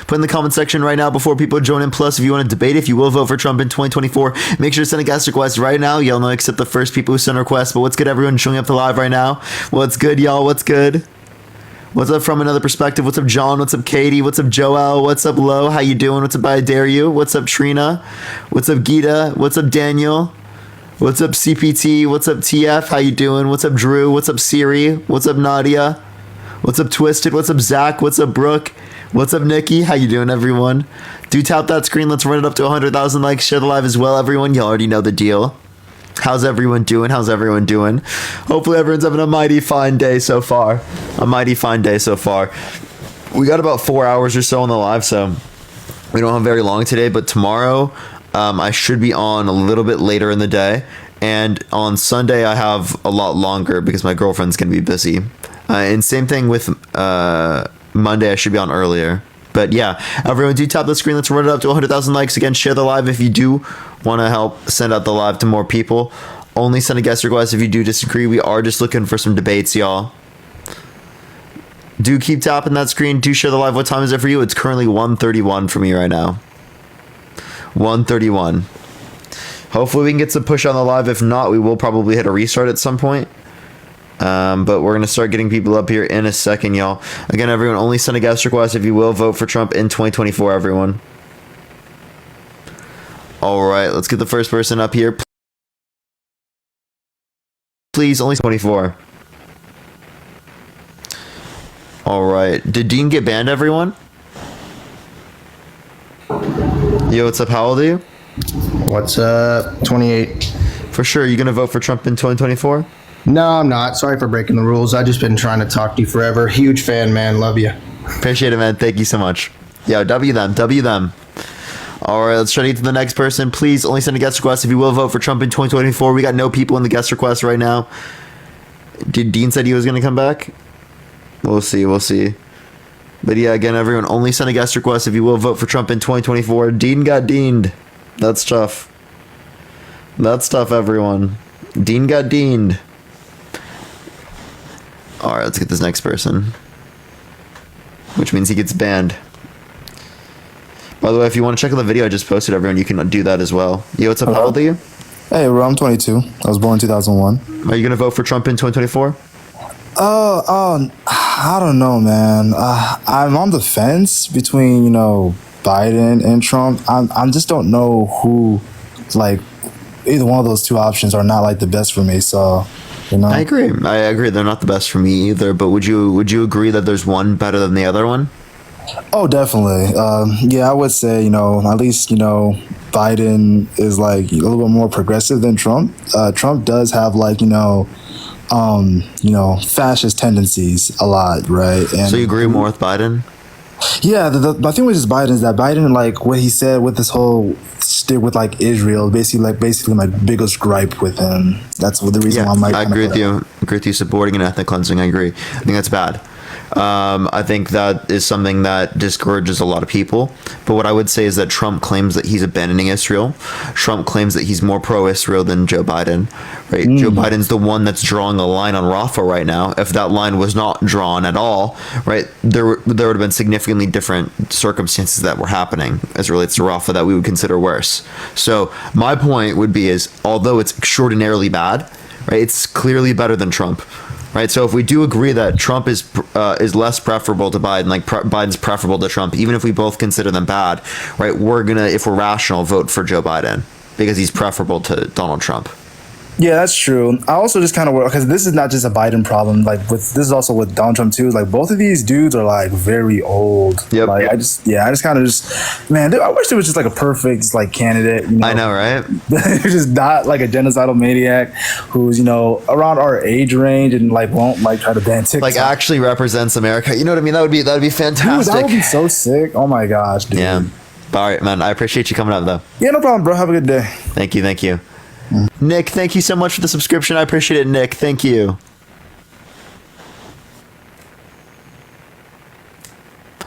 Put in the comment section right now before people join in. Plus, if you want to debate if you will vote for Trump in 2024, make sure to send a guest request right now. Y'all know accept the first people who send requests. But what's good, everyone showing up to live right now? What's good, y'all? What's good? What's up from another perspective? What's up, John? What's up, Katie? What's up, Joel? What's up, Lo? How you doing? What's up, I dare you? What's up, Trina? What's up, Gita? What's up, Daniel? What's up, CPT? What's up, TF? How you doing? What's up, Drew? What's up, Siri? What's up, Nadia? What's up, Twisted? What's up, Zach? What's up, Brooke? What's up, Nikki? How you doing, everyone? Do tap that screen. Let's run it up to 100,000 likes. Share the live as well, everyone. You already know the deal. How's everyone doing? How's everyone doing? Hopefully everyone's having a mighty fine day so far. A mighty fine day so far. We got about 4 hours or so on the live, so we don't have very long today, but tomorrow I should be on a little bit later in the day, and on Sunday I have a lot longer because my girlfriend's going to be busy. And same thing with Monday, I should be on earlier. But yeah, everyone do tap the screen. Let's run it up to 100,000 likes. Again, share the live if you do want to help send out the live to more people. Only send a guest request if you do disagree. We are just looking for some debates, y'all. Do keep tapping that screen. Do share the live. What time is it for you? It's currently 1:31 for me right now. 1:31. Hopefully we can get some push on the live. If not, we will probably hit a restart at some point. But we're going to start getting people up here in a second, y'all. Again, everyone, only send a guest request if you will vote for Trump in 2024, everyone. All right, let's get the first person up here. Please, only 24. All right. Did Dean get banned, everyone? Yo, what's up? How old are you? What's up? 28. For sure. You going to vote for Trump in 2024? No, I'm not. Sorry for breaking the rules. I've just been trying to talk to you forever. Huge fan, man. Love you. Appreciate it, man. Thank you so much. Yo, W them. W them. All right, let's try to get to the next person. Please only send a guest request if you will vote for Trump in 2024. We got no people in the guest request right now. Did Dean said he was going to come back? We'll see. We'll see. But yeah, again, everyone, only send a guest request if you will vote for Trump in 2024. Dean got deaned. That's tough. That's tough, everyone. Dean got deaned. All right, let's get this next person, which means he gets banned. By the way, if you want to check out the video I just posted, everyone, you can do that as well. Yo, what's up? How old are you? Hey, bro, I'm 22. I was born in 2001. Are you going to vote for Trump in 2024? I don't know, man. I'm on the fence between, Biden and Trump. I just don't know who, either one of those two options are not, the best for me, so... I agree. They're not the best for me either. But would you agree that there's one better than the other one? Oh, definitely. Yeah, I would say at least Biden is a little bit more progressive than Trump. Trump does have fascist tendencies a lot, right? And so you agree more with Biden? Yeah, the thing with Biden is that Biden, what he said with this whole stick with Israel, basically my biggest gripe with him. That's the reason why I agree with you. Agree with you supporting an ethnic cleansing. I agree. I think that's bad. I think that is something that discourages a lot of people. But what I would say is that Trump claims that he's abandoning Israel. Trump claims that he's more pro-Israel than Joe Biden. Right? Joe Biden's the one that's drawing a line on Rafah right now. If that line was not drawn at all, right, there would have been significantly different circumstances that were happening as it relates to Rafah that we would consider worse. So my point would be is, although it's extraordinarily bad, right, it's clearly better than Trump. Right, so if we do agree that Trump is less preferable to Biden, Biden's preferable to Trump, even if we both consider them bad, right, we're gonna, if we're rational, vote for Joe Biden because he's preferable to Donald Trump. Yeah, that's true. I also just kind of worry because this is not just a Biden problem. This is also with Donald Trump too. Both of these dudes are very old. Yep. I just man, I wish there was just a perfect candidate. I know, right? Just not a genocidal maniac who's around our age range and won't try to ban TikTok. Actually represents America. You know what I mean? That'd be fantastic. Dude, that would be so sick. Oh my gosh, dude. Yeah. All right, man. I appreciate you coming up though. Yeah, no problem, bro. Have a good day. Thank you. Thank you. Nick, thank you so much for the subscription. I appreciate it, Nick. Thank you.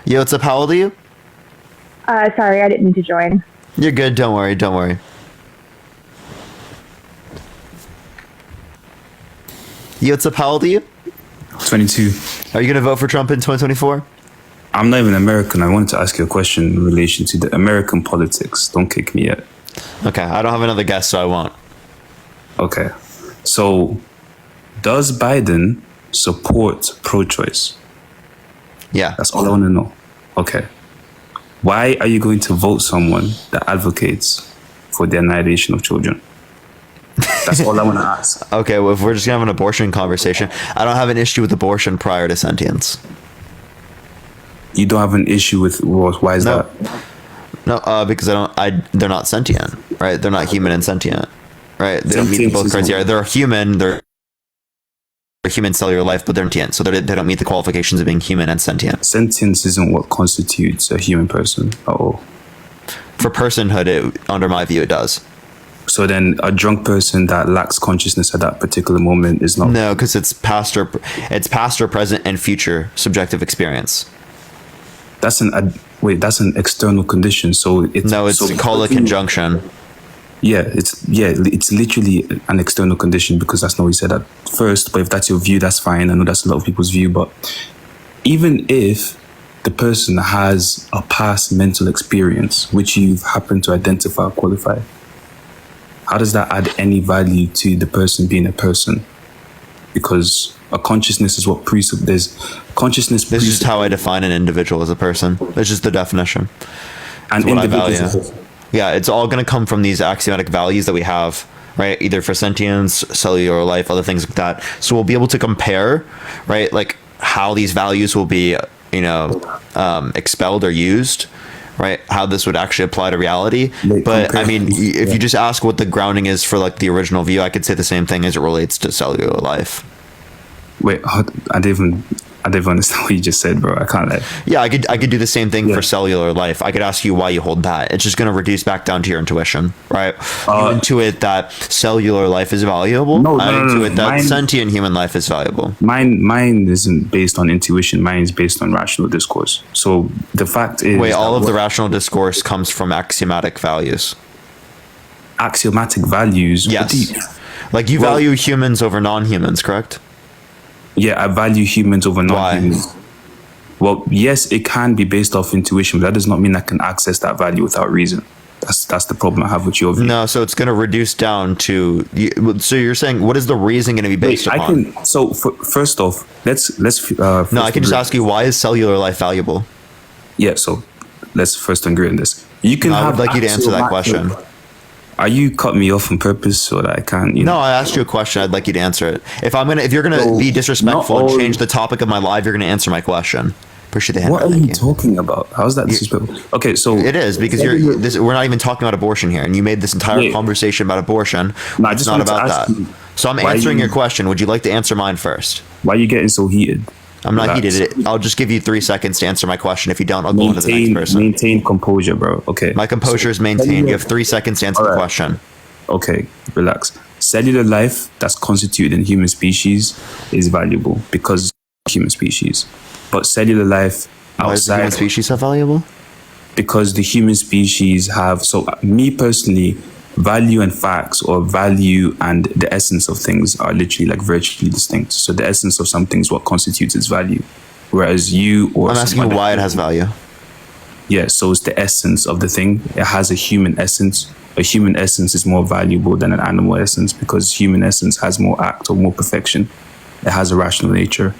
Yo, what's up? How old are you? Sorry, I didn't mean to join. You're good. Don't worry. Don't worry. Yo, what's up? How old are you? 22. Are you going to vote for Trump in 2024? I'm not even American. I wanted to ask you a question in relation to the American politics. Don't kick me yet. Okay, I don't have another guess, so I won't. Okay. So, does Biden support pro-choice? Yeah. That's all I want to know. Okay. Why are you going to vote someone that advocates for the annihilation of children? That's all I want to ask. Okay, well, if we're just gonna have an abortion conversation, I don't have an issue with abortion prior to sentience. You don't have an issue with why is No. that? No, because they're not sentient, right? They're not human and sentient, right? They don't meet Sentience both is criteria. They're human, they're human cellular life, but they're sentient, so they don't meet the qualifications of being human and sentient. Sentience isn't what constitutes a human person at all. For personhood, under my view, it does. So then a drunk person that lacks consciousness at that particular moment is not. No, because it's past or present, and future subjective experience. That's an external condition. So it's called a conjunction. It's literally an external condition because that's not what you said at first. But if that's your view, that's fine. I know that's a lot of people's view. But even if the person has a past mental experience which you've happened to identify or qualify, how does that add any value to the person being a person? Because a consciousness is what there's consciousness. This is just how I define an individual as a person. It's just the definition. And what I value. individuals. Yeah, it's all going to come from these axiomatic values that we have, right? Either for sentience, cellular life, other things like that. So we'll be able to compare, right? Like how these values will be, expelled or used, right? How this would actually apply to reality. But I mean, if you just ask what the grounding is for like the original view, I could say the same thing as it relates to cellular life. Wait, I didn't understand what you just said, bro. I can't. Yeah, I could do the same thing for cellular life. I could ask you why you hold that. It's just going to reduce back down to your intuition, right? You intuit that cellular life is valuable. I intuit that sentient human life is valuable. Mine isn't based on intuition. Mine is based on rational discourse. So the fact is, all of the rational discourse comes from axiomatic values. Axiomatic values. Yes. Like you value humans over non-humans, correct? Yeah, I value humans over non-humans. Why? Well, yes, it can be based off intuition, but that does not mean I can access that value without reason. That's the problem I have with your view. No, so it's going to reduce down to. So you're saying, what is the reason going to be based upon? First off, let's. No, I can just ask you, why is cellular life valuable? Yeah, so let's first agree on this. You can. I would like you to answer that question. Are you cut me off on purpose so that I can't? No, I asked you a question. I'd like you to answer it. If you're gonna be disrespectful and change the topic of my live, you're gonna answer my question. Appreciate the hand. What are you talking about? How's that disrespectful? Okay, so it is because we're not even talking about abortion here, and you made this entire conversation about abortion. No, it's not about that. So I'm answering your question. Would you like to answer mine first? Why are you getting so heated? I'm not heated. I'll just give you 3 seconds to answer my question. If you don't, I'll go on to the next person. Maintain composure, bro. Okay. My composure is maintained. You have 3 seconds to answer the question. Okay, relax. Cellular life that's constituted in human species is valuable because human species. But cellular life outside... Why is the human species so valuable? Because the human species have... So me personally, value and facts or value and the essence of things are literally like virtually distinct. So the essence of something is what constitutes its value. Whereas you or... I'm asking you why it has value. Yeah, so it's the essence of the thing. It has a human essence. A human essence is more valuable than an animal essence because human essence has more act or more perfection. It has a rational nature,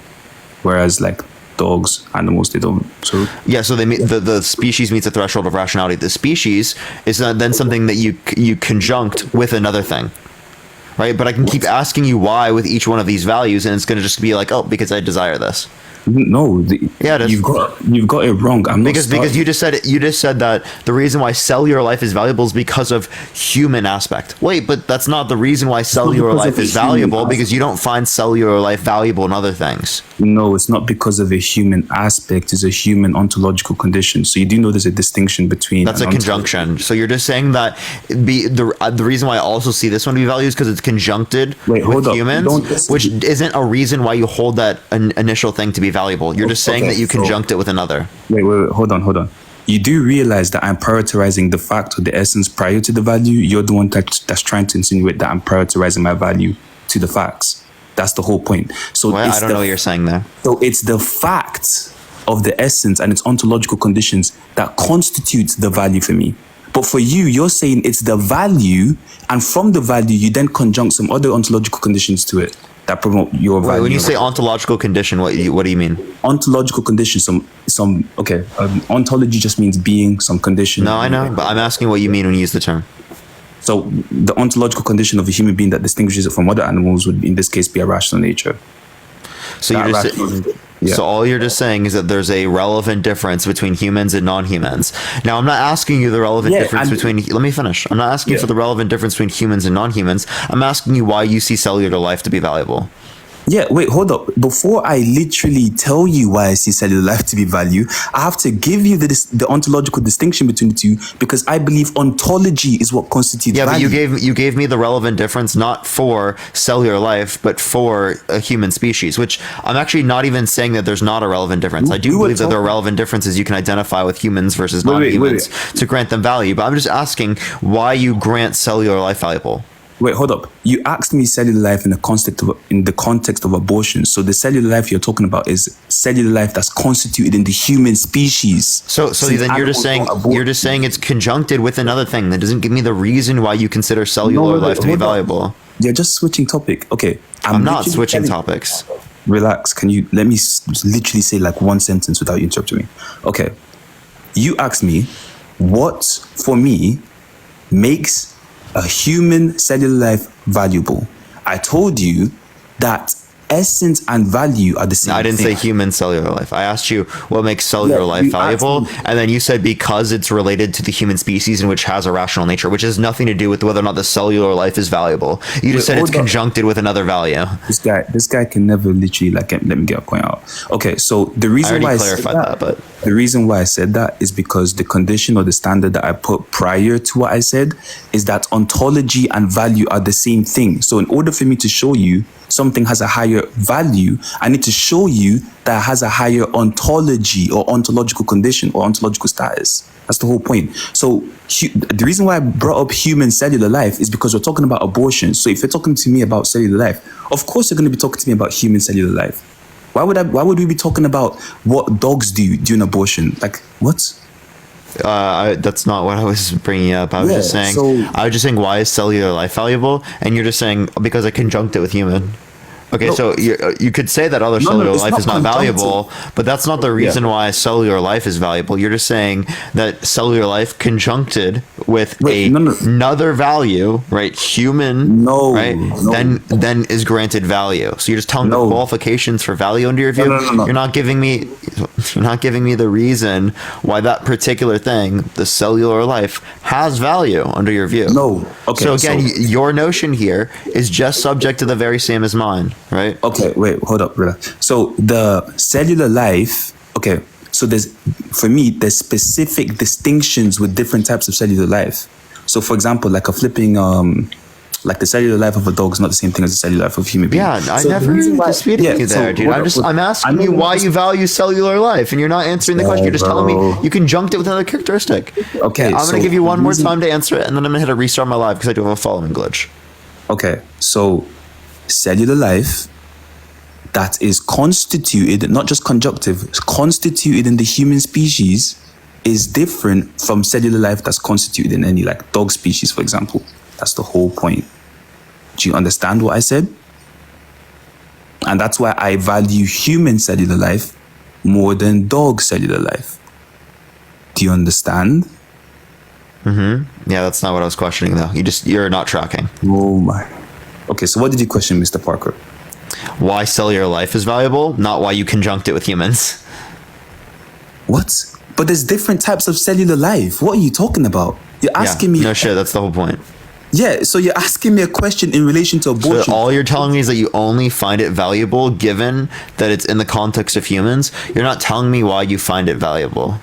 whereas like dogs, animals, they don't. So yeah, so they meet the species meets the threshold of rationality. The species is then something that you conjunct with another thing, right? But I can keep asking you why with each one of these values, and it's going to just be like, oh, because I desire this. No, you've got it wrong. Because you just said that the reason why cellular life is valuable is because of human aspect. Wait, but that's not the reason why cellular life is valuable, because you don't find cellular life valuable in other things. No, it's not because of a human aspect. It's a human ontological condition. So you do know there's a distinction between. That's a conjunction. So you're just saying that the reason why I also see this one to be valued is because it's conjuncted with humans, which isn't a reason why you hold that initial thing to be valuable. You're just saying that you conjunct it with another. Wait, hold on. You do realize that I'm prioritizing the fact or the essence prior to the value. You're the one that's trying to insinuate that I'm prioritizing my value to the facts. That's the whole point. So I don't know what you're saying there. So it's the fact of the essence and its ontological conditions that constitutes the value for me. But for you, you're saying it's the value, and from the value, you then conjunct some other ontological conditions to it that promote your value. When you say ontological condition, what do you mean? Ontological condition, ontology just means being, some condition. No, I know, but I'm asking what you mean when you use the term. So the ontological condition of a human being that distinguishes it from other animals would, in this case, be a rational nature. So you're just so all you're just saying is that there's a relevant difference between humans and non-humans. Now, I'm not asking you the relevant difference between. Let me finish. I'm not asking you for the relevant difference between humans and non-humans. I'm asking you why you see cellular life to be valuable. Yeah, wait, hold up. Before I literally tell you why I see cellular life to be value, I have to give you the ontological distinction between the two, because I believe ontology is what constitutes value. Yeah, but you gave me the relevant difference not for cellular life, but for a human species, which I'm actually not even saying that there's not a relevant difference. I do believe that there are relevant differences you can identify with humans versus non-humans to grant them value, but I'm just asking why you grant cellular life valuable. Wait, hold up. You asked me cellular life in the context of abortion. So the cellular life you're talking about is cellular life that's constituted in the human species. So then you're just saying it's conjuncted with another thing that doesn't give me the reason why you consider cellular life to be valuable. You're just switching topic. Okay, I'm not switching topics. Relax. Can you let me literally say like one sentence without you interrupting me? Okay. You asked me what for me makes a human cellular life valuable. I told you that essence and value are the same thing. I didn't say human cellular life. I asked you what makes cellular life valuable, and then you said because it's related to the human species and which has a rational nature, which has nothing to do with whether or not the cellular life is valuable. You just said it's conjuncted with another value. This guy can never literally let me get a point out. Okay, so the reason why I clarified that, but the reason why I said that is because the condition or the standard that I put prior to what I said is that ontology and value are the same thing. So in order for me to show you something has a higher value, I need to show you that it has a higher ontology or ontological condition or ontological status. That's the whole point. So the reason why I brought up human cellular life is because we're talking about abortion. So if you're talking to me about cellular life, of course you're going to be talking to me about human cellular life. Why would we be talking about what dogs do during abortion? Like, what? That's not what I was bringing up. I was just saying why is cellular life valuable, and you're just saying because I conjunct it with human. Okay, so you could say that other cellular life is not valuable, but that's not the reason why cellular life is valuable. You're just saying that cellular life conjuncted with another value, right? Human, then is granted value. So you're just telling the qualifications for value under your view. You're not giving me the reason why that particular thing, the cellular life, has value under your view. Okay. So again, your notion here is just subject to the very same as mine. Right. Okay. Wait. Hold up, brother. So the cellular life. Okay. So there's specific distinctions with different types of cellular life. So, for example, like a flipping, like the cellular life of a dog is not the same thing as the cellular life of a human being. Yeah, I never disputed you there, dude. I'm asking you why you value cellular life, and you're not answering the question. You're just telling me you conjunct it with another characteristic. Okay. I'm going to give you one more time to answer it, and then I'm going to hit a restart my live because I do have a following glitch. Okay. So cellular life that is constituted, not just conjunctive, constituted in the human species is different from cellular life that's constituted in any like dog species, for example. That's the whole point. Do you understand what I said? And that's why I value human cellular life more than dog cellular life. Do you understand? Yeah, that's not what I was questioning though. You're not tracking. Oh my. Okay, so what did you question, Mr. Parker? Why cellular life is valuable, not why you conjunct it with humans. What? But there's different types of cellular life. What are you talking about? You're asking me... No shit, that's the whole point. Yeah, so you're asking me a question in relation to abortion. So all you're telling me is that you only find it valuable given that it's in the context of humans. You're not telling me why you find it valuable.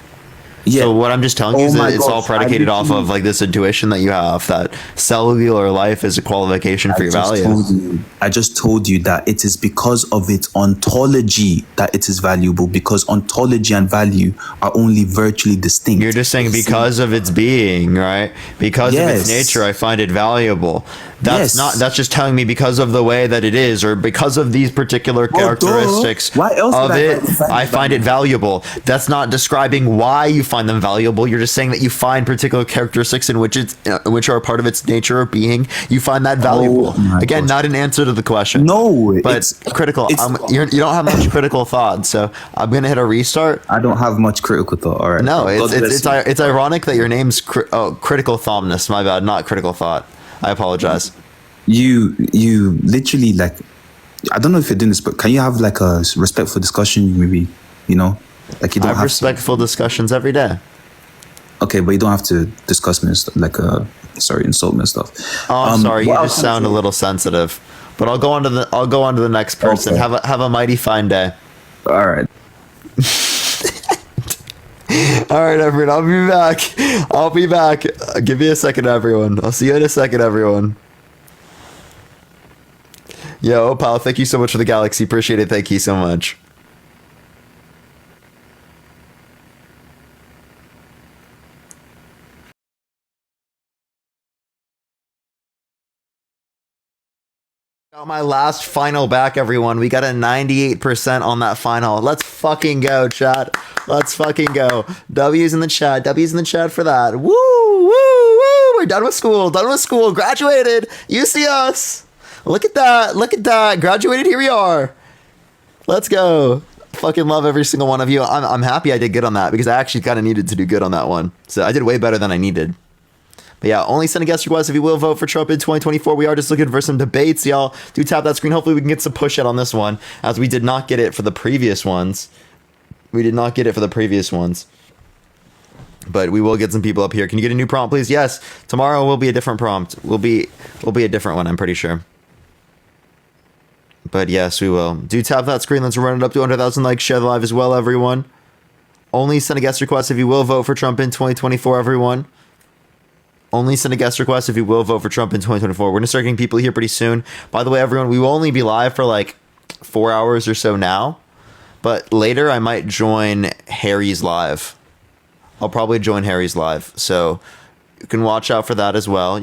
Yeah. So what I'm just telling you is Oh my that it's all gosh, predicated off of like this intuition that you have that cellular life is a qualification for your value. I just told you that it is because of its ontology that it is valuable, because ontology and value are only virtually distinct. You're just saying because of its being, right? Because of its nature, I find it valuable. That's just telling me because of the way that it is, or because of these particular characteristics of it, I find it valuable. That's not describing why you find them valuable. You're just saying that you find particular characteristics in which which are a part of its nature or being. You find that valuable. Again, not an answer to the question. No, but it's critical. You don't have much critical thought, so I'm gonna hit a restart. I don't have much critical thought. All right. No, it's ironic that your name's critical thoughtness. My bad, not critical thought. I apologize. You literally like, I don't know if you're doing this, but can you have like a respectful discussion? Maybe, like you don't have respectful discussions every day. Okay, but you don't have to discuss me like insult me and stuff. Oh, I'm sorry. You just sound a little sensitive. But I'll go on to the next person. Okay. Have a mighty fine day. All right. All right, everyone. I'll be back. Give me a second, everyone. I'll see you in a second, everyone. Yo, pal, thank you so much for the galaxy. Appreciate it. Thank you so much. Got my last final back, everyone. We got a 98% on that final. Let's fucking go, chat. Let's fucking go. W's in the chat. W's in the chat for that. Woo, woo, woo. We're done with school. Done with school. Graduated. You see us. Look at that. Look at that. Graduated. Here we are. Let's go. Fucking love every single one of you. I'm happy I did good on that because I actually kind of needed to do good on that one. So I did way better than I needed. But yeah, only send a guest request if you will vote for Trump in 2024. We are just looking for some debates, y'all. Do tap that screen. Hopefully we can get some push out on this one, as we did not get it for the previous ones. But we will get some people up here. Can you get a new prompt, please? Yes. Tomorrow will be a different prompt. Will be a different one, I'm pretty sure. But yes, we will. Do tap that screen. Let's run it up to 100,000 likes. Share the live as well, everyone. Only send a guest request if you will vote for Trump in 2024, everyone. Only send a guest request if you will vote for Trump in 2024. We're going to start getting people here pretty soon. By the way, everyone, we will only be live for like 4 hours or so now. But later, I might join Harry's live. I'll probably join Harry's live. So you can watch out for that as well.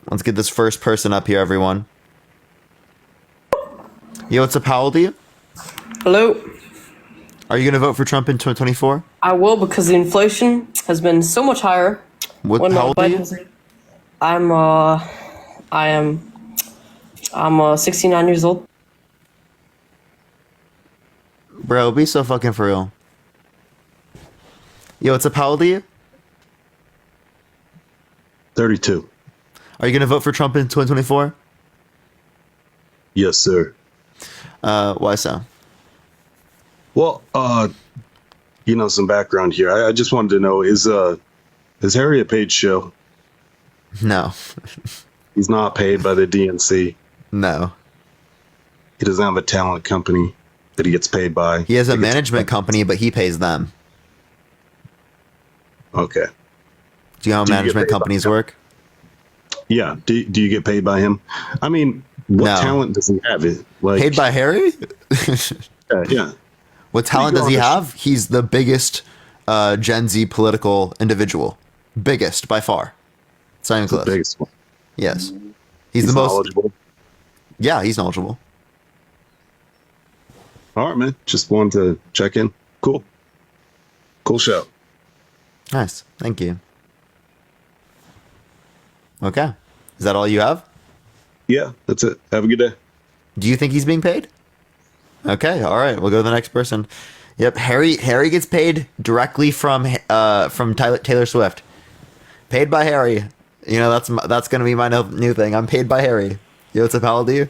Let's get this first person up here, everyone. Yo, what's up? How old are you? Hello. Are you going to vote for Trump in 2024? I will, because the inflation has been so much higher. How old are you? I'm 69 years old. Bro, be so fucking for real. Yo, what's up? How old are you? 32. Are you going to vote for Trump in 2024? Yes, sir. Why so? Well, some background here. I just wanted to know, is Harry a paid show? No. He's not paid by the DNC. No. He doesn't have a talent company that he gets paid by. He has a management company, but he pays them. Okay. Do you know how management companies work? Yeah. Do you get paid by him? I mean, what talent does he have? Paid by Harry? Yeah. What talent does he have? He's the biggest Gen Z political individual. Biggest, by far. It's not even close. The biggest one. Yes. He's the most knowledgeable. Yeah, he's knowledgeable. All right, man. Just wanted to check in. Cool show. Nice. Thank you. Okay. Is that all you have? Yeah, that's it. Have a good day. Do you think he's being paid? Okay, all right. We'll go to the next person. Yep, Harry gets paid directly from Taylor Swift. Paid by Harry. You know, that's going to be my new thing. I'm paid by Harry. Yo, what's up, how old are you?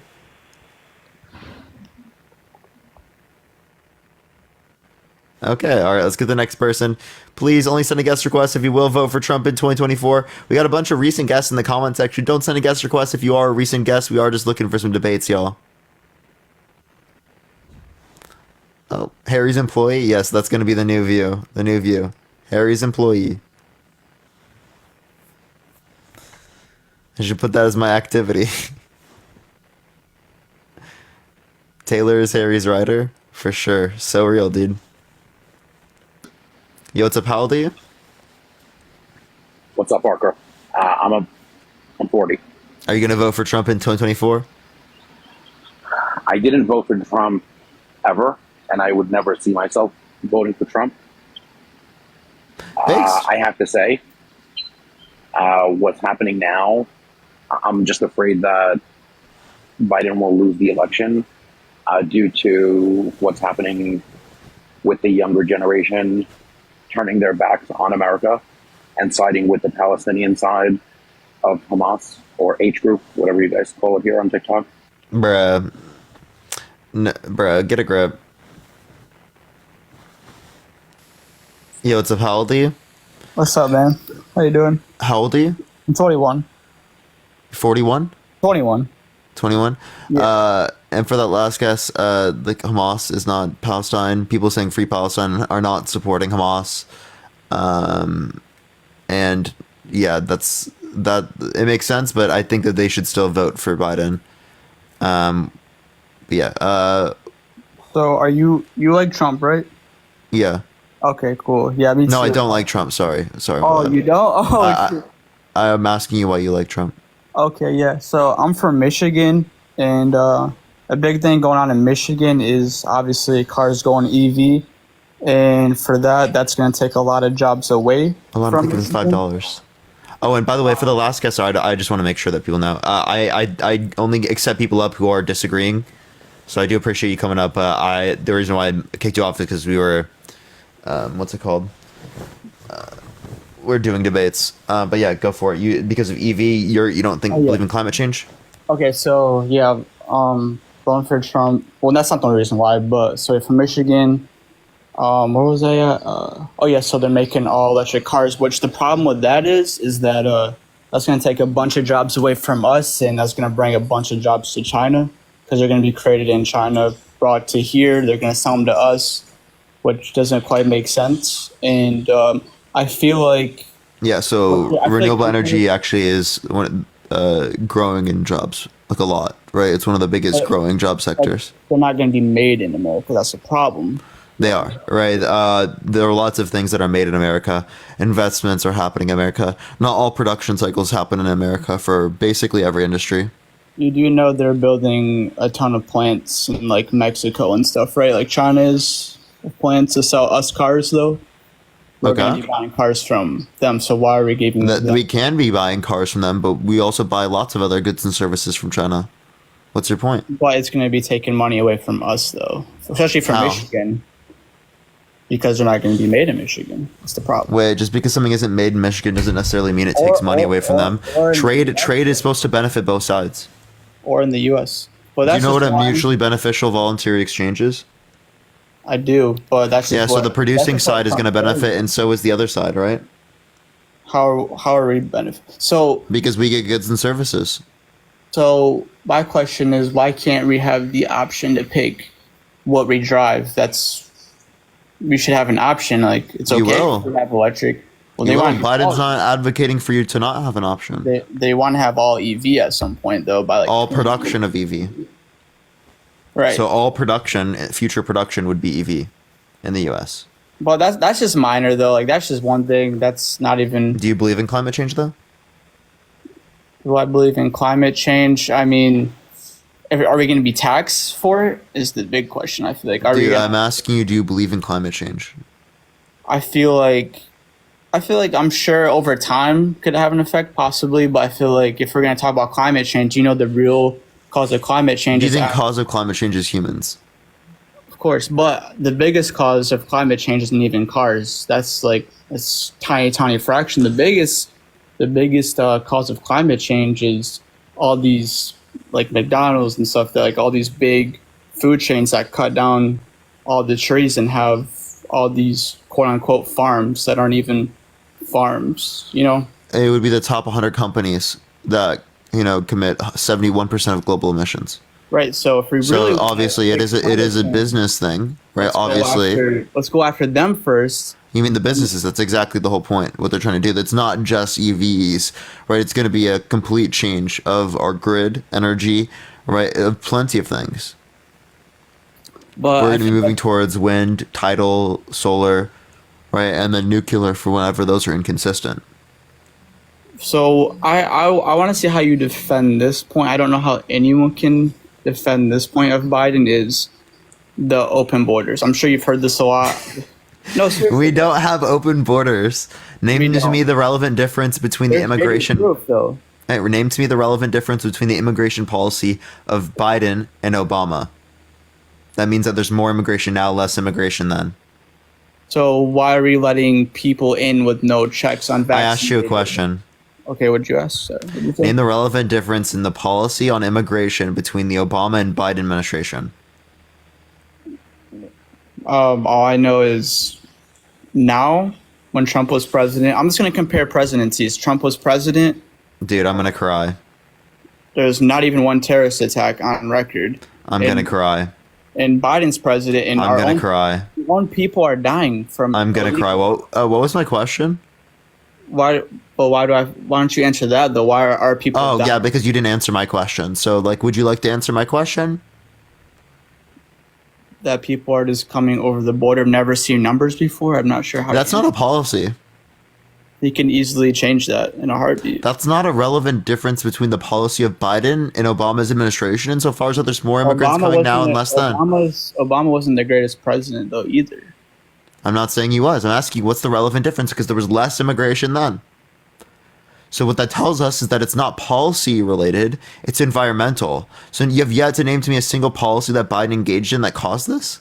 Okay, all right, let's get the next person. Please only send a guest request if you will vote for Trump in 2024. We got a bunch of recent guests in the comment section. Don't send a guest request if you are a recent guest. We are just looking for some debates, y'all. Oh, Harry's employee. Yes, that's going to be the new view. The new view. Harry's employee. I should put that as my activity. Taylor is Harry's writer? For sure. So real, dude. Yo, what's up? How old are you? What's up, Parker? I'm 40. Are you going to vote for Trump in 2024? I didn't vote for Trump ever, and I would never see myself voting for Trump. Thanks. I have to say, what's happening now, I'm just afraid that Biden will lose the election due to what's happening with the younger generation turning their backs on America and siding with the Palestinian side of Hamas or H group, whatever you guys call it here on TikTok. Bruh. Bruh, get a grip. Yo, what's up? How old are you? What's up, man? How you doing? How old are you? I'm 21. 41? 21. 21? Yeah. And for that last guess, like Hamas is not Palestine. People saying free Palestine are not supporting Hamas. And yeah, that it makes sense, but I think that they should still vote for Biden. Yeah. So are you like Trump, right? Yeah. Okay, cool. Yeah, me too. No, I don't like Trump. Sorry. Oh, you don't? Oh, shit. I'm asking you why you like Trump. Okay, yeah. So I'm from Michigan, and a big thing going on in Michigan is obviously cars going EV, and for that, that's going to take a lot of jobs away. Hold on, I'm thinking it's $5. Oh, and by the way, for the last guest, I just want to make sure that people know. I only accept people up who are disagreeing, so I do appreciate you coming up. The reason why I kicked you off is because we were, what's it called? We're doing debates. But yeah, go for it. You because of EV, you don't believe in climate change? Okay, so yeah, voting for Trump. Well, that's not the only reason why, but so from Michigan. Where was I at? Oh yeah, so they're making all electric cars, which the problem with that is that that's going to take a bunch of jobs away from us, and that's going to bring a bunch of jobs to China, because they're going to be created in China, brought to here, they're going to sell them to us, which doesn't quite make sense. And I feel like... Yeah, so renewable energy actually is growing in jobs, like a lot, right? It's one of the biggest growing job sectors. They're not going to be made in America, that's the problem. They are, right? There are lots of things that are made in America. Investments are happening in America. Not all production cycles happen in America for basically every industry. You do know they're building a ton of plants in like Mexico and stuff, right? Like China's plans to sell us cars, though. We're going to be buying cars from them, so why are we giving them? We can be buying cars from them, but we also buy lots of other goods and services from China. What's your point? But it's going to be taking money away from us, though, especially from Michigan. Because they're not going to be made in Michigan. That's the problem. Wait, just because something isn't made in Michigan doesn't necessarily mean it takes money away from them. Trade is supposed to benefit both sides. Or in the U.S. Well, that's do you know what a mutually beneficial voluntary exchange is? I do, but that's just so the producing side is going to benefit, and so is the other side, right? How are we benefit? So because we get goods and services. So my question is, why can't we have the option to pick what we drive? We should have an option. Like, it's okay to have electric. Well, Biden's not advocating for you to not have an option. They want to have all EV at some point, though. By like all production of EV. Right. So all production, future production, would be EV in the U.S. But that's just minor, though. Like, that's just one thing. That's not even. Do you believe in climate change, though? Do I believe in climate change? I mean, are we going to be taxed for it? Is the big question. I feel like. I'm asking you, do you believe in climate change? I feel like I'm sure over time could have an effect, possibly. But I feel like if we're going to talk about climate change, the real cause of climate change is. Do you think cause of climate change is humans? Of course, but the biggest cause of climate change isn't even cars. That's tiny fraction. The biggest cause of climate change is all these like McDonald's and stuff, that like all these big food chains that cut down all the trees and have all these quote unquote farms that aren't even farms, It would be the top 100 companies that, commit 71% of global emissions. Right. So if we So really obviously it is a business thing, right? Obviously. let's go after them first. You mean the businesses? That's exactly the whole point. What they're trying to do. That's not just EVs, right? It's going to be a complete change of our grid, energy, right? Of plenty of things. But We're going to be moving towards wind, tidal, solar, right, and then nuclear for whenever those are inconsistent. So I want to see how you defend this point. I don't know how anyone can defend this point of Biden is the open borders. I'm sure you've heard this a lot. No, seriously. We don't have open borders. Name We to don't. me the relevant difference between the There's very immigration. proof, though. Hey, name to me the relevant difference between the immigration policy of Biden and Obama. That means that there's more immigration now, less immigration then. So why are we letting people in with no checks on I vaccines? asked you a question. Okay, what'd you ask? What did you think? Name the relevant difference in the policy on immigration between the Obama and Biden administration. All I know is now, when Trump was president, I'm just going to compare presidencies. Trump was president. Dude, I'm gonna cry. There's not even one terrorist attack on record. I'm gonna cry. And Biden's president, and I'm our gonna cry. own people are dying from. I'm gonna cry. What was my question? Why? Well, why don't you answer that though? Why are our people? Oh dying? yeah, because you didn't answer my question. So like, would you like to answer my question? That people are just coming over the border. I've never seen numbers before. I'm not sure how. That's not a policy. He can easily change that in a heartbeat. That's not a relevant difference between the policy of Biden and Obama's administration insofar as that there's more immigrants coming now and less then. Obama wasn't the greatest president though either. I'm not saying he was. I'm asking what's the relevant difference because there was less immigration then. So what that tells us is that it's not policy related, it's environmental. So you have yet to name to me a single policy that Biden engaged in that caused this?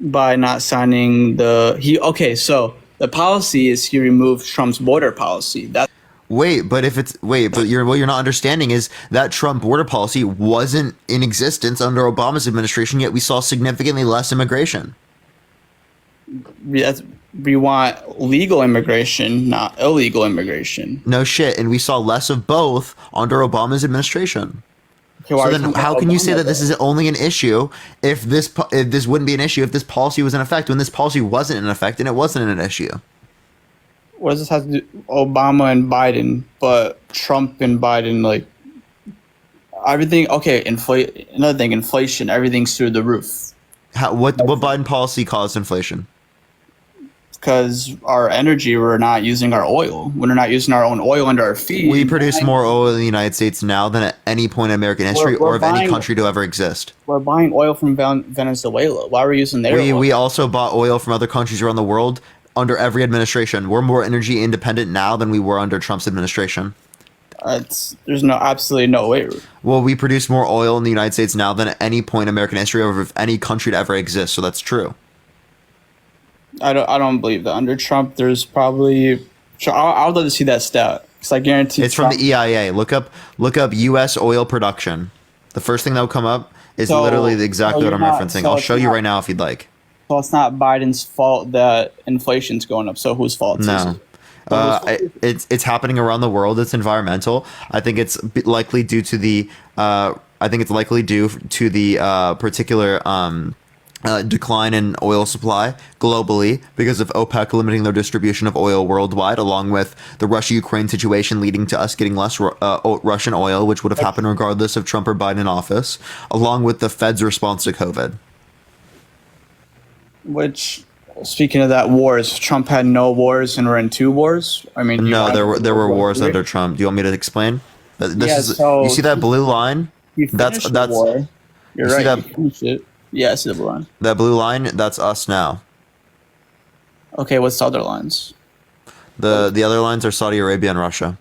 By not signing so the policy is he removed Trump's border policy. That What you're not understanding is that Trump border policy wasn't in existence under Obama's administration, yet we saw significantly less immigration. we want legal immigration, not illegal immigration. No shit, and we saw less of both under Obama's administration. Okay, why So are you then, talking how about can you say Obama, that this though? is only an issue if this wouldn't be an issue if this policy was in effect when this policy wasn't in effect and it wasn't an issue? What does this have to do? Obama and Biden, but Trump and Biden, like everything. Okay, another thing, inflation. Everything's through the roof What Biden policy caused inflation? because our energy. We're not using our oil. We're not using our own oil under our feet. We produce more oil in the United States now than at any point in American history We're or of any buying- country to ever exist. We're buying oil from Venezuela. Why are we using their oil? We also bought oil from other countries around the world under every administration. We're more energy independent now than we were under Trump's administration. There's absolutely no way. Well, we produce more oil in the United States now than at any point in American history or of any country to ever exist. So that's true. I don't believe that. Under Trump, there's probably. I would love to see that stat because I guarantee It's from the EIA. Look up U.S. oil production. The first thing that will come up is So- literally exactly so what I'm you're not- referencing. so I'll it's show you not- right now if you'd like. So it's not Biden's fault that inflation's going up. So whose fault is No. it? It's happening around the world. It's environmental. I think it's likely due to the particular decline in oil supply globally because of OPEC limiting their distribution of oil worldwide, along with the Russia-Ukraine situation leading to us getting less Russian oil, which would have happened regardless of Trump or Biden in office, along with the Fed's response to COVID. Which, speaking of that, wars. Trump had no wars, and we're in 2 wars. I mean, No, there were wars under Trump. Do you want me to explain? You see that blue line? That's war. You're you see right. that- You finished it. Yeah, I see the blue line. That blue line, that's us now. Okay, what's the other lines? The other lines are Saudi Arabia and Russia.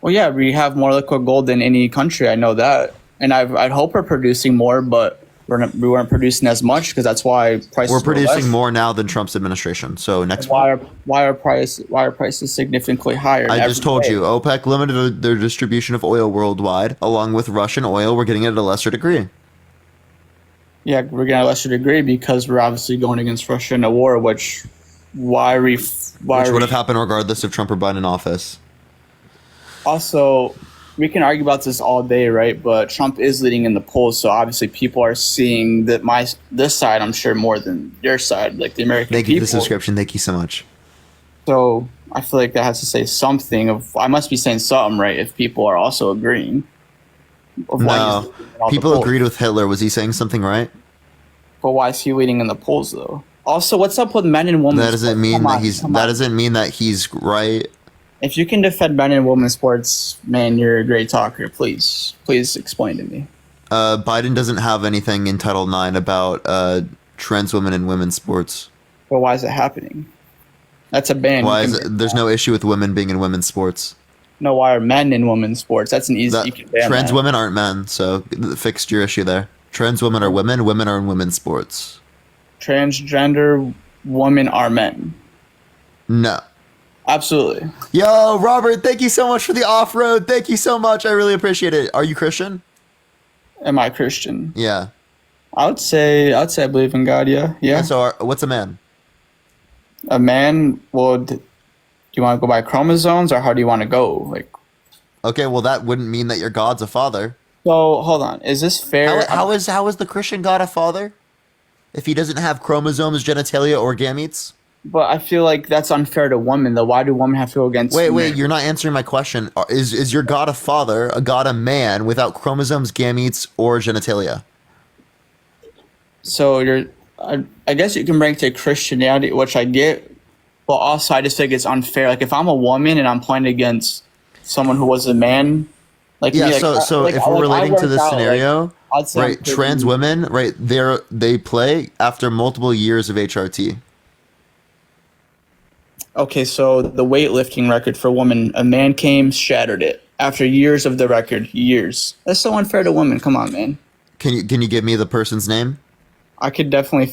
Well, yeah, we have more liquid gold than any country. I know that, and I'd hope we're producing more, but we weren't producing as much because that's why prices. We're were producing less. more now than Trump's administration. So next Why are prices significantly higher? in I every just told way? you, OPEC limited their distribution of oil worldwide, along with Russian oil. We're getting it at a lesser degree. Yeah, we're getting a lesser degree because we're obviously going against Russia in a war, which Which would have happened regardless of Trump or Biden in office. Also, we can argue about this all day, right? But Trump is leading in the polls, so obviously people are seeing that this side, I'm sure, more than your side, like the American Thank you people. for the subscription. Thank you so much. So I feel like that has to say something of. I must be saying something, right? If people are also agreeing. Of why he's No, leading in all the people polls. agreed with Hitler. Was he saying something right? But why is he leading in the polls, though? Also, what's up with men and women? That doesn't mean that he's. Come That on. doesn't mean that he's right. If you can defend men and women's sports, man, you're a great talker. Please explain to me. Biden doesn't have anything in Title IX about trans women in women's sports. But why is it happening? That's a ban. Why is it? There's no issue with women being in women's sports. No, why are men in women's sports? That's an easy. That, You can ban trans that. women aren't men, so fixed your issue there. Trans women are women. Women are in women's sports. Transgender women are men. No. Absolutely. Yo, Robert, thank you so much for the off-road. Thank you so much. I really appreciate it. Are you Christian? Am I Christian? Yeah. I would say I believe in God. Yeah. Yeah. So what's a man? A man. Well, do you want to go by chromosomes, or how do you want to go? Like, Okay, well that wouldn't mean that your God's a father. so hold on. Is this fair? How is the Christian God a father? If he doesn't have chromosomes, genitalia, or gametes? But I feel like that's unfair to women. Though, why do women have to go against? Wait, men? you're not answering my question. Is your God a father, a God a man without chromosomes, gametes, or genitalia? So I guess you can bring it to Christianity, which I get, but also I just think it's unfair. Like if I'm a woman and I'm playing against someone who was a man, like Yeah, me, like, so like, if I- we're like, I relating to worked this out, like, scenario, I'd say I'm right, pretty- trans women, right, they play after multiple years of HRT. Okay, so the weightlifting record for women, a man came, shattered it after years of the record, years. That's so unfair to women. Come on, man. Can you give me the person's name? I could definitely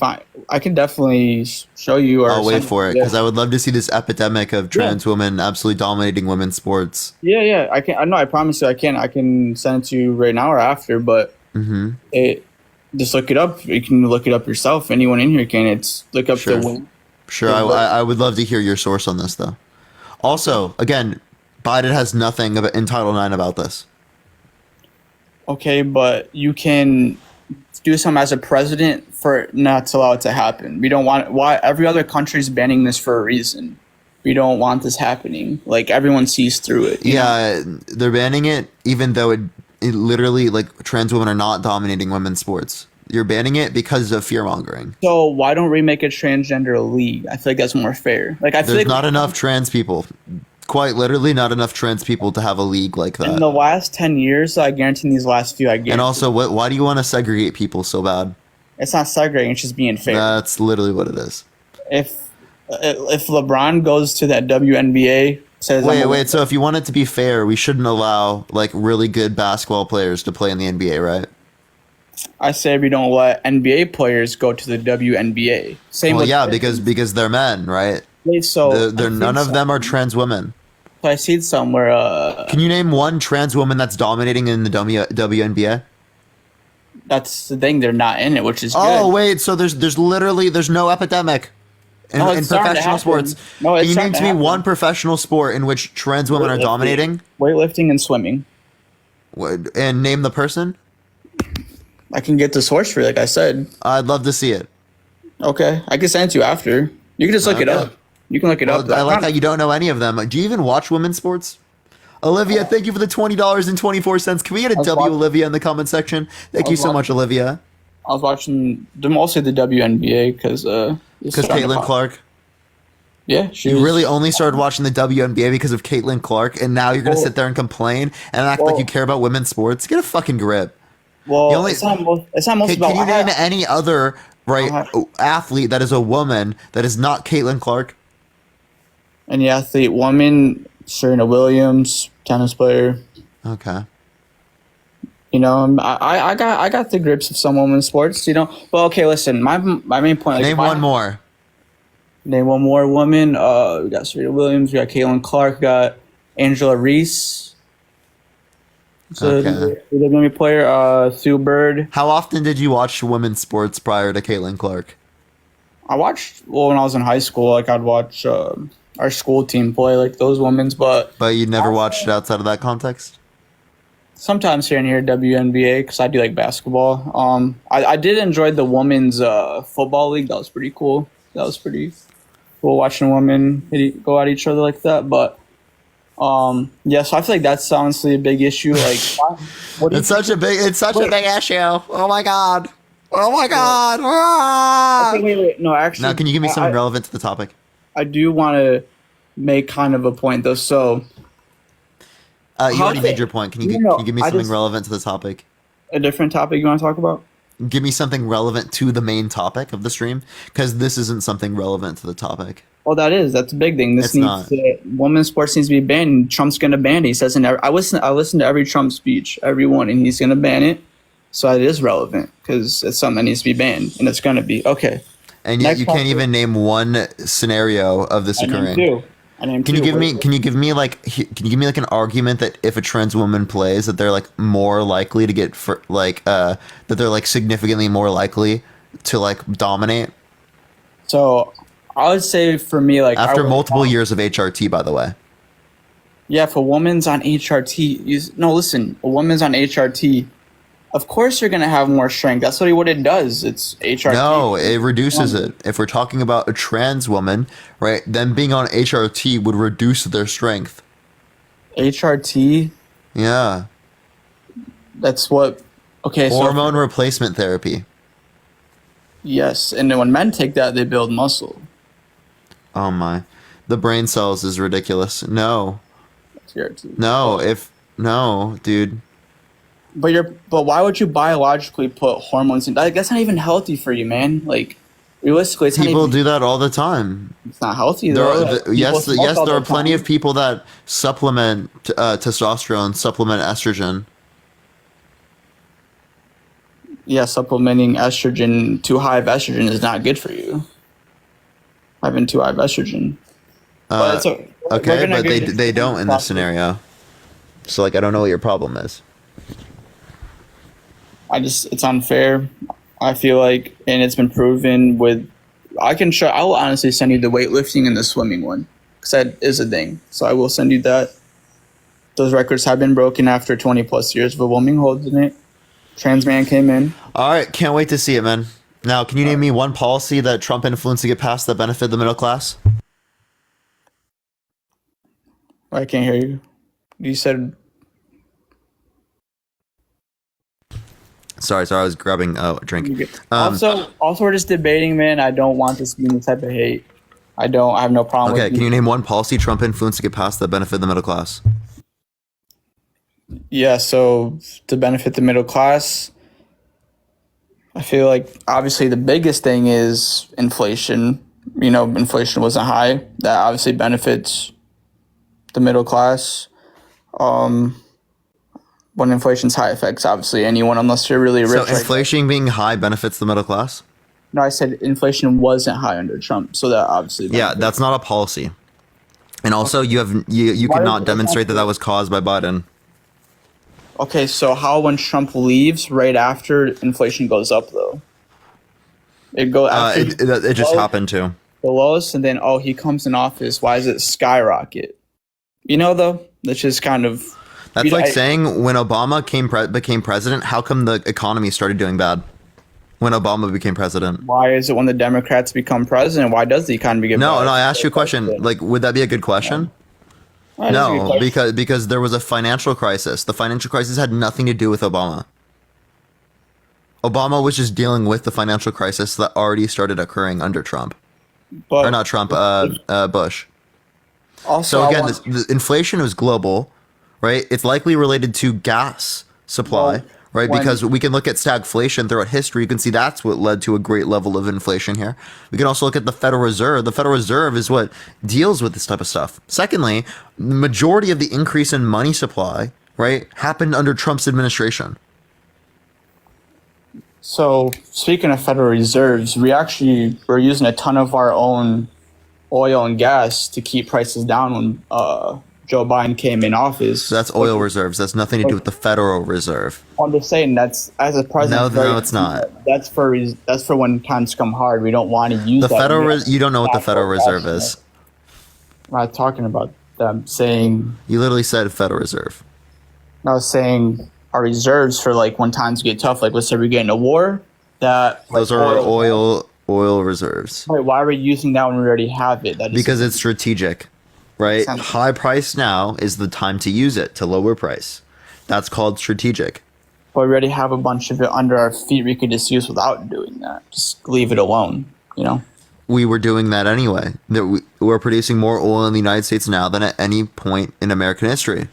show you. Or I'll wait send- for it yeah. because I would love to see this epidemic of trans women absolutely dominating women's sports. Yeah, I can. I know. I promise you, I can. I can send it to you right now or after. But just look it up. You can look it up yourself. Anyone in here can. It's look up Sure. the win. Sure, Yeah, but- I would love to hear your source on this though. Also, again, Biden has nothing in Title IX about this. Okay, but you can do something as a president for not to allow it to happen. We don't want. Why every other country's banning this for a reason. We don't want this happening. Like everyone sees through it. you know? Yeah, they're banning it even though it literally, like, trans women are not dominating women's sports. You're banning it because of fear mongering. So why don't we make a transgender league? I feel like that's more fair. Like I feel There's like not enough trans people. Quite literally, not enough trans people to have a league like in that. the last 10 years, I guarantee in these last few, I guarantee. And also, why do you want to segregate people so bad? It's not segregating, it's just being fair. That's literally what it is. If LeBron goes to that WNBA, says Wait. So if you want it to be fair, we shouldn't allow like really good basketball players to play in the NBA, right? I say we don't let NBA players go to the WNBA. Same Well, with yeah, because they're men, right? so They're none of them are trans women. So I see it somewhere. Can you name one trans woman that's dominating in the WNBA? That's the thing; they're not in it, which is Oh good. wait, so there's literally no epidemic in, No, in it's starting to professional happen. sports. No, it's Can you starting name to to me happen. one professional sport in which trans women are Weightlifting. dominating? Weightlifting and swimming. And name the person. I can get the source for you, like I said. I'd love to see it. Okay, I can send it to you after. You can just look it Okay. up. You can look it up. I like how you don't know any of them. Do you even watch women's sports? Olivia, thank you for the $20.24. Can we get a was W, watching- Olivia, in the comment section? Thank I you was so much, Olivia. I was watching mostly the WNBA because Caitlin Clark. Yeah, she You was- really only started watching the WNBA because of Caitlin Clark, and now you're going to Well- sit there and complain and act like well- you care about women's sports? Get a fucking grip. Well, the only- it's not most about. Can you name any other Uh-huh. athlete that is a woman that is not Caitlin Clark? Any athlete, woman, Serena Williams, tennis player. Okay. You know, I got the grips of some women's sports. You know, well, okay, listen. My main point. Like, Name one more. Name one more woman. We got Serena Williams. We got Caitlin Clark. We got Angela Reese. Okay. The WNBA player. Sue Bird. How often did you watch women's sports prior to Caitlin Clark? I watched when I was in high school. Like I'd watch our school team play like those women's, but But you never watched it outside of that context? Sometimes here and here, WNBA, because I do like basketball. I did enjoy the women's football league. That was pretty cool. That was pretty cool watching women go at each other like that. But yeah, so I feel like that's honestly a big issue. Like, what do you It's such a big issue. Oh my god. Oh my god. Ah! Okay, wait. No, actually. Now, can you give me something relevant to the topic? I do want to make kind of a point though. So You already made your point. Can you give me something relevant to the topic? a different topic you want to talk about? Give me something relevant to the main topic of the stream, because this isn't something relevant to the topic. Well, that's a big thing. It's not. Women's sports needs to be banned. Trump's going to ban it. He says I listen to every Trump speech, every one, and he's going to ban it. So it is relevant because it's something that needs to be banned, and it's going to be okay. And yet you can't even name one scenario of this occurring. Can you give me like an argument that if a trans woman plays, that they're like more likely to get that they're like significantly more likely to like dominate? So I would say for me, like after multiple years of HRT, by the way. Yeah, if a woman's on HRT, a woman's on HRT. Of course, you're gonna have more strength. That's what it does. It's HRT. No, it reduces it. If we're talking about a trans woman, right, then being on HRT would reduce their strength. HRT. Yeah. That's what. Okay. Hormone replacement therapy. Yes, and then when men take that, they build muscle. Oh my, the brain cells is ridiculous. No. HRT. No, dude. But why would you biologically put hormones in? That's not even healthy for you, man. Like, realistically, people do that all the time. It's not healthy though. Yes, there are plenty of people that supplement testosterone, supplement estrogen. Yeah, supplementing estrogen, too high of estrogen is not good for you. Having too high of estrogen. But okay, but they don't in this scenario. So like, I don't know what your problem is. It's unfair. I feel like, and it's been proven with. I will honestly send you the weightlifting and the swimming one, because that is a thing. So I will send you that. Those records have been broken after 20 plus years of a woman holding it. Trans man came in. All right, can't wait to see it, man. Now, can you name me one policy that Trump influenced to get passed that benefit the middle class? I can't hear you. You said. Sorry, I was grabbing a drink. Also, we're just debating, man. I don't want this to be any type of hate. I have no problem. Okay, can you name one policy Trump influenced to get passed that benefit the middle class? Yeah, so to benefit the middle class, I feel like obviously the biggest thing is inflation. Inflation wasn't high. That obviously benefits the middle class. When inflation's high, affects obviously anyone unless you're really rich. So inflation being high benefits the middle class? No, I said inflation wasn't high under Trump, so that obviously benefits. Yeah, that's not a policy. And also, you could not demonstrate that was caused by Biden. Okay, so how when Trump leaves right after inflation goes up though? It just happened to the lowest, and then he comes in office. Why does it skyrocket? Though that's just kind of. That's like saying when Obama became president, how come the economy started doing bad when Obama became president? Why is it when the Democrats become president? Why does the economy get bad? No, I asked you a question. Like, would that be a good question? Yeah. No, because there was a financial crisis. The financial crisis had nothing to do with Obama. Obama was just dealing with the financial crisis that already started occurring under Trump. Or not Trump, Bush. Also, so again, the inflation was global. Right, it's likely related to gas supply, right? Because we can look at stagflation throughout history. You can see that's what led to a great level of inflation here. We can also look at the Federal Reserve. The Federal Reserve is what deals with this type of stuff. Secondly, the majority of the increase in money supply, right, happened under Trump's administration. So speaking of Federal Reserves, we're using a ton of our own oil and gas to keep prices down when Joe Biden came in office. So that's oil reserves. That's nothing to do with the Federal Reserve. I'm just saying that's as a president. No, it's not. That's for when times come hard. We don't want to use the Federal. You don't know what the Federal Reserve is. I'm not talking about them saying. You literally said Federal Reserve. I was saying our reserves for like when times get tough, like let's say we get in a war, that Those like, are our oil reserves. Wait, why are we using that when we already have it? That just Because it's strategic, right? Sounds- High price now is the time to use it to lower price. That's called strategic. but we already have a bunch of it under our feet. We could just use without doing that. Just leave it alone. You know. We were doing that anyway. We're producing more oil in the United States now than at any point in American history.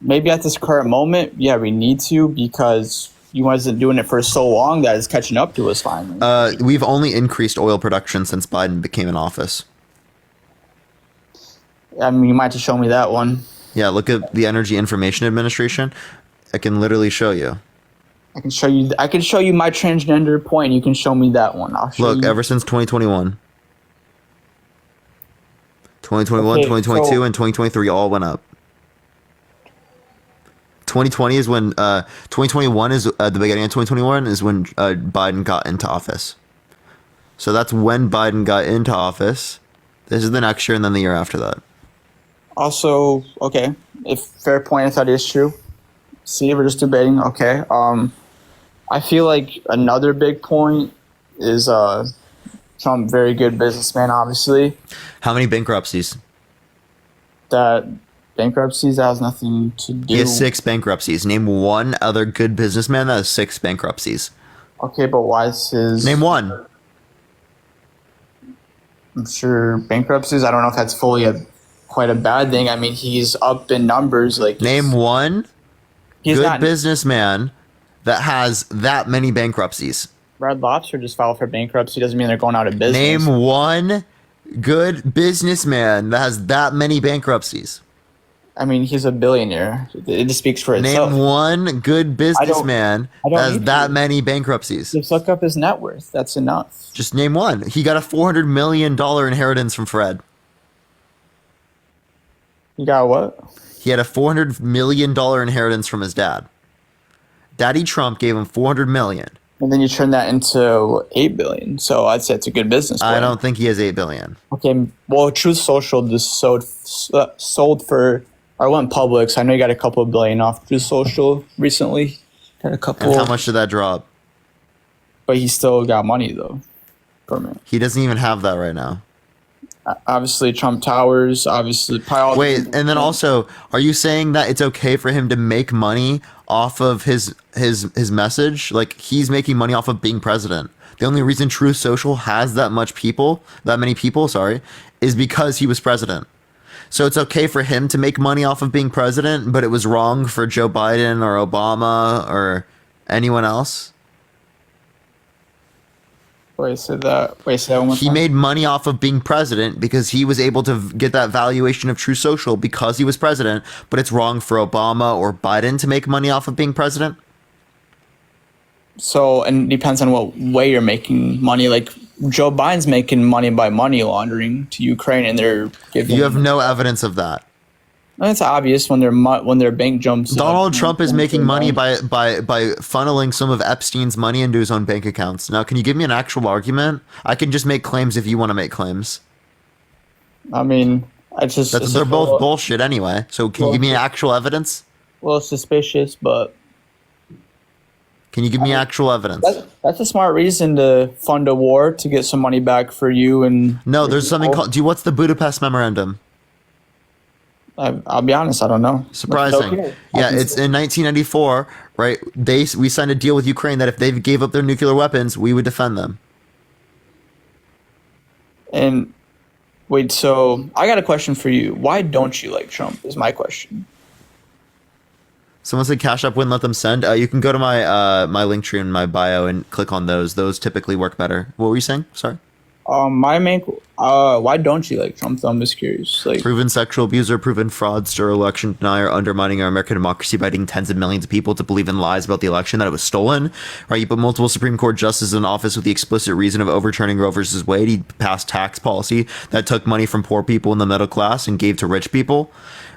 Maybe at this current moment, yeah, we need to because you wasn't doing it for so long that it's catching up to us finally. We've only increased oil production since Biden became in office. I mean, you might have to show me that one. Yeah, look at the Energy Information Administration. I can literally show you. I can show you. I can show you my transgender point. You can show me that one. I'll show Look, you. ever since 2021. 2021, Okay, 2022, so- and 2023 all went up. 2020 is when 2021 is the beginning of 2021 is when Biden got into office. So that's when Biden got into office. This is the next year and then the year after that. Also, okay, if fair point, if that is true. See, we're just debating. Okay. I feel like another big point is Trump, very good businessman, obviously. How many bankruptcies? That bankruptcies that has nothing to do. He has 6 bankruptcies. Name one other good businessman that has 6 bankruptcies. Okay, but why is his Name one. I'm sure bankruptcies. I don't know if that's fully quite a bad thing. I mean, he's up in numbers. Like Name one he's good not. businessman that has that many bankruptcies. Red Lobster just filed for bankruptcy. Doesn't mean they're going out of business. Name one good businessman that has that many bankruptcies. I mean, he's a billionaire. It just speaks for itself. Name one good businessman I don't that has need that to. many bankruptcies. Just look up his net worth. That's enough. Just name one. He got a $400 million inheritance from Fred. You got what? He had a $400 million inheritance from his dad. Daddy Trump gave him $400 million. And then you turn that into $8 billion. So I'd say it's a good business. I plan. don't think he has $8 billion. Okay. Well, Truth Social just sold for or went public. So I know you got a couple of billion off Truth Social recently. Got a couple. And how much did that drop? But he still got money though. From it. He doesn't even have that right now. Obviously, Trump Towers. Obviously, probably all Wait, and then also, are you saying that it's okay for him to make money off of his message? Like, he's making money off of being president. The only reason Truth Social has that many people, is because he was president. So it's okay for him to make money off of being president, but it was wrong for Joe Biden or Obama or anyone else? Wait, say that one more He time. made money off of being president because he was able to get that valuation of True Social because he was president, but it's wrong for Obama or Biden to make money off of being president? So, and it depends on what way you're making money. Like, Joe Biden's making money by money laundering to Ukraine, and they're giving. You have no evidence of that. It's obvious when their bank jumps. Donald Trump is making money by funneling some of Epstein's money into his own bank accounts. Now, can you give me an actual argument? I can just make claims if you want to make claims. I mean, They're both bullshit anyway. So can you give me actual evidence? Well, it's suspicious, but Can you give me actual evidence? that's a smart reason to fund a war to get some money back for you and. No, there's something called. What's the Budapest Memorandum? I'll be honest, I don't know. Surprising. Okay. Yeah, it's in 1994, right? We signed a deal with Ukraine that if they gave up their nuclear weapons, we would defend them. And wait, so I got a question for you. Why don't you like Trump? Is my question. Someone said Cash App wouldn't let them send. You can go to my my link tree in my bio and click on those. Those typically work better. What were you saying? Sorry. Why don't you like Trump? Though? I'm just curious. Like, Proven sexual abuser, proven fraudster, election denier, undermining our American democracy by getting tens of millions of people to believe in lies about the election, that it was stolen. Right? You put multiple Supreme Court justices in office with the explicit reason of overturning Roe versus Wade. He passed tax policy that took money from poor people in the middle class and gave to rich people.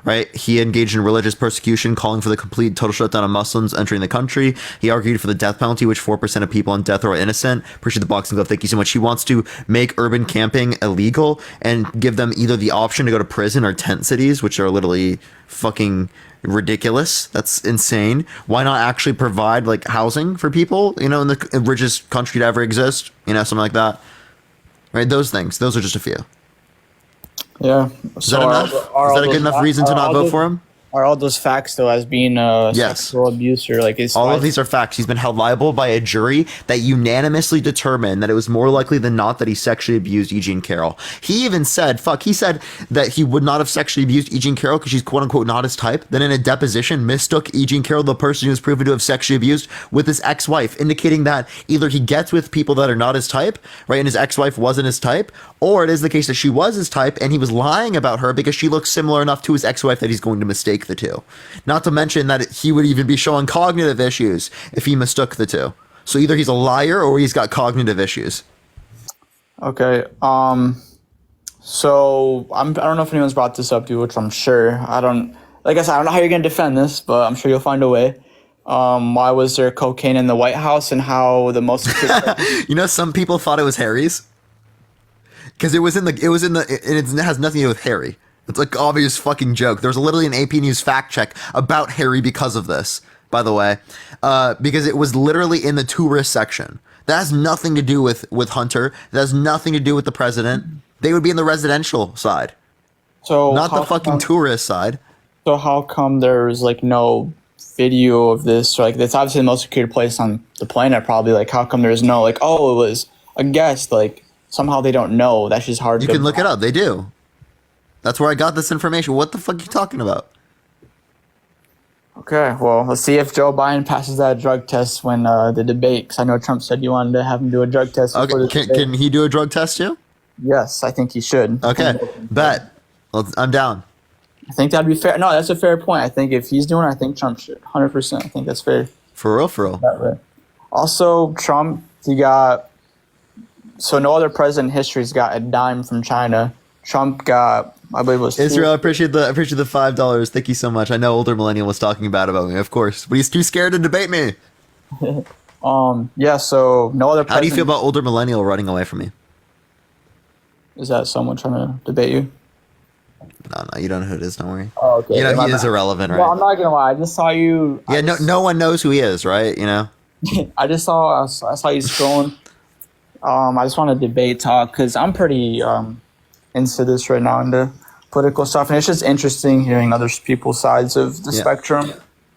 Right? He engaged in religious persecution, calling for the complete total shutdown of Muslims entering the country. He argued for the death penalty, which 4% of people on death row are innocent. Appreciate the boxing glove. Thank you so much. He wants to make urban camping illegal illegal and give them either the option to go to prison or tent cities, which are literally fucking ridiculous. That's insane. Why not actually provide like housing for people, in the richest country to ever exist, something like that, right? Those things, those are just a few. Yeah. Is that enough? Is that a good enough reason to not vote for him? Are all those facts though as being Yes. sexual abuse or like is All of these are facts. He's been held liable by a jury that unanimously determined that it was more likely than not that he sexually abused Eugene Carroll. He even said, he said that he would not have sexually abused Eugene Carroll because she's quote unquote not his type. Then in a deposition mistook Eugene Carroll, the person who was proven to have sexually abused, with his ex-wife, indicating that either he gets with people that are not his type, right, and his ex-wife wasn't his type, or it is the case that she was his type and he was lying about her because she looks similar enough to his ex-wife that he's going to mistake the two. Not to mention that he would even be showing cognitive issues if he mistook the two. So either he's a liar or he's got cognitive issues. Okay. So I don't know if anyone's brought this up to you, which I'm sure. Like I said, I don't know how you're gonna defend this, but I'm sure you'll find a way. Why was there cocaine in the White House and how the most some people thought it was Harry's because it has nothing to do with Harry. It's like obvious fucking joke. There's literally an AP News fact check about Harry because of this, by the way, because it was literally in the tourist section. That has nothing to do with Hunter. That has nothing to do with the president. They would be in the residential side, so not the fucking tourist side. So how come there's like no video of this? Like it's obviously the most secure place on the planet, probably. Like how come there's no it was a guest? Like somehow they don't know. That's just hard. You can look it up. They do. That's where I got this information. What the fuck are you talking about? Okay, well, let's see if Joe Biden passes that drug test when the debate. Because I know Trump said you wanted to have him do a drug test. Okay, can he do a drug test too? Yes, I think he should. Okay, bet. I'm down. I think that'd be fair. No, that's a fair point. I think if he's doing it, I think Trump should. 100%. I think that's fair. For real. That way. Also, Trump, so no other president in history has got a dime from China. Trump got, I believe it was Israel. I appreciate the $5. Thank you so much. I know older millennial was talking bad about me, of course, but he's too scared to debate me. Yeah. So no other president. How do you feel about older millennial running away from me? Is that someone trying to debate you? No, you don't know who it is. Don't worry. Oh, okay. He is irrelevant, right? Well, I'm not gonna lie. I just saw you. Yeah, no one knows who he is, right? I saw you scrolling. I just want to debate talk because I'm pretty into this right now, into political stuff, and it's just interesting hearing other people's sides of the spectrum.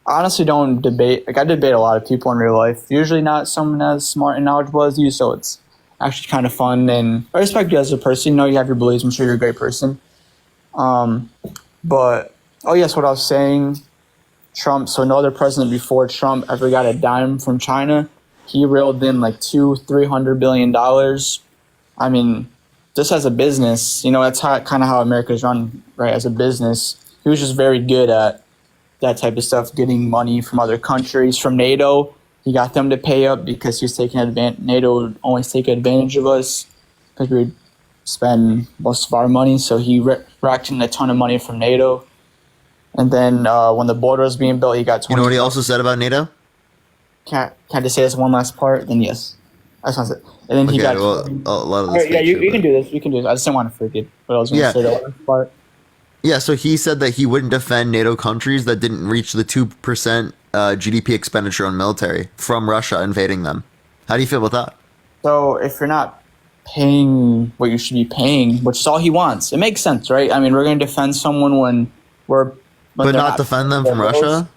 I honestly don't debate. Like I debate a lot of people in real life. Usually not someone as smart and knowledgeable as you, so it's actually kind of fun. And I respect you as a person. You have your beliefs. I'm sure you're a great person. But yes, what I was saying. Trump. So no other president before Trump ever got a dime from China. He reeled in like $200-300 billion. I mean, just as a business, that's kind of how America's run, right? As a business, he was just very good at that type of stuff, getting money from other countries, from NATO. He got them to pay up because he was taking advantage. NATO would always take advantage of us because we would spend most of our money. So he racked in a ton of money from NATO. And then when the border was being built, he got 20. You know what he also said about NATO? Can I just say this one last part? Then yes. That's not it. And then he got. Well, a lot of this. Yeah, you can do this. You can do this. I just didn't want to forget what I was going to say. The last part. Yeah, so he said that he wouldn't defend NATO countries that didn't reach the 2% GDP expenditure on military from Russia invading them. How do you feel about that? So if you're not paying what you should be paying, which is all he wants, it makes sense, right? I mean, we're going to defend someone when but not defend them from Russia?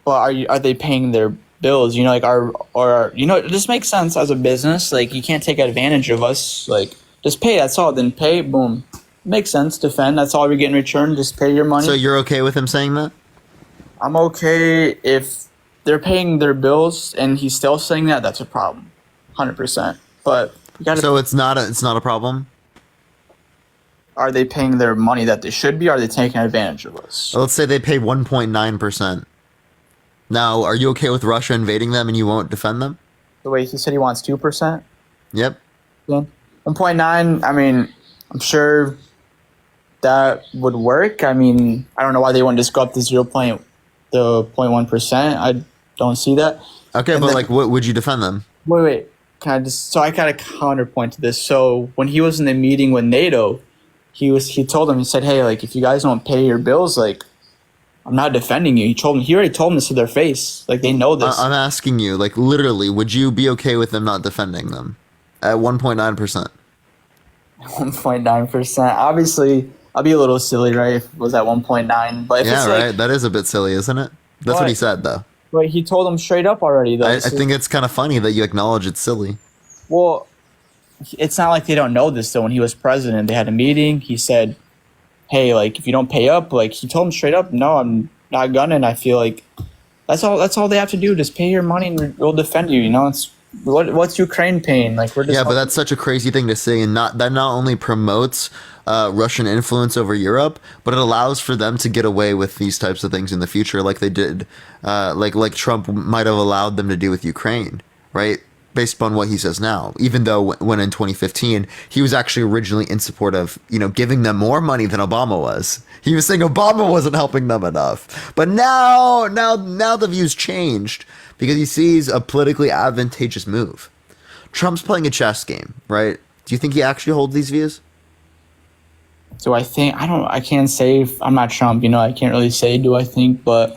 But are they paying their bills? It just makes sense as a business. Like, you can't take advantage of us. Like, just pay. That's all. Then pay. Boom. Makes sense. Defend. That's all we get in return. Just pay your money. So you're okay with him saying that? I'm okay if they're paying their bills and he's still saying that. That's a problem, 100%. But you gotta. So it's not a problem. Are they paying their money that they should be? Or are they taking advantage of us? Well, let's say they pay 1.9%. Now, are you okay with Russia invading them and you won't defend them? The way he said he wants 2%? Yep. Yeah. 1.9, I mean, I'm sure that would work. I mean, I don't know why they wouldn't just go up to 0.1%. I don't see that. Okay, but what would you defend them? Wait. I got a counterpoint to this. So when he was in the meeting with NATO, he told them, he said, hey, like, if you guys don't pay your bills, like, I'm not defending you. He already told them this to their face. Like, they know this. I'm asking you, like, literally, would you be okay with them not defending them at 1.9%? 1.9%. Obviously, I'll be a little silly, right? If it was at 1.9, but if Yeah, it's right. like, that is a bit silly, isn't it? That's what he said, though. but he told them straight up already, though. I think it's kind of funny that you acknowledge it's silly. Well, it's not like they don't know this, though. When he was president, they had a meeting. He said, hey, like, if you don't pay up, like, he told them straight up, no, I'm not gonna. And I feel like that's all they have to do. Just pay your money and we'll defend you. You know, it's what's Ukraine paying? Like, we're just but that's such a crazy thing to say, and that not only promotes Russian influence over Europe, but it allows for them to get away with these types of things in the future, like they did, like Trump might have allowed them to do with Ukraine, right? Based upon what he says now, even though when in 2015 he was actually originally in support of giving them more money than Obama was. He was saying Obama wasn't helping them enough, but now the view's changed because he sees a politically advantageous move. Trump's playing a chess game, right? Do you think he actually holds these views? So I can't say. I'm not Trump, I can't really say. Do I think? But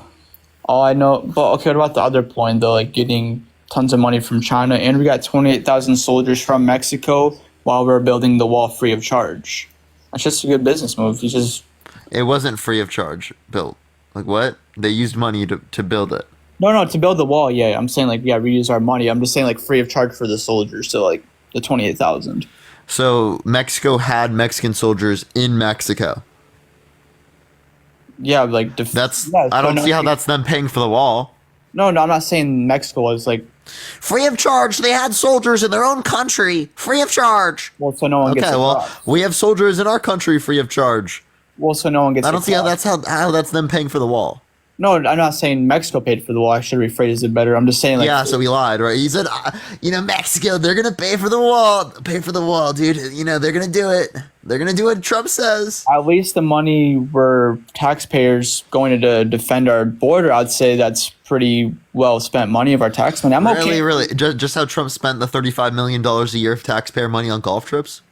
all I know. But okay, what about the other point though? Like getting tons of money from China, and we got 28,000 soldiers from Mexico while we're building the wall free of charge. That's just a good business move. It wasn't free of charge built. Like what? They used money to build it. No, to build the wall. Yeah, I'm saying we use our money. I'm just saying like free of charge for the soldiers. So like the 28,000. So Mexico had Mexican soldiers in Mexico. Yeah, like I don't see how that's them paying for the wall. No, I'm not saying Mexico was like free of charge. They had soldiers in their own country, free of charge. Well, so no one gets. Okay, well, we have soldiers in our country, free of charge. Well, so no one gets. I don't see how that's them paying for the wall. No, I'm not saying Mexico paid for the wall. I should rephrase it better. I'm just saying so he lied, right? He said, Mexico, they're gonna pay for the wall. Pay for the wall, dude. They're gonna do it. They're gonna do what Trump says. At least the money were taxpayers going to defend our border. I'd say that's pretty well spent money of our tax money. I'm okay. Really, just how Trump spent the $35 million a year of taxpayer money on golf trips.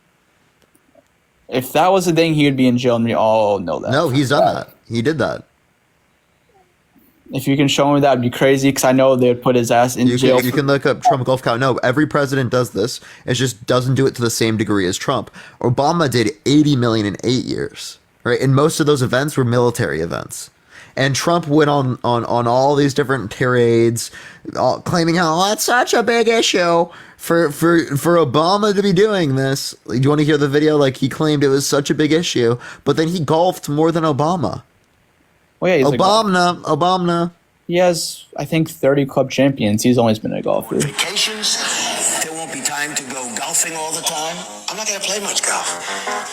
If that was the thing, he would be in jail, and we all know that. No, he's done that. He did that. If you can show me, that'd be crazy, because I know they'd put his ass in jail. You can look up Trump golf count. No, every president does this. It just doesn't do it to the same degree as Trump. Obama did 80 million in 8 years, right? And most of those events were military events. And Trump went on all these different tirades, claiming how it's such a big issue for Obama to be doing this. Do you want to hear the video? Like, he claimed it was such a big issue, but then he golfed more than Obama. Well, yeah, Obama. He has, I think, 30 club champions. He's always been a golfer. Vacations, there won't be time to go golfing all the time. I'm not going to play much golf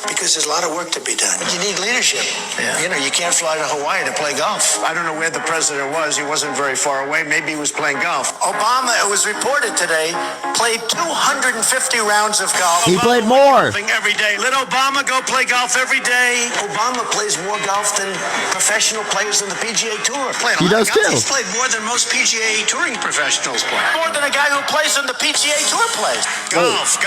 because there's a lot of work to be done. But you need leadership. Yeah. You can't fly to Hawaii to play golf. I don't know where the president was. He wasn't very far away. Maybe he was playing golf. Obama, it was reported today, played 250 rounds of golf. He played more. Every day. Let Obama go play golf every day. Obama plays more golf than professional players on the PGA Tour. He does too. He's played more than most PGA touring professionals play. More than a guy who plays on the PGA Tour plays. Golf.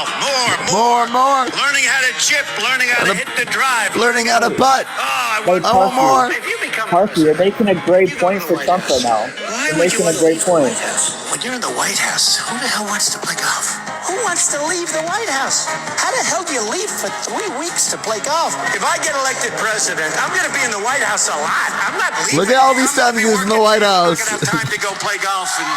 More. Learning how to chip, learning how to hit the drive. Learning how to putt. I want more. Parky, you're making a great point for Trump right now. You're making a great point. When you're in the White House, who the hell wants to play golf? Who wants to leave the White House? How the hell do you leave for 3 weeks to play golf? If I get elected president, I'm going to be in the White House a lot. I'm not leaving. Look at all these times he was in the White House. I'm going to have time to go play golf, and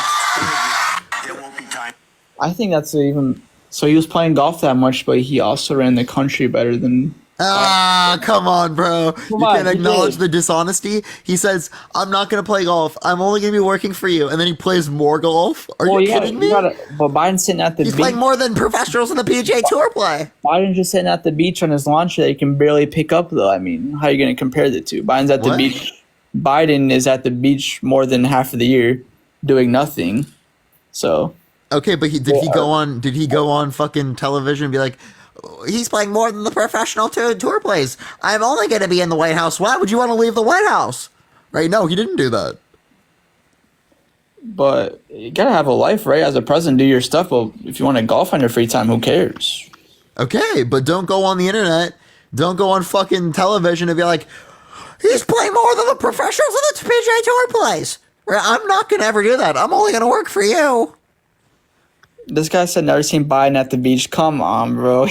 there won't be time. I think that's even. So he was playing golf that much, but he also ran the country better than. Come on, bro. You can't acknowledge the dishonesty. He says, I'm not going to play golf. I'm only going to be working for you. And then he plays more golf. Are you kidding me? But Biden's sitting at the beach. He's playing more than professionals in the PGA Tour play. Biden's just sitting at the beach on his launch that he can barely pick up, though. I mean, how are you going to compare the two? Biden's at the beach. Biden is at the beach more than half of the year doing nothing. So. Okay, but did he go on fucking television and be like, he's playing more than the professional tour plays. I'm only going to be in the White House. Why would you want to leave the White House? Right? No, he didn't do that. But you gotta have a life, right? As a president, do your stuff. But if you want to golf on your free time, who cares? Okay, but don't go on the internet. Don't go on fucking television and be like, he's playing more than the professionals in the PGA Tour plays. I'm not going to ever do that. I'm only going to work for you. This guy said never seen Biden at the beach. Come on, bro.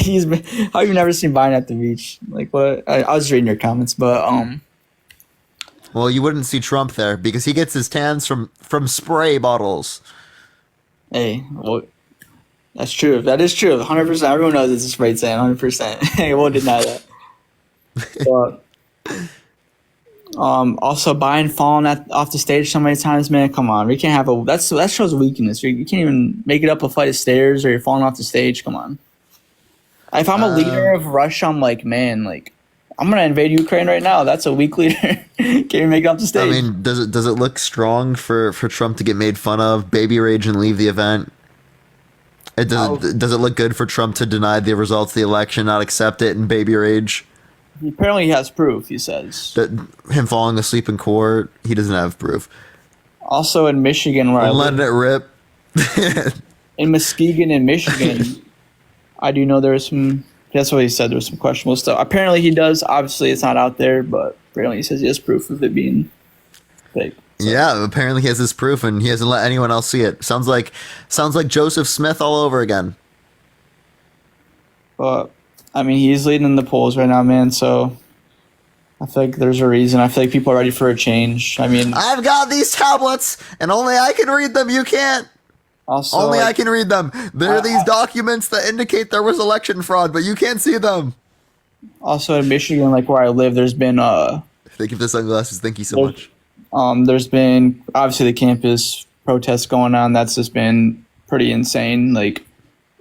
How you never seen Biden at the beach? Like what? I was reading your comments, but Well, you wouldn't see Trump there because he gets his tans from spray bottles. Hey, well, that's true. That is true. 100%. Everyone knows it's a spray tan. 100%. Hey, won't deny that. But also Biden falling off the stage so many times, man. Come on, we can't have that shows weakness. You can't even make it up a flight of stairs, or you're falling off the stage. Come on. If I'm a leader of Russia, I'm like, man, like I'm gonna invade Ukraine right now. That's a weak leader. Can't even make it up the stage. I mean, does it look strong for Trump to get made fun of, baby rage, and leave the event? Does it look good for Trump to deny the results of the election, not accept it, and baby rage? Apparently, he has proof. He says That him falling asleep in court, he doesn't have proof. Also in Michigan, where Letting it rip. In Muskegon, in Michigan, I do know there's some. That's what he said. There was some questionable stuff. Apparently, he does. Obviously, it's not out there, but apparently, he says he has proof of it being fake. So. Yeah, apparently he has this proof, and he hasn't let anyone else see it. Sounds like Joseph Smith all over again. But I mean, he's leading in the polls right now, man. So I feel like there's a reason. I feel like people are ready for a change. I mean, I've got these tablets, and only I can read them. You can't. Also, only I can read them. There are these documents that indicate there was election fraud, but you can't see them. Also in Michigan, like where I live, there's been Thank you for the sunglasses. Thank you so much. There's been obviously the campus protests going on. That's just been pretty insane. Like,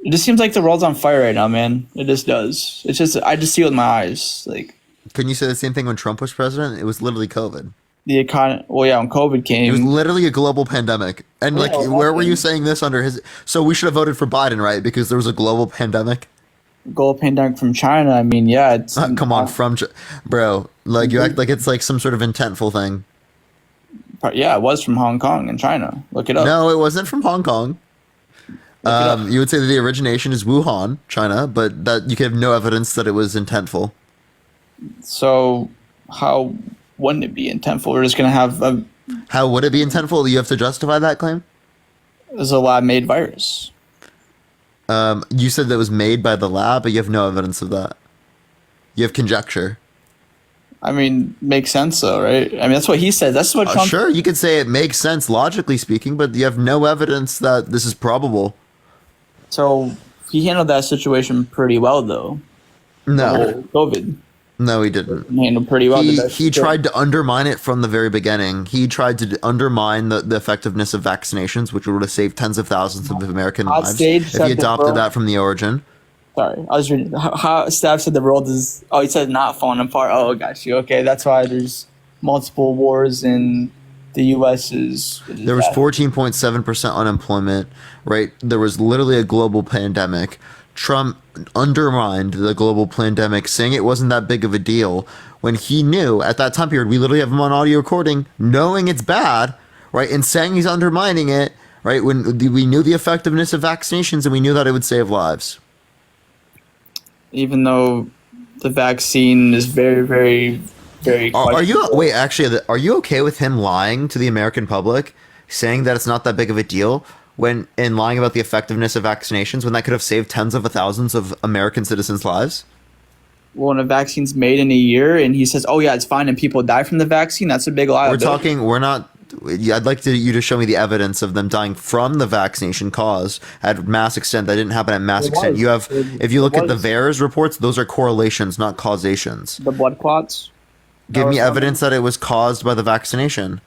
it just seems like the world's on fire right now, man. It just does. It's just I just see it with my eyes. Like, couldn't you say the same thing when Trump was president? It was literally COVID. The economy. Well, yeah, when COVID came, it was literally a global pandemic. And like, where were you saying this under his? So we should have voted for Biden, right? Because there was a global pandemic. Global pandemic from China. I mean, yeah, it's come on, bro. Like you act like it's like some sort of intentful thing. Yeah, it was from Hong Kong and China. Look it up. No, it wasn't from Hong Kong. You would say that the origination is Wuhan, China, but that you could have no evidence that it was intentful. So how wouldn't it be intentful? We're just gonna have a. How would it be intentful? You have to justify that claim. It's a lab-made virus. You said that it was made by the lab, but you have no evidence of that. You have conjecture. I mean, makes sense though, right? I mean, that's what he said. That's what Trump. Sure, you could say it makes sense logically speaking, but you have no evidence that this is probable. So he handled that situation pretty well, though. No, COVID. No, he didn't. Handled pretty well. He tried to undermine it from the very beginning. He tried to undermine the effectiveness of vaccinations, which would have saved tens of thousands of American lives if he adopted that from the origin. Sorry, I was reading. How Stav said the world is. Oh, he said not falling apart. Oh, got you. Okay, that's why there's multiple wars in the U.S. There was 14.7% unemployment. Right, there was literally a global pandemic. Trump undermined the global pandemic, saying it wasn't that big of a deal when he knew at that time period. We literally have him on audio recording, knowing it's bad, right, and saying he's undermining it. Right, when we knew the effectiveness of vaccinations and we knew that it would save lives. Even though the vaccine is very, very, very. Are you okay with him lying to the American public, saying that it's not that big of a deal, and lying about the effectiveness of vaccinations when that could have saved tens of thousands of American citizens' lives? Well, when a vaccine's made in a year and he says, "Oh yeah, it's fine," and people die from the vaccine, that's a big lie. I'd like you to show me the evidence of them dying from the vaccination cause at mass extent. That didn't happen at mass extent. If you look at the VAERS reports, those are correlations, not causations. The blood clots? Give me evidence that it was caused by the vaccination.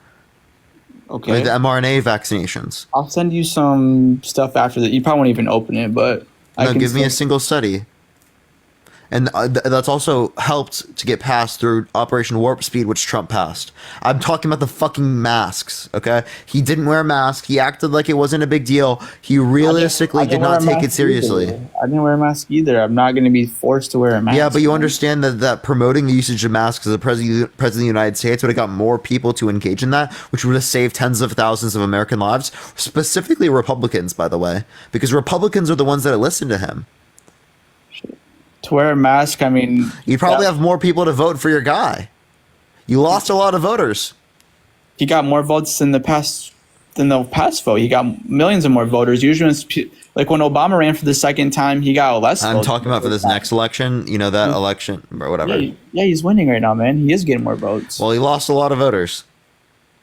Okay. Like the mRNA vaccinations. I'll send you some stuff after that. You probably won't even open it, but give me a single study. And that's also helped to get passed through Operation Warp Speed, which Trump passed. I'm talking about the fucking masks, okay? He didn't wear a mask. He acted like it wasn't a big deal. He realistically did not take it seriously. I didn't wear a mask either. I'm not going to be forced to wear a mask. Yeah, but you understand that promoting the usage of masks as the president of the United States would have got more people to engage in that, which would have saved tens of thousands of American lives, specifically Republicans, by the way, because Republicans are the ones that listen to him. To wear a mask, I mean... You'd probably have more people to vote for your guy. You lost a lot of voters. He got more votes than the past vote. He got millions of more voters. Usually, like when Obama ran for the second time, he got less votes. I'm talking about for this next election, that election, or whatever. Yeah, he's winning right now, man. He is getting more votes. Well, he lost a lot of voters.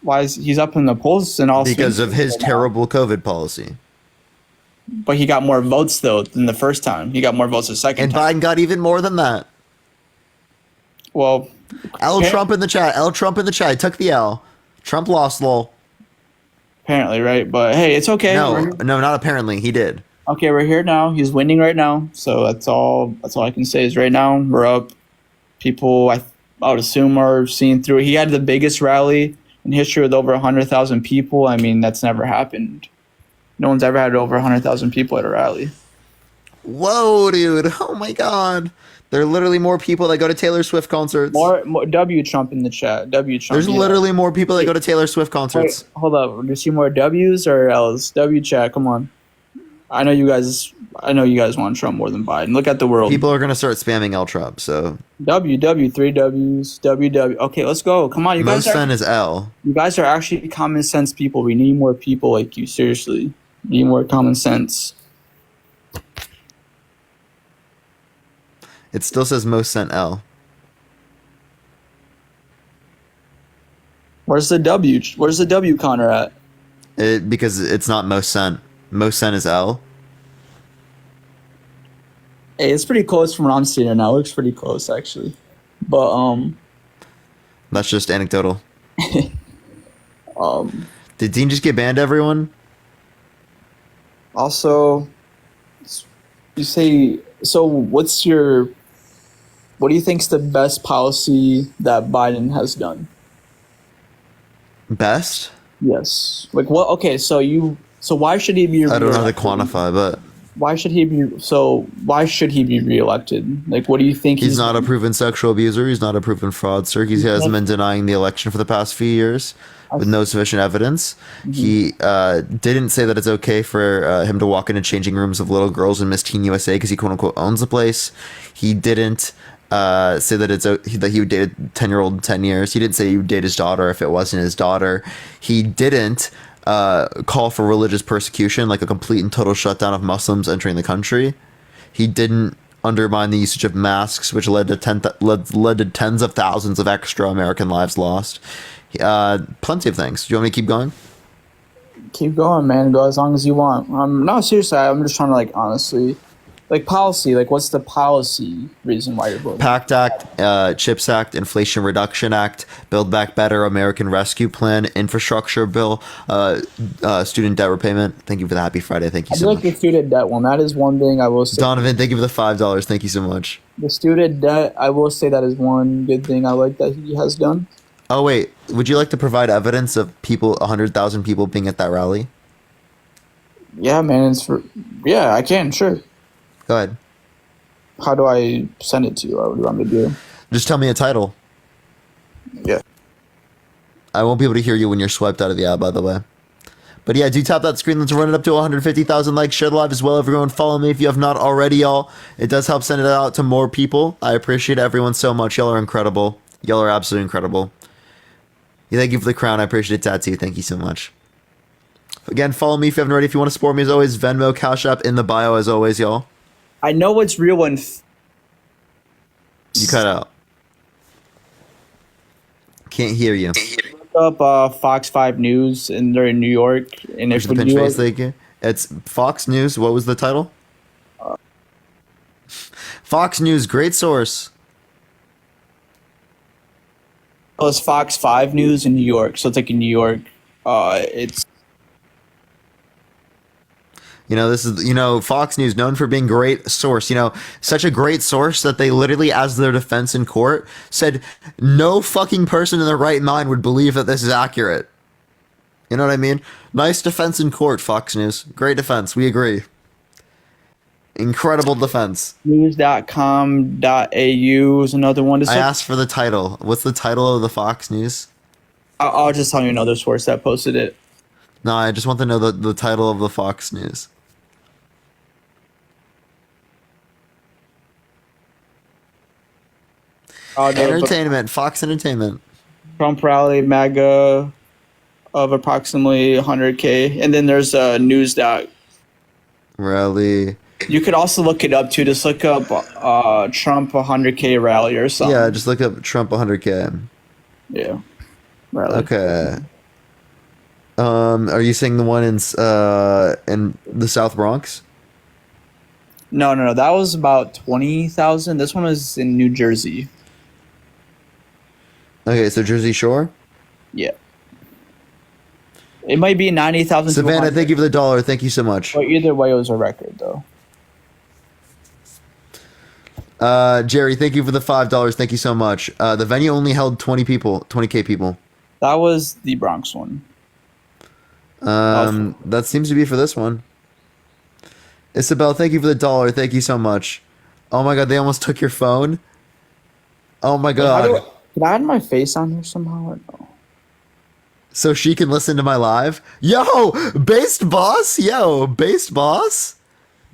Why is he's up in the polls and all? Because of his terrible COVID policy. But he got more votes, though, than the first time. He got more votes the second time. And Biden got even more than that. Well... Trump in the chat. Trump in the chat. Took the L. Trump lost, lol. Apparently, right? But hey, it's okay. No, not apparently. He did. Okay, we're here now. He's winning right now. So that's all I can say is right now, we're up. People, I would assume, are seeing through. He had the biggest rally in history with over 100,000 people. I mean, that's never happened. No one's ever had over 100,000 people at a rally. Whoa, dude. Oh, my God. There are literally more people that go to Taylor Swift concerts. More W Trump in the chat. W Trump. There's literally more people that go to Taylor Swift concerts. Wait, hold up. Do you see more W's or L's? W chat, come on. I know you guys want Trump more than Biden. Look at the world. People are going to start spamming L Trump, so. W, 3 W's, W. Okay, let's go. Come on, you guys. Most sen is L. You guys are actually common sense people. We need more people like you, seriously. We need more common sense. It still says most sent L. Where's the W? Where's the W counter at? Because it's not most sent. Most sent is L. Hey, it's pretty close from what I'm seeing right now. It looks pretty close, actually. But, That's just anecdotal. Did Dean just get banned, everyone? Also, you say... So, what do you think's the best policy that Biden has done? Best? Yes. Like what? Okay, so why should he be? I don't know how to quantify, but why should he be? So why should he be reelected? Like, what do you think? He's not a proven sexual abuser. He's not a proven fraudster. He hasn't been denying the election for the past few years with no sufficient evidence. Mm-hmm. He didn't say that it's okay for him to walk into changing rooms of little girls in Miss Teen USA because he quote unquote owns the place. He didn't say that that he would date a 10-year-old in 10 years. He didn't say he would date his daughter if it wasn't his daughter. He didn't call for religious persecution, like a complete and total shutdown of Muslims entering the country. He didn't undermine the usage of masks, which led to tens of thousands of extra American lives lost. Plenty of things. Do you want me to keep going? Keep going, man. Go as long as you want. No, seriously, I'm just trying to, honestly, policy. What's the policy reason why you're voting? PACT Act, CHIPS Act, Inflation Reduction Act, Build Back Better, American Rescue Plan, Infrastructure Bill, student debt repayment. Thank you for the Happy Friday. Thank you so much. I like the student debt one. That is one thing I will say. Donovan, thank you for the $5. Thank you so much. The student debt, I will say that is one good thing I like that he has done. Oh, wait. Would you like to provide evidence of 100,000 people being at that rally? Yeah, man. Yeah, I can, sure. Go ahead. How do I send it to you? What do you want me to do? Just tell me a title. Yeah. I won't be able to hear you when you're swiped out of the app, by the way. But yeah, do tap that screen. Let's run it up to 150,000 likes. Share the live as well. Everyone follow me if you have not already, y'all. It does help send it out to more people. I appreciate everyone so much. Y'all are incredible. Y'all are absolutely incredible. Yeah, thank you for the crown. I appreciate it, Tattoo. Thank you so much. Again, follow me if you haven't already. If you want to support me, as always, Venmo, Cash App in the bio, as always, y'all. I know what's real when... You cut out. Can't hear you. Look up Fox 5 News, and they're in New York. And there's the pinch face, thank you. It's Fox News. What was the title? Fox News, great source. Oh, it's Fox 5 News in New York. So it's in New York. It's... This is, Fox News, known for being great source, such a great source that they literally, as their defense in court, said no fucking person in their right mind would believe that this is accurate. You know what I mean? Nice defense in court, Fox News. Great defense. We agree. Incredible defense. News.com.au is another one. I asked for the title. What's the title of the Fox News? I'll just tell you another source that posted it. No, I just want to know the title of the Fox News. Entertainment. Fox Entertainment. Trump rally, MAGA of approximately 100K. And then there's a news dot. Rally. You could also look it up too. Just look up Trump 100K rally or something. Yeah, just look up Trump 100K. Yeah. Rally. Okay. Are you saying the one in the South Bronx? No. That was about 20,000. This one was in New Jersey. Okay, so Jersey Shore? Yeah. It might be 90,000. Savannah, thank you for the $1. Thank you so much. But either way, it was a record, though. Jerry, thank you for the $5. Thank you so much. The venue only held 20K people. That was the Bronx one. That seems to be for this one. Isabel, thank you for the $1. Thank you so much. Oh my god, they almost took your phone. Oh my god. Can I add my face on here somehow or no? So she can listen to my live? Yo, based boss? Based boss?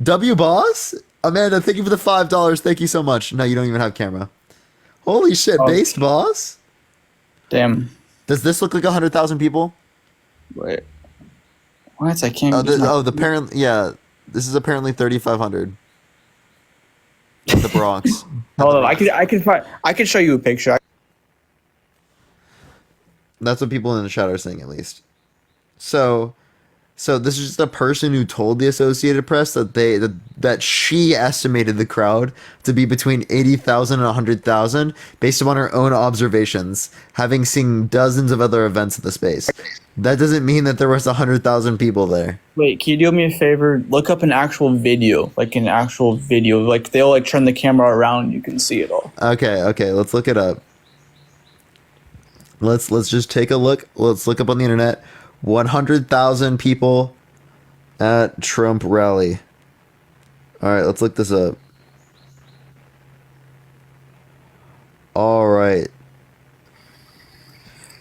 W boss? Amanda, thank you for the $5. Thank you so much. No, you don't even have camera. Holy shit, based boss? Damn. Does this look like 100,000 people? Wait. What? I can't. This is apparently 3,500. The Bronx. Hold on, I can show you a picture. That's what people in the chat are saying, at least. So this is just a person who told the Associated Press that she estimated the crowd to be between 80,000 and 100,000 based upon her own observations, having seen dozens of other events at the space. That doesn't mean that there was 100,000 people there. Wait, can you do me a favor? Look up an actual video. Like they'll turn the camera around, you can see it all. Okay, let's look it up. Let's just take a look. Let's look up on the internet. 100,000 people at Trump rally. All right, let's look this up. All right.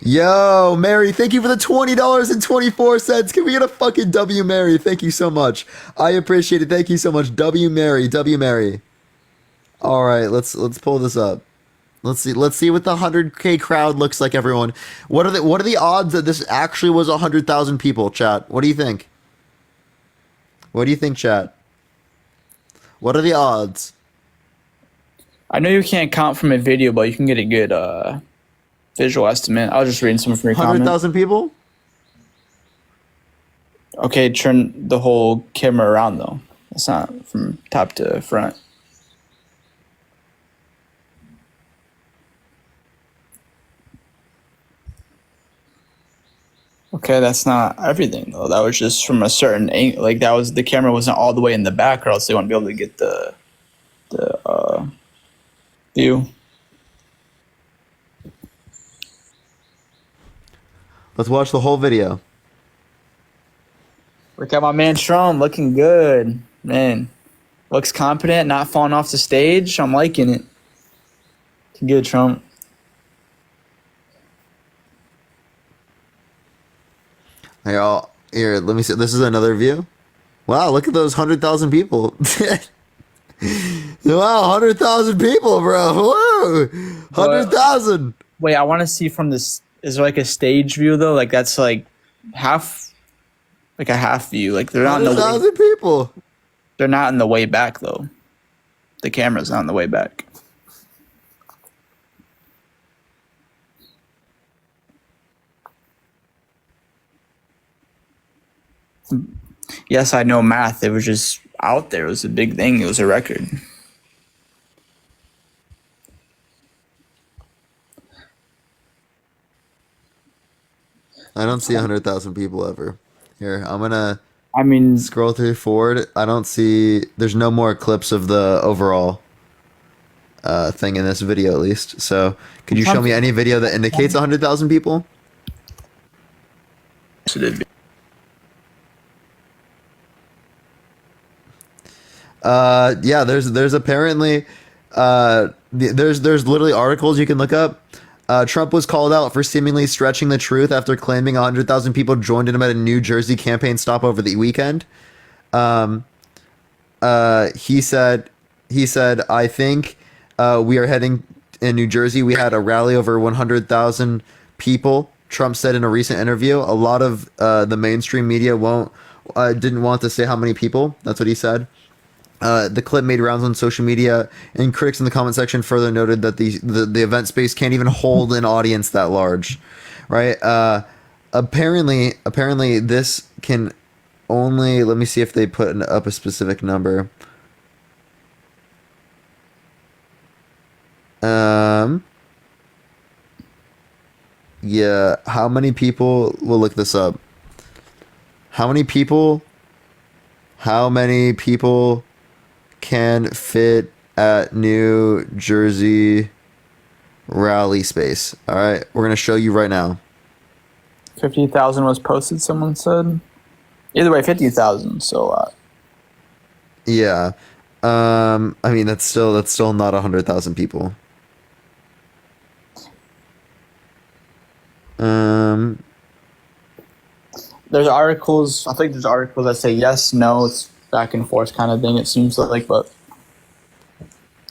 Yo, Mary, thank you for the $20.24. Can we get a fucking W, Mary? Thank you so much. I appreciate it. Thank you so much. W, Mary. All right, let's pull this up. Let's see what the 100K crowd looks like, everyone. What are the odds that this actually was 100,000 people, chat? What do you think? Chat? What are the odds? I know you can't count from a video, but you can get a good visual estimate. I was just reading some from your comments. 100,000 people? Okay, turn the whole camera around, though. It's not from top to front. Okay, that's not everything though. That was just from a certain angle. Like the camera wasn't all the way in the back, or else they wouldn't be able to get the view. Let's watch the whole video. Look at my man Trump looking good, man. Looks confident, not falling off the stage. I'm liking it. Good, Trump. Here, let me see. This is another view. Wow, look at those 100,000 people. Wow, 100,000 people, bro. Whoa, 100,000. Wait, I want to see from this. Is there like a stage view though? Like that's like half, like a half view. Like they're not in the 100,000 people. They're not in the way back though. The camera's not in the way back. Yes, I know math. It was just out there. It was a big thing. It was a record. I don't see 100,000 people ever. Here, I'm gonna I mean, Scroll through forward. I don't see. There's no more clips of the overall thing in this video, at least. So, could you show me any video that indicates 100,000 people? Yeah. There's apparently there's literally articles you can look up. Trump was called out for seemingly stretching the truth after claiming 100,000 people joined him at a New Jersey campaign stop over the weekend. He said, I think we are heading in New Jersey. We had a rally over 100,000 people. Trump said in a recent interview. A lot of the mainstream media didn't want to say how many people. That's what he said. The clip made rounds on social media, and critics in the comment section further noted that the event space can't even hold an audience that large, right? Apparently this can only, let me see if they put up a specific number. Yeah, how many people, we'll look this up. How many people can fit at New Jersey rally space? All right, we're going to show you right now. 50,000 was posted, someone said. Either way, 50,000, so yeah. I mean, that's still not 100,000 people. There's articles, I think there's articles that say yes, no, it's back and forth kind of thing, it seems like, but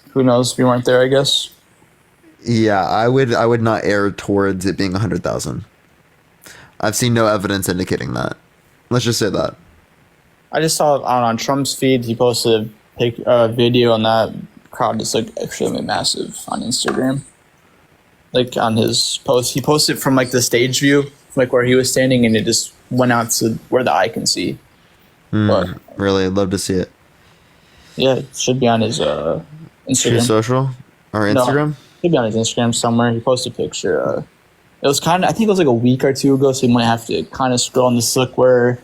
who knows? We weren't there, I guess. Yeah, I would not err towards it being 100,000. I've seen no evidence indicating that. Let's just say that. I just saw on Trump's feed, he posted a video, and that crowd is like extremely massive on Instagram. Like on his post, he posted from like the stage view, like where he was standing, and it just went out to where the eye can see. But really, I'd love to see it. yeah, it should be on his Instagram. True Social or Instagram? No, it should be on his Instagram somewhere. He posted a picture. It was kind of, I think it was like a week or two ago, so you might have to kind of scroll on this look where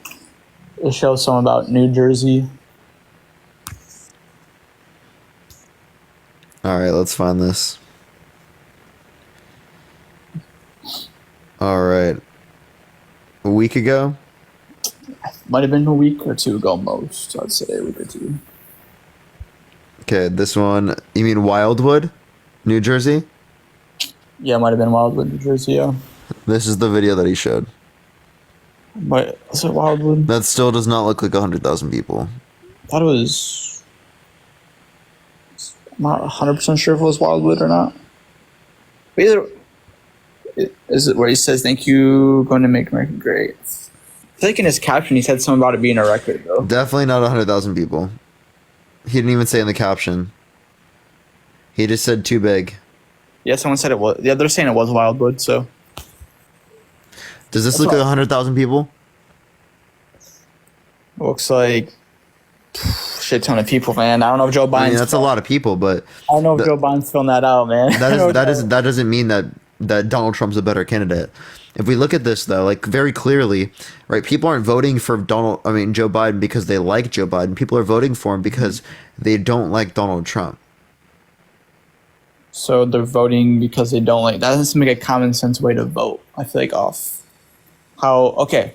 it shows something about New Jersey. All right, let's find this. All right. A week ago? Might have been a week or two ago most. I'd say a week or two. Okay, this one. You mean Wildwood, New Jersey? Yeah, it might have been Wildwood, New Jersey, yeah. This is the video that he showed. But is it Wildwood? That still does not look like 100,000 people. I thought it was... I'm not 100% sure if it was Wildwood or not. But either... Is it where he says, thank you, going to make America great? I think in his caption he said something about it being a record, though. Definitely not 100,000 people. He didn't even say in the caption. He just said too big. Yeah, someone said it was. Yeah, they're saying it was Wildwood, so. Does this look like 100,000 people? Looks like shit ton of people, man. I don't know if Joe Biden's... I mean, that's a lot of people, but... I don't know if Joe Biden's filling that out, man. That doesn't mean that Donald Trump's a better candidate. If we look at this, though, like very clearly, right, people aren't voting for Joe Biden because they like Joe Biden. People are voting for him because they don't like Donald Trump. So they're voting because they don't like... That doesn't seem like a common sense way to vote, I feel like, off how... Okay,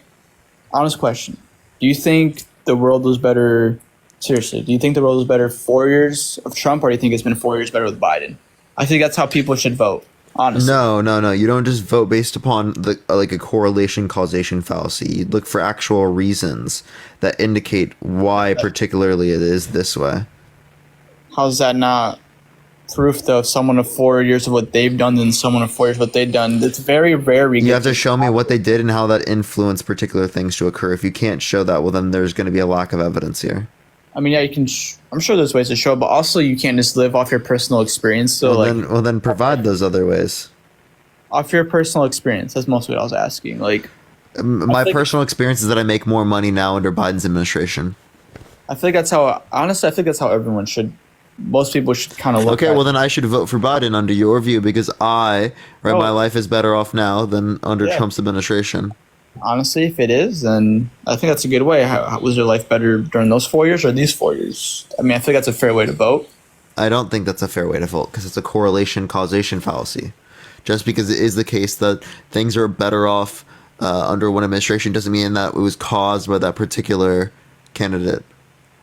honest question. Do you think the world was better... Seriously, do you think the world was better 4 years of Trump, or do you think it's been 4 years better with Biden? I think that's how people should vote. Honestly. No. You don't just vote based upon like a correlation causation fallacy. You look for actual reasons that indicate why particularly it is this way. How's that not proof, though, of someone of 4 years of what they've done than someone of 4 years of what they've done? It's very rare. You have to show me what they did and how that influenced particular things to occur. If you can't show that, well, then there's going to be a lack of evidence here. I mean, yeah, you can. I'm sure there's ways to show, but also you can't just live off your personal experience. So, then provide those other ways. Off your personal experience. That's mostly what I was asking. Like, my personal experience is that I make more money now under Biden's administration. I think that's how. Honestly, I think that's how everyone should. Most people should kind of look. Okay, well then I should vote for Biden under your view because my life is better off now than under Trump's administration. Honestly, if it is, then I think that's a good way. How was your life better during those 4 years or these 4 years? I mean, I think that's a fair way to vote. I don't think that's a fair way to vote because it's a correlation causation fallacy. Just because it is the case that things are better off under one administration doesn't mean that it was caused by that particular candidate.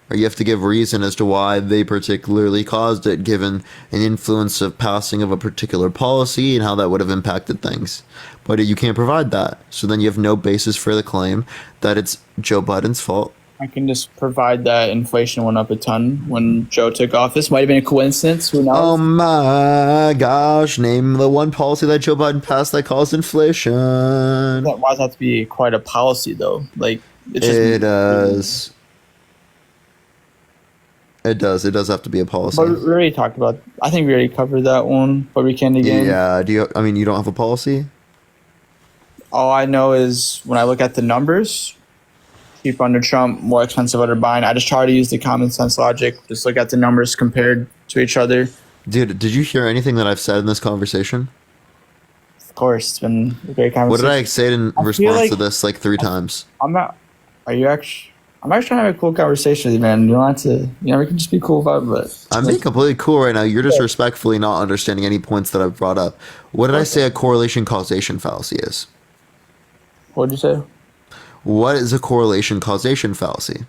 Or you have to give reason as to why they particularly caused it, given an influence of passing of a particular policy and how that would have impacted things. But you can't provide that. So then you have no basis for the claim that it's Joe Biden's fault. I can just provide that inflation went up a ton when Joe took office. Might have been a coincidence. Who knows? Oh my gosh, name the one policy that Joe Biden passed that caused inflation. Why does that have to be quite a policy, though? Like, it's just, It does. It does. It does have to be a policy. But we already talked about. I think we already covered that one, but we can again. Yeah. I mean, you don't have a policy? All I know is when I look at the numbers, cheap under Trump, more expensive under Biden. I just try to use the common sense logic. Just look at the numbers compared to each other. Dude, did you hear anything that I've said in this conversation? Of course, it's been a great conversation. What did I say in response to this like 3 times? I'm not. Are you actually? I'm actually trying to have a cool conversation with you, man. You don't have to. We can just be cool about it. But I'm being completely cool right now. You're just respectfully not understanding any points that I've brought up. What did I say a correlation causation fallacy is? What did you say? What is a correlation causation fallacy?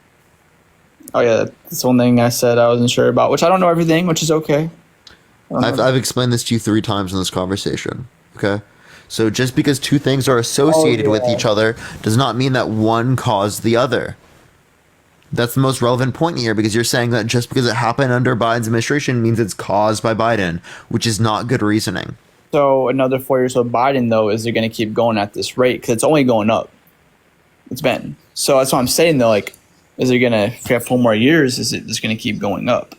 Oh yeah, that's one thing I said I wasn't sure about, which I don't know everything, which is okay. I've explained this to you 3 times in this conversation. Okay? So just because 2 things are associated with each other does not mean that one caused the other. That's the most relevant point here, because you're saying that just because it happened under Biden's administration means it's caused by Biden, which is not good reasoning. So another 4 years of Biden, though, is it going to keep going at this rate? Because it's only going up. It's been. So that's what I'm saying, though. Like, is it going to, if you have 4 more years, is it just going to keep going up?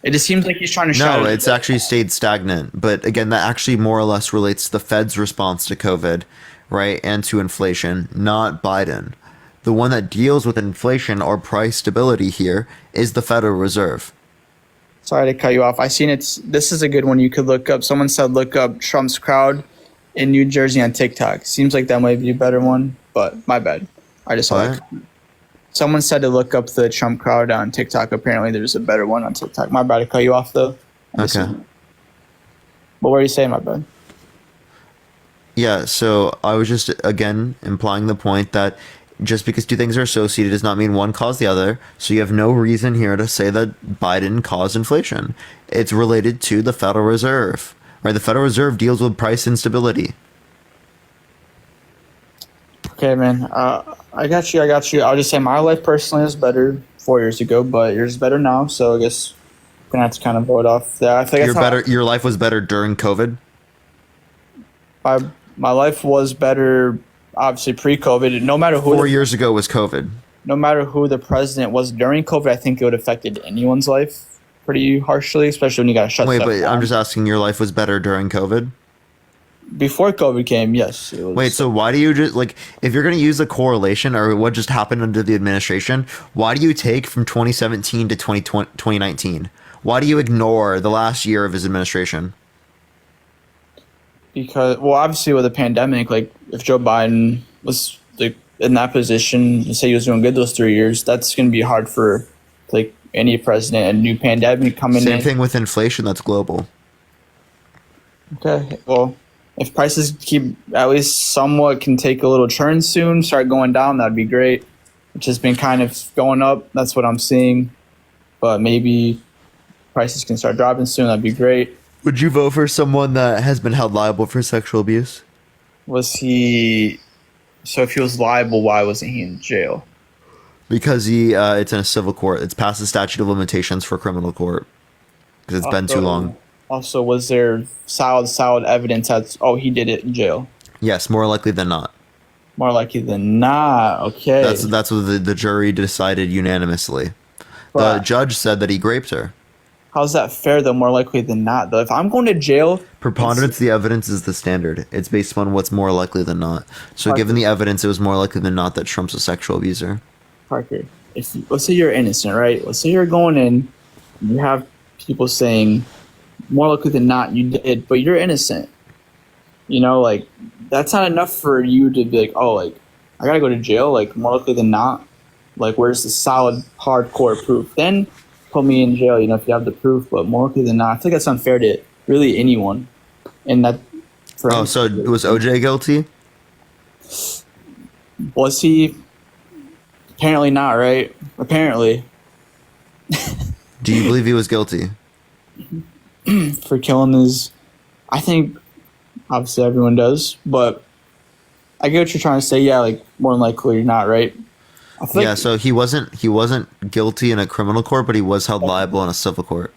It just seems like he's trying to No, it's actually stayed stagnant. But again, that actually more or less relates to the Fed's response to COVID, right, and to inflation, not Biden. The one that deals with inflation or price stability here is the Federal Reserve. Sorry to cut you off. I seen it. This is a good one you could look up. Someone said look up Trump's crowd in New Jersey on TikTok. Seems like that might be a better one, but my bad. I just saw it. Someone said to look up the Trump crowd on TikTok. Apparently there's a better one on TikTok. My bad to cut you off, though. Okay. But what are you saying, my bad? Yeah, so I was just, again, implying the point that just because 2 things are associated does not mean one caused the other. So you have no reason here to say that Biden caused inflation. It's related to the Federal Reserve, right? The Federal Reserve deals with price instability. Okay, man. I got you. I'll just say my life personally is better 4 years ago, but yours is better now. So I guess I'm gonna have to kind of vote off that. I think Your life was better during COVID? My life was better, obviously pre-COVID. No matter who 4 years ago was COVID. No matter who the president was during COVID, I think it would have affected anyone's life pretty harshly, especially when you got to shut stuff down. Wait, but I'm just asking, your life was better during COVID? Before COVID came, yes. It was. Wait, so why do you just, like, if you're going to use a correlation or what just happened under the administration, why do you take from 2017 to 2019? Why do you ignore the last year of his administration? Because, well, obviously with the pandemic, like, if Joe Biden was like in that position, and say he was doing good those 3 years, that's going to be hard for like any president. A new pandemic coming in. Same thing with inflation, that's global. Okay, well, if prices keep at least somewhat can take a little turn soon, start going down, that'd be great. It's just been kind of going up. That's what I'm seeing. But maybe prices can start dropping soon. That'd be great. Would you vote for someone that has been held liable for sexual abuse? Was he... So if he was liable, why wasn't he in jail? Because it's in a civil court. It's past the statute of limitations for criminal court. Because it's been too long. Also, was there solid evidence that, he did it in jail? Yes, more likely than not. More likely than not, okay. That's what the jury decided unanimously. The judge said that he raped her. How's that fair, though? More likely than not, though. If I'm going to jail... Preponderance of the evidence is the standard. It's based upon what's more likely than not. So Parker, given the evidence, it was more likely than not that Trump's a sexual abuser. Parker, let's say you're innocent, right? Let's say you're going in, and you have people saying, more likely than not, you did, but you're innocent. You know, like, that's not enough for you to be like, I gotta go to jail, like more likely than not. Like, where's the solid, hardcore proof? Then put me in jail, if you have the proof. But more likely than not, I feel like that's unfair to really anyone. And that. So was OJ guilty? Was he? Apparently not, right? Apparently. Do you believe he was guilty? For killing his... I think, obviously everyone does, but I get what you're trying to say. Yeah, like, more than likely not, right? Yeah, so he wasn't guilty in a criminal court, but he was held liable in a civil court.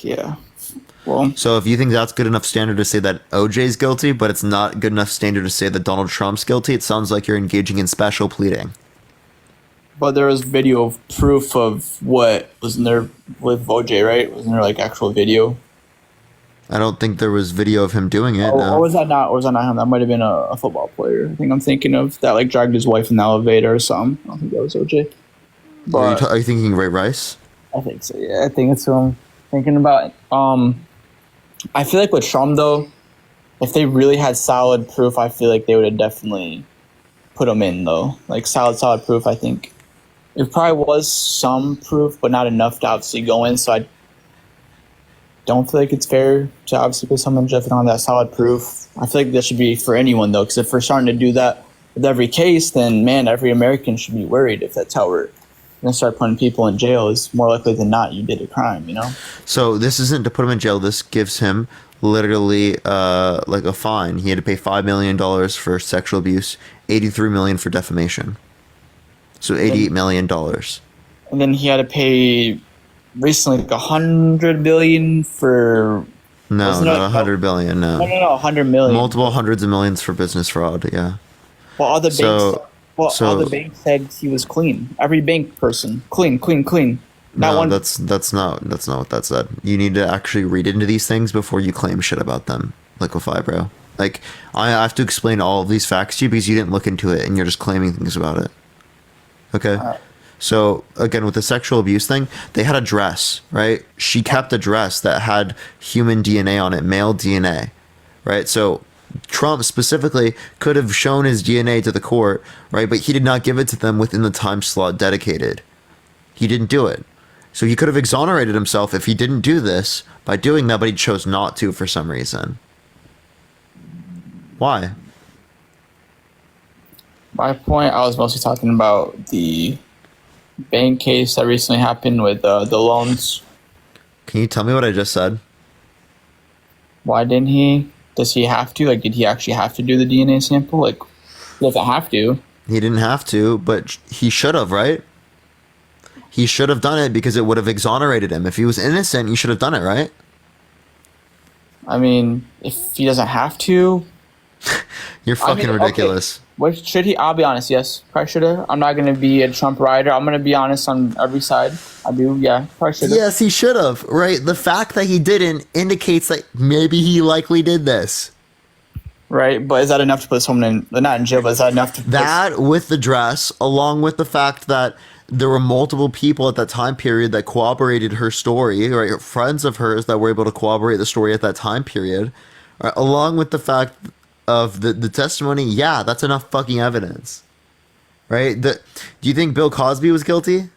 Yeah. Well, so if you think that's good enough standard to say that OJ's guilty, but it's not good enough standard to say that Donald Trump's guilty, it sounds like you're engaging in special pleading. But there was video of proof of what wasn't there with OJ, right? Wasn't there like actual video? I don't think there was video of him doing it. Or was that not? Or was that not him? That might have been a football player. I think I'm thinking of that. Like dragged his wife in the elevator or something. I don't think that was OJ. But are you thinking Ray Rice? I think so. Yeah, I think it's who I'm thinking about. I feel like with Trump though, if they really had solid proof, I feel like they would have definitely put him in though. Like solid proof. I think it probably was some proof, but not enough to obviously go in. So I don't feel like it's fair to obviously put someone just on that solid proof. I feel like that should be for anyone though, because if we're starting to do that with every case, then man, every American should be worried if that's how we're going to start putting people in jail. Is more likely than not you did a crime, So this isn't to put him in jail. This gives him literally like a fine. He had to pay $5 million for sexual abuse, $83 million for defamation. So $88 million. And then he had to pay recently like $100 billion for not $100 billion. No, $100 million. Multiple hundreds of millions for business fraud. Yeah. Well, all the banks. All the banks said he was clean. Every bank person, clean. That's not what that said. You need to actually read into these things before you claim shit about them. Liquefy, bro. Like I have to explain all of these facts to you because you didn't look into it and you're just claiming things about it. Okay. So again, with the sexual abuse thing, they had a dress, right? She kept a dress that had human DNA on it, male DNA, right? So Trump specifically could have shown his DNA to the court, right? But he did not give it to them within the time slot dedicated. He didn't do it. So he could have exonerated himself if he didn't do this by doing that, but he chose not to for some reason. Why? My point, I was mostly talking about the bank case that recently happened with the loans. Can you tell me what I just said? Why didn't he? Does he have to? Like, did he actually have to do the DNA sample? Like, he doesn't have to. He didn't have to, but he should have, right? He should have done it because it would have exonerated him. If he was innocent, he should have done it, right? I mean, if he doesn't have to... You're fucking ridiculous. Okay. What should he? I'll be honest. Yes, probably should have. I'm not gonna be a Trump rider. I'm gonna be honest on every side. I do. Yeah, probably should have. Yes, he should have. Right. The fact that he didn't indicates that maybe he likely did this. Right, but is that enough to put someone in? Not in jail, but is that enough to? That with the dress, along with the fact that there were multiple people at that time period that corroborated her story, right? Friends of hers that were able to corroborate the story at that time period, right? Along with the fact of the testimony, yeah, that's enough fucking evidence, right? Do you think Bill Cosby was guilty?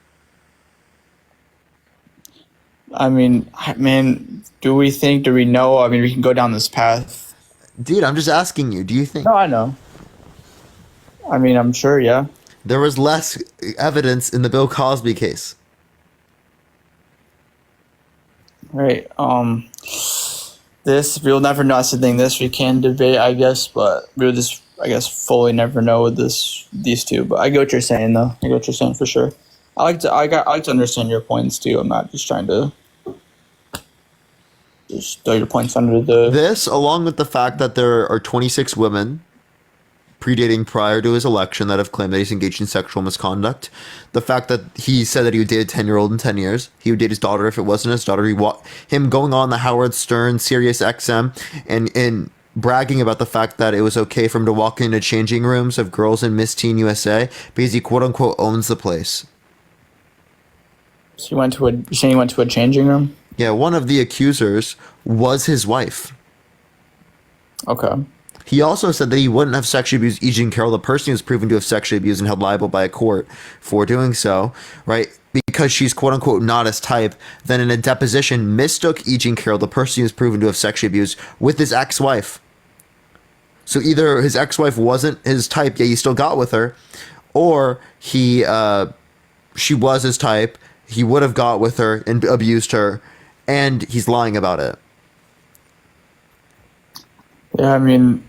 I mean, do we know? I mean, we can go down this path. Dude, I'm just asking you, do you think? No, I know. I mean, I'm sure, yeah. There was less evidence in the Bill Cosby case. Right, we'll never know. That's the thing. This we can debate, I guess, but we'll just, I guess, fully never know with these two. But I get what you're saying, though. I get what you're saying for sure. I like to understand your points too. I'm not just trying to just throw your points under the. This, along with the fact that there are 26 women predating prior to his election that have claimed that he's engaged in sexual misconduct. The fact that he said that he would date a 10-year-old in 10 years. He would date his daughter if it wasn't his daughter. Him going on the Howard Stern, Sirius XM, and bragging about the fact that it was okay for him to walk into changing rooms of girls in Miss Teen USA because he quote-unquote owns the place. So you're saying he went to a changing room? Yeah, one of the accusers was his wife. Okay. He also said that he wouldn't have sexually abused E. Jean Carroll, the person who was proven to have sexually abused and held liable by a court for doing so, right? Because she's quote unquote not his type. Then in a deposition, mistook E. Jean Carroll, the person who was proven to have sexually abused, with his ex-wife. So either his ex-wife wasn't his type, yet he still got with her, or she was his type, he would have got with her and abused her, and he's lying about it. Yeah, I mean,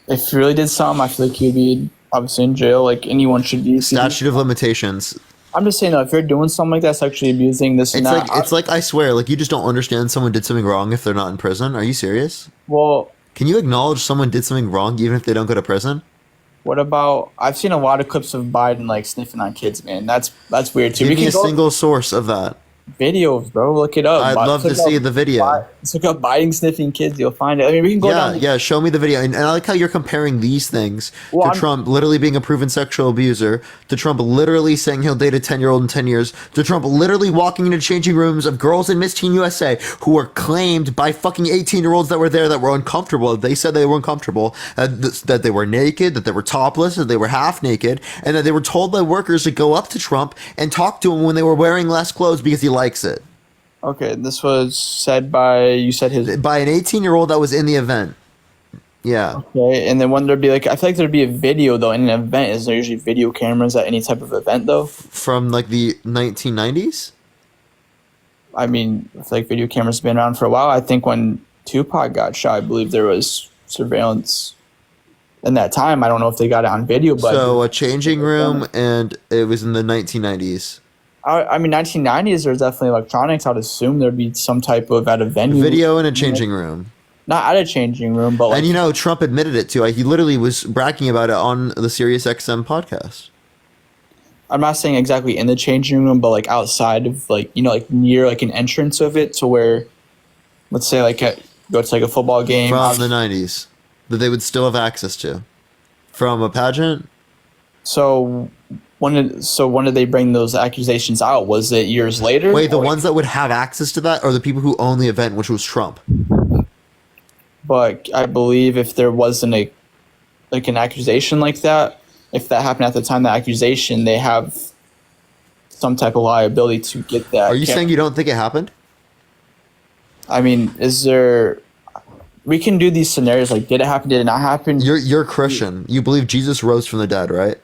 if he really did something, I feel like he'd be obviously in jail. Like anyone should be. Statute of limitations. I'm just saying, though, if you're doing something like that, sexually abusing this and that. It's like, I swear, like, you just don't understand someone did something wrong if they're not in prison. Are you serious? Well, can you acknowledge someone did something wrong even if they don't go to prison? What about? I've seen a lot of clips of Biden like sniffing on kids, man. That's weird too. Give me a single source of that. Videos, bro. Look it up. I'd love to see the video. Let's look up Biden sniffing kids. You'll find it. I mean, we can go down. Yeah, show me the video. And I like how you're comparing these things to Trump literally being a proven sexual abuser, to Trump literally saying he'll date a 10-year-old in 10 years, to Trump literally walking into changing rooms of girls in Miss Teen USA who were claimed by fucking 18-year-olds that were there that were uncomfortable. They said they were uncomfortable, that they were naked, that they were topless, that they were half naked, and that they were told by workers to go up to Trump and talk to him when they were wearing less clothes because he likes it. Okay, this was said by, you said by an 18-year-old that was in the event. Yeah. Okay, and then when there'd be like, I feel like there'd be a video though in an event. Is there usually video cameras at any type of event though? From like the 1990s? I mean, I feel like video cameras have been around for a while. I think when Tupac got shot, I believe there was surveillance in that time. I don't know if they got it on video, but so a changing room, and it was in the 1990s. I mean, 1990s, there's definitely electronics. I'd assume there'd be some type of at a venue. Video in a changing room. Not at a changing room, but like, and you know, Trump admitted it too. He literally was bragging about it on the Sirius XM podcast. I'm not saying exactly in the changing room, but like outside of like, you know, like near like an entrance of it to where, let's say like go to like a football game. From the 90s that they would still have access to. From a pageant? So when did they bring those accusations out? Was it years later? Wait, the ones that would have access to that are the people who own the event, which was Trump. But I believe if there wasn't an accusation like that, if that happened at the time, the accusation, they have some type of liability to get that. Are you saying you don't think it happened? I mean, we can do these scenarios like, did it happen? Did it not happen? You're Christian. You believe Jesus rose from the dead, right?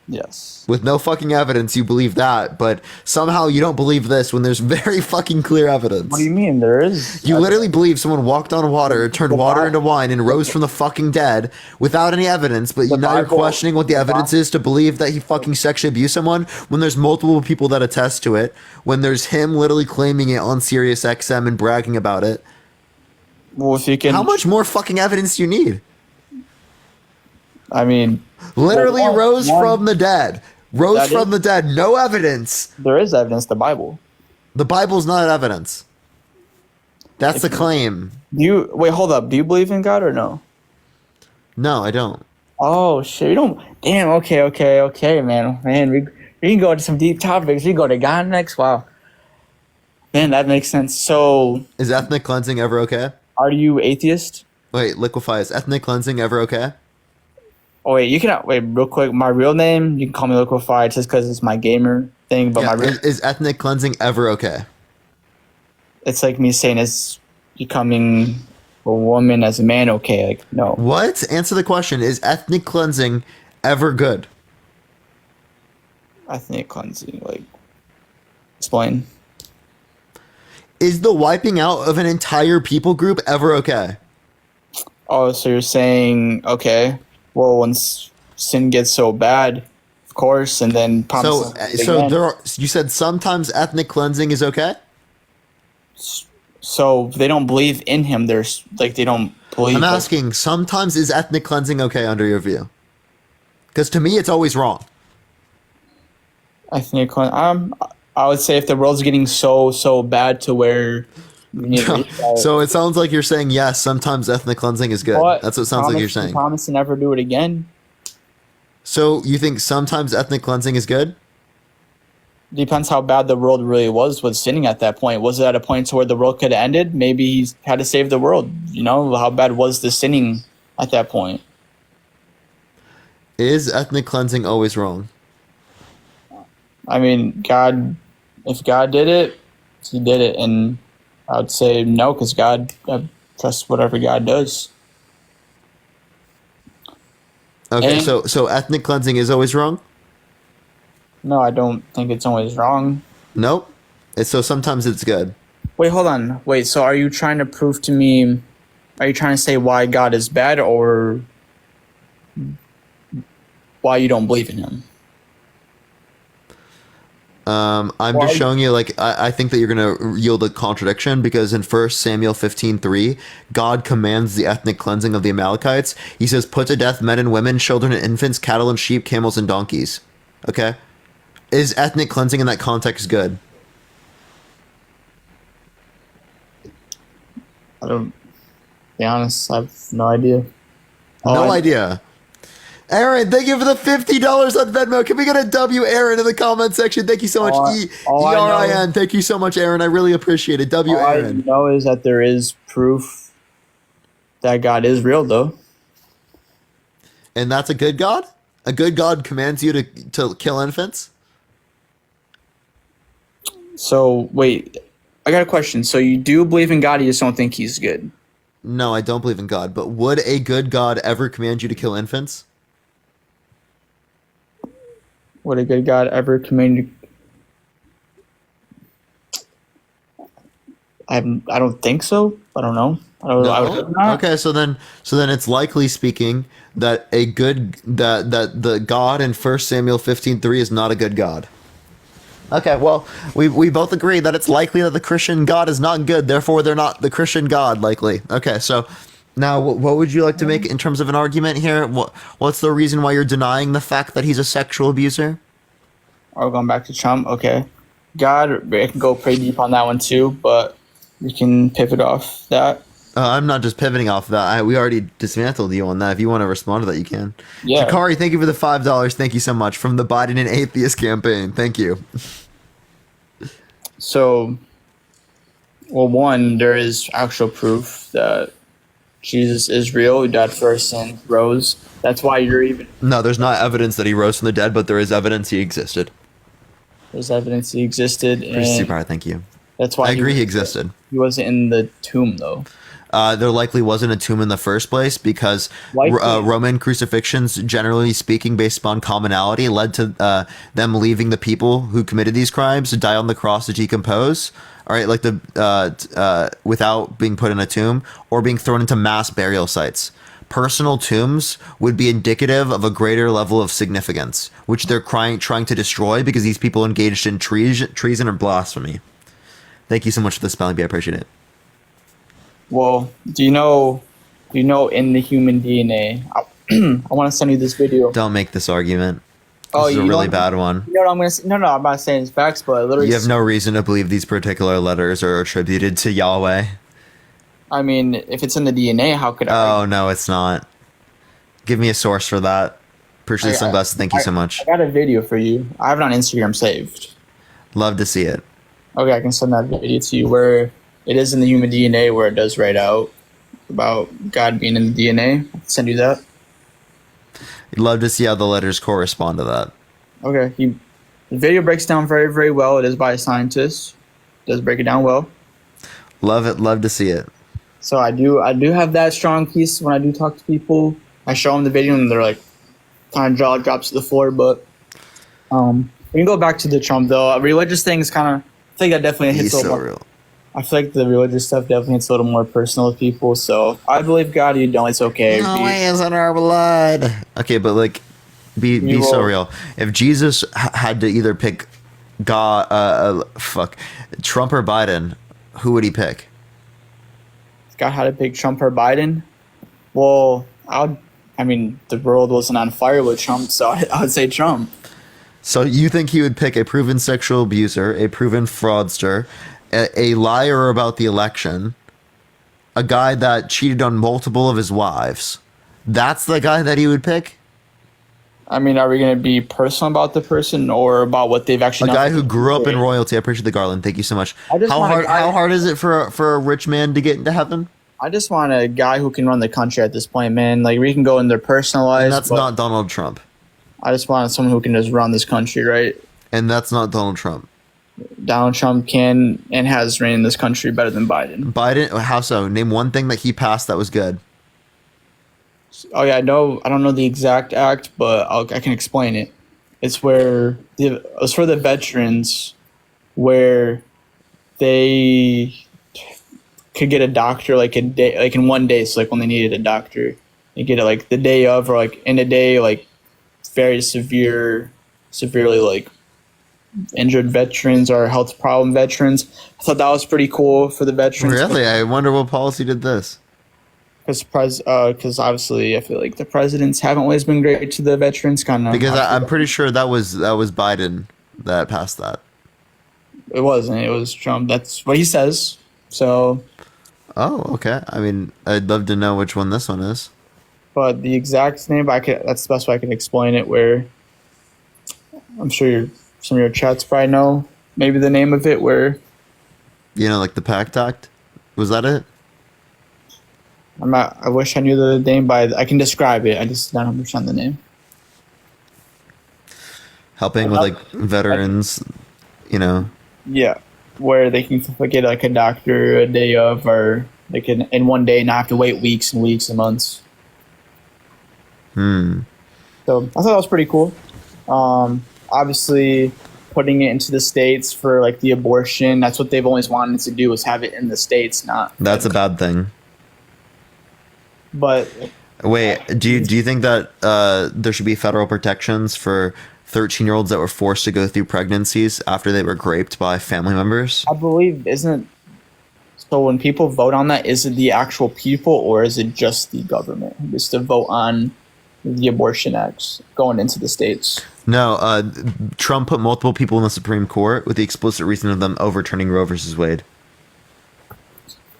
Yes. With no fucking evidence, you believe that, but somehow you don't believe this when there's very fucking clear evidence. What do you mean? There is. You literally believe someone walked on water, turned water into wine, and rose from the fucking dead without any evidence, but now you're questioning what the evidence is to believe that he fucking sexually abused someone when there's multiple people that attest to it, when there's him literally claiming it on Sirius XM and bragging about it. Well, if you can. How much more fucking evidence do you need? I mean, literally rose from the dead. Rose from the dead. No evidence. There is evidence. The Bible. The Bible's not evidence. That's the claim. Wait, hold up. Do you believe in God or no? No, I don't. Oh shit! You don't. Damn. Okay, man. We can go into some deep topics. We can go to God next. Wow. Man, that makes sense. So, is ethnic cleansing ever okay? Are you atheist? Wait, liquefy. Is ethnic cleansing ever okay? Oh wait, you can wait real quick. My real name, you can call me Liquefied just because it's my gamer thing. But yeah, my real is ethnic cleansing ever okay? It's like me saying is becoming a woman as a man okay? Like no. What? Answer the question. Is ethnic cleansing ever good? Ethnic cleansing, like explain. Is the wiping out of an entire people group ever okay? Oh, so you're saying okay? Well, once sin gets so bad, of course, and then so there are. You said sometimes ethnic cleansing is okay. So they don't believe in him. There's like they don't believe. I'm asking. Sometimes is ethnic cleansing okay under your view? Because to me, it's always wrong. Ethnic cleansing. I would say if the world's getting so bad to where. So it sounds like you're saying yes. Sometimes ethnic cleansing is good. That's what it sounds like you're saying. Promise to never do it again. So you think sometimes ethnic cleansing is good? Depends how bad the world really was sinning at that point. Was it at a point to where the world could have ended? Maybe he had to save the world. You know, how bad was the sinning at that point. Is ethnic cleansing always wrong? I mean, if God did it, he did it. And I would say no, because I trust whatever God does. Okay, And so ethnic cleansing is always wrong? no, I don't think it's always wrong. Nope. So sometimes it's good. Wait, hold on. Wait, so are you trying to prove to me, are you trying to say why God is bad or why you don't believe in him? I'm just showing you, like, I think that you're going to yield a contradiction, because in 1 Samuel 15:3, God commands the ethnic cleansing of the Amalekites. He says, put to death men and women, children and infants, cattle and sheep, camels and donkeys. Okay? Is ethnic cleansing in that context good? I don't, be honest, I have no idea. No idea. Aaron, thank you for the $50 on Venmo. Can we get a W, Aaron, in the comment section? Thank you so much. E-R-I-N. Thank you so much, Aaron. I really appreciate it. W, All Aaron. I know is that there is proof that God is real, though. And that's a good God? A good God commands you to kill infants? So, wait, I got a question. So you do believe in God, you just don't think he's good? No, I don't believe in God. But would a good God ever command you to kill infants? Would a good God ever command you? I don't think so. I don't know. I would hope not. Okay, so then it's likely speaking that that the God in 1 Samuel 15:3 is not a good God. Okay, well, we both agree that it's likely that the Christian God is not good, therefore they're not the Christian God, likely. Okay, so now what would you like to make in terms of an argument here? What's the reason why you're denying the fact that he's a sexual abuser? Or going back to Trump, okay. God, I can go pretty deep on that one too, but we can pivot off that. I'm not just pivoting off of that. We already dismantled you on that. If you want to respond to that, you can. Yeah. Jakari, thank you for the $5. Thank you so much from the Biden and Atheist campaign. Thank you. So, well, one, there is actual proof that Jesus is real. He died for our sin, rose. That's why you're even. No, there's not evidence that he rose from the dead, but there is evidence he existed. There's evidence he existed. Pretty super, thank you. That's why I agree he existed. He wasn't in the tomb, though. There likely wasn't a tomb in the first place because Roman crucifixions, generally speaking, based upon commonality, led to them leaving the people who committed these crimes to die on the cross to decompose. All right, like without being put in a tomb or being thrown into mass burial sites. Personal tombs would be indicative of a greater level of significance, which they're trying to destroy because these people engaged in treason or blasphemy. Thank you so much for the spelling bee. I appreciate it. Well, do you know in the human DNA? I want to send you this video. Don't make this argument. This is a really bad one. You know what I'm gonna say? No, I'm not saying it's facts, but literally, you have no reason to believe these particular letters are attributed to Yahweh. I mean, if it's in the DNA, how could I? Oh no, it's not. Give me a source for that. Appreciate the sunglasses. Thank you so much. I got a video for you. I have it on Instagram saved. Love to see it. Okay, I can send that video to you where it is in the human DNA where it does write out about God being in the DNA. I can send you that. I'd love to see how the letters correspond to that. Okay. The video breaks down very, very well. It is by a scientist. It does break it down well. Love it. Love to see it. So I do have that strong piece when I do talk to people. I show them the video and they're like, kind of jaw drops to the floor. But we can go back to the Trump though. Religious things kind of, I think that definitely hits a little more. I feel like the religious stuff definitely hits a little more personal with people. So I believe God, you know, it's okay. No way is in our blood. Okay, but like, be so real. If Jesus had to either pick God, Trump or Biden, who would he pick? If God had to pick Trump or Biden, well, I mean, the world wasn't on fire with Trump, so I would say Trump. So you think he would pick a proven sexual abuser, a proven fraudster, a liar about the election, a guy that cheated on multiple of his wives? That's the guy that he would pick? I mean, are we going to be personal about the person or about what they've actually done? A guy who grew up in royalty. I appreciate the garland. Thank you so much. How hard is it for a rich man to get into heaven? I just want a guy who can run the country at this point, man. Like, we can go in their personal lives. And that's not Donald Trump. I just want someone who can just run this country, right? And that's not Donald Trump. Donald Trump can and has ran this country better than Biden. Biden, how so? Name one thing that he passed that was good. Oh yeah, I don't know the exact act, but I can explain it. It's for the veterans, where they could get a doctor like a day, like in one day. So like when they needed a doctor, they get it like the day of, or like in a day, like very severely like injured veterans or health problem veterans. I thought that was pretty cool for the veterans. Really? I wonder what policy did this. Because obviously I feel like the presidents haven't always been great to the veterans. Because I'm pretty sure that was Biden that passed that. It wasn't. It was Trump. That's what he says. So. Oh, okay. I mean, I'd love to know which one this one is. But the exact name, that's the best way I can explain it. Where I'm sure some of your chats probably know maybe the name of it. Where. Like the PACT Act? Was that it? I wish I knew the name, but I can describe it. I just don't understand the name. Helping with like veterans, Yeah, where they can get like a doctor a day of, or they can in one day not have to wait weeks and weeks and months. So I thought that was pretty cool. Obviously, putting it into the states for like the abortion, that's what they've always wanted to do, is have it in the states. That's a bad thing. But wait, do you think that there should be federal protections for 13-year-olds that were forced to go through pregnancies after they were raped by family members? I believe, so when people vote on that, is it the actual people or is it just the government who gets to vote on the abortion acts going into the states? No, Trump put multiple people in the Supreme Court with the explicit reason of them overturning Roe versus Wade.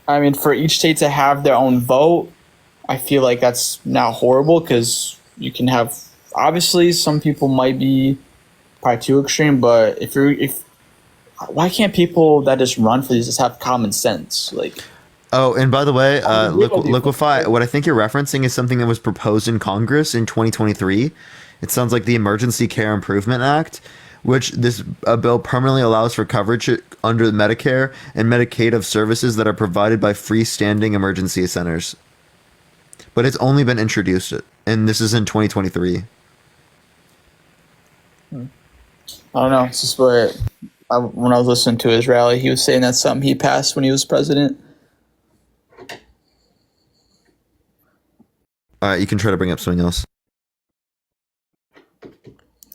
I mean, for each state to have their own vote, I feel like that's now horrible, because you can have, obviously some people might be probably too extreme, but why can't people that just run for these just have common sense? Like, oh, and by the way, liquefy, what I think you're referencing is something that was proposed in Congress in 2023. It sounds like the Emergency Care Improvement Act, which this bill permanently allows for coverage under Medicare and Medicaid of services that are provided by freestanding emergency centers. But it's only been introduced, and this is in 2023. I don't know. It's just when I was listening to his rally, he was saying that's something he passed when he was president. All right, you can try to bring up something else.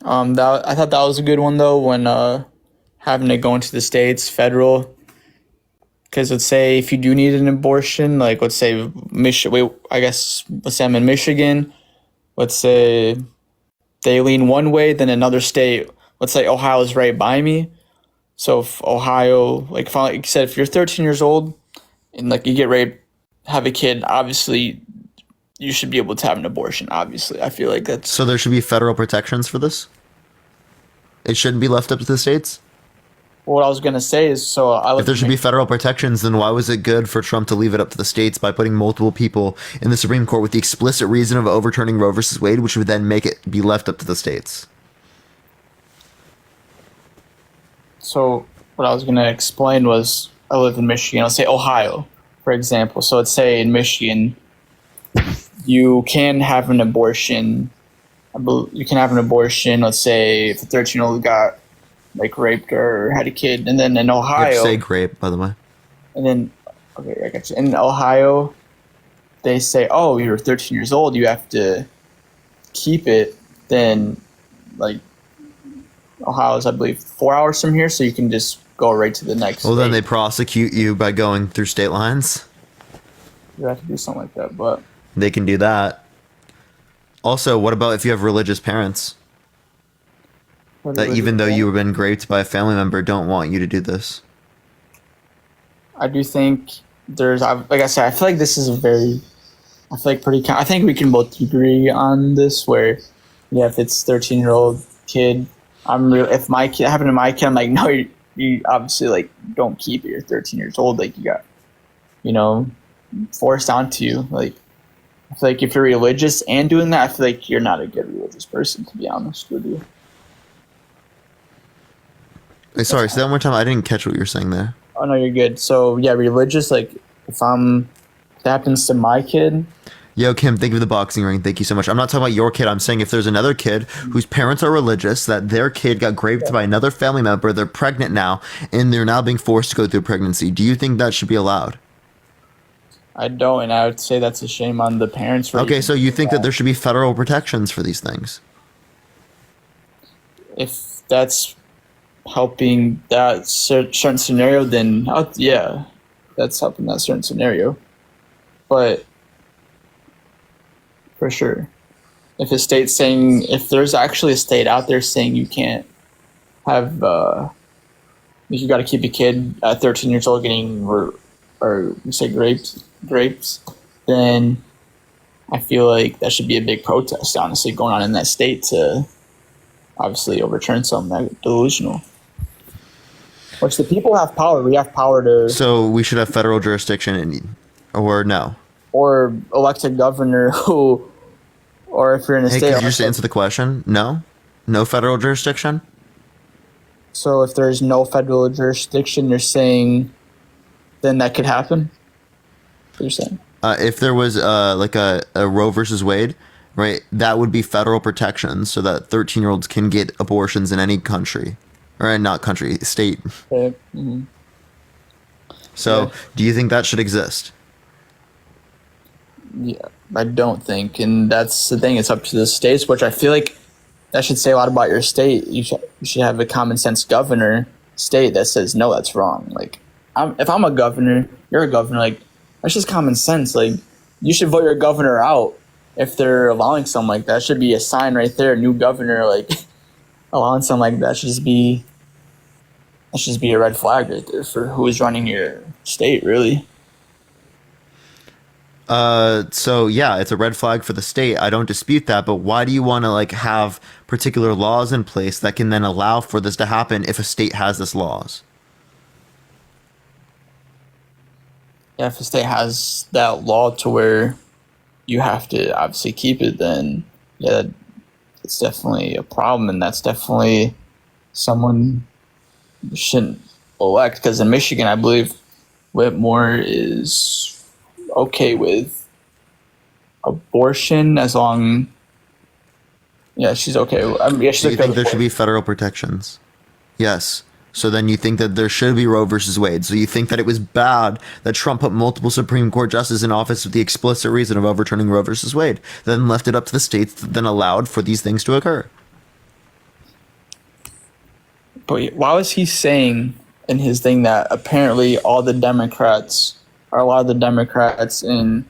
I thought that was a good one though, when having to go into the states, federal. Because let's say if you do need an abortion, like let's say let's say I'm in Michigan. Let's say they lean one way, then another state, let's say Ohio is right by me. So if Ohio, like you said, if you're 13 years old and like you get raped, have a kid, obviously you should be able to have an abortion. Obviously, I feel like that's. So there should be federal protections for this? It shouldn't be left up to the states? What I was going to say is, if there should be federal protections, then why was it good for Trump to leave it up to the states by putting multiple people in the Supreme Court with the explicit reason of overturning Roe versus Wade, which would then make it be left up to the states? So what I was going to explain was, I live in Michigan. Let's say Ohio, for example. So let's say in Michigan, you can have an abortion. You can have an abortion, let's say if a 13-year-old got like raped or had a kid, and then in Ohio, you have to say grape, by the way. And then, okay, I got you. In Ohio, they say, "Oh, you're 13 years old. You have to keep it." Then, like, Ohio is, I believe, 4 hours from here, so you can just go right to the next. Well, then they prosecute you by going through state lines. You have to do something like that, but they can do that. Also, what about if you have religious parents? That even though you have been raped by a family member, don't want you to do this. I do think like I said, I feel like this is I think we can both agree on this, where, yeah, if it's 13-year-old kid, if my kid happened to my kid, I'm like, no, you obviously like don't keep it. You're 13 years old. Like you got, forced onto you. Like, I feel like if you're religious and doing that, I feel like you're not a good religious person, to be honest with you. Hey, sorry, say that one more time. I didn't catch what you were saying there. Oh no, you're good. So yeah, religious. Like, if that happens to my kid. Yo, Kim, thank you for the boxing ring. Thank you so much. I'm not talking about your kid. I'm saying if there's another kid whose parents are religious, that their kid got raped by another family member, they're pregnant now, and they're now being forced to go through pregnancy. Do you think that should be allowed? I don't, and I would say that's a shame on the parents. Okay, so you think that there should be federal protections for these things? If that's helping that certain scenario, then yeah, that's helping that certain scenario. But for sure, if a state's saying, if there's actually a state out there saying you can't have, you got to keep a kid at 13 years old getting or you say grapes, then I feel like that should be a big protest, honestly, going on in that state to obviously overturn something that delusional. Which the people have power. We have power to. So we should have federal jurisdiction, or no? Or elect a governor who, or if you're in a state. Hey, could you just answer the question? No? No federal jurisdiction? So if there's no federal jurisdiction, you're saying then that could happen? What you're saying? If there was like a Roe versus Wade, right, that would be federal protection so that 13-year-olds can get abortions in any country. Or not country, state. Okay. Mm-hmm. So Yeah. do you think that should exist? Yeah, I don't think. And that's the thing. It's up to the states, which I feel like that should say a lot about your state. You should have a common sense governor state that says, no, that's wrong. Like, if I'm a governor, you're a governor, like, that's just common sense. Like, you should vote your governor out if they're allowing something like that. It should be a sign right there, new governor, like, allowing something like that should just be a red flag right there for who is running your state, really. So yeah, it's a red flag for the state. I don't dispute that, but why do you want to like have particular laws in place that can then allow for this to happen if a state has this laws? Yeah, if a state has that law to where you have to obviously keep it, then yeah, it's definitely a problem, and that's definitely someone you shouldn't elect. Because in Michigan, I believe Whitmore is okay with abortion as long. Yeah, she's okay. She's Do you okay think with there should abortion. be federal protections? Yes. So then you think that there should be Roe versus Wade. So you think that it was bad that Trump put multiple Supreme Court justices in office with the explicit reason of overturning Roe versus Wade, then left it up to the states that then allowed for these things to occur. But why was he saying in his thing that apparently a lot of the Democrats in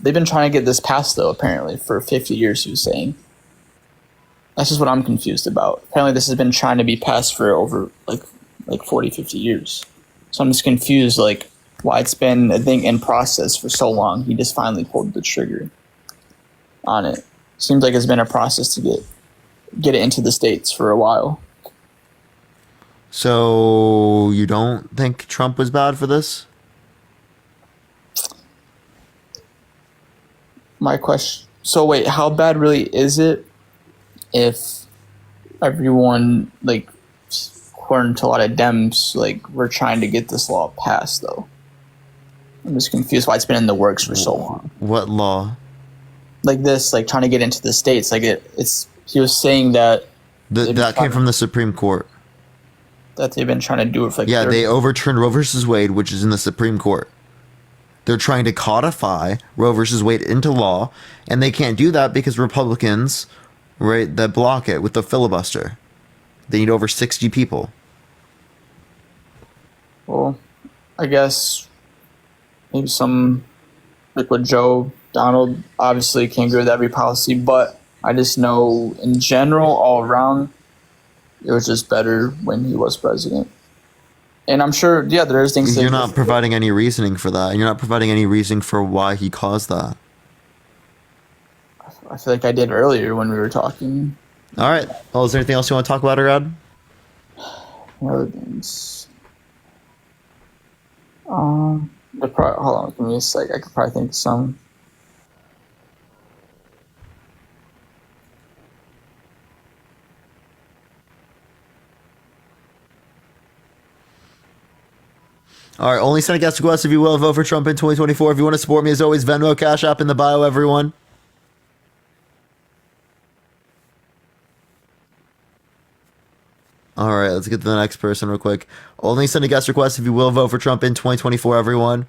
they've been trying to get this passed though, apparently, for 50 years, he was saying. That's just what I'm confused about. Apparently this has been trying to be passed for over like 40, 50 years. So I'm just confused, like, why it's been a thing in process for so long. He just finally pulled the trigger on it. Seems like it's been a process to get it into the states for a while. So you don't think Trump was bad for this? My question. So wait, how bad really is it if everyone, like, according to a lot of Dems, like, we're trying to get this law passed though? I'm just confused why it's been in the works for so long. What law? Like this, like trying to get into the states. Like he was saying that That came from the Supreme Court. that they've been trying to do it for like Yeah, 30 they overturned Roe versus Wade, which is in the Supreme Court. They're trying to codify Roe versus Wade into law, and they can't do that because Republicans, right, that block it with the filibuster. They need over 60 people. Well, I guess maybe some, like with Joe Donald, obviously can't agree with every policy, but I just know in general, all around, it was just better when he was president. And I'm sure, yeah, there's things. You're not providing any reasoning for that. You're not providing any reasoning for why he caused that. I feel like I did earlier when we were talking. All right. Well, is there anything else you want to talk about, Arad? Other things. Hold on, give me a sec. I could probably think of some. All right, only send a guest request if you will. Vote for Trump in 2024. If you want to support me, as always, Venmo, Cash App in the bio, everyone. All right, let's get to the next person real quick. Only send a guest request if you will. Vote for Trump in 2024, everyone.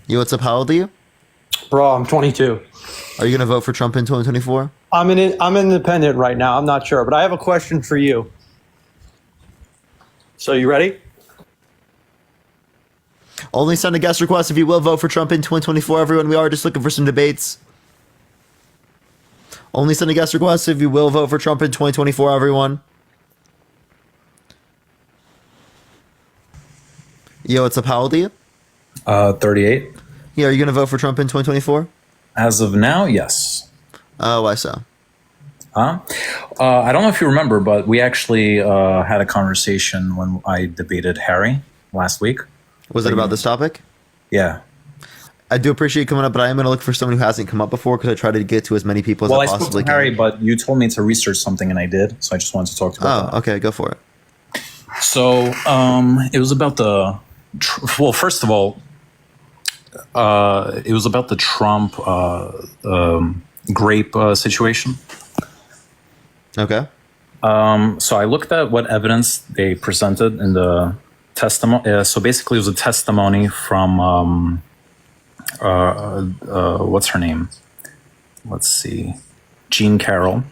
Yo, what's up? How old are you? Bro, I'm 22. Are you going to vote for Trump in 2024? I'm independent right now. I'm not sure, but I have a question for you. So you ready? Only send a guest request if you will. Vote for Trump in 2024, everyone. We are just looking for some debates. Only send a guest request if you will. Vote for Trump in 2024, everyone. Yo, what's up? How old are you? 38. Yeah, are you going to vote for Trump in 2024? As of now, yes. Why so? I don't know if you remember, but we actually had a conversation when I debated Harry last week. Was it about this topic? Yeah. I do appreciate you coming up, but I am going to look for someone who hasn't come up before because I try to get to as many people as I spoke possibly to Harry, can. but you told me to research something, and I did. So I just wanted to talk to you about that. Okay, go for it. So it was about the well, first of all, it was about the Trump grape situation. Okay. So I looked at what evidence they presented in the testimony. So basically, it was a testimony from what's her name? Let's see, Jean Carroll,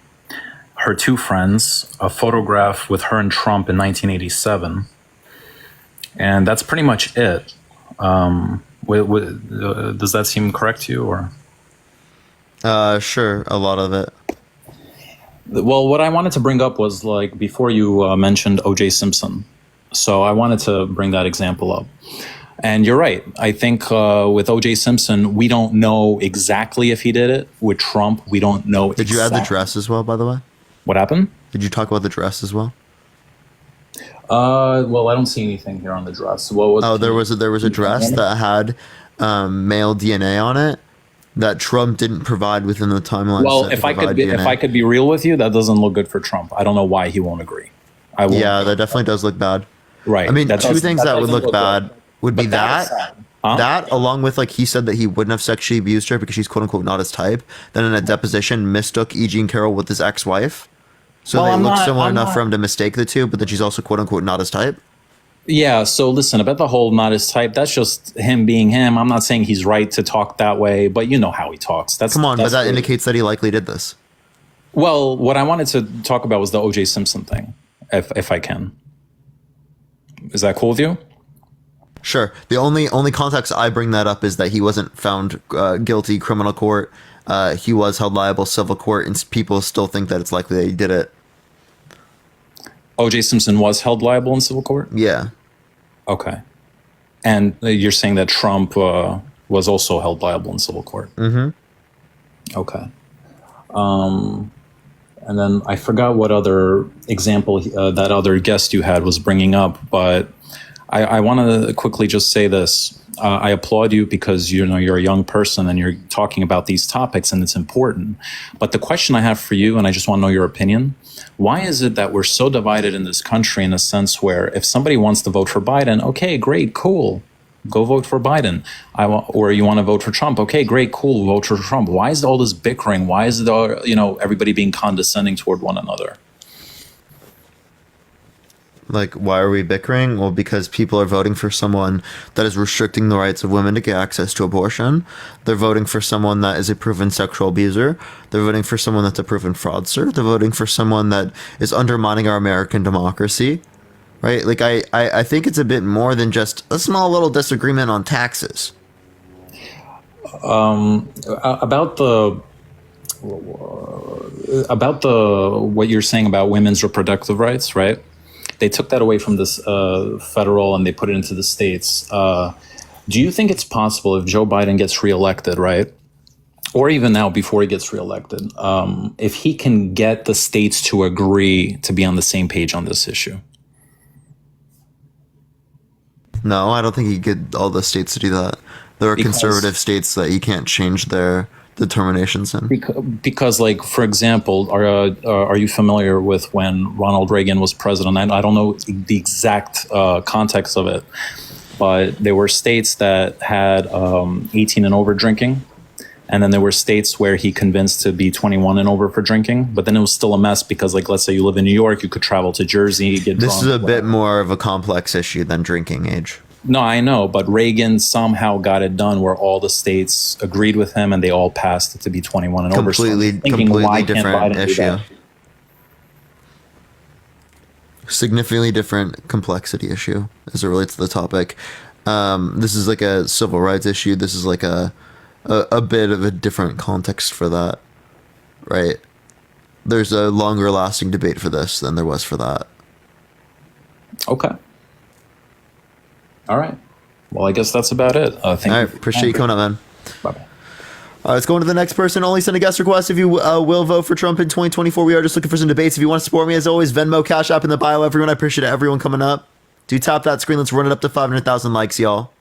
her two friends, a photograph with her and Trump in 1987, and that's pretty much it. Does that seem correct to you, or? Sure, a lot of it. Well, what I wanted to bring up was, like, before you mentioned O.J. Simpson. So I wanted to bring that example up. And you're right. I think with O.J. Simpson, we don't know exactly if he did it. With Trump, we don't know. Did you add the dress as well, by the way? What happened? Did you talk about the dress as well? Well, I don't see anything here on the dress. There was a dress that had male DNA on it that Trump didn't provide within the timeline. Well, if I could be real with you, that doesn't look good for Trump. I don't know why he won't agree. Yeah, that definitely does look bad. Right. I mean, two things that would look bad would be that Huh? that along with, like, he said that he wouldn't have sexually abused her because she's quote unquote not his type. Then in a deposition mistook E. Jean Carroll with his ex-wife. So Well, they I'm look not- similar I'm enough not- for him to mistake the two, but then she's also quote unquote not his type. Yeah, so listen, about the whole not his type, that's just him being him. I'm not saying he's right to talk that way, but you know how he talks. But That indicates that he likely did this. Well, what I wanted to talk about was the O.J. Simpson thing, if I can. Is that cool with you? Sure. The only context I bring that up is that he wasn't found guilty criminal court. He was held liable civil court, and people still think that it's likely that he did it. O.J. Simpson was held liable in civil court? Yeah. Okay. And you're saying that Trump was also held liable in civil court? Mm-hmm. Okay. And then I forgot what other example that other guest you had was bringing up, but I want to quickly just say this. I applaud you because you're a young person and you're talking about these topics and it's important. But the question I have for you, and I just want to know your opinion, why is it that we're so divided in this country in a sense where if somebody wants to vote for Biden, okay, great, cool, go vote for Biden. Or you want to vote for Trump, okay, great, cool, vote for Trump. Why is all this bickering? Why is everybody being condescending toward one another? Like, why are we bickering? Well, because people are voting for someone that is restricting the rights of women to get access to abortion. They're voting for someone that is a proven sexual abuser. They're voting for someone that's a proven fraudster. They're voting for someone that is undermining our American democracy. Right? Like, I think it's a bit more than just a small little disagreement on taxes. About what you're saying about women's reproductive rights, right? They took that away from this federal and they put it into the states. Do you think it's possible if Joe Biden gets reelected, right? or even now before he gets reelected, if he can get the states to agree to be on the same page on this issue. No, I don't think he could get all the states to do that. There are conservative states that you can't change their determinations in. Because like, for example, are you familiar with when Ronald Reagan was president? I don't know the exact context of it, but there were states that had 18 and over drinking. And then there were states where he convinced to be 21 and over for drinking, but then it was still a mess because, like, let's say you live in New York, you could travel to Jersey, get drunk. This is a bit more of a complex issue than drinking age. No, I know, but Reagan somehow got it done where all the states agreed with him and they all passed it to be 21 and over. So Completely different issue. Significantly different complexity issue as it relates to the topic. This is like a civil rights issue. This is like a bit of a different context for that, right? There's a longer lasting debate for this than there was for that. Okay. All right. Well, I guess that's about it. Thank you. All right. Appreciate you coming up, man. Bye-bye. All right, let's go on to the next person. Only send a guest request if you will vote for Trump in 2024. We are just looking for some debates. If you want to support me, as always, Venmo, Cash App in the bio. Everyone, I appreciate everyone coming up. Do tap that screen. Let's run it up to 500,000 likes, y'all.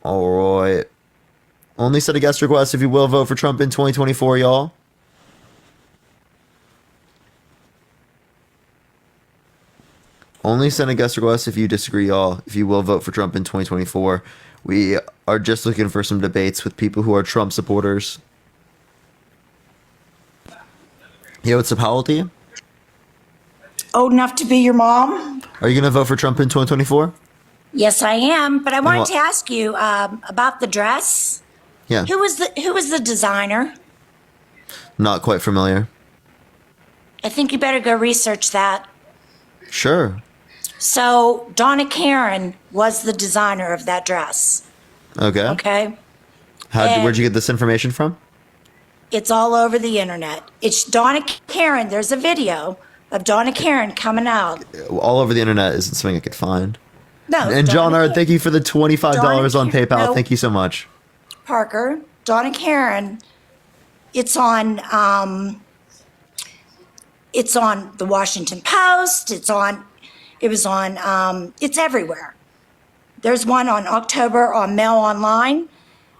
All right. Only send a guest request if you will vote for Trump in 2024, y'all. Only send a guest request if you disagree, y'all. If you will vote for Trump in 2024. We are just looking for some debates with people who are Trump supporters. Yo, what's up, how old are you? Old enough to be your mom? Are you going to vote for Trump in 2024? Yes, I am. But I wanted to ask you about the dress. Yeah. Who was the designer? Not quite familiar. I think you better go research that. Sure. So Donna Karen was the designer of that dress. Okay. Okay. Where'd you get this information from? It's all over the internet. It's Donna Karen. There's a video of Donna Karen coming out. All over the internet isn't something I could find. No. And John R., thank you for the $25 on PayPal. No. Thank you so much. Parker, Donna Karen. It's on the Washington Post. It's everywhere. There's one on October on Mail Online.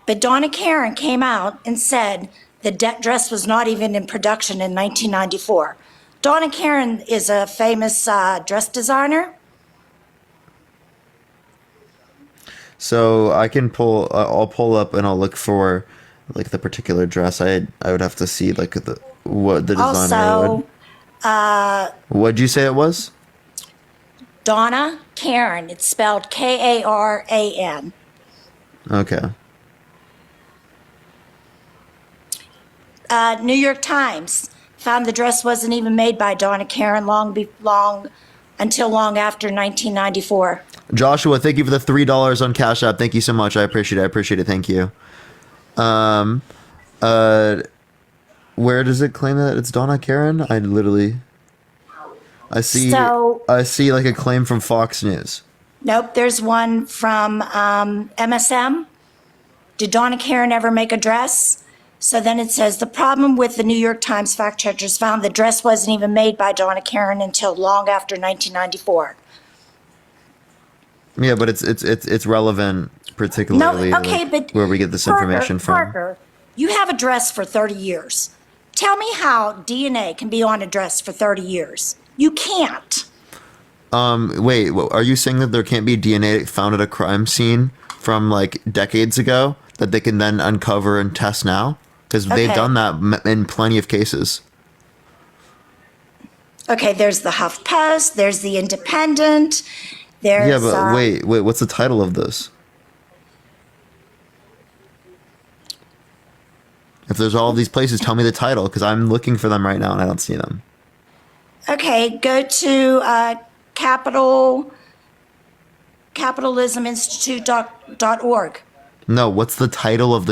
But Donna Karen came out and said the dress was not even in production in 1994. Donna Karen is a famous dress designer. So I'll pull up and I'll look for like the particular dress. I would have to see like what the designer Also, what'd you say it was? Donna Karen. It's spelled Karan. Okay. New York Times found the dress wasn't even made by Donna Karen until long after 1994. Joshua, thank you for the $3 on Cash App. Thank you so much. I appreciate it. Thank you. Where does it claim that it's Donna Karen? I see like a claim from Fox News. Nope, there's one from MSM. Did Donna Karen ever make a dress? So then it says, the problem with the New York Times fact checkers found the dress wasn't even made by Donna Karen until long after 1994. Yeah, but it's relevant, particularly but where we get this information from. Parker, you have a dress for 30 years. Tell me how DNA can be on a dress for 30 years. You can't. Wait, are you saying that there can't be DNA found at a crime scene from like decades ago that they can then uncover and test now? Because they've done that in plenty of cases. Okay, there's the HuffPost, there's the Independent, there's... Yeah, but wait, what's the title of this? If there's all these places, tell me the title, because I'm looking for them right now and I don't see them. Okay, go to capitalisminstitute.org. No, what's the title of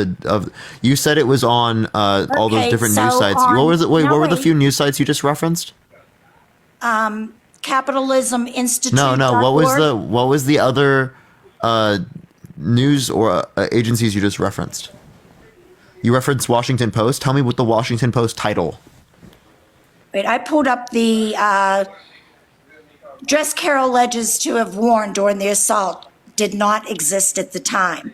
you said it was on all those different news sites. What was it? What were the few news sites you just referenced? Capitalisminstitute.org. No. What was the other news or agencies you just referenced? You referenced Washington Post. Tell me what the Washington Post title. Wait, I pulled up the dress Carroll alleges to have worn during the assault did not exist at the time.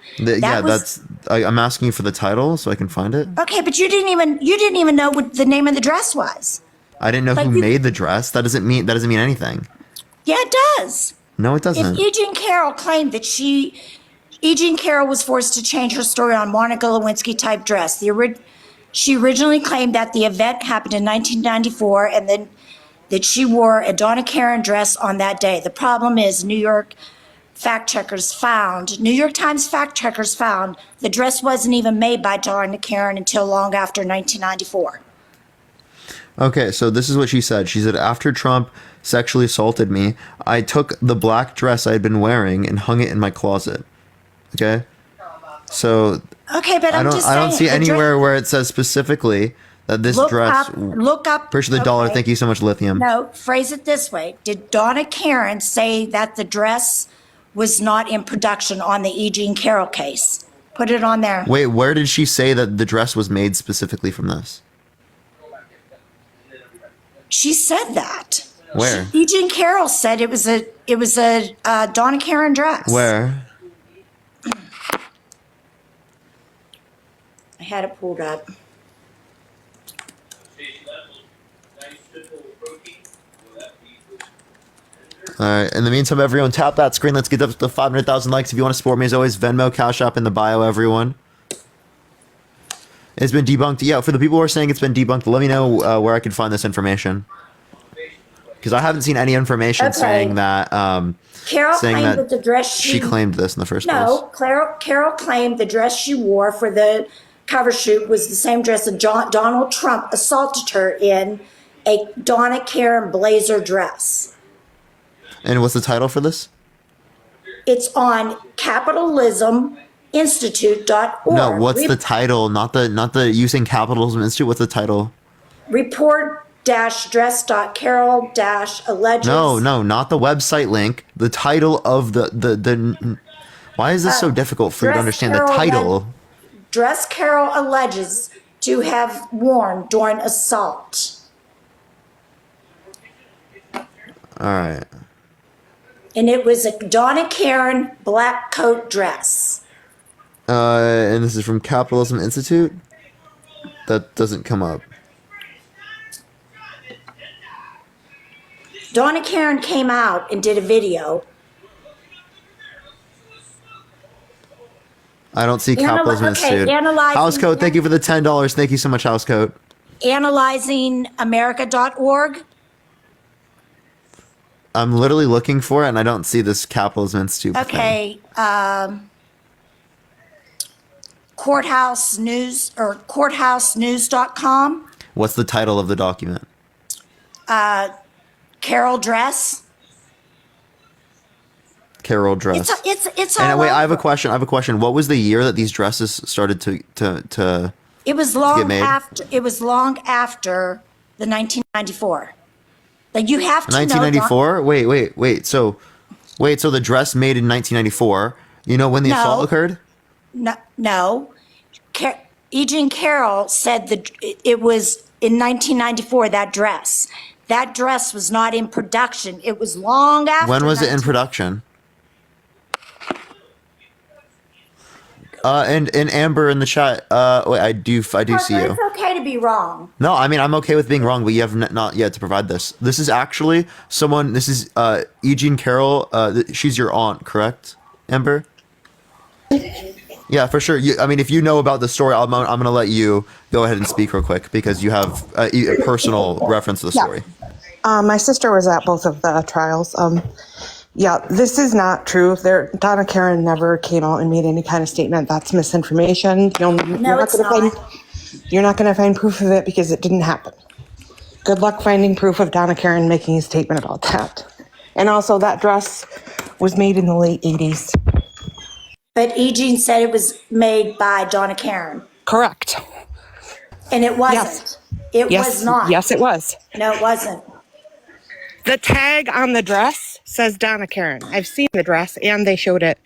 I'm asking you for the title so I can find it. Okay, but you didn't even know what the name of the dress was. I didn't know who made the dress. That doesn't mean anything. Yeah, it does. No, it doesn't. If Eugene Carroll claimed that Eugene Carroll was forced to change her story on Monica Lewinsky type dress. She originally claimed that the event happened in 1994 and then that she wore a Donna Karan dress on that day. The problem is New York Times fact checkers found the dress wasn't even made by Donna Karan until long after 1994. Okay, so this is what she said. She said, after Trump sexually assaulted me, I took the black dress I had been wearing and hung it in my closet. Okay? So okay, but I don't see anywhere where it says specifically that this dress. Look up. Appreciate the dollar. Thank you so much, Lithium. No, phrase it this way. Did Donna Karan say that the dress was not in production on the E. Jean Carroll case? Put it on there. Wait, where did she say that the dress was made specifically from this? She said that. Where? E. Jean Carroll said it was a Donna Karan dress. Where? I had it pulled up. All right. In the meantime, everyone, tap that screen. Let's get up to 500,000 likes. If you want to support me, as always, Venmo, Cash App in the bio, everyone. It's been debunked. Yeah, for the people who are saying it's been debunked, let me know where I can find this information. Because I haven't seen any information saying that. Carol claimed that the dress she claimed this in the first place. No, Carol claimed the dress she wore for the cover shoot was the same dress that Donald Trump assaulted her in, a Donna Karan blazer dress. And what's the title for this? It's on capitalisminstitute.org. No, what's the title? Not the using Capitalism Institute. What's the title? Report-dress.carroll-alleges. No, not the website link. The title of the why is this so difficult for you to understand the title? Dress Carroll alleges to have worn during assault. All right. And it was a Donna Karan black coat dress. And this is from Capitalism Institute? That doesn't come up. Donna Karan came out and did a video. I don't see Capitalism Institute. Housecoat, thank you for the $10. Thank you so much, Housecoat. Analyzingamerica.org. I'm literally looking for it, and I don't see this Capitalism Institute Okay. Courthouse News or courthousenews.com. What's the title of the document? Carroll dress. Carroll dress. It's and all wait, over. I have a question. What was the year that these dresses started to It was long after. It was long after the 1994. Like you have to 1994? know. Wait. So the dress made in 1994. You know when the assault occurred? No. Eugene Carroll said that it was in 1994. That dress was not in production. It was long after. When was it in production? And Amber in the chat. Wait, I do Parker, see you. It's okay to be wrong. No, I mean I'm okay with being wrong, but you have not yet to provide this. This is actually someone. This is Eugene Carroll. She's your aunt, correct, Amber? Yeah, for sure. If you know about the story, I'm gonna let you go ahead and speak real quick because you have a personal reference to the story. My sister was at both of the trials. This is not true. Donna Karan never came out and made any kind of statement. That's misinformation. You're not going to find proof of it because it didn't happen. Good luck finding proof of Donna Karan making a statement about that. And also, that dress was made in the late 80s. But Eugene said it was made by Donna Karan. Correct. And it wasn't. It was not. Yes, it was. No, it wasn't. The tag on the dress says Donna Karan. I've seen the dress, and they showed it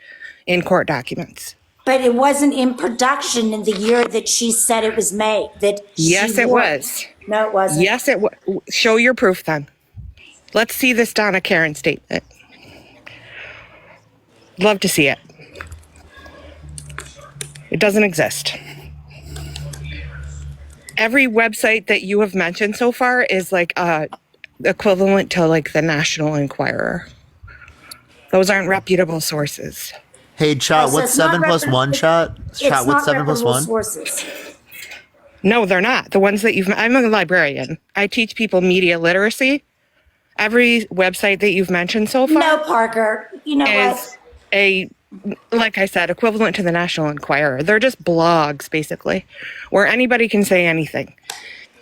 in court documents. But it wasn't in production in the year that she said it was made. Yes, it was. No, it wasn't. Yes, it was. Show your proof then. Let's see this Donna Karen statement. Love to see it. It doesn't exist. Every website that you have mentioned so far is like equivalent to like the National Enquirer. Those aren't reputable sources. Hey, chat, what's 7 plus 1, chat? Chat, what's 7 plus 1? Sources. No, they're not. The ones that I'm a librarian. I teach people media literacy. Every website that you've mentioned so far. No, Parker. You know is like I said, equivalent to the National Enquirer. They're just blogs, basically, where anybody can say anything.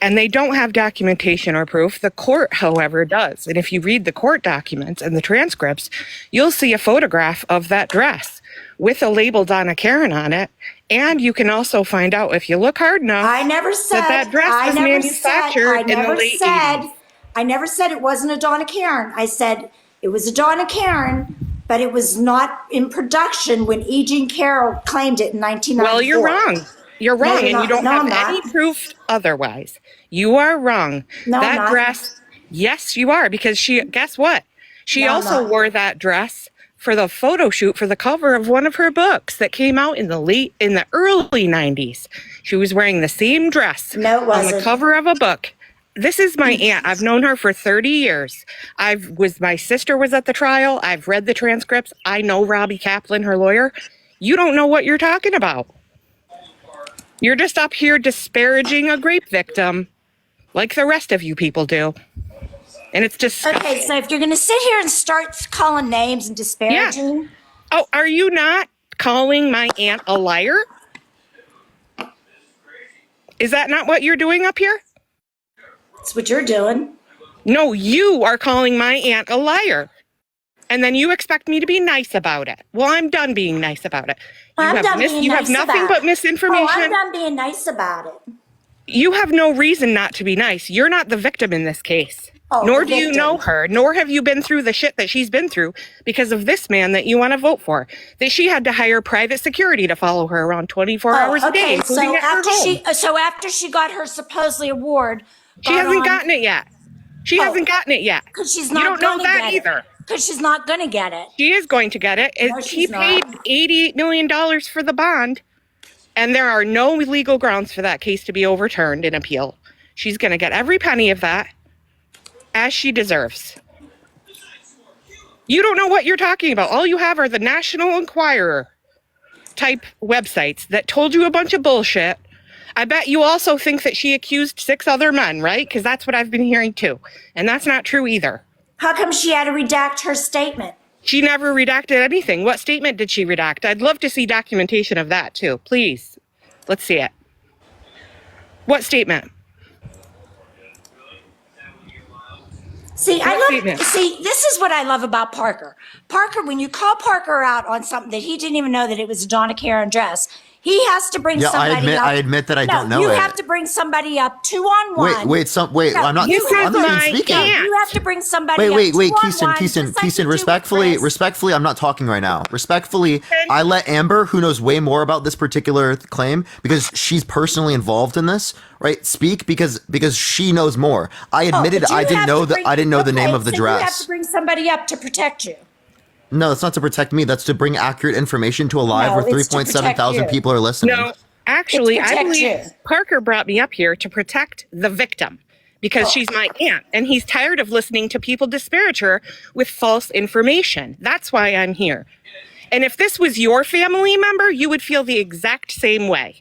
And they don't have documentation or proof. The court, however, does. And if you read the court documents and the transcripts, you'll see a photograph of that dress with a label Donna Karen on it. And you can also find out, if you look hard enough, that dress was manufactured in the late 80s. I never said it wasn't a Donna Karen. I said it was a Donna Karen, but it was not in production when E. Jean Carroll claimed it in 1994. Well, you're wrong. You're wrong, and you don't have any proof otherwise. You are wrong. No, that dress, yes, you are, because guess what? She also wore that dress for the photo shoot for the cover of one of her books that came out in the early 90s. She was wearing the same dress on the cover of a book. This is my aunt. I've known her for 30 years. My sister was at the trial. I've read the transcripts. I know Robbie Kaplan, her lawyer. You don't know what you're talking about. You're just up here disparaging a rape victim like the rest of you people do. And it's disgusting. Okay, so if you're going to sit here and start calling names and disparaging. Yeah. Oh, are you not calling my aunt a liar? Is that not what you're doing up here? That's what you're doing. No, you are calling my aunt a liar. And then you expect me to be nice about it. Well, I'm done being nice about it. You have nothing but misinformation. Oh, I'm done being nice about it. You have no reason not to be nice. You're not the victim in this case. Nor do you know her, nor have you been through the shit that she's been through because of this man that you want to vote for. That she had to hire private security to follow her around 24 hours a day, including at her home. So after she got her supposedly award, she hasn't gotten it yet. She hasn't gotten it yet. Because she's not. You don't know that either. Because she's not going to get it. She is going to get it. No, she paid $88 million for the bond, and there are no legal grounds for that case to be overturned in appeal. She's going to get every penny of that, as she deserves. You don't know what you're talking about. All you have are the National Enquirer type websites that told you a bunch of bullshit. I bet you also think that she accused 6 other men, right? Because that's what I've been hearing too. And that's not true either. How come she had to redact her statement? She never redacted anything. What statement did she redact? I'd love to see documentation of that too. Please. Let's see it. What statement? See, this is what I love about Parker. Parker, when you call Parker out on something that he didn't even know that it was a Donna Karen dress, he has to bring somebody up. I admit that I don't know it. You have to bring somebody up 2-on-1. Wait, I'm not even speaking. You have to bring somebody up. Wait, Keiston, respectfully, I'm not talking right now. Respectfully, I let Amber, who knows way more about this particular claim, because she's personally involved in this, right, speak because she knows more. I admitted I didn't know the name of the dress. You have to bring somebody up to protect you. No, that's not to protect me. That's to bring accurate information to a live where 3.7 thousand people are listening. No, actually, I believe Parker brought me up here to protect the victim because she's my aunt and he's tired of listening to people disparage her with false information. That's why I'm here. And if this was your family member, you would feel the exact same way.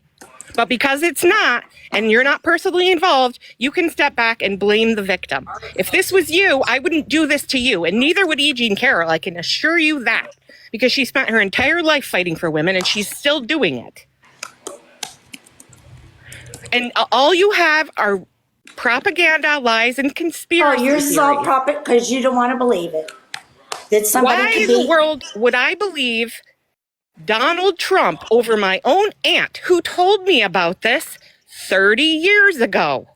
But because it's not, and you're not personally involved, you can step back and blame the victim. If this was you, I wouldn't do this to you, and neither would E. Jean Carroll, I can assure you that, because she spent her entire life fighting for women, and she's still doing it. And all you have are propaganda, lies, and conspiracy yours is all propaganda because you don't want to believe it. Why in the world would I believe Donald Trump over my own aunt who told me about this 30 years ago?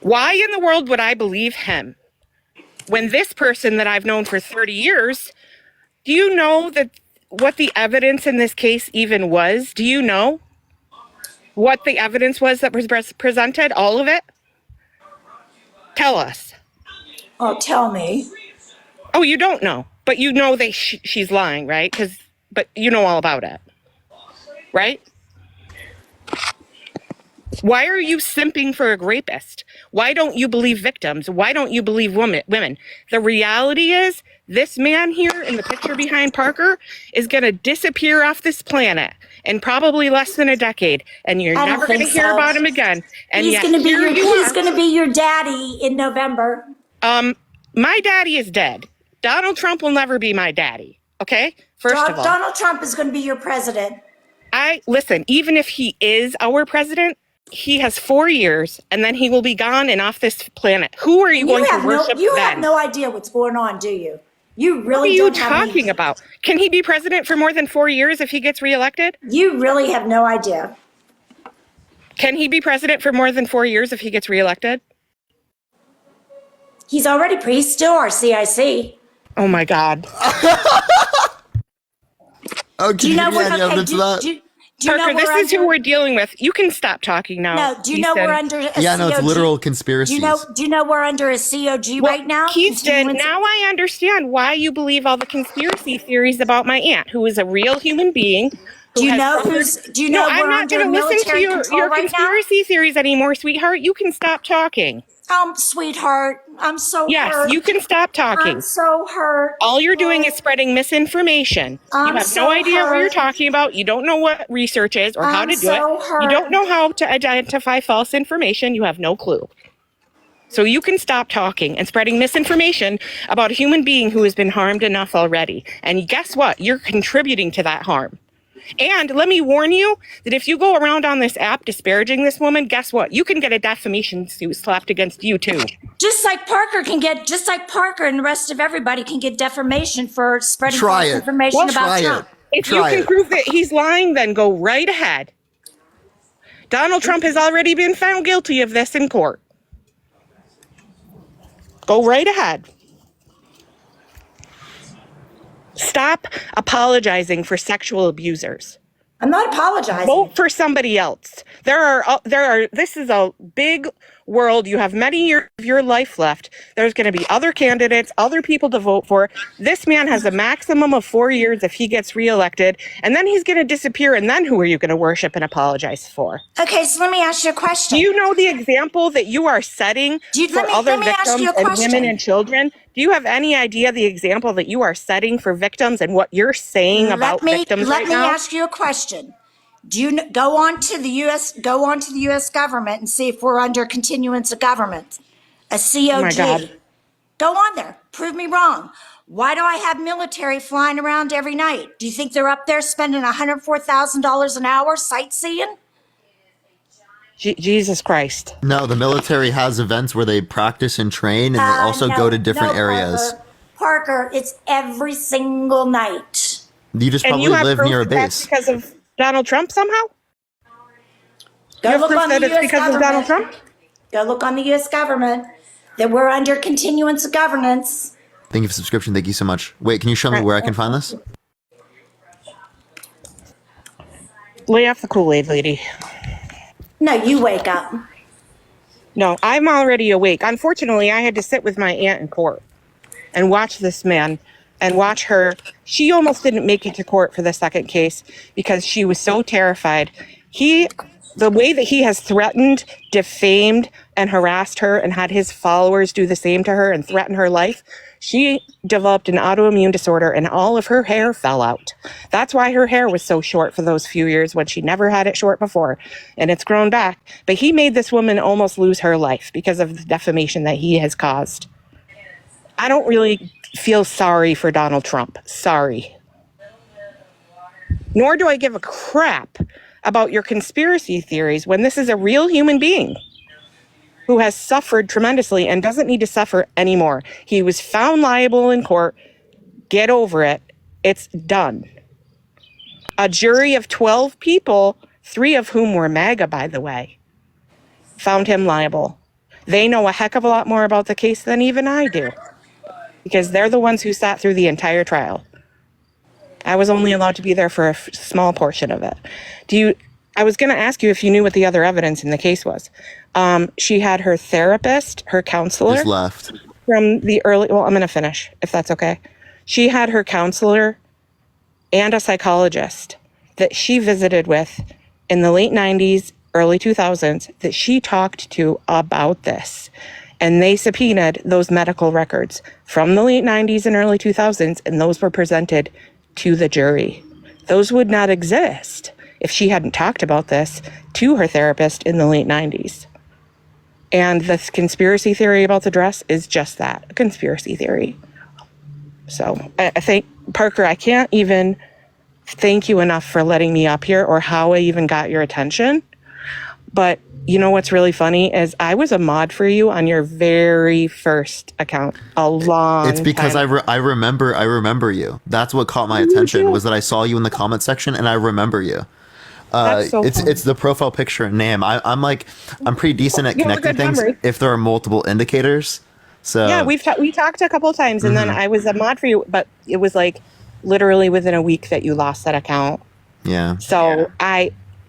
Why in the world would I believe him when this person that I've known for 30 years, do you know that what the evidence in this case even was? Do you know what the evidence was that was presented? All of it? Tell us. Oh, tell me. Oh, you don't know, but you know that she's lying, right? But you know all about it, right? Why are you simping for a rapist? Why don't you believe victims? Why don't you believe women? The reality is, this man here in the picture behind Parker is going to disappear off this planet in probably less than a decade, and you're never going to hear about him again. And he's going to be your daddy in November. My daddy is dead. Donald Trump will never be my daddy. Okay? First of all, Donald Trump is going to be your president. Listen, even if he is our president, he has 4 years, and then he will be gone and off this planet. Who are you going to worship then? You have no idea what's going on, do you? You really don't. What are you talking about? Can he be president for more than 4 years if he gets reelected? You really have no idea. Can he be president for more than 4 years if he gets reelected? He's still our CIC. Oh my God. Do you know what evidence of that? Parker, this is who we're dealing with. You can stop talking now. No, do you know we're under a COG? Yeah, no, it's literal conspiracies. Do you know we're under a COG right now? Keaton, now I understand why you believe all the conspiracy theories about my aunt, who is a real human being. Do you know I'm not going to listen to your conspiracy theories anymore, sweetheart. You can stop talking. Sweetheart, I'm so hurt. Yes, you can stop talking. I'm so hurt. All you're doing is spreading misinformation. You have no idea what you're talking about. You don't know what research is or how to do it. You don't know how to identify false information. You have no clue. So you can stop talking and spreading misinformation about a human being who has been harmed enough already. And guess what? You're contributing to that harm. And let me warn you that if you go around on this app disparaging this woman, guess what? You can get a defamation suit slapped against you too. Just like Parker and the rest of everybody can get defamation for spreading false information about Trump. If you can prove that he's lying, then go right ahead. Donald Trump has already been found guilty of this in court. Go right ahead. Stop apologizing for sexual abusers. I'm not apologizing. Vote for somebody else. This is a big world. You have many years of your life left. There's going to be other candidates, other people to vote for. This man has a maximum of 4 years if he gets reelected, and then he's going to disappear, and then who are you going to worship and apologize for? Okay, so let me ask you a question. Do you know the example that you are setting for other victims and women and children? Do you have any idea the example that you are setting for victims and what you're saying about victims right now? Let me ask you a question. Do you go on to the U.S. government and see if we're under continuance of government, a COG? Oh my God. Go on there. Prove me wrong. Why do I have military flying around every night? Do you think they're up there spending $104,000 an hour sightseeing? Jesus Christ. No, the military has events where they practice and train, and they also go to different areas. Parker, it's every single night. You just probably live near a base. Because of Donald Trump somehow? Go look on the U.S. government. Go look on the U.S. government that we're under continuance of governance. Thank you for subscription. Thank you so much. Wait, can you show me where I can find this? Lay off the Kool-Aid, lady. No, you wake up. No, I'm already awake. Unfortunately, I had to sit with my aunt in court and watch this man and watch her. She almost didn't make it to court for the second case because she was so terrified. The way that he has threatened, defamed, and harassed her and had his followers do the same to her and threaten her life, she developed an autoimmune disorder and all of her hair fell out. That's why her hair was so short for those few years when she never had it short before. And it's grown back. But he made this woman almost lose her life because of the defamation that he has caused. I don't really feel sorry for Donald Trump. Sorry. Nor do I give a crap about your conspiracy theories when this is a real human being who has suffered tremendously and doesn't need to suffer anymore. He was found liable in court. Get over it. It's done. A jury of 12 people, 3 of whom were MAGA, by the way, found him liable. They know a heck of a lot more about the case than even I do, because they're the ones who sat through the entire trial. I was only allowed to be there for a small portion of it. I was going to ask you if you knew what the other evidence in the case was. She had her therapist, her counselor. Just left. From the early, well, I'm going to finish, if that's okay. She had her counselor and a psychologist that she visited with in the late 90s, early 2000s, that she talked to about this. And they subpoenaed those medical records from the late 90s and early 2000s, and those were presented to the jury. Those would not exist if she hadn't talked about this to her therapist in the late 90s. And this conspiracy theory about the dress is just that, a conspiracy theory. So I think, Parker, I can't even thank you enough for letting me up here or how I even got your attention. But you know what's really funny is I was a mod for you on your very first account a long It's because time. I remember you. That's what caught my attention was that I saw you in the comment section and I remember you. That's so funny. It's the profile picture and name. I'm pretty decent at You have a connecting good things memory. if there are multiple indicators. So Yeah, we talked a couple of times, and then I was a mod for you, but it was like literally within a week that you lost that account. yeah, So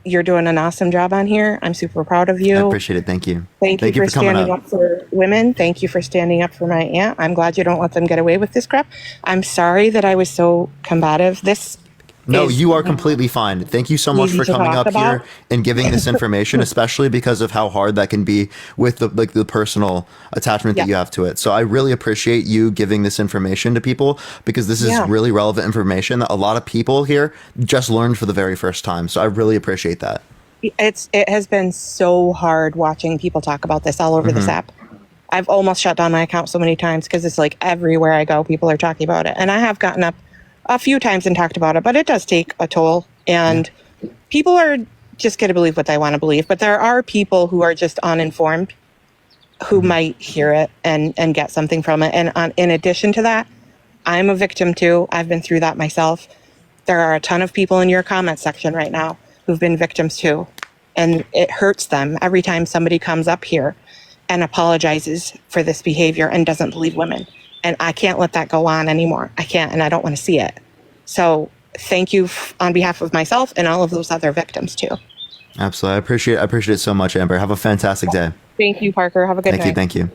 you're doing an awesome job on here. I'm super proud of you. I appreciate it. Thank you. Thank you for coming standing up for women. Thank you for standing up for my aunt. I'm glad you don't let them get away with this crap. I'm sorry that I was so combative. No, is you are completely fine. Thank you so much easy for to coming talk up about. here and giving this information, especially because of how hard that can be with the personal attachment that Yeah. you have to it. So I really appreciate you giving this information to people because this is Yeah. really relevant information that a lot of people here just learned for the very first time. So I really appreciate that. It has been so hard watching people talk about this all over this app. I've almost shut down my account so many times because it's like everywhere I go, people are talking about it. And I have gotten up a few times and talked about it, but it does take a toll. And people are just going to believe what they want to believe. But there are people who are just uninformed who might hear it and get something from it. And in addition to that, I'm a victim too. I've been through that myself. There are a ton of people in your comment section right now who've been victims too. And it hurts them every time somebody comes up here and apologizes for this behavior and doesn't believe women. And I can't let that go on anymore. I can't, and I don't want to see it. So thank you on behalf of myself and all of those other victims too. Absolutely. I appreciate it so much, Amber. Have a fantastic day. Thank you, Parker. Have a good night. Thank you.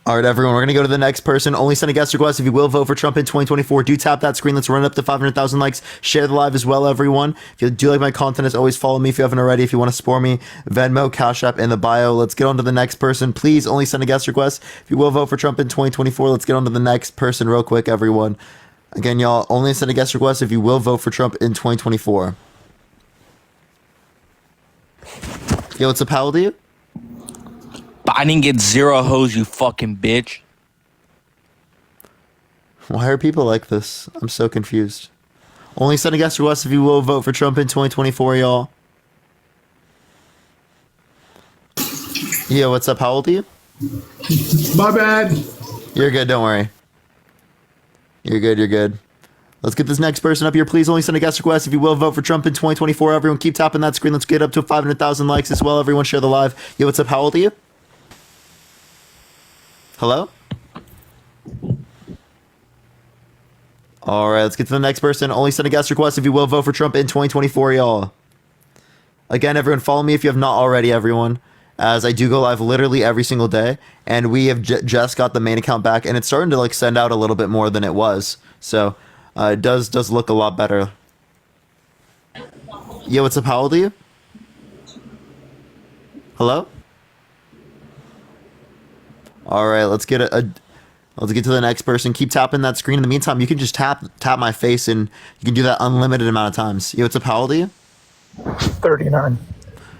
All right, everyone, we're going to go to the next person. Only send a guest request if you will vote for Trump in 2024. Do tap that screen. Let's run it up to 500,000 likes. Share the live as well, everyone. If you do like my content, as always, follow me if you haven't already. If you want to support me, Venmo, Cash App in the bio. Let's get on to the next person. Please only send a guest request if you will vote for Trump in 2024. Let's get on to the next person real quick, everyone. Again, y'all, only send a guest request if you will vote for Trump in 2024. Yo, what's up, Powell, to you? But I didn't get 0 hoes, you fucking bitch. Why are people like this? I'm so confused. Only send a guest request if you will vote for Trump in 2024, y'all. Yo, what's up? How old are you? My bad. You're good, don't worry. You're good. Let's get this next person up here. Please only send a guest request if you will vote for Trump in 2024. Everyone keep tapping that screen. Let's get up to 500,000 likes as well. Everyone share the live. Yo, what's up? How old are you? Hello? All right, let's get to the next person. Only send a guest request if you will vote for Trump in 2024, y'all. Again, everyone, follow me if you have not already, everyone, as I do go live literally every single day. And we have just got the main account back, and it's starting to like send out a little bit more than it was. So it does look a lot better. Yo, what's up? How old are you? Hello? All right, let's get let's get to the next person. Keep tapping that screen. In the meantime, you can just tap my face, and you can do that unlimited amount of times. Yo, what's up? How old are you? 39.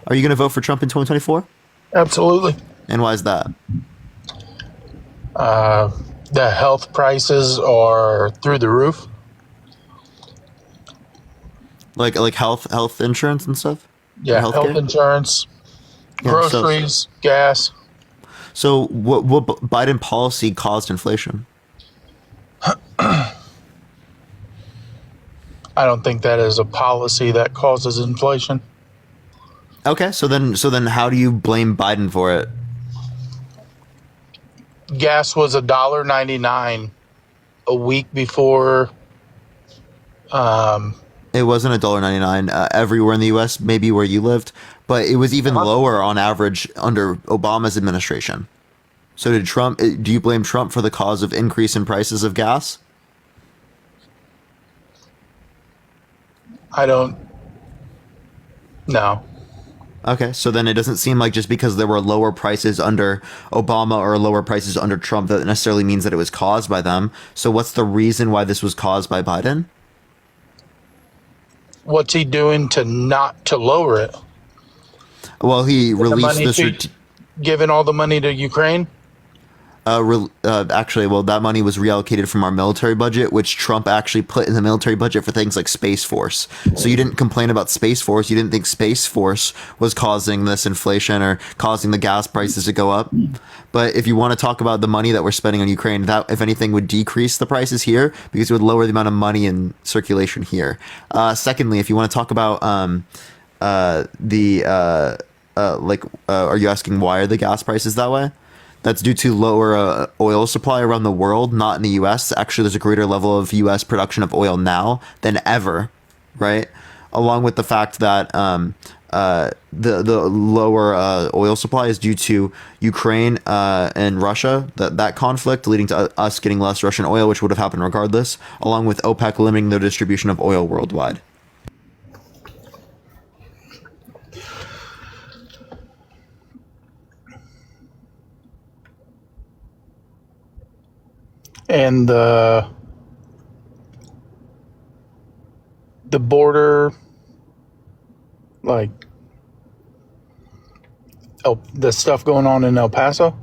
Are you going to vote for Trump in 2024? Absolutely. And why is that? The health prices are through the roof. Like health insurance and stuff? Yeah, Or health healthcare? insurance, Yeah, groceries, gas. So what Biden policy caused inflation? I don't think that is a policy that causes inflation. Okay, so then how do you blame Biden for it? Gas was $1.99 a week before It wasn't $1.99 everywhere in the U.S., maybe where you lived, but it was even lower on average under Obama's administration. So do you blame Trump for the cause of increase in prices of gas? I don't. No. Okay, so then it doesn't seem like just because there were lower prices under Obama or lower prices under Trump that necessarily means that it was caused by them. So what's the reason why this was caused by Biden? What's he doing to lower it? Well, he released this. Giving all the money to Ukraine? Actually, well, that money was reallocated from our military budget, which Trump actually put in the military budget for things like Space Force. So you didn't complain about Space Force. You didn't think Space Force was causing this inflation or causing the gas prices to go up. But if you want to talk about the money that we're spending on Ukraine, that, if anything, would decrease the prices here because it would lower the amount of money in circulation here. Secondly, if you want to talk about are you asking why are the gas prices that way? That's due to lower oil supply around the world, not in the U.S. Actually, there's a greater level of U.S. production of oil now than ever, right? Along with the fact that the lower oil supply is due to Ukraine and Russia, that conflict leading to us getting less Russian oil, which would have happened regardless, along with OPEC limiting the distribution of oil worldwide. And the border, like the stuff going on in El Paso?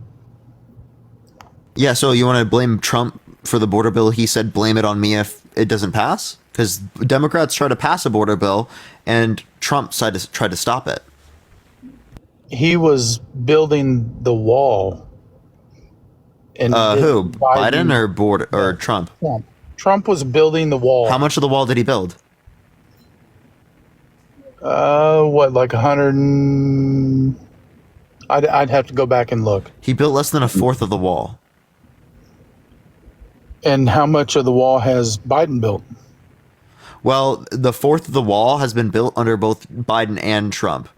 Yeah, so you want to blame Trump for the border bill? He said blame it on me if it doesn't pass? Because Democrats try to pass a border bill and Trump tried to stop it. He was building the wall. And who? Biden or Trump? Trump was building the wall. How much of the wall did he build? Like 100? I'd have to go back and look. He built less than a fourth of the wall. And how much of the wall has Biden built? Well, the fourth of the wall has been built under both Biden and Trump.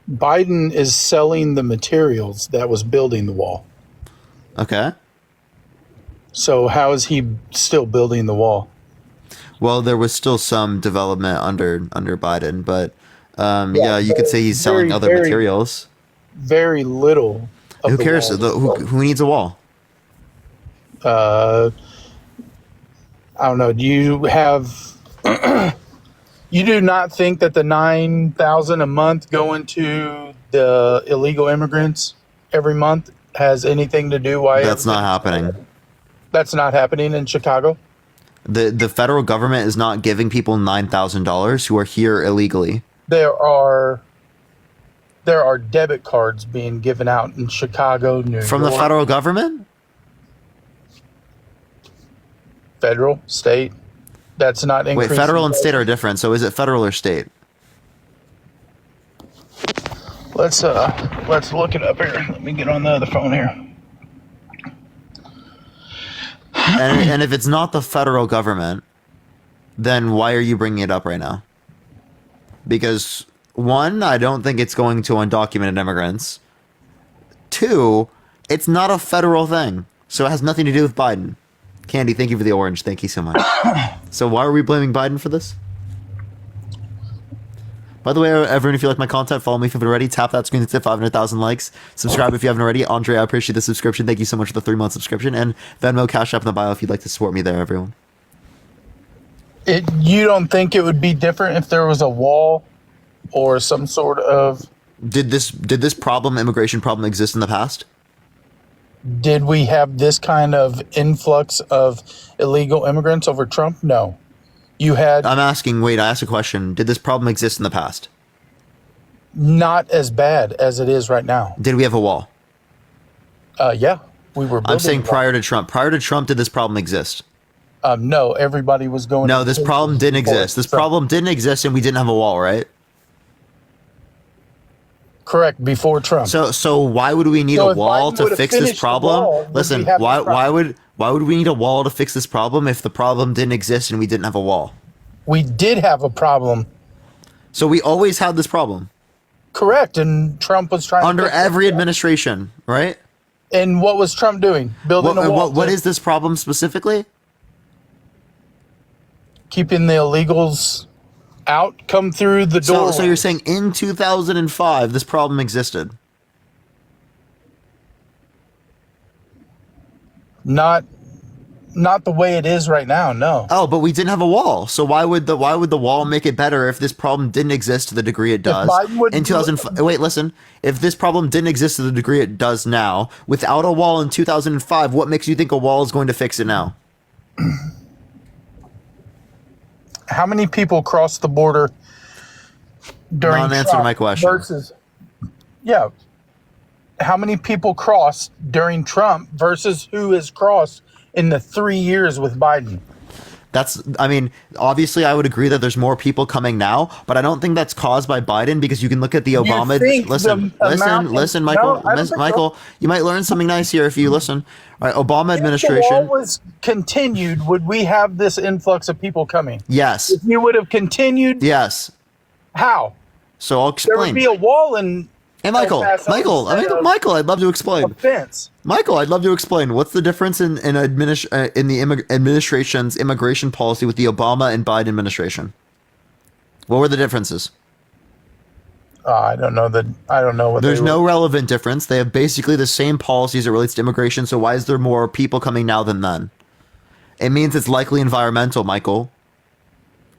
Biden is selling the materials that was building the wall. Okay. So how is he still building the wall? Well, there was still some development under Biden, but you could say he's selling other materials. Very little. Who cares? Who needs a wall? I don't know. Do you have? You do not think that the 9,000 a month going to the illegal immigrants every month has anything to do why that's not happening? That's not happening in Chicago. The federal government is not giving people $9,000 who are here illegally. There are debit cards being given out in Chicago, New York. From the federal government? Federal, state. That's not increasing. Wait, federal and state are different. So is it federal or state? Let's look it up here. Let me get on the other phone here. And if it's not the federal government, then why are you bringing it up right now? Because one, I don't think it's going to undocumented immigrants. Two, it's not a federal thing, so it has nothing to do with Biden. Candy, thank you for the orange. Thank you so much. So why are we blaming Biden for this? By the way, everyone, if you like my content, follow me if you haven't already. Tap that screen to 500,000 likes. Subscribe if you haven't already. Andre, I appreciate the subscription. Thank you so much for the 3-month subscription. And Venmo, Cash App in the bio if you'd like to support me there, everyone. You don't think it would be different if there was a wall or some sort of... Did this immigration problem exist in the past? Did we have this kind of influx of illegal immigrants over Trump? No. I'm asking, I asked a question. Did this problem exist in the past? Not as bad as it is right now. Did we have a wall? Yeah, we were building. I'm saying prior to Trump. Prior to Trump, did this problem exist? No, everybody was going... No, this problem didn't exist. This problem didn't exist and we didn't have a wall, right? Correct, before Trump. So why would we need a wall to fix this problem? Listen, why would we need a wall to fix this problem if the problem didn't exist and we didn't have a wall? We did have a problem. So we always had this problem. Correct. And Trump was trying under to every administration, right? And what was Trump doing? Building a wall. What is this problem specifically? Keeping the illegals out, come through the door. So you're saying in 2005 this problem existed? Not the way it is right now, no. Oh, but we didn't have a wall. So why would the wall make it better if this problem didn't exist to the degree it does? In 2005, wait, listen. If this problem didn't exist to the degree it does now, without a wall in 2005, what makes you think a wall is going to fix it now? How many people crossed the border during Non-answer Trump my question. versus how many people crossed during Trump versus who has crossed in the 3 years with Biden? I mean, obviously I would agree that there's more people coming now, but I don't think that's caused by Biden because you can look at the Obama. Listen, Michael. Michael, you might learn something nice here if you listen. All right, Obama administration. If the wall was continued, would we have this influx of people coming? Yes. If you would have continued? Yes. How? So I'll explain. There would be a wall in. Hey, Michael, I'd love to explain. Michael, I'd love to explain. What's the difference in the administration's immigration policy with the Obama and Biden administration? What were the differences? I don't know what. There's no relevant difference. They have basically the same policies that relates to immigration. So why is there more people coming now than then? It means it's likely environmental, Michael.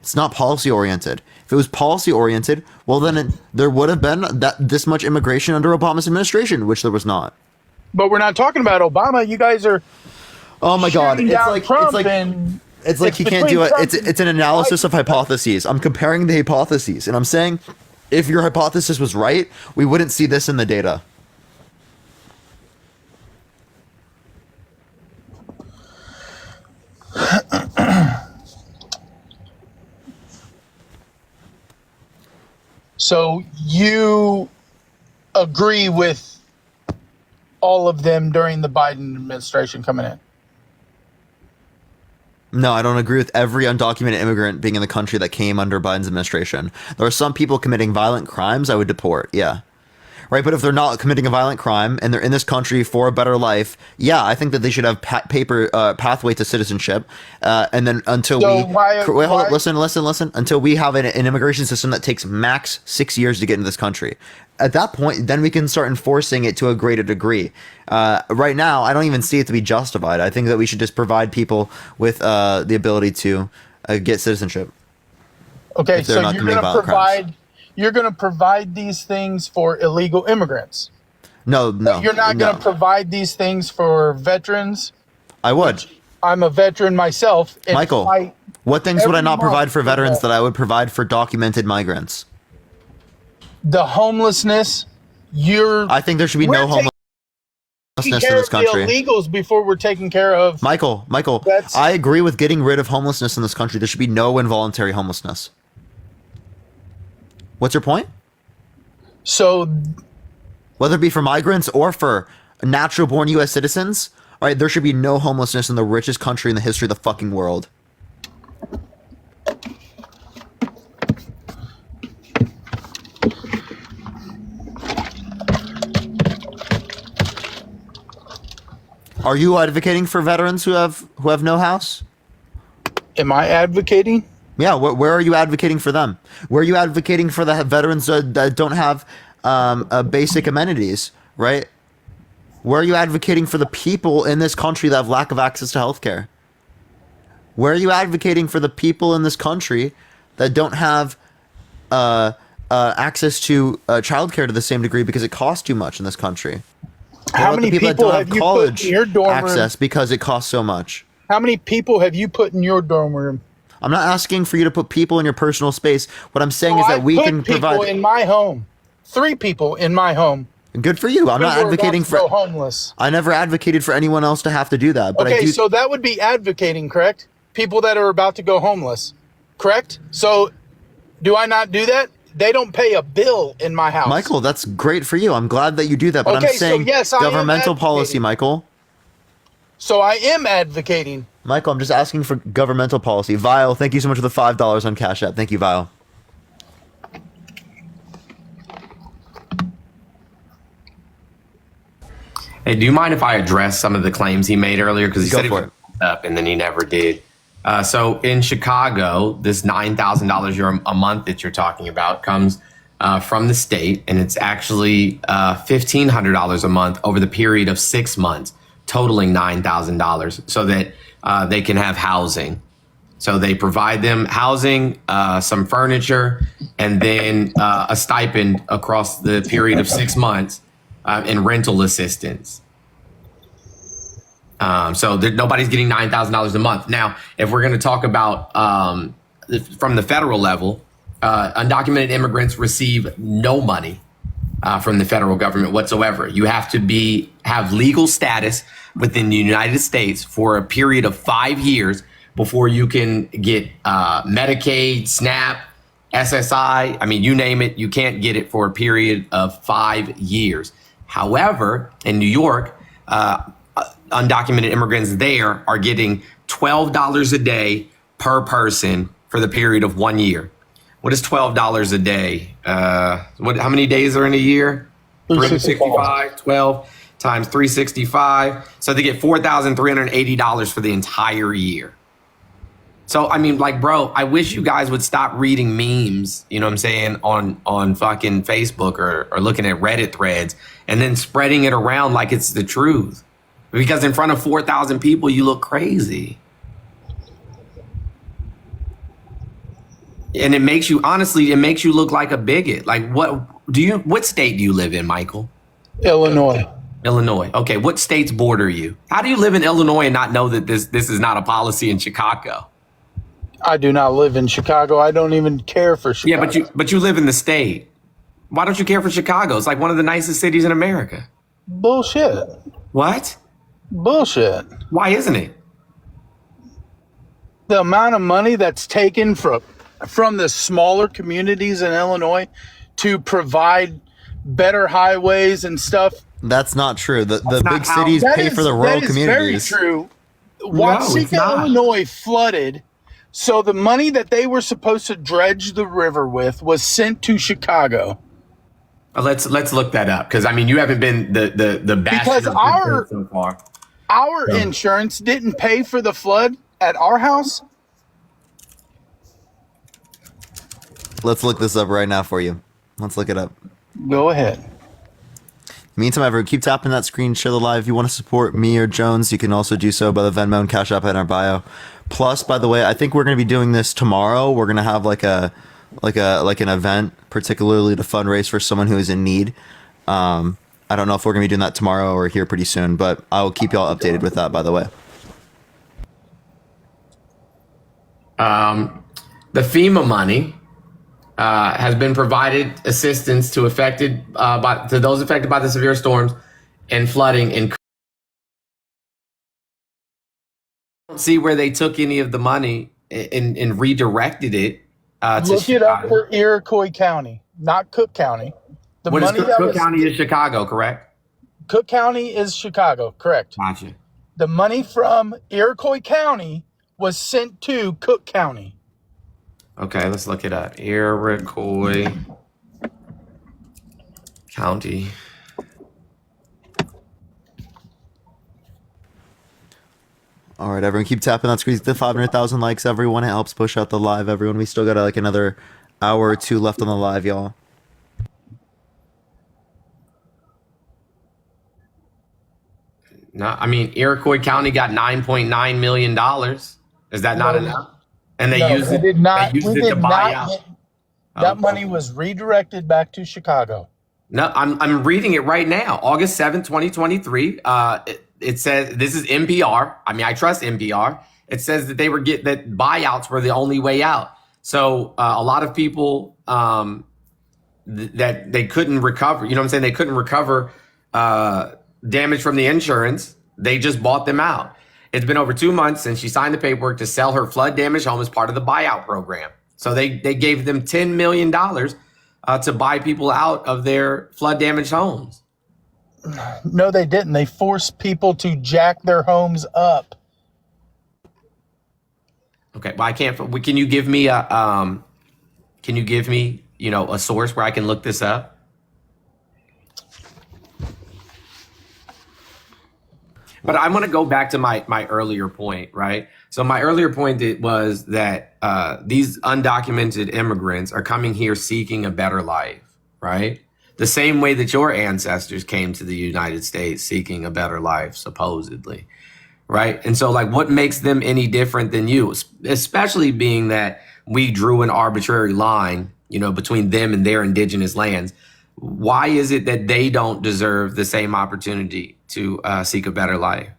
It's not policy oriented. If it was policy oriented, well, then there would have been this much immigration under Obama's administration, which there was not. But we're not talking about Obama. You guys are. Oh my God! It's like he can't do it. It's an analysis of hypotheses. I'm comparing the hypotheses, and I'm saying, if your hypothesis was right, we wouldn't see this in the data. So you agree with all of them during the Biden administration coming in? No, I don't agree with every undocumented immigrant being in the country that came under Biden's administration. There are some people committing violent crimes I would deport, yeah. Right, but if they're not committing a violent crime and they're in this country for a better life, yeah, I think that they should have pathway to citizenship. And then until listen. Until we have an immigration system that takes max 6 years to get into this country. At that point, then we can start enforcing it to a greater degree. Right now, I don't even see it to be justified. I think that we should just provide people with the ability to get citizenship. Okay, so you're going to provide. You're going to provide these things for illegal immigrants. No. You're not going to provide these things for veterans. I would. I'm a veteran myself. And Michael, what things would I not provide for veterans that I would provide for documented migrants? The homelessness. I think there should be no homelessness in this country. The illegals before we're taking care of. Michael, I agree with getting rid of homelessness in this country. There should be no involuntary homelessness. What's your point? So, whether it be for migrants or for natural-born U.S. citizens, all right, there should be no homelessness in the richest country in the history of the fucking world. Are you advocating for veterans who have no house? Am I advocating? Yeah, where are you advocating for them? Where are you advocating for the veterans that don't have basic amenities, right? Where are you advocating for the people in this country that have lack of access to healthcare? Where are you advocating for the people in this country that don't have access to childcare to the same degree because it costs too much in this country? How many people have you put in your dorm room? Access because it costs so much. How many people have you put in your dorm room? I'm not asking for you to put people in your personal space. What I'm saying is that we can provide people in my home. 3 people in my home. Good for you. I'm not advocating for homeless. I never advocated for anyone else to have to do that. But okay, so that would be advocating, correct? People that are about to go homeless, correct? So, do I not do that? They don't pay a bill in my house. Michael, that's great for you. I'm glad that you do that. But okay, I'm saying so yes, governmental policy, Michael. So I am advocating. Michael, I'm just asking for governmental policy. Vile, thank you so much for the $5 on Cash App. Thank you, Vile. Hey, do you mind if I address some of the claims he made earlier? Because he said he for was up and then he never did. So in Chicago, this $9,000 a month that you're talking about comes from the state, and it's actually $1,500 a month over the period of 6 months, totaling $9,000, so that they can have housing. So they provide them housing, some furniture, and then a stipend across the period of 6 months in rental assistance. So nobody's getting $9,000 a month. Now, if we're going to talk about from the federal level, undocumented immigrants receive no money from the federal government whatsoever. You have to have legal status within the United States for a period of 5 years before you can get Medicaid, SNAP, SSI. I mean, you name it, you can't get it for a period of 5 years. However, in New York, undocumented immigrants there are getting $12 a day per person for the period of 1 year. What is $12 a day? How many days are in a year? 365. 12 times 365. So they get $4,380 for the entire year. So, I mean, like, bro, I wish you guys would stop reading memes, you know what I'm saying, on fucking Facebook or looking at Reddit threads and then spreading it around like it's the truth. Because in front of 4,000 people, you look crazy. And it makes you, honestly, it makes you look like a bigot. Like, what state do you live in, Michael? Illinois. Illinois. Okay, what states border you? How do you live in Illinois and not know that this is not a policy in Chicago? I do not live in Chicago. I don't even care for Chicago. Yeah, but you live in the state. Why don't you care for Chicago? It's like one of the nicest cities in America. Bullshit. What? Bullshit. Why isn't it? The amount of money that's taken from the smaller communities in Illinois to provide better highways and stuff. That's not true. The big cities pay for the rural communities. That is very true. Watsika, Illinois flooded, so the money that they were supposed to dredge the river with was sent to Chicago. Let's look that up, because I mean, you haven't been the bastion because of so far. Our insurance didn't pay for the flood at our house. Let's look this up right now for you. Let's look it up. Go ahead. Meantime, everyone, keep tapping that screen, share the live. If you want to support me or Jones, you can also do so by the Venmo and Cash App in our bio. Plus, by the way, I think we're going to be doing this tomorrow. We're going to have like an event, particularly to fundraise for someone who is in need. I don't know if we're going to be doing that tomorrow or here pretty soon, but I'll keep y'all updated with that, by the way. The FEMA money has been provided assistance to those affected by the severe storms and flooding. And I don't see where they took any of the money and redirected it. Look it up for Iroquois County, not Cook County. Cook County is Chicago, correct? Cook County is Chicago, correct. Gotcha. The money from Iroquois County was sent to Cook County. Okay, let's look it up. Iroquois County. All right, everyone, keep tapping that screen. The 500,000 likes, everyone. It helps push out the live, everyone. We still got like another hour or two left on the live, y'all. No, I mean, Iroquois County got $9.9 million. Is that not enough? And they used it to buy out. That money was redirected back to Chicago. No, I'm reading it right now. August 7th, 2023. It says, this is NPR. I mean, I trust NPR. It says that that buyouts were the only way out. So a lot of people that they couldn't recover, you know what I'm saying? They couldn't recover damage from the insurance. They just bought them out. It's been over 2 months since she signed the paperwork to sell her flood damaged home as part of the buyout program. So they gave them $10 million to buy people out of their flood damaged homes. No, they didn't. They forced people to jack their homes up. Okay, well, I can't. Can you give me a Can you give me, a source where I can look this up? But I want to go back to my earlier point, right? So my earlier point was that these undocumented immigrants are coming here seeking a better life, right? The same way that your ancestors came to the United States seeking a better life, supposedly, right? And so, like, what makes them any different than you, especially being that we drew an arbitrary line, between them and their indigenous lands? Why is it that they don't deserve the same opportunity to seek a better life?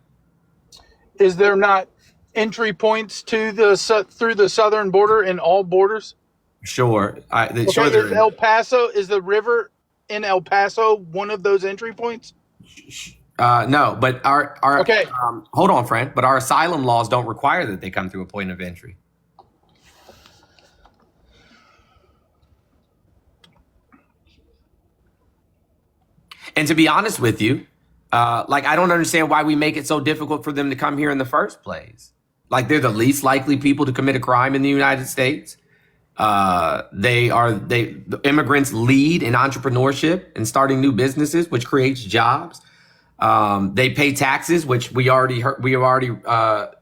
Is there not entry points to through the southern border in all borders? Sure. Is El Paso, is the river in El Paso one of those entry points? No, but our Okay. Hold on, friend. But our asylum laws don't require that they come through a point of entry. And to be honest with you, I don't understand why we make it so difficult for them to come here in the first place. Like, they're the least likely people to commit a crime in the United States. The immigrants lead in entrepreneurship and starting new businesses, which creates jobs. They pay taxes, which we have already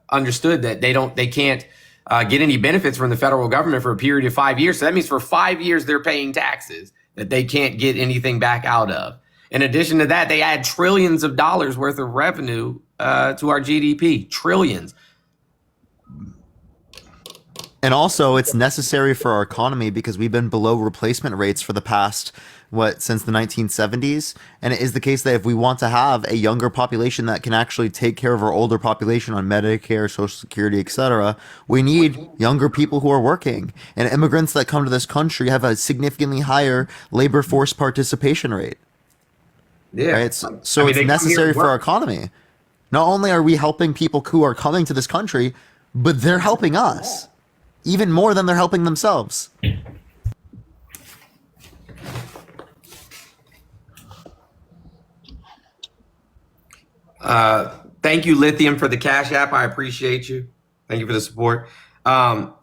understood that they can't get any benefits from the federal government for a period of 5 years. So that means for 5 years they're paying taxes that they can't get anything back out of. In addition to that, they add trillions of dollars worth of revenue to our GDP. Trillions. And also, it's necessary for our economy because we've been below replacement rates for the past, since the 1970s. And it is the case that if we want to have a younger population that can actually take care of our older population on Medicare, Social Security, etc., we need younger people who are working. And immigrants that come to this country have a significantly higher labor force participation rate. Yeah. Right? So it's necessary for our economy. Not only are we helping people who are coming to this country, but they're helping us. Even more than they're helping themselves. Thank you, Lithium, for the Cash App. I appreciate you. Thank you for the support. Are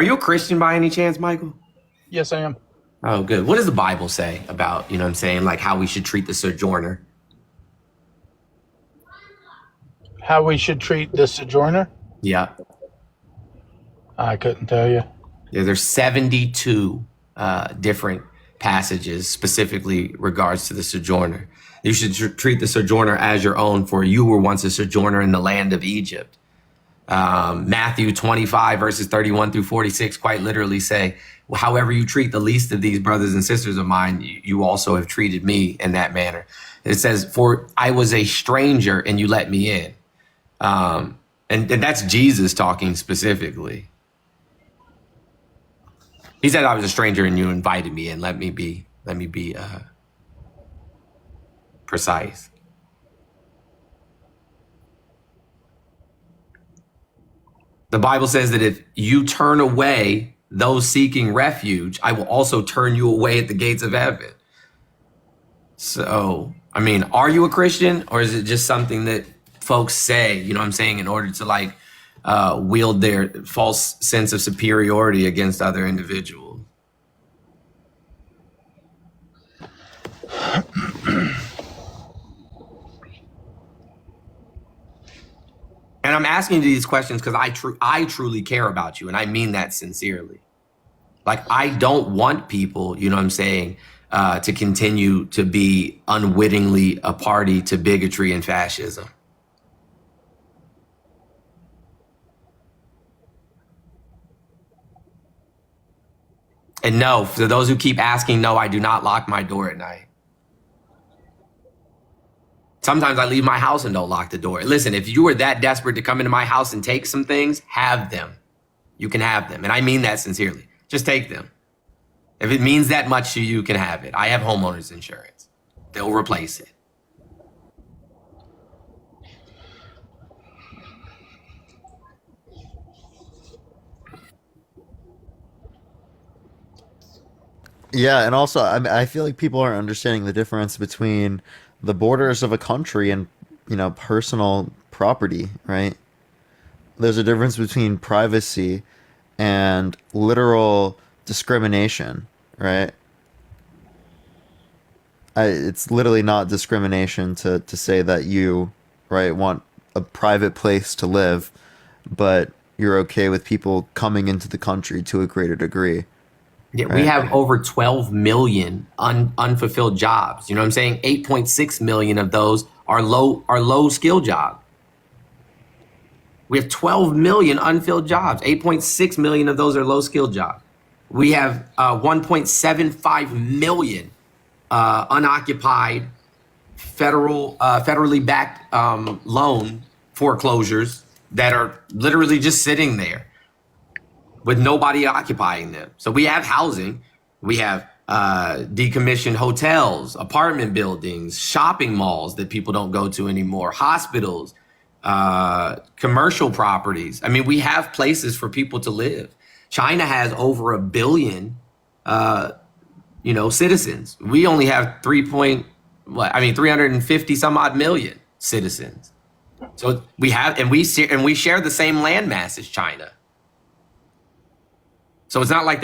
you a Christian by any chance, Michael? Yes, I am. Oh, good. What does the Bible say about, like how we should treat the sojourner? How we should treat the sojourner? Yeah. I couldn't tell you. Yeah, there's 72 different passages specifically regards to the sojourner. You should treat the sojourner as your own, for you were once a sojourner in the land of Egypt. Matthew 25 verses 31 through 46 quite literally say, however you treat the least of these brothers and sisters of mine, you also have treated me in that manner. It says, for I was a stranger and you let me in. And that's Jesus talking specifically. He said I was a stranger and you invited me in. Let me be precise. The Bible says that if you turn away those seeking refuge, I will also turn you away at the gates of heaven. So, are you a Christian, or is it just something that folks say, in order to wield their false sense of superiority against other individuals? And I'm asking you these questions because I truly care about you, and I mean that sincerely. I don't want people, to continue to be unwittingly a party to bigotry and fascism. And no, for those who keep asking, no, I do not lock my door at night. Sometimes I leave my house and don't lock the door. Listen, if you are that desperate to come into my house and take some things, have them. You can have them. And I mean that sincerely. Just take them. If it means that much to you, you can have it. I have homeowners insurance. They'll replace it. Yeah, and also I feel like people aren't understanding the difference between the borders of a country and personal property, right? There's a difference between privacy and literal discrimination, right? It's literally not discrimination to say that you, right, want a private place to live, but you're okay with people coming into the country to a greater degree. Yeah, we have over 12 million unfulfilled jobs. You know what I'm saying? 8.6 million of those are low skill jobs. We have 12 million unfilled jobs. 8.6 million of those are low skill jobs. We have 1.75 million unoccupied federally backed loan foreclosures that are literally just sitting there with nobody occupying them. So we have housing, we have decommissioned hotels, apartment buildings, shopping malls that people don't go to anymore, hospitals, commercial properties. I mean, we have places for people to live. China has over 1 billion, citizens. We only have 350 some odd million citizens. So we share the same landmass as China. So it's not like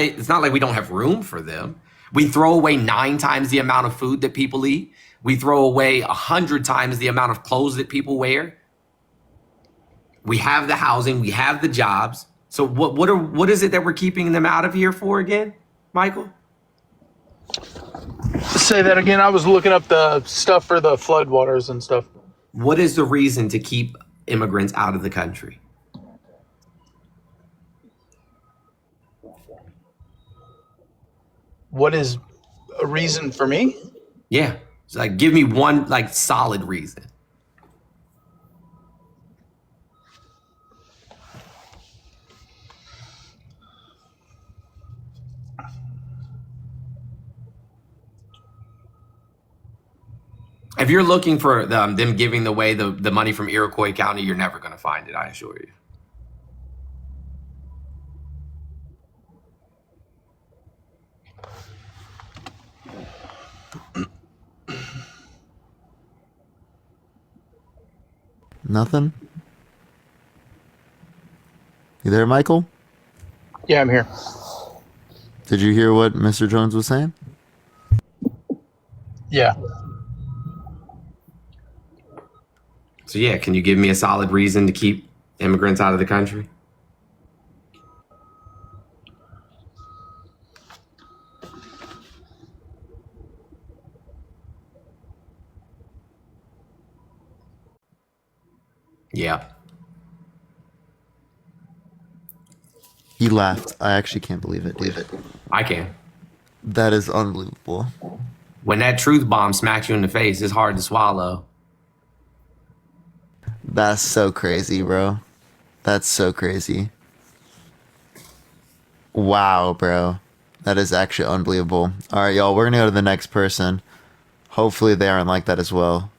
we don't have room for them. We throw away 9 times the amount of food that people eat. We throw away 100 times the amount of clothes that people wear. We have the housing, we have the jobs. So what is it that we're keeping them out of here for again, Michael? Say that again. I was looking up the stuff for the floodwaters and stuff. What is the reason to keep immigrants out of the country? What is a reason for me? Yeah. So give me one solid reason. If you're looking for them giving away the money from Iroquois County, you're never going to find it, I assure you. Nothing? You there, Michael? Yeah, I'm here. Did you hear what Mr. Jones was saying? Yeah. So yeah, can you give me a solid reason to keep immigrants out of the country? Yeah. He laughed. I actually can't believe it, dude. I can. That is unbelievable. When that truth bomb smacks you in the face, it's hard to swallow. That's so crazy, bro. That's so crazy. Wow, bro. That is actually unbelievable. All right, y'all, we're going to go to the next person. Hopefully they aren't like that as well.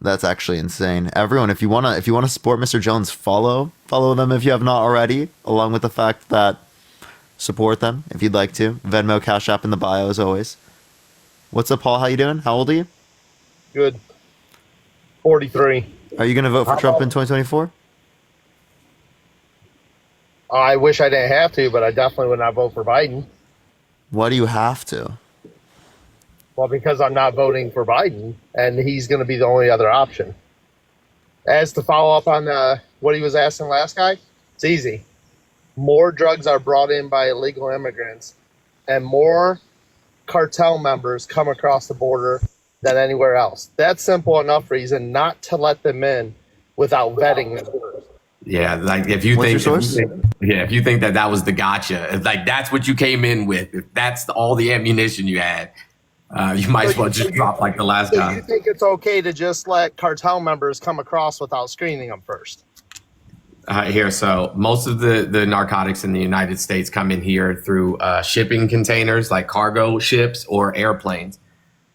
That's actually insane. Everyone, if you want to support Mr. Jones, follow them if you have not already, along with the fact that support them if you'd like to. Venmo, Cash App in the bio as always. What's up, Paul? How you doing? How old are you? Good. 43. Are you going to vote for Trump in 2024? I wish I didn't have to, but I definitely would not vote for Biden. Why do you have to? Well, because I'm not voting for Biden, and he's going to be the only other option. As to follow up on what he was asking last guy, it's easy. More drugs are brought in by illegal immigrants, and more cartel members come across the border than anywhere else. That's simple enough reason not to let them in without vetting them. Yeah, like if you think that was the gotcha, like that's what you came in with, if that's all the ammunition you had, you might as well just drop like the last guy. You think it's okay to just let cartel members come across without screening them first? Here, so most of the narcotics in the United States come in here through shipping containers, like cargo ships or airplanes.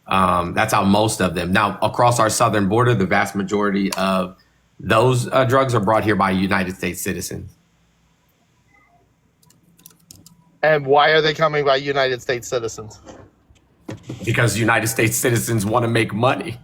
That's how most of them. Now, across our southern border, the vast majority of those drugs are brought here by United States citizens. And why are they coming by United States citizens? Because United States citizens want to make money.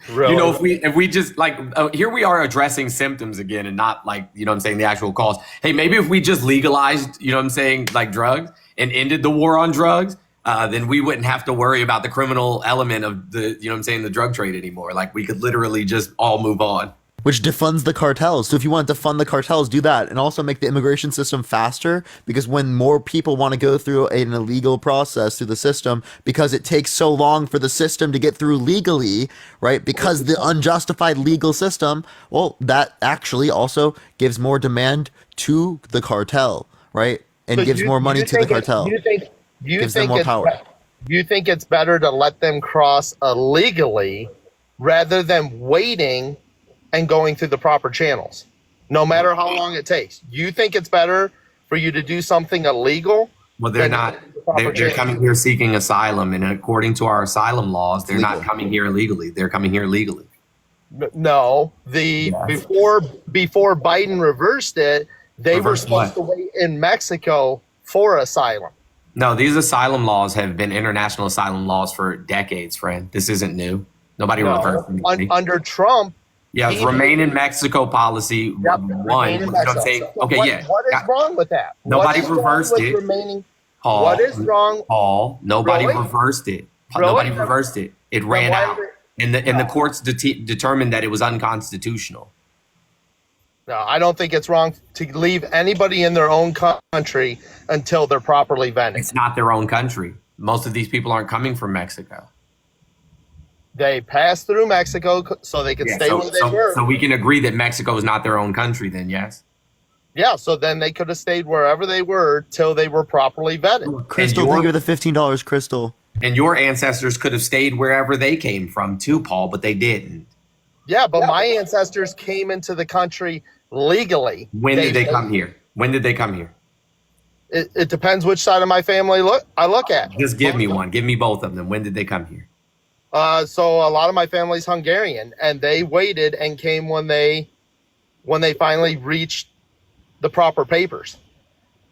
Really? You know, if we just like here we are addressing symptoms again and not like, you know what I'm saying, the actual cause. Hey, maybe if we just legalized, you know what I'm saying, like drugs and ended the war on drugs, then we wouldn't have to worry about the criminal element of the, you know what I'm saying, the drug trade anymore. Like we could literally just all move on. Which defunds the cartels. So if you want to defund the cartels, do that. And also make the immigration system faster, because when more people want to go through an illegal process through the system, because it takes so long for the system to get through legally, right? Because the unjustified legal system, well, that actually also gives more demand to the cartel, right? And So gives more money to the cartel. Gives them more power. You think it's better to let them cross illegally rather than waiting and going through the proper channels, no matter how long it takes? You think it's better for you to do something illegal? Well, they're not. They're coming here seeking asylum, and according to our asylum laws, they're not coming here illegally. They're coming here legally. No, before Biden reversed it, they were supposed to wait in Mexico for asylum. No, these asylum laws have been international asylum laws for decades, friend. This isn't new. Nobody reversed it. Under Trump. Yeah, remain in Mexico policy. Yep, one. You know what I'm saying? Okay, what is wrong with that? Nobody reversed it. Paul, what is wrong? Paul, nobody Really? reversed it. Really? Nobody reversed it. It ran out. And the courts determined that it was unconstitutional. No, I don't think it's wrong to leave anybody in their own country until they're properly vetted. It's not their own country. Most of these people aren't coming from Mexico. They passed through Mexico so they could stay where they were. So we can agree that Mexico is not their own country then, yes? Yeah, so then they could have stayed wherever they were till they were properly vetted. Crystal, thank you for the $15, Crystal. And your ancestors could have stayed wherever they came from too, Paul, but they didn't. Yeah, but my ancestors came into the country legally. When did they come here? When did they come here? It depends which side of my family I look at. Just give me one. Give me both of them. When did they come here? So a lot of my family's Hungarian, and they waited and came when they finally reached the proper papers.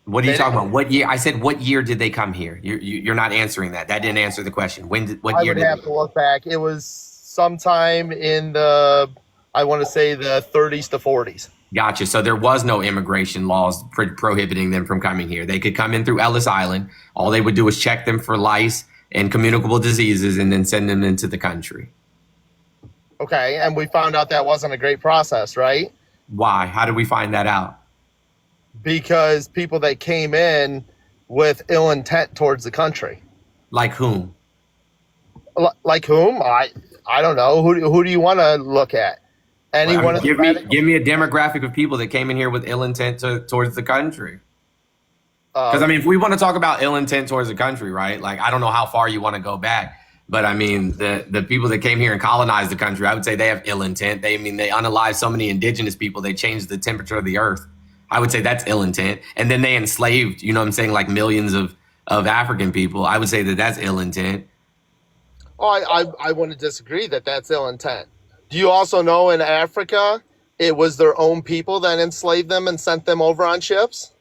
What are you talking about? What year? I said, what year did they come here? You're not answering that. That didn't answer the question. What year did they? I would have to look back. It was sometime in the, I want to say the 30s to 40s. Gotcha. So there was no immigration laws prohibiting them from coming here. They could come in through Ellis Island. All they would do is check them for lice and communicable diseases and then send them into the country. Okay. And we found out that wasn't a great process, right? Why? How did we find that out? Because people that came in with ill intent towards the country. Like whom? Like whom? I don't know. Who do you want to look at? Anyone? Give me a demographic of people that came in here with ill intent towards the country. Because I mean, if we want to talk about ill intent towards the country, right? Like, I don't know how far you want to go back, but I mean, the people that came here and colonized the country, I would say they have ill intent. They unalived so many indigenous people. They changed the temperature of the earth. I would say that's ill intent. And then they enslaved, you know what I'm saying, like millions of African people. I would say that that's ill intent. Oh, I want to disagree that that's ill intent. Do you also know in Africa, it was their own people that enslaved them and sent them over on ships?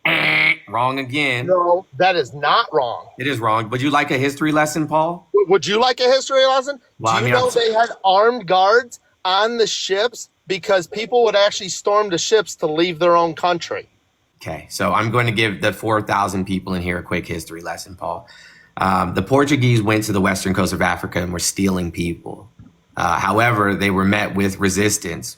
Wrong again. No, that is not wrong. It is wrong. Would you like a history lesson, Paul? Would you like a history lesson? Well, Do you know they had armed guards on the ships because people would actually storm the ships to leave their own country? Okay, so I'm going to give the 4,000 people in here a quick history lesson, Paul. The Portuguese went to the western coast of Africa and were stealing people. However, they were met with resistance.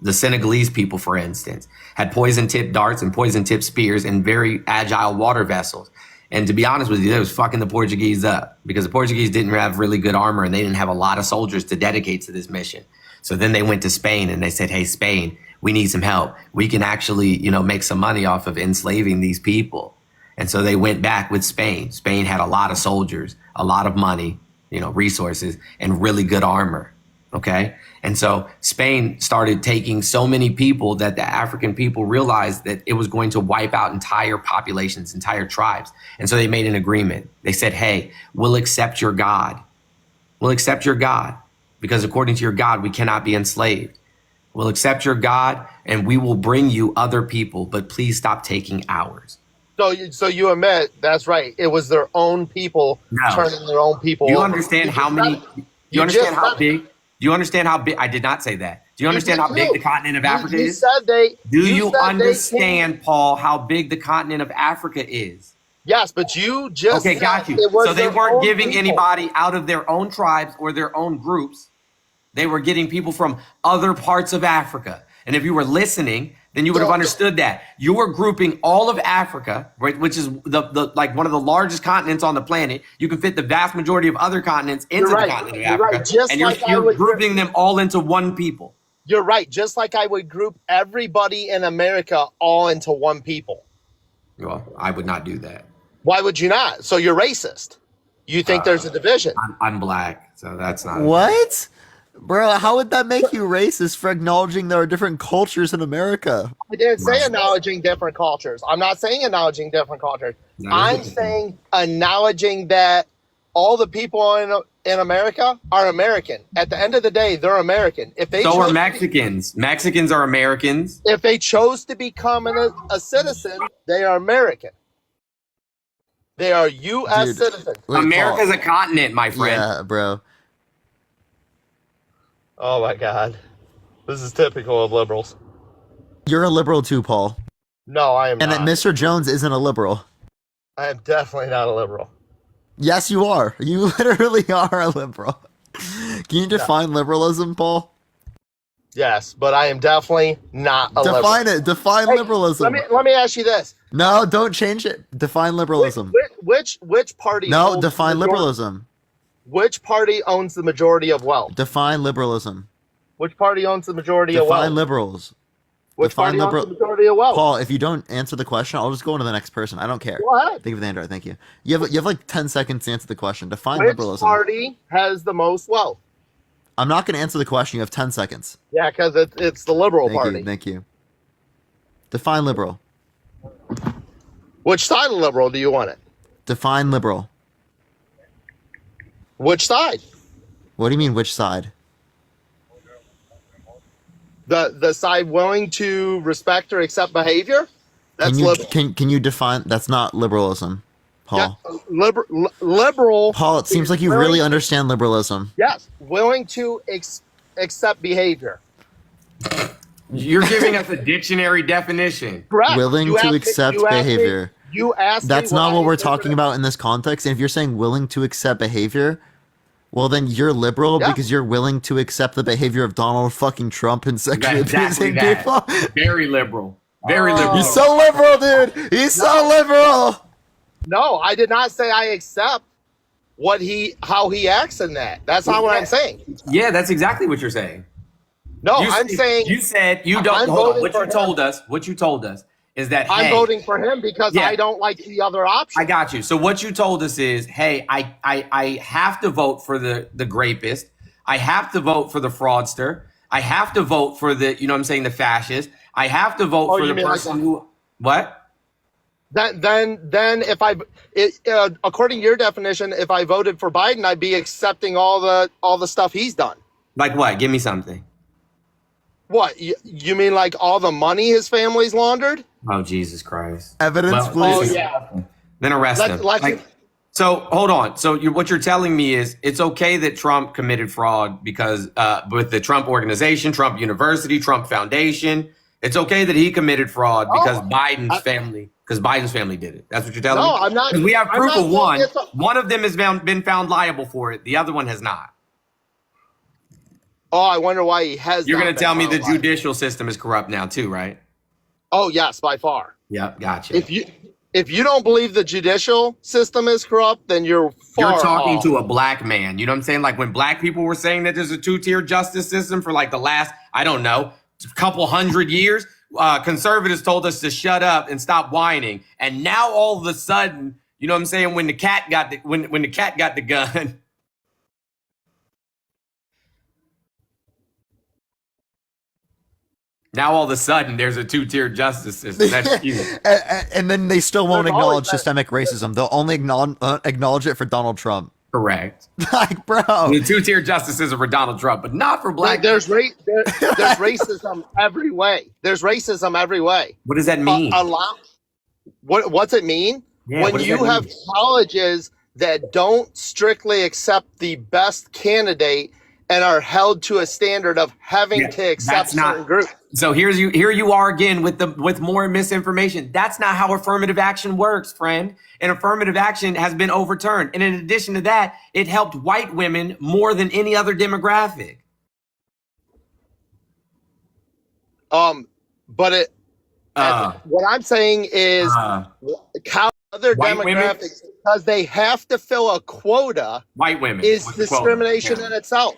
The Senegalese people, for instance, had poison-tipped darts and poison-tipped spears and very agile water vessels. And to be honest with you, that was fucking the Portuguese up because the Portuguese didn't have really good armor and they didn't have a lot of soldiers to dedicate to this mission. So then they went to Spain and they said, hey, Spain, we need some help. We can actually, make some money off of enslaving these people. And so they went back with Spain. Spain had a lot of soldiers, a lot of money, resources, and really good armor. Okay. And so Spain started taking so many people that the African people realized that it was going to wipe out entire populations, entire tribes. And so they made an agreement. They said, hey, we'll accept your God. We'll accept your God because according to your God, we cannot be enslaved. We'll accept your God and we will bring you other people, but please stop taking ours. So you admit that's right. It was their own people turning their own people. You over. understand how many? You understand how big? Do you understand how big? I did not say that. Do you understand how big the continent of Africa You is? said they. Do you said they understand, Paul, how big the continent of Africa is? Yes, but you just Okay, got said you. it was So they their weren't own giving people. anybody out of their own tribes or their own groups. They were getting people from other parts of Africa. And if you were listening, then you would have understood that. You were grouping all of Africa, right, which is the like one of the largest continents on the planet. You can fit the vast majority of other continents into the continent of Africa. Right. Just and like you're grouping them all into one people. You're right. Just like I would group everybody in America all into one people. Well, I would not do that. Why would you not? So you're racist. You think there's a division. I'm black, so that's not. What? Bro, how would that make you racist for acknowledging there are different cultures in America? I didn't say acknowledging different cultures. I'm not saying acknowledging different cultures. I'm saying acknowledging that all the people in America are American. At the end of the day, they're American. If they So are Mexicans. Mexicans are Americans. If they chose to become a citizen, they are American. They are U.S. citizens. America's a continent, my friend. Yeah, bro. Oh my God. This is typical of liberals. You're a liberal too, Paul. No, I am not. And that Mr. Jones isn't a liberal. I am definitely not a liberal. Yes, you are. You literally are a liberal. Can you define liberalism, Paul? Yes, but I am definitely not a liberal. Define it. Define liberalism. Let me ask you this. No, don't change it. Define liberalism. Which party? No, define liberalism. Which party owns the majority of wealth? Define liberalism. Which party owns the majority of wealth? Define liberals. Which party owns the majority of wealth? Paul, if you don't answer the question, I'll just go on to the next person. I don't care. Go ahead. Thank you for the Android. Thank you. You have like 10 seconds to answer the question. Define Which liberalism. party has the most wealth? I'm not going to answer the question. You have 10 seconds. Yeah, because it's the liberal party. Thank you. Define liberal. Which side of liberal do you want it? Define liberal. Which side? What do you mean, which side? The side willing to respect or accept behavior? That's liberal. Can you define? That's not liberalism, Paul. Yeah, liberal. Paul, it seems like you really understand liberalism. Yes, willing to accept behavior. You're giving us a dictionary definition. Correct. Willing to accept behavior. You asked That's me not why what we're talking about in this context. And if you're saying willing to accept behavior, well, then you're liberal because you're willing to accept the behavior of Donald fucking Trump and sexually abusing people. Very liberal. Very liberal. He's so liberal, dude. He's so liberal. No, I did not say I accept how he acts in that. That's not what I'm saying. Yeah, that's exactly what you're saying. No, I'm saying you said you don't. Hold on. What you told us is that I'm voting for him because I don't like the other option. I got you. So what you told us is, hey, I have to vote for the rapist. I have to vote for the fraudster. I have to vote for the, the fascist. I have to vote for the person who, what? Then if according to your definition, if I voted for Biden, I'd be accepting all the stuff he's done. Like what? Give me something. What? You mean like all the money his family's laundered? Oh, Jesus Christ. Evidence, please. Oh, yeah. Then arrest him. So hold on. So what you're telling me is it's okay that Trump committed fraud because with the Trump Organization, Trump University, Trump Foundation, it's okay that he committed fraud because Biden's family did it. That's what you're telling me? No, I'm not. Because we have proof of one. One of them has been found liable for it. The other one has not. Oh, I wonder why he has. You're going to tell me the judicial system is corrupt now too, right? Oh, yes, by far. Yep, gotcha. If you don't believe the judicial system is corrupt, then you're talking to a black man. You know what I'm saying? Like when black people were saying that there's a two-tier justice system for like the last, I don't know, couple hundred years, conservatives told us to shut up and stop whining. And now all of a sudden, you know what I'm saying? When the cat got the gun. Now all of a sudden there's a two-tier justice system. That's cute. And then they still won't acknowledge systemic racism. They'll only acknowledge it for Donald Trump. Correct. Like, bro. The two-tier justice system for Donald Trump, but not for black. There's racism every way. There's racism every way. What does that mean? What's it mean? Yeah, when you have colleges that don't strictly accept the best candidate and are held to a standard of having Yeah, to accept that's not. certain groups. So here you are again with more misinformation. That's not how affirmative action works, friend. And affirmative action has been overturned. And in addition to that, it helped white women more than any other demographic. But what I'm saying is other white demographics, because they have to fill a quota, white women is with the discrimination quota. in itself.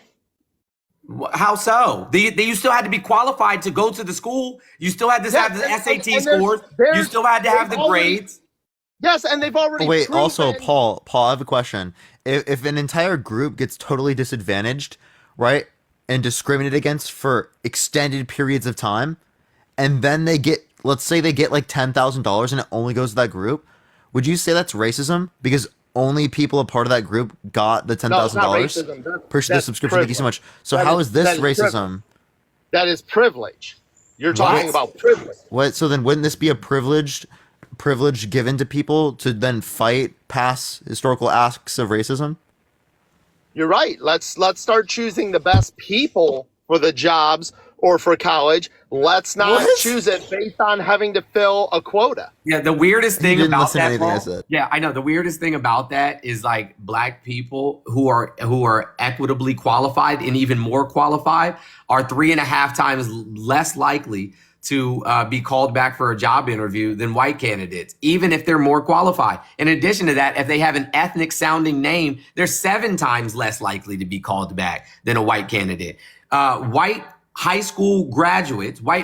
How so? You still had to be qualified to go to the school. You still had to have the SAT scores. You still had to have the grades. Yes, and they've already Wait, proven. also, Paul, I have a question. If an entire group gets totally disadvantaged, right, and discriminated against for extended periods of time, and then they get, let's say they get like $10,000 and it only goes to that group, would you say that's racism? Because only people a part of that group got the $10,000 per the subscription. Thank you so much. So how is this racism? That is privilege. You're talking about privilege. What? So then wouldn't this be a privilege given to people to then fight past historical acts of racism? You're right. Let's start choosing the best people for the jobs or for college. Let's not choose it based on having to fill a quota. Yeah, the weirdest thing about that, I said. Yeah, I know. The weirdest thing about that is like black people who are equitably qualified and even more qualified are 3.5 times less likely to be called back for a job interview than white candidates, even if they're more qualified. In addition to that, if they have an ethnic sounding name, they're 7 times less likely to be called back than a white candidate. White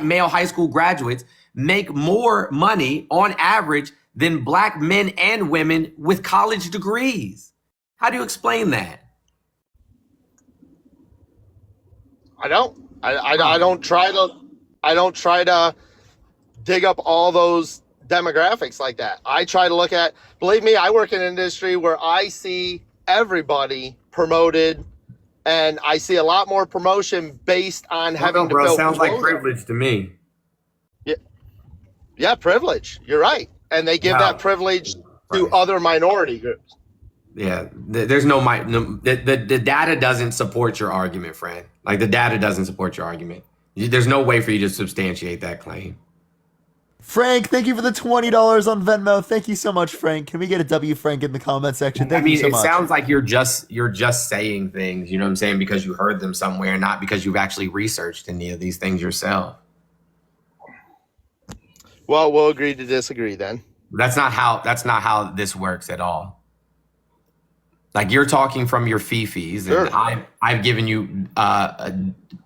male high school graduates make more money on average than black men and women with college degrees. How do you explain that? I don't try to dig up all those demographics like that. I try to look at, believe me, I work in an industry where I see everybody promoted, and I see a lot more promotion based on having to fill sounds quota. like privilege to me. Yeah, privilege. You're right. And they give that privilege to other minority groups. Yeah, there's the data doesn't support your argument, friend. Like the data doesn't support your argument. There's no way for you to substantiate that claim. Frank, thank you for the $20 on Venmo. Thank you so much, Frank. Can we get a W, Frank, in the comment section? Thank you so much. It sounds like you're just saying things, you know what I'm saying, because you heard them somewhere, not because you've actually researched any of these things yourself. Well, we'll agree to disagree then. That's not how this works at all. Like you're talking from your fifis, and I've given you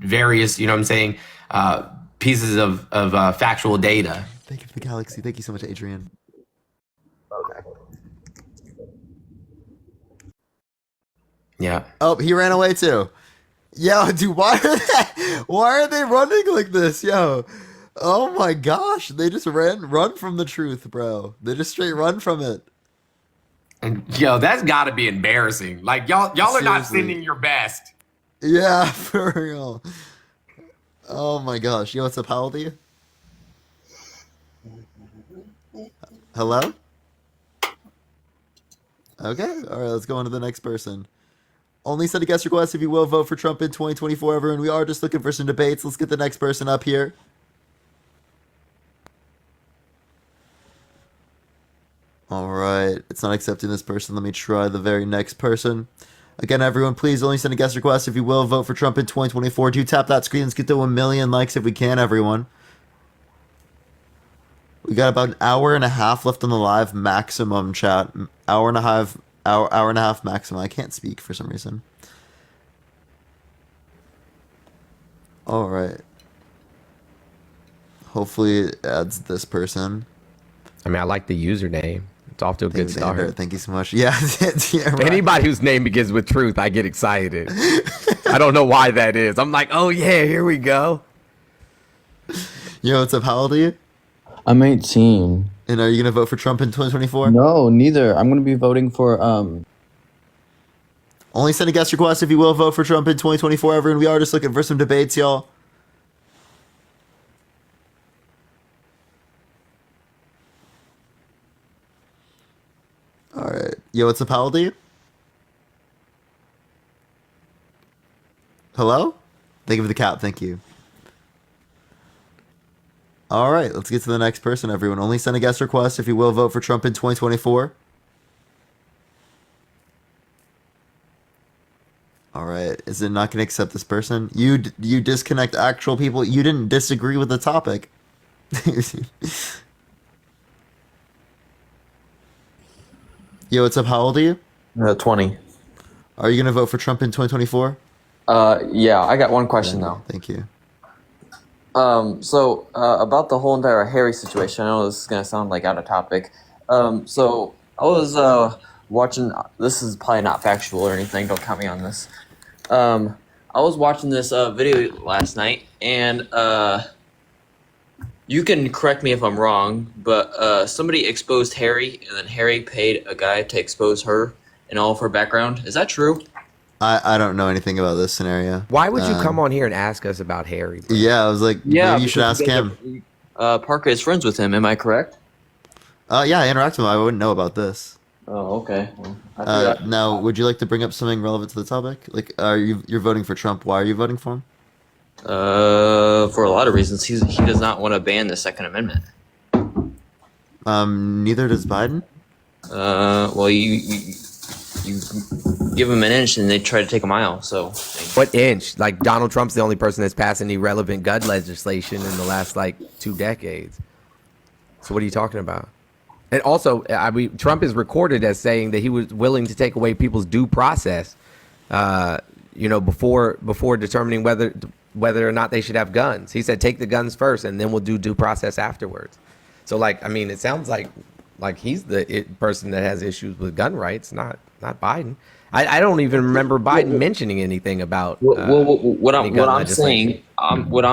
various, you know what I'm saying, pieces of factual data. Thank you for the galaxy. Thank you so much, Adrian. Okay. Yeah. Oh, he ran away too. Yo, dude, why are they running like this? Yo. Oh my gosh. They just run from the truth, bro. They just straight run from it. And yo, that's gotta be embarrassing. Like y'all are not sending your best. Yeah, for real. Oh my gosh. Yo, what's up? How old are you? Hello? Okay. All right, let's go on to the next person. Only send a guest request if you will vote for Trump in 2024, everyone. We are just looking for some debates. Let's get the next person up here. All right. It's not accepting this person. Let me try the very next person. Again, everyone, please only send a guest request if you will vote for Trump in 2024. Do tap that screen. Let's get to 1 million likes if we can, everyone. We got about an hour and a half left on the live maximum chat. Hour and a half maximum. I can't speak for some reason. All right. Hopefully it adds this person. I mean, I like the username. It's off to a good start. Thank you so much. Yeah, yeah, right. Anybody whose name begins with truth, I get excited. I don't know why that is. I'm like, oh yeah, here we go. Yo, what's up? How old are you? I'm 18. And are you gonna vote for Trump in 2024? No, neither. I'm gonna be voting for Only send a guest request if you will vote for Trump in 2024, everyone. We are just looking for some debates, y'all. All right. Yo, what's up? How old are you? Hello? Thank you for the cap. Thank you. All right, let's get to the next person, everyone. Only send a guest request if you will vote for Trump in 2024. All right, is it not going to accept this person? You disconnect actual people. You didn't disagree with the topic. Yo, what's up? How old are you? 20. Are you going to vote for Trump in 2024? Yeah, I got one question though. Thank you. So about the whole entire Harry situation, I know this is gonna sound like out of topic. So I was watching. This is probably not factual or anything. Don't count me on this. I was watching this video last night, and you can correct me if I'm wrong, but somebody exposed Harry, and then Harry paid a guy to expose her and all of her background. Is that true? I don't know anything about this scenario. Why would you come on here and ask us about Harry? Bro? Yeah, I was like, maybe you should ask him. Parker is friends with him. Am I correct? Yeah, I interact with him. I wouldn't know about this. Oh, okay. Well, now, would you like to bring up something relevant to the topic? Like, you're voting for Trump? Why are you voting for him? For a lot of reasons. He does not want to ban the Second Amendment. Neither does Biden. Well, you give them an inch and they try to take a mile. So what inch? Like Donald Trump's the only person that's passed any relevant gun legislation in the last like 2 decades. So what are you talking about? And also, I mean, Trump is recorded as saying that he was willing to take away people's due process, before determining whether or not they should have guns. He said, take the guns first, and then we'll do due process afterwards. So, like, I mean, it sounds like he's the person that has issues with gun rights, not Biden. I don't even remember Biden mentioning anything about. What I'm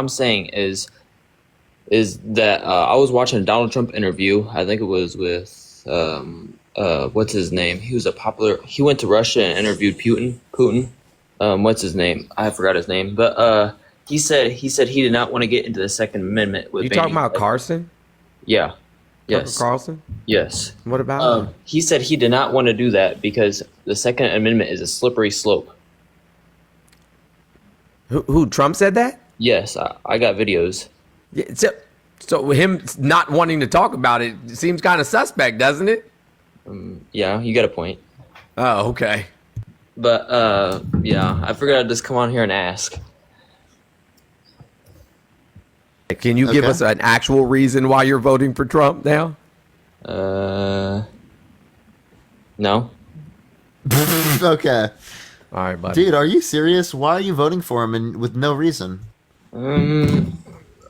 saying is that I was watching a Donald Trump interview. I think it was with what's his name? He went to Russia and interviewed Putin. What's his name? I forgot his name, but he said he did not want to get into the Second Amendment. With you talking about Carson? Yeah. Yes. Tucker Carlson? Yes. What about him? He said he did not want to do that because the Second Amendment is a slippery slope. Who Trump said that? Yes, I got videos. Yeah, so him not wanting to talk about it seems kind of suspect, doesn't it? Yeah, you got a point. Oh, okay. But yeah, I figured I'd just come on here and ask. Can you give us an actual reason why you're voting for Trump now? No. Okay. All right, buddy. Dude, are you serious? Why are you voting for him and with no reason? I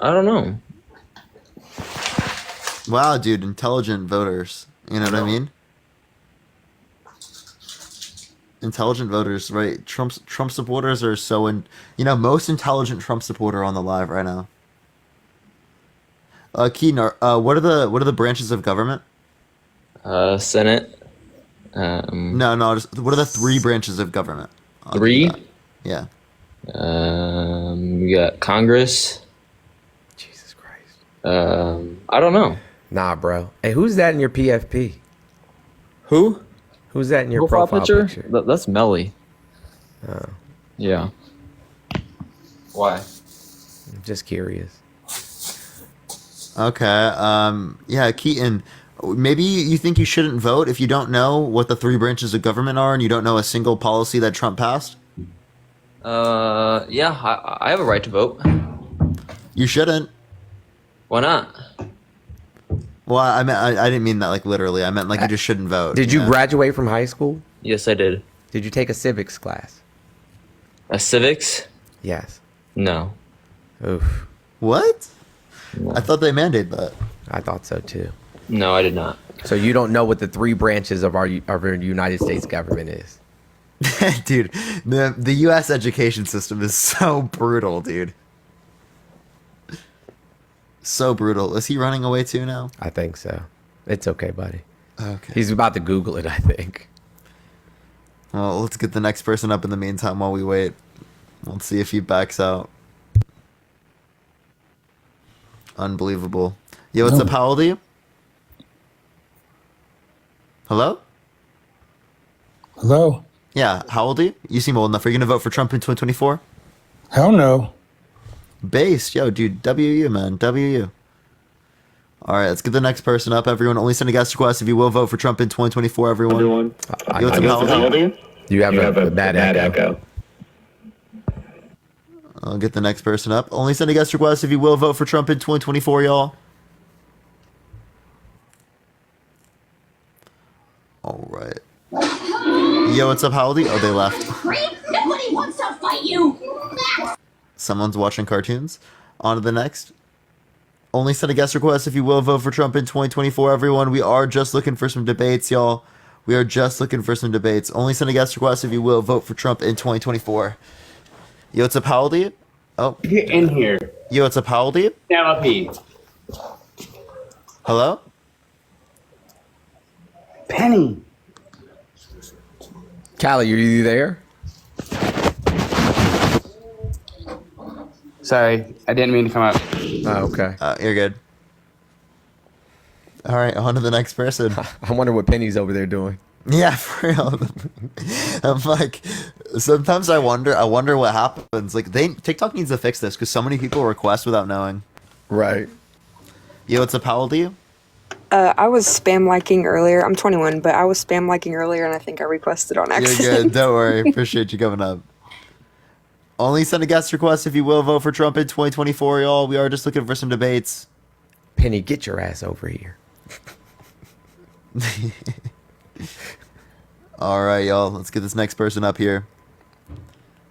don't know. Wow, dude, intelligent voters. You know what I mean? Intelligent voters, right? Trump supporters are so most intelligent Trump supporter on the live right now. Keaton, what are the branches of government? Senate. No. What are the 3 branches of government? 3? Yeah. We got Congress. Jesus Christ. I don't know. Nah, bro. Hey, who's that in your PFP? Who? Who's that in your profile picture? That's Melly. Oh. Yeah. Why? I'm just curious. Okay. Yeah, Keaton, maybe you think you shouldn't vote if you don't know what the 3 branches of government are and you don't know a single policy that Trump passed? Yeah, I have a right to vote. You shouldn't. Why not? Well, I didn't mean that like literally. I meant like you just shouldn't vote. Did you graduate from high school? Yes, I did. Did you take a civics class? A civics? Yes. No. Oof. What? I thought they mandated that. I thought so too. No, I did not. So you don't know what the 3 branches of our United States government is? Dude, the U.S. education system is so brutal, dude. So brutal. Is he running away too now? I think so. It's okay, buddy. Okay. He's about to Google it, I think. Well, let's get the next person up in the meantime while we wait. Let's see if he backs out. Unbelievable. Yo, what's up? How old are you? Hello? Hello? Yeah, how old are you? You seem old enough. Are you going to vote for Trump in 2024? Hell no. Based, yo, dude. WU, man. WU. All right, let's get the next person up. Everyone, only send a guest request if you will vote for Trump in 2024. Everyone. Yo, what's up, how old are you? You have a bad echo. I'll get the next person up. Only send a guest request if you will vote for Trump in 2024, y'all. All right. Yo, what's up, how old are you? Oh, they left. Nobody wants to fight you. Someone's watching cartoons. On to the next. Only send a guest request if you will vote for Trump in 2024, everyone. We are just looking for some debates, y'all. We are just looking for some debates. Only send a guest request if you will vote for Trump in 2024. Yo, what's up, how old are you? Oh. Get in here. Yo, what's up, how old are you? Stand up here. Hello? Penny. Callie, are you there? Sorry, I didn't mean to come up. Oh, okay. You're good. All right, on to the next person. I wonder what Penny's over there doing. Yeah, for real. I'm like, sometimes I wonder what happens. Like, TikTok needs to fix this because so many people request without knowing. Right. Yo, what's up? How old are you? I was spam liking earlier. I'm 21, but I was spam liking earlier, and I think I requested on accident. You're good. Don't worry. Appreciate you coming up. Only send a guest request if you will vote for Trump in 2024, y'all. We are just looking for some debates. Penny, get your ass over here. All right, y'all. Let's get this next person up here.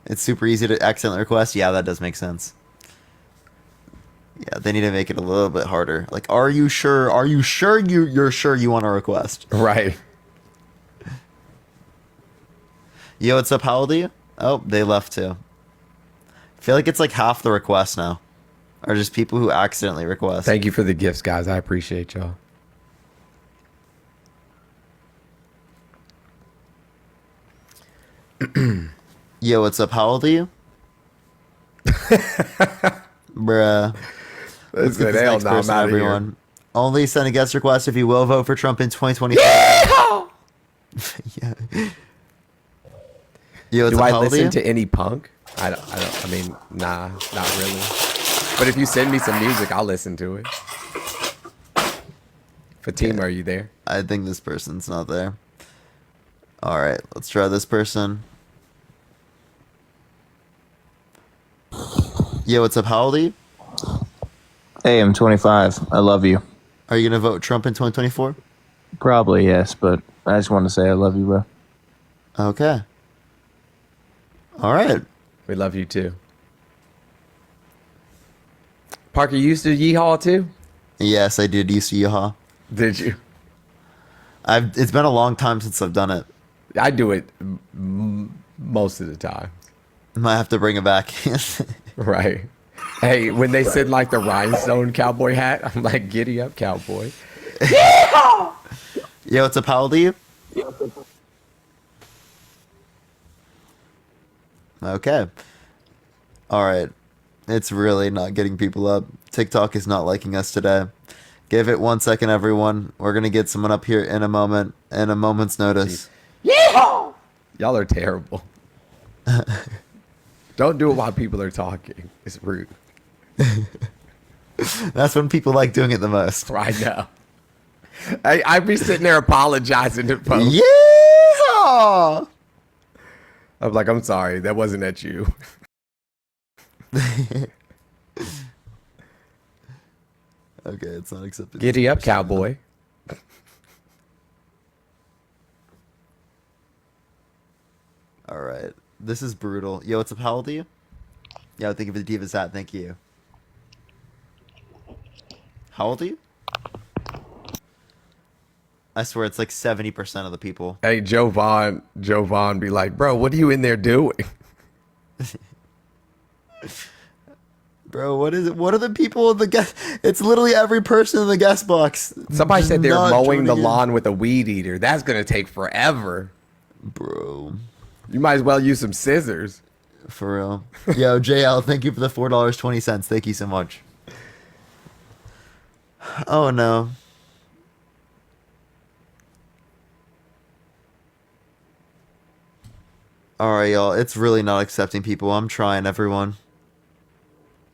It's super easy to accidentally request. Yeah, that does make sense. Yeah, they need to make it a little bit harder. Like, are you sure? Are you sure you're sure you want to request? Right. Yo, what's up? How old are you? Oh, they left too. I feel like it's like half the requests now are just people who accidentally request. Thank you for the gifts, guys. I appreciate y'all. Yo, what's up? How old are you? Bruh. Let's get this next person, everyone. Only send a guest request if you will vote for Trump in 2024. Yeah. Yo, do I listen to any punk? I mean, nah, not really. But if you send me some music, I'll listen to it. Fatima, are you there? I think this person's not there. All right, let's try this person. Yo, what's up? How old are you? Hey, I'm 25. I love you. Are you gonna vote Trump in 2024? Probably, yes, but I just want to say I love you, bro. Okay. All right. We love you too. Parker, you used to yeehaw too? Yes, I did used to yeehaw. Did you? It's been a long time since I've done it. I do it most of the time. Might have to bring it back. Right. Hey, when they said like the rhinestone cowboy hat, I'm like, giddy up, cowboy. Yo, what's up? How old are you? Okay. All right. It's really not getting people up. TikTok is not liking us today. Give it 1 second, everyone. We're going to get someone up here in a moment, in a moment's notice. Yeehaw! Y'all are terrible. Don't do it while people are talking. It's rude. That's when people like doing it the most. I know. I'd be sitting there apologizing to folks. Yeah! I'm like, I'm sorry. That wasn't at you. Okay, it's not accepted. Giddy up, cowboy. All right. This is brutal. Yo, what's up? How old are you? Yeah, thank you for the Divas hat. Thank you. How old are you? I swear it's like 70% of the people. Hey, Joe Vaughn be like, bro, what are you in there doing? Bro, what is it? What are the people in the guest? It's literally every person in the guest box. Somebody said they're mowing the lawn with a weed eater. That's going to take forever. Bro. You might as well use some scissors. For real. Yo, JL, thank you for the $4.20. Thank you so much. Oh, no. All right, y'all. It's really not accepting people. I'm trying, everyone.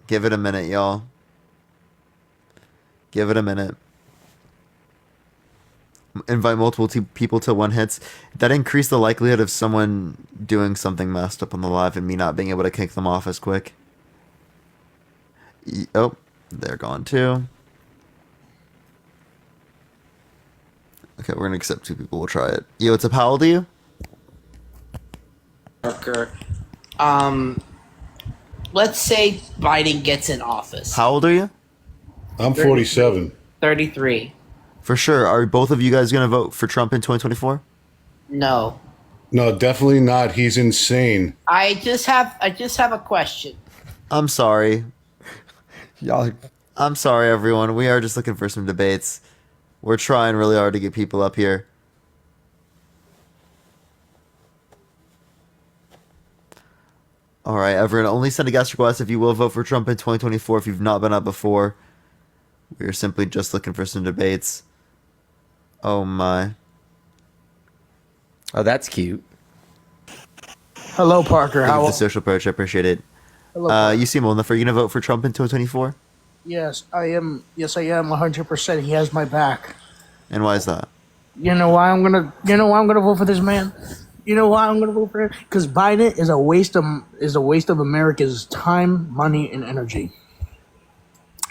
Give it a minute, y'all. Give it a minute. Invite multiple people till one hits. That increased the likelihood of someone doing something messed up on the live and me not being able to kick them off as quick. Oh, they're gone too. Okay, we're gonna accept 2 people. We'll try it. Yo, what's up? How old are you? Parker. Let's say Biden gets in office. How old are you? I'm 47. 33. For sure. Are both of you guys gonna vote for Trump in 2024? No. No, definitely not. He's insane. I just have a question. I'm sorry. Y'all, I'm sorry, everyone. We are just looking for some debates. We're trying really hard to get people up here. All right, everyone. Only send a guest request if you will vote for Trump in 2024 if you've not been up before. We are simply just looking for some debates. Oh, my. Oh, that's cute. Hello, Parker. Thank you How for the social approach. I appreciate it. Hello, You seem old enough. Are you going to vote for Trump in 2024? Yes, I am. Yes, I am 100%. He has my back. And why is that? You know why I'm gonna vote for this man? You know why I'm gonna vote for him? Because Biden is a waste of America's time, money, and energy.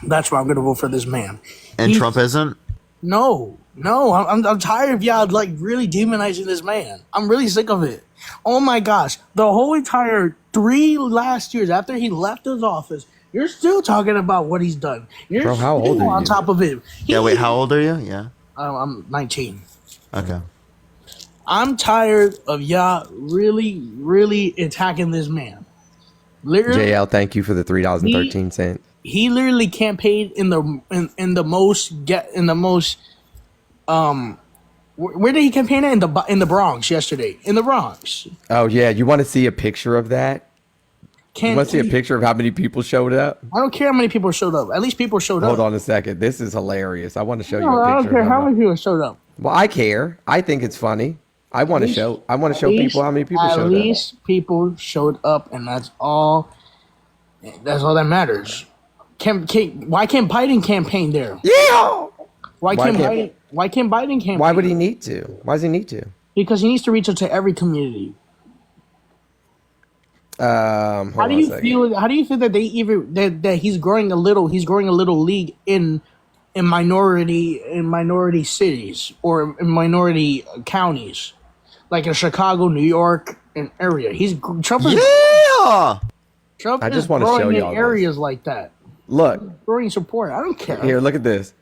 That's why I'm gonna vote for this man. And Trump isn't? No. I'm tired of y'all like really demonizing this man. I'm really sick of it. Oh my gosh, the whole entire 3 last years after he left his office, you're still talking about what he's done. You're Bro, how old are on you? top of it. Yeah, wait, how old are you? Yeah. I'm 19. Okay. I'm tired of y'all really attacking this man. Literally, JL, thank you for the $3.13. he literally campaigned in the most where did he campaign at? In the Bronx yesterday. In the Bronx. Oh yeah, you want to see a picture of that? You want to see a picture of how many people showed up? I don't care how many people showed up. At least people showed up. Hold on a second. This is hilarious. I want to show you No, a I picture. don't care how many people showed up. Well, I care. I think it's funny. I want to show people how many people showed up. At least people showed up, and that's all. That's all that matters. Why can't Biden campaign there? Yeah. Why can't Biden campaign? Why would he need to? Why does he need to? Because he needs to reach out to every community. How do you feel that that he's growing a little league in minority cities or in minority counties, like in Chicago, New York, and area. Trump is I just want to show growing y'all in areas like that. Look, Growing support. I don't care. here, look at this.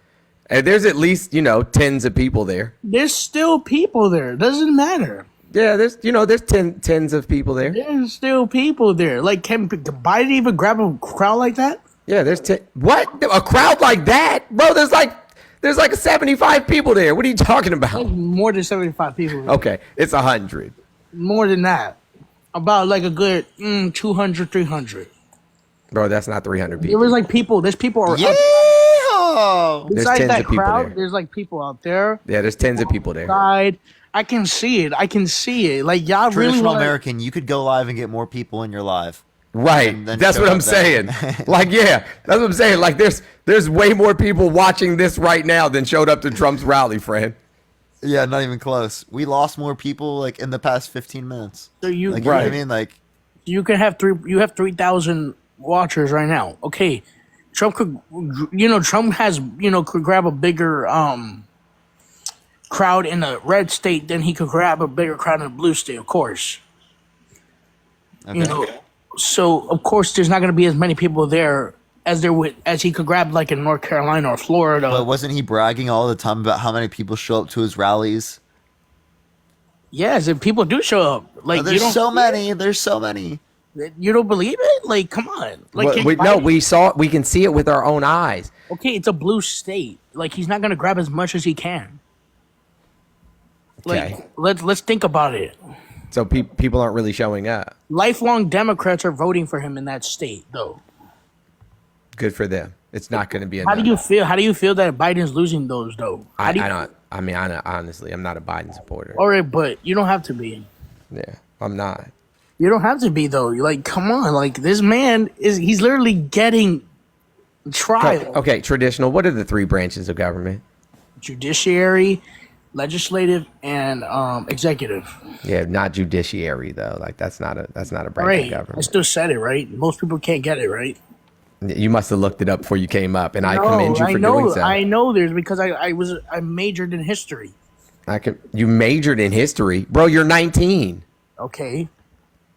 And there's at least tens of people there. There's still people there. Doesn't matter. Yeah, there's tens of people there. There's still people there. Like, can Biden even grab a crowd like that? Yeah, there's what? A crowd like that? Bro, there's like 75 people there. What are you talking about? Like more than 75 people there. Okay, it's 100. More than that. About like a good 200, 300. Bro, that's not 300 people. There's people There's besides tens that of people crowd, there. there's like people out there. Yeah, there's tens of people there. Side. I can see it. Like, y'all really Traditional want American, you could go live and get more people in your live. Right. That's what I'm saying. Like, yeah, that's what I'm saying. Like, there's way more people watching this right now than showed up to Trump's rally, friend. Yeah, not even close. We lost more people like in the past 15 minutes. So you know what I mean? Like, you can have 3,000 watchers right now. Okay, Trump could, Trump has, could grab a bigger crowd in a red state than he could grab a bigger crowd in a blue state, of course. okay. So of course there's not going to be as many people there as he could grab like in North Carolina or Florida. But wasn't he bragging all the time about how many people show up to his rallies? Yes, if people do show up, like there's so many. There's so many. You don't believe it? Like, come on. Like, we can see it with our own eyes. Okay, it's a blue state. Like, he's not gonna grab as much as he can. Okay. Like, let's think about it. So people aren't really showing up. Lifelong Democrats are voting for him in that state, though. Good for them. It's not going to be. How do you feel? How do you feel that Biden's losing those, though? Honestly, I'm not a Biden supporter. All right, but you don't have to be. Yeah, I'm not. You don't have to be though. Like, come on. Like, this man he's literally getting trial. Okay, traditional. What are the three branches of government? Judiciary, legislative, and executive. Yeah, not judiciary though. Like that's not a branch of Right. I government. still said it, right? Most people can't get it, right? You must have looked it up before you came up, and I commend you for doing so. I know there's because I majored in history. You majored in history, bro. You're 19. Okay.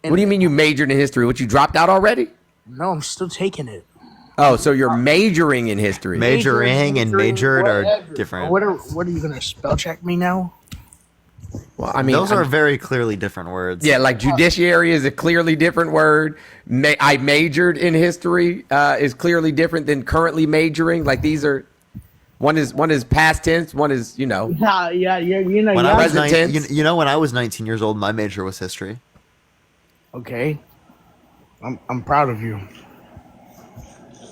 What do you mean you majored in history? What, you dropped out already? No, I'm still taking it. Oh, so you're majoring in history. Majoring and majored are different. What are you gonna spell check me now? Well, I mean, those are very clearly different words. Yeah, like judiciary is a clearly different word. I majored in history is clearly different than currently majoring. Like these are, one is past tense, one is Yeah. You know. When I was Present tense. when I was 19 years old, my major was history. Okay. I'm proud of you.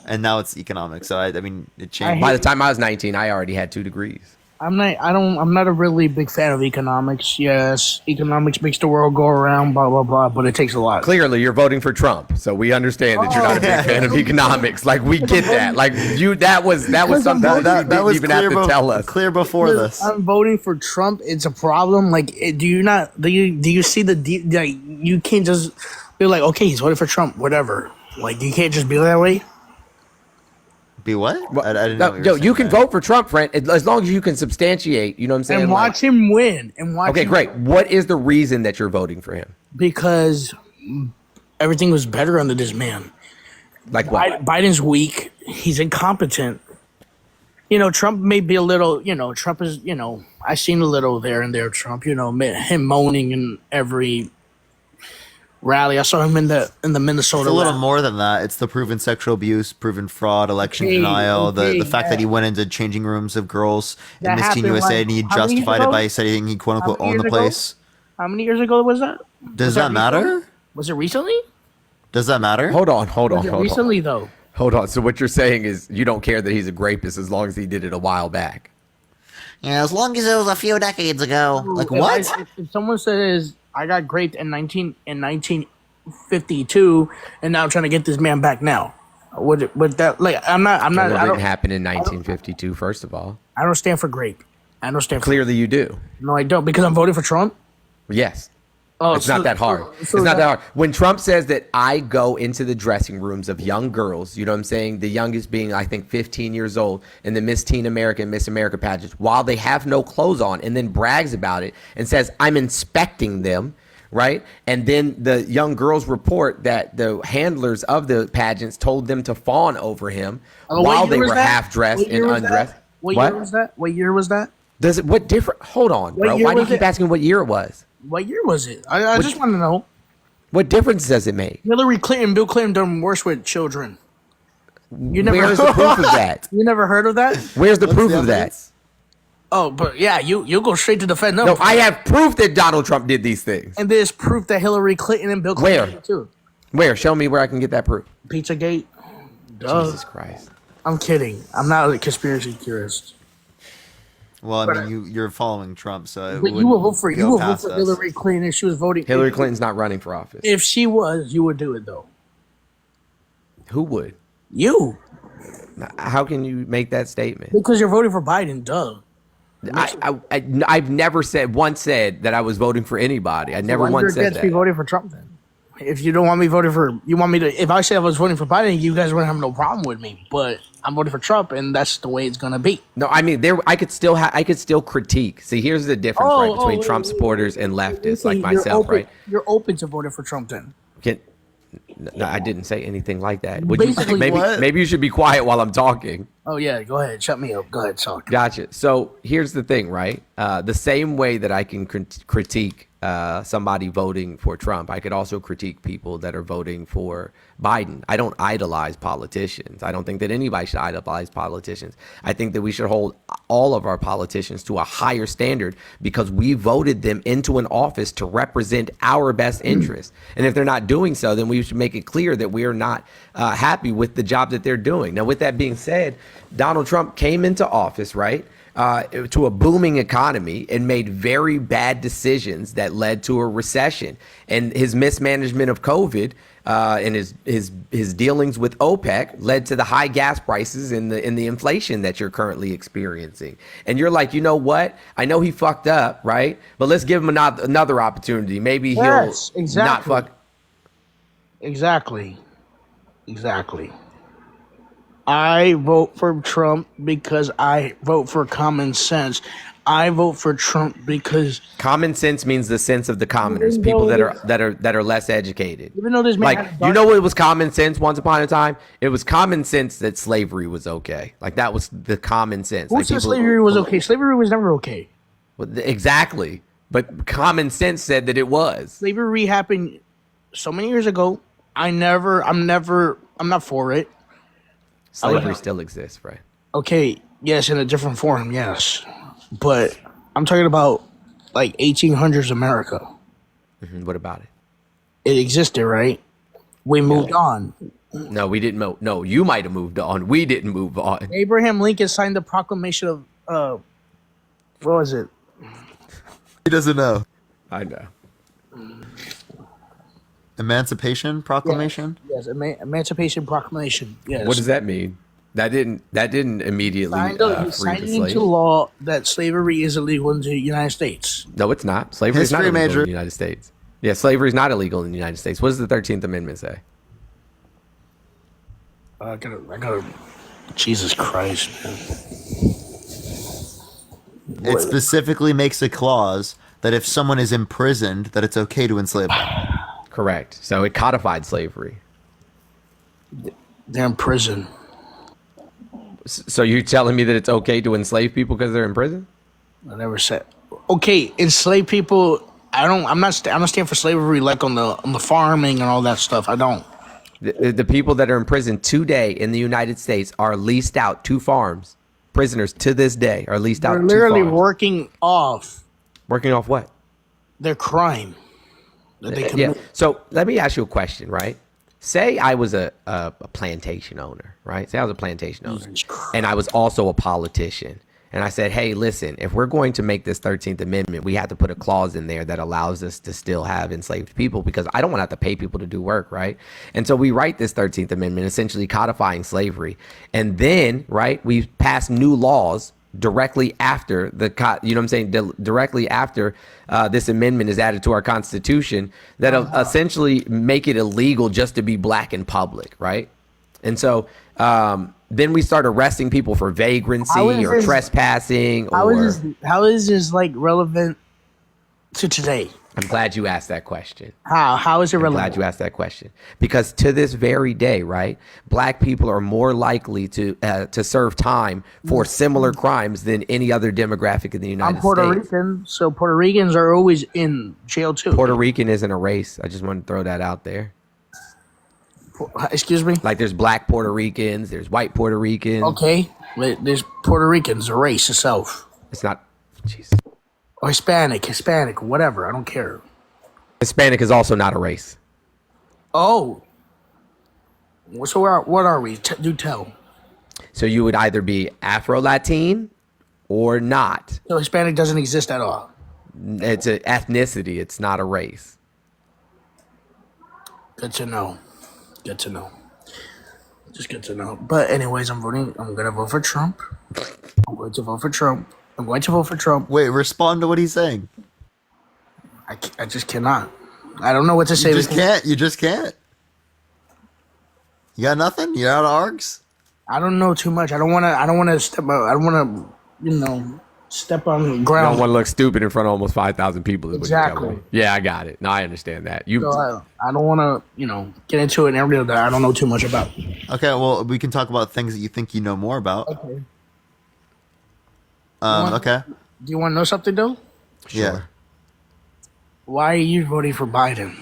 And now it's economics. So I mean, it changed. By the time I was 19, I already had 2 degrees. I'm not a really big fan of economics. Yes, economics makes the world go around, blah blah blah, but it takes a lot. Clearly, you're voting for Trump, so we understand that you're not a big fan of economics. Like we get that. Like that was something that was even have to tell us clear before this. I'm voting for Trump. It's a problem. Like, do you see like you can't just be like, okay, he's voting for Trump, whatever. Like, you can't just be that way. Be what? I didn't know. Yo, you can vote for Trump, friend, as long as you can substantiate. You know what I'm saying? And watch him win. Okay, great. What is the reason that you're voting for him? Because everything was better under this man. Like what? Biden's weak. He's incompetent. Trump may be a little. Trump is. I've seen a little there and there. Trump. Him moaning in every rally. I saw him in the Minnesota. It's a little rally. more than that. It's the proven sexual abuse, proven fraud, election denial, the fact that he went into changing rooms of girls in Miss Teen USA and he justified it by saying he quote unquote owned the place. How many years ago was that? Does that matter? Was it recently? Does that matter? Hold on. Recently though. Hold on. So what you're saying is you don't care that he's a rapist as long as he did it a while back. Yeah, as long as it was a few decades ago. Like what? If someone says I got raped in 1952, and now I'm trying to get this man back now. Would that like? I'm not. It didn't happen in 1952. First of all, I don't stand for grape. I don't stand. Clearly, you do. No, I don't, because I'm voting for Trump. Yes. Oh, it's not that hard. It's not that hard. When Trump says that I go into the dressing rooms of young girls, you know what I'm saying? The youngest being, I think, 15 years old in the Miss Teen America and Miss America pageants while they have no clothes on, and then brags about it and says, I'm inspecting them, right? And then the young girls report that the handlers of the pageants told them to fawn over him while they were half dressed and undressed. What year was that? What year was that? What different? Hold on, bro. Why do you keep asking what year it was? What year was it? I just want to know. What difference does it make? Hillary Clinton, Bill Clinton done worse with children. Where's the proof of that? You never heard of that? Where's the proof of that? Oh, but yeah, you go straight to the Fed. No, I have proof that Donald Trump did these things. And there's proof that Hillary Clinton and Bill Clinton did too. Where? Show me where I can get that proof. Pizzagate. Jesus Christ. I'm kidding. I'm not a conspiracy theorist. Well, I mean, you're following Trump, so But you will vote for Hillary Clinton if she was voting. Hillary Clinton's not running for office. If she was, you would do it though. Who would? You. How can you make that statement? Because you're voting for Biden, duh. I've never once said that I was voting for anybody. I never once said that. Be voting for Trump then. If you don't want me voting for, you want me to. If I say I was voting for Biden, you guys wouldn't have no problem with me. But I'm voting for Trump, and that's the way it's gonna be. No, I mean, I could still critique. See, here's the difference, between Trump supporters and leftists like myself, right? You're open to voting for Trump then. No, I didn't say anything like that. Maybe you should be quiet while I'm talking. Oh yeah, go ahead, shut me up. Go ahead, talk. Gotcha. So here's the thing, right? The same way that I can critique somebody voting for Trump, I could also critique people that are voting for Biden. I don't idolize politicians. I don't think that anybody should idolize politicians. I think that we should hold all of our politicians to a higher standard because we voted them into an office to represent our best interests. And if they're not doing so, then we should make it clear that we are not happy with the job that they're doing. Now, with that being said, Donald Trump came into office, right? to a booming economy and made very bad decisions that led to a recession. And his mismanagement of COVID and his dealings with OPEC led to the high gas prices and the inflation that you're currently experiencing. And you're like, you know what? I know he fucked up, right? But let's give him another opportunity. Maybe he'll not fuck. Exactly. I vote for Trump because I vote for common sense. I vote for Trump because common sense means the sense of the commoners, people that are less educated. Even though this man like, you know what was common sense once upon a time? It was common sense that slavery was okay. Like, that was the common sense. Who said slavery was okay? Slavery was never okay. Exactly. But common sense said that it was. Slavery happened so many years ago. I'm not for it. Slavery still exists, right? Okay, yes, in a different form, yes. But I'm talking about like 1800s America. What about it? It existed, right? We moved on. No, we didn't. No, you might have moved on. We didn't move on. Abraham Lincoln signed the Proclamation of, what was it? He doesn't know. I know. Emancipation Proclamation? Yes, Emancipation Proclamation. Yes. What does that mean? That didn't immediately Signed free the slaves. into law that slavery is illegal in the United States. No, it's not. Slavery is not illegal in the United States. Yeah, slavery is not illegal in the United States. What does the 13th Amendment say? I gotta. Jesus Christ, man. It specifically makes a clause that if someone is imprisoned, that it's okay to enslave them. Correct. So it codified slavery. They're in prison. So you're telling me that it's okay to enslave people because they're in prison? I never said. Okay, enslave people. I'm not standing for slavery like on the farming and all that stuff. I don't. The people that are in prison today in the United States are leased out to farms. Prisoners to this day are leased out to farms. They're literally working off. Working off what? Their crime that they commit. Yeah. So let me ask you a question, right? Say I was a plantation owner, right? Say I was a plantation owner, and I was also a politician. And I said, hey, listen, if we're going to make this 13th Amendment, we have to put a clause in there that allows us to still have enslaved people, because I don't want to have to pay people to do work, right? And so we write this 13th Amendment, essentially codifying slavery. And then, right, we pass new laws directly after directly after this amendment is added to our Constitution that essentially make it illegal just to be black in public, right? And so then we start arresting people for vagrancy or trespassing. How is this like relevant to today? I'm glad you asked that question. How is it relevant? I'm glad you asked that question, because to this very day, right, black people are more likely to serve time for similar crimes than any other demographic in the United States. I'm Puerto Rican, so Puerto Ricans are always in jail too. Puerto Rican isn't a race. I just want to throw that out there. Excuse me? Like, there's black Puerto Ricans, there's white Puerto Ricans. Okay, there's Puerto Ricans, a race itself. It's not, jeez. Or Hispanic, whatever. I don't care. Hispanic is also not a race. Oh. So what are we? Do tell. So you would either be Afro-Latin or not. So Hispanic doesn't exist at all? It's an ethnicity. It's not a race. Good to know. Just good to know. But anyways, I'm going to vote for Trump. I'm going to vote for Trump. Wait, respond to what he's saying. I just cannot. I don't know what to say. You just can't. You got nothing? You're out of args? I don't know too much. I don't want to step out. I don't want to, step on the ground. You don't want to look stupid in front of almost 5,000 people. Exactly. Yeah, I got it. No, I understand that. So I don't want to, get into an area that I don't know too much about. Okay, well, we can talk about things that you think you know more about. Okay. Okay. Do you want to know something, though? Sure. Yeah. Why are you voting for Biden?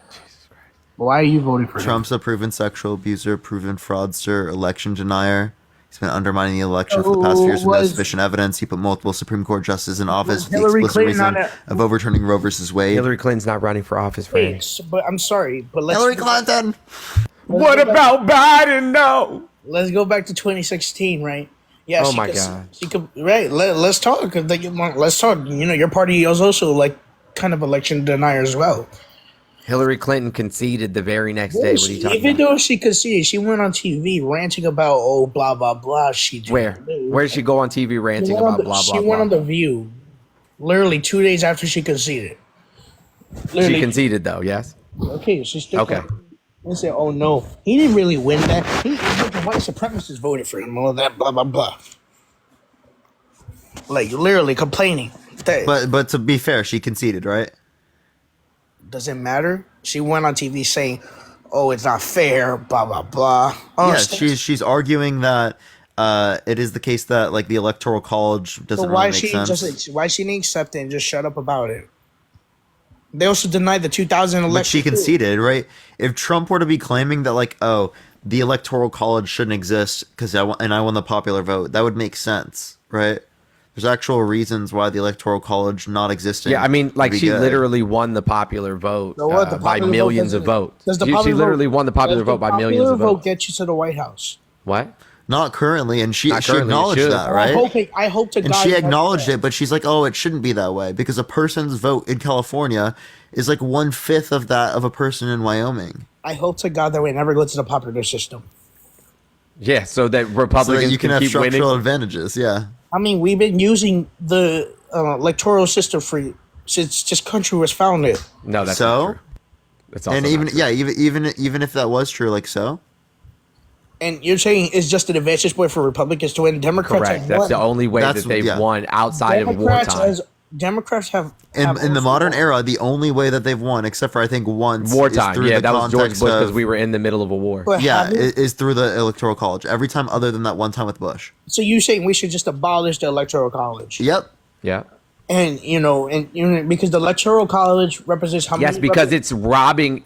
Jesus Christ. Why are you voting for Trump's a proven sexual abuser, proven fraudster, election denier. He's been undermining the election for the past few years with no sufficient evidence. He put multiple Supreme Court justices in office with the explicit reason of overturning Roe versus Wade. Hillary Clinton's not running for office, friend. But I'm sorry, but let's... Hillary Clinton! What about Biden? No! Let's go back to 2016, right? Yeah, Oh she my could, God. she could, right. Let's talk. Let's talk. You know, your party is also like kind of election denier as well. Hillary Clinton conceded the very next day. What are you talking Even about? though she conceded, she went on TV ranting about blah blah blah. She did. Where did she go on TV ranting about blah She blah went on blah? the View, literally 2 days after she conceded. She conceded though, yes. Okay, she still. Okay. They said, "Oh no, he didn't really win that. The white supremacists voted for him. All that blah blah blah." Like literally complaining. But to be fair, she conceded, right? Doesn't matter. She went on TV saying, "Oh, it's not fair." Blah blah blah. Oh, Yeah, she's arguing that it is the case that like the Electoral College doesn't really make sense. Why she didn't accept it and just shut up about it? They also denied the 2000 election. But she conceded, right? If Trump were to be claiming that, like, oh, the Electoral College shouldn't exist because I won the popular vote, that would make sense, right? There's actual reasons why the Electoral College not existing. Yeah, I mean, like she good. literally won the popular vote The by popular millions vote of votes. Does the She popular literally won the popular vote by millions of Popular vote votes. get you to the White House? What? Not currently, and she Not currently, it acknowledged should. that, right? I hope to And God she that- acknowledged it, but she's like, oh, it shouldn't be that way because a person's vote in California is like 1/5 of that of a person in Wyoming. I hope to God that we never go to the popular system. Yeah, so that So Republicans that you can have keep winning. structural advantages, yeah. I mean, we've been using the electoral system since this country was founded. No, that's So? not true. That's also And not even true. yeah, even if that was true, like so. And you're saying it's just an advantage point for Republicans to win. Democrats correct. have That's won. the only way That's- that they've yeah. won outside of wartime. Democrats have In the also modern won. era, the only way that they've won, except for I think once, Wartime. is through Yeah, the that was George context Bush because of- we were in the middle of a war. But Yeah, haven't- is through the Electoral College. Every time other than that one time with Bush. So you saying we should just abolish the electoral college? Yep. Yeah. And because the electoral college represents how many? Yes, because it's robbing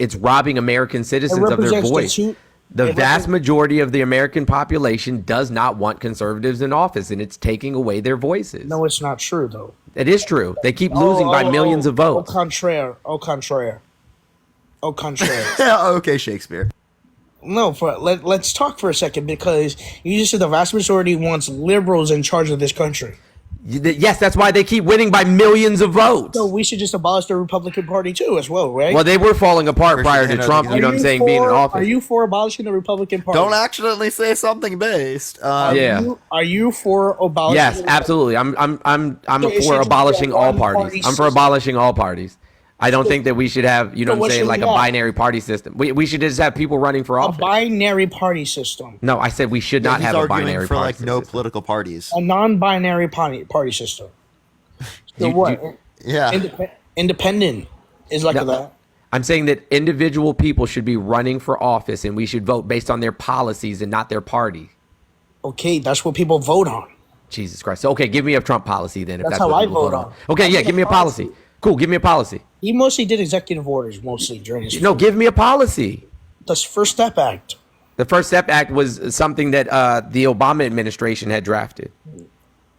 American citizens of their represents the voice. two- The it vast repre- majority of the American population does not want conservatives in office, and it's taking away their voices. No, it's not true though. It is true. They keep losing by millions of votes. Au contraire. Au contraire. Au contraire. Okay, Shakespeare. No, let's talk for a second because you just said the vast majority wants liberals in charge of this country. Yes, that's why they keep winning by millions of votes. So we should just abolish the Republican Party too, as well, right? Well, they were falling apart prior to Trump, you know what I'm saying, being in office. Are you for abolishing the Republican Party? Don't accidentally say something based. Yeah. Are you for abolishing? Yes, absolutely. I'm So it should for just abolishing be a all one-party parties. I'm for system. abolishing all parties. I don't think that we should have, you know So what what I'm saying, should like we a have? binary party system. We should just have people running for A office. binary party system, No, I said we should not He's have a arguing binary for party like system. no political parties. a non-binary party system. So You- what? Yeah. Independent is like No. that. I'm saying that individual people should be running for office and we should vote based on their policies and not their party. Okay, that's what people vote on. Jesus Christ. So, okay, give me a Trump policy then if That's that's how what I people vote on. Okay, yeah, give me a policy. Cool, give me a policy. He mostly did executive orders, mostly during his. No, give me a policy. The First Step Act. The First Step Act was something that the Obama administration had drafted.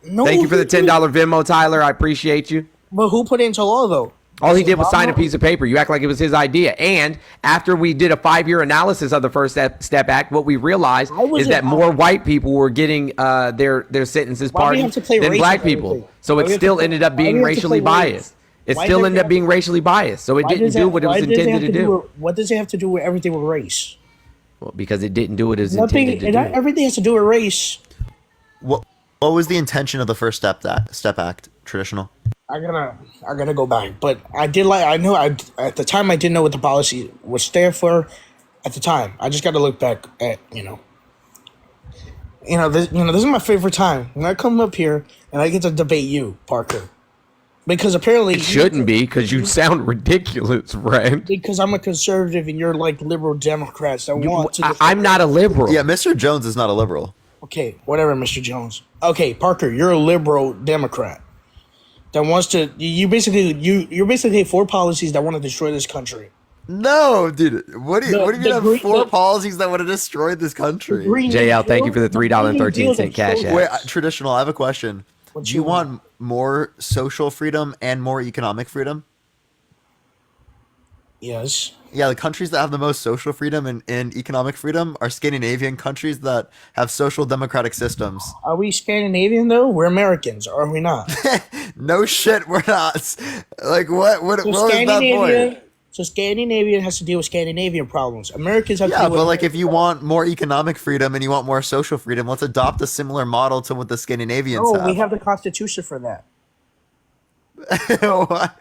No, Thank you for the he $10 didn't. Venmo, Tyler. I appreciate you. But who put it into law though? All he did was sign a Obama? piece of paper. You act like it was his idea. And after we did a 5-year analysis of the First Step Act, what we realized is that more white people were getting their sentences Why do we pardoned have to play than race black with people. everything? So Why it do we have still to- ended up why do being we have to racially play race? biased. It Why still does ended up being racially biased. So it Why didn't does do that- what it why was does it intended have to do. What does it have to do with everything with race? Well, because it didn't do what it was Nothing. intended to do. Everything has to do with race. What was the intention of the First Step Act? Traditional. I gotta go back, but I did like. I know. At the time I didn't know what the policy was there for. At the time, I just got to look back at this is my favorite time when I come up here and I get to debate you, Parker, because apparently It shouldn't be because you sound ridiculous, right? because I'm a conservative and you're like liberal Democrats that want to. I'm not a liberal. Yeah, Mr. Jones is not a liberal. Okay, whatever, Mr. Jones. Okay, Parker, you're a liberal Democrat that wants to. You're basically for policies that want to destroy this country. No, dude. What do you mean have green- four policies that would have destroyed this country? Green New JL, thank Deal- you for the $3.13 Green New cash Deal app. Wait, traditional. I have a question. What Do you you want more social freedom and more economic freedom? Yes. Yeah, the countries that have the most social freedom and economic freedom are Scandinavian countries that have social democratic systems. Are we Scandinavian though? We're Americans, are we not? No shit, we're not. Like what So was that point? Scandinavian has to deal with Scandinavian problems. Americans have to Yeah, deal with but like if American you problems. want more economic freedom and you want more social freedom, let's adopt a similar model to what the Scandinavians No, we have. have the Constitution for that. What?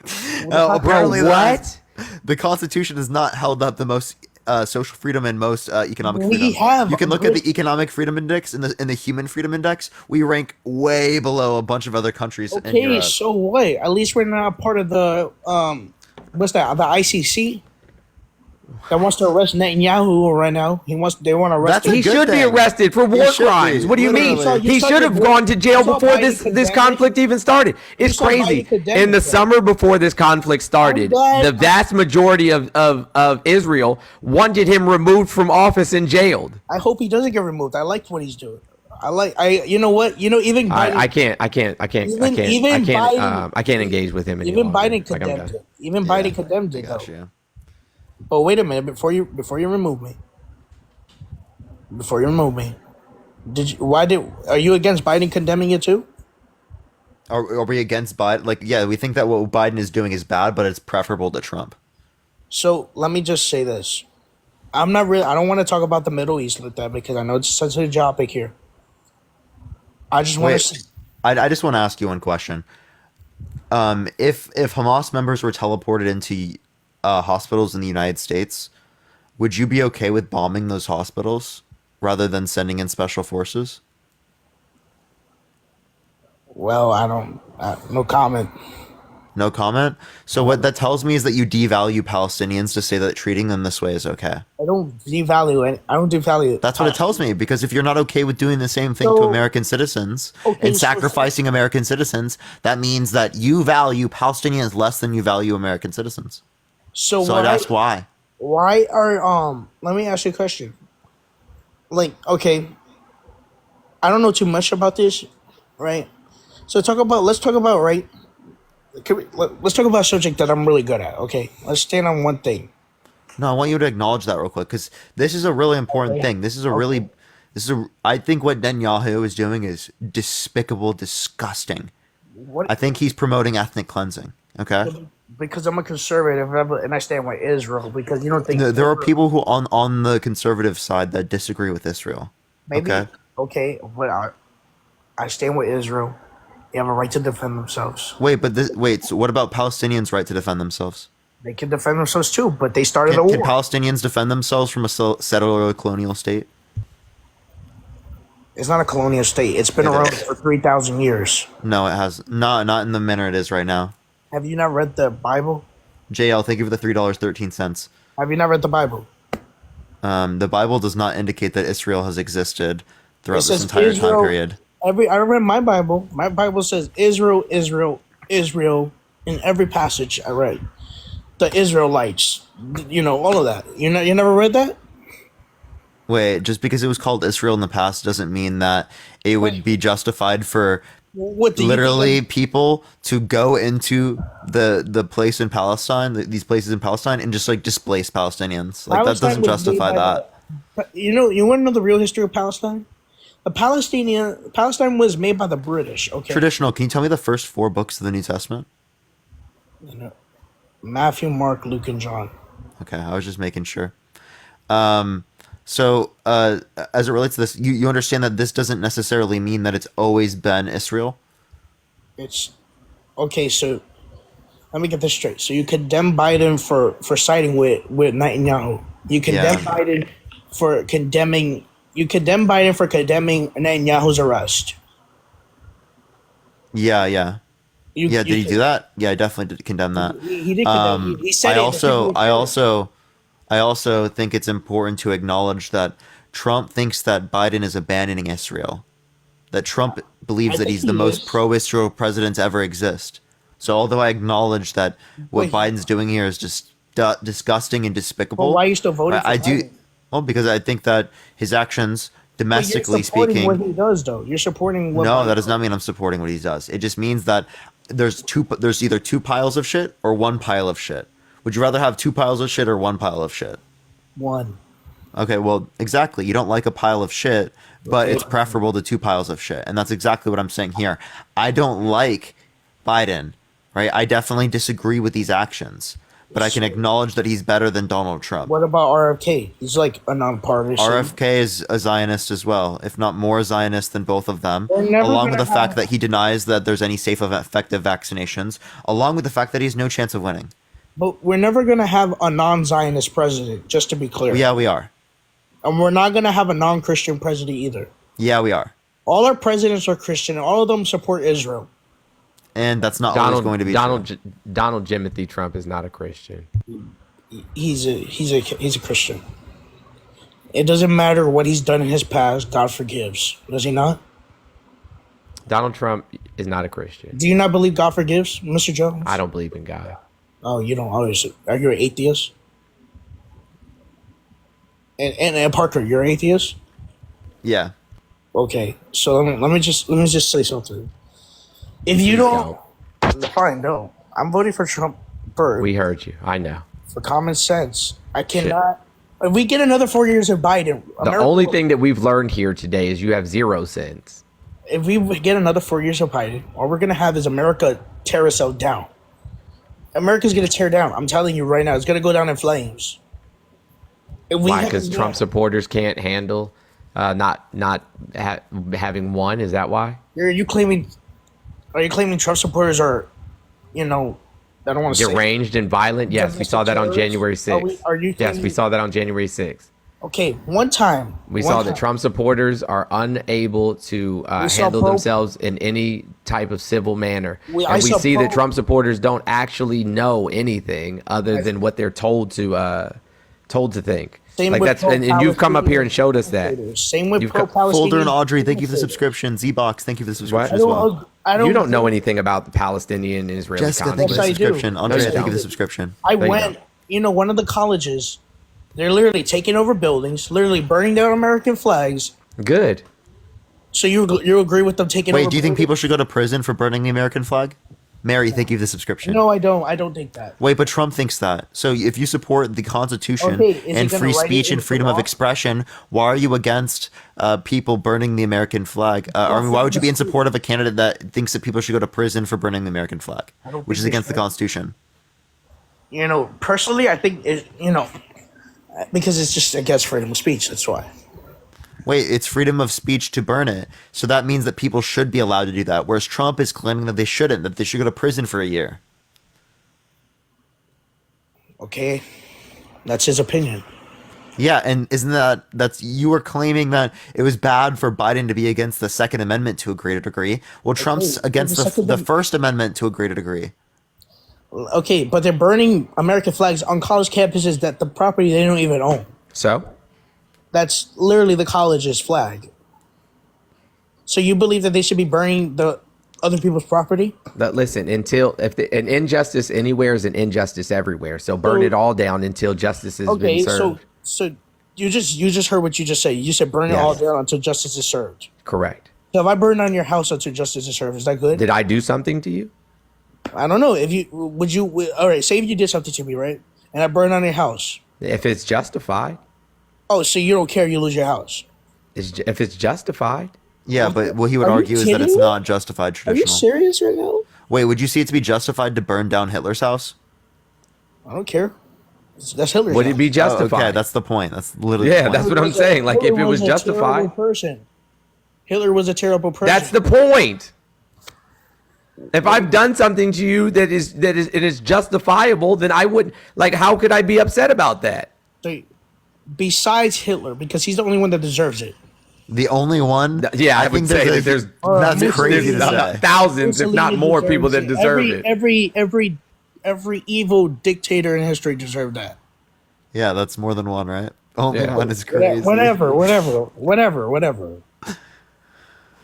Bro, Apparently what? the Constitution has not held up the most social freedom and most economic We freedom. have You can look at great. the economic freedom index and the human freedom index. We rank way below a bunch of other countries in Okay, Europe. so what? At least we're not part of the what's that? The ICC that wants to arrest Netanyahu right now. They want to arrest That's a him. He good should be thing. arrested for He war should crimes. be, What do you mean? literally. You He saw should your have boy- gone to jail you saw before Biden this condemn it? conflict even started. It's saw Biden crazy. condemn In it, the though. summer before this conflict started, glad- the vast majority of Israel wanted him removed from office and jailed. I hope he doesn't get removed. I like what he's doing. You know what? Even Biden, I can't engage with him any even longer. Biden Like, I'm condemned done. it. Even Biden condemned it though. Gotcha. But wait a minute, before you remove me, are you against Biden condemning it too? Are we against Biden? Like, yeah, we think that what Biden is doing is bad, but it's preferable to Trump. So let me just say this. I don't want to talk about the Middle East like that because I know it's a sensitive topic here. I just want to Wait, I just want to ask you one question. If Hamas members were teleported into hospitals in the United States, would you be okay with bombing those hospitals rather than sending in special forces? Well, no comment. No comment? So what that tells me is that you devalue Palestinians to say that treating them this way is okay. I don't devalue. That's what it tells me, because if you're not okay with doing the same thing to So- American citizens Okay, and so- sacrificing American citizens, that means that you value Palestinians less than you value American citizens. So So I'd ask why. why are let me ask you a question. Like, okay, I don't know too much about this, right? So let's talk about right. Let's talk about a subject that I'm really good at. Okay, let's stand on one thing. No, I want you to acknowledge that real quick, because this is a really important thing. I think what Netanyahu is doing is despicable, disgusting. What? I think he's promoting ethnic cleansing. Okay. Because I'm a conservative and I stand with Israel. Because you don't think There are people who on the conservative side that disagree with Israel. maybe Okay. but I stand with Israel. They have a right to defend themselves. Wait. So what about Palestinians' right to defend themselves? They can defend themselves too, but they started a Can war. Palestinians defend themselves from a settler or colonial state? It's not a colonial state. It's been around for 3,000 years. No, it has not in the manner it is right now. Have you not read the Bible? JL, thank you for the $3.13. Have you not read the Bible? The Bible does not indicate that Israel has existed throughout It this says entire Israel- time period. I read my Bible. My Bible says Israel, Israel, Israel in every passage I read. The Israelites, all of that. You never read that? Wait, just because it was called Israel in the past doesn't mean that it would be justified for What do you literally think? people to go into the place in Palestine, these places in Palestine, and just like displace Palestinians. Like that Palestine doesn't was justify made by that. You want to know the real history of Palestine? Palestine was made by the British. Okay. Traditional. Can you tell me the first 4 books of the New Testament? Matthew, Mark, Luke, and John. Okay, I was just making sure. So as it relates to this, you understand that this doesn't necessarily mean that it's always been Israel? It's okay. So let me get this straight. So you condemn Biden for siding with Netanyahu. You condemn Biden for condemning. You condemn Biden for condemning Netanyahu's arrest. Yeah. Did he do that? Yeah, I definitely did condemn that. He did condemn. He said I also think it's important to acknowledge that Trump thinks that Biden is abandoning Israel. That Trump believes that he's the most pro-Israel president to ever exist. So although I acknowledge that what Biden's doing here is just disgusting and despicable, Well, why are you still voting for Biden? Well, because I think that his actions, domestically you're supporting speaking, what he does, though. You're supporting what. no, that does not mean I'm supporting what he does. It just means that there's either 2 piles of shit or 1 pile of shit. Would you rather have 2 piles of shit or 1 pile of shit? One. Okay, well, exactly. You don't like a pile of shit, but it's preferable to 2 piles of shit. And that's exactly what I'm saying here. I don't like Biden, right? I definitely disagree with these actions, but I can acknowledge that he's better than Donald Trump. What about RFK? He's like a nonpartisan. RFK is a Zionist as well, if not more Zionist than both of them, They're never along with the gonna fact have- that he denies that there's any safe or effective vaccinations, along with the fact that he has no chance of winning. But we're never going to have a non-Zionist president, just to be clear. Yeah, we are. And we're not going to have a non-Christian president either. Yeah, we are. All our presidents are Christian, and all of them support Israel. And that's not always going to be Donald true. Donald Jimothy Trump is not a Christian. He's a Christian. It doesn't matter what he's done in his past. God forgives. Does he not? Donald Trump is not a Christian. Do you not believe God forgives, Mr. Jones? I don't believe in God. Oh, you don't always. Are you an atheist? And Parker, you're an atheist? Yeah. Okay, so let me just say something. If you don't, fine, no. I'm voting for Trump We heard you. I know. for common sense. I cannot. If we get another 4 years of Biden, The only thing that we've learned here today is you have 0 sense. if we get another 4 years of Biden, all we're gonna have is America tear itself down. America's gonna tear down. I'm telling you right now, it's gonna go down in flames. Why? Because Trump supporters can't handle having won. Is that why? Are you claiming Trump supporters are, I don't want to say Deranged and violent? Yes, we saw that on January 6th. Are you Yes, we claiming- saw that on January 6th. Okay, one time We saw that Trump supporters are unable to handle themselves in any type of civil manner. I And we saw see pro- that Trump supporters don't actually know anything other than what they're told to think. Same Like with that's and you've come up here and showed us that. Same with You've co- pro-Palestinian. Folder and Audrey, thank you for the subscription. Z-Box, thank you for the subscription as well. You don't know anything about the Palestinian and Israeli Jessica, thank you conflict. for the Yes, I do. subscription. Andrea, No, you thank you for the don't. subscription. I There you went, go. one of the colleges, they're literally taking over buildings, literally burning down American flags. Good. So you agree with them taking over? Wait, do you think buildings? people should go to prison for burning the American flag? Mary, thank you for the subscription. No, I don't. I don't think that. Wait, but Trump thinks that. So if you support the Constitution Okay, is he and gonna free write it speech and into freedom of law? expression, why are you against people burning the American flag? Why would you be in support of a candidate that thinks that people should go to prison for burning the American flag, don't which is think they against the should. Constitution? Personally, I think because it's just against freedom of speech. That's why. Wait, it's freedom of speech to burn it. So that means that people should be allowed to do that, whereas Trump is claiming that they shouldn't, that they should go to prison for a year. Okay, that's his opinion. Yeah, and isn't you were claiming that it was bad for Biden to be against the Second Amendment to a greater degree. Well, Trump's against the First Amendment to a greater degree. Okay, but they're burning American flags on college campuses that the property they don't even own. So? That's literally the college's flag. So you believe that they should be burning the other people's property? But listen, an injustice anywhere is an injustice everywhere. So burn it all down until justice has been served. So you just heard what you just said. You said burn it all down until justice is served. Correct. So if I burn down your house until justice is served, is that good? Did I do something to you? I don't know. All right, say if you did something to me, right? And I burn down your house. If it's justified. Oh, so you don't care you lose your house? If it's justified. Yeah, but what he would Are you argue is that kidding it's me? not justified Are you traditional. serious right now? Wait, would you see it to be justified to burn down Hitler's house? I don't care. That's Hitler's Would it house. be justified? Okay, that's the point. That's literally Yeah, the point. that's what I'm saying. Like, if Hitler it was a justified. terrible person. Hitler was a terrible person. That's the point. If I've done something to you that is justifiable, then I wouldn't. Like, how could I be upset about that? Besides Hitler, because he's the only one that deserves it. The only one? Yeah, I would say that there's that's crazy to say. thousands, if not more, people that deserve it. Every evil dictator in history deserved that. Yeah, that's more than one, right? Only Yeah. one is crazy. Whatever.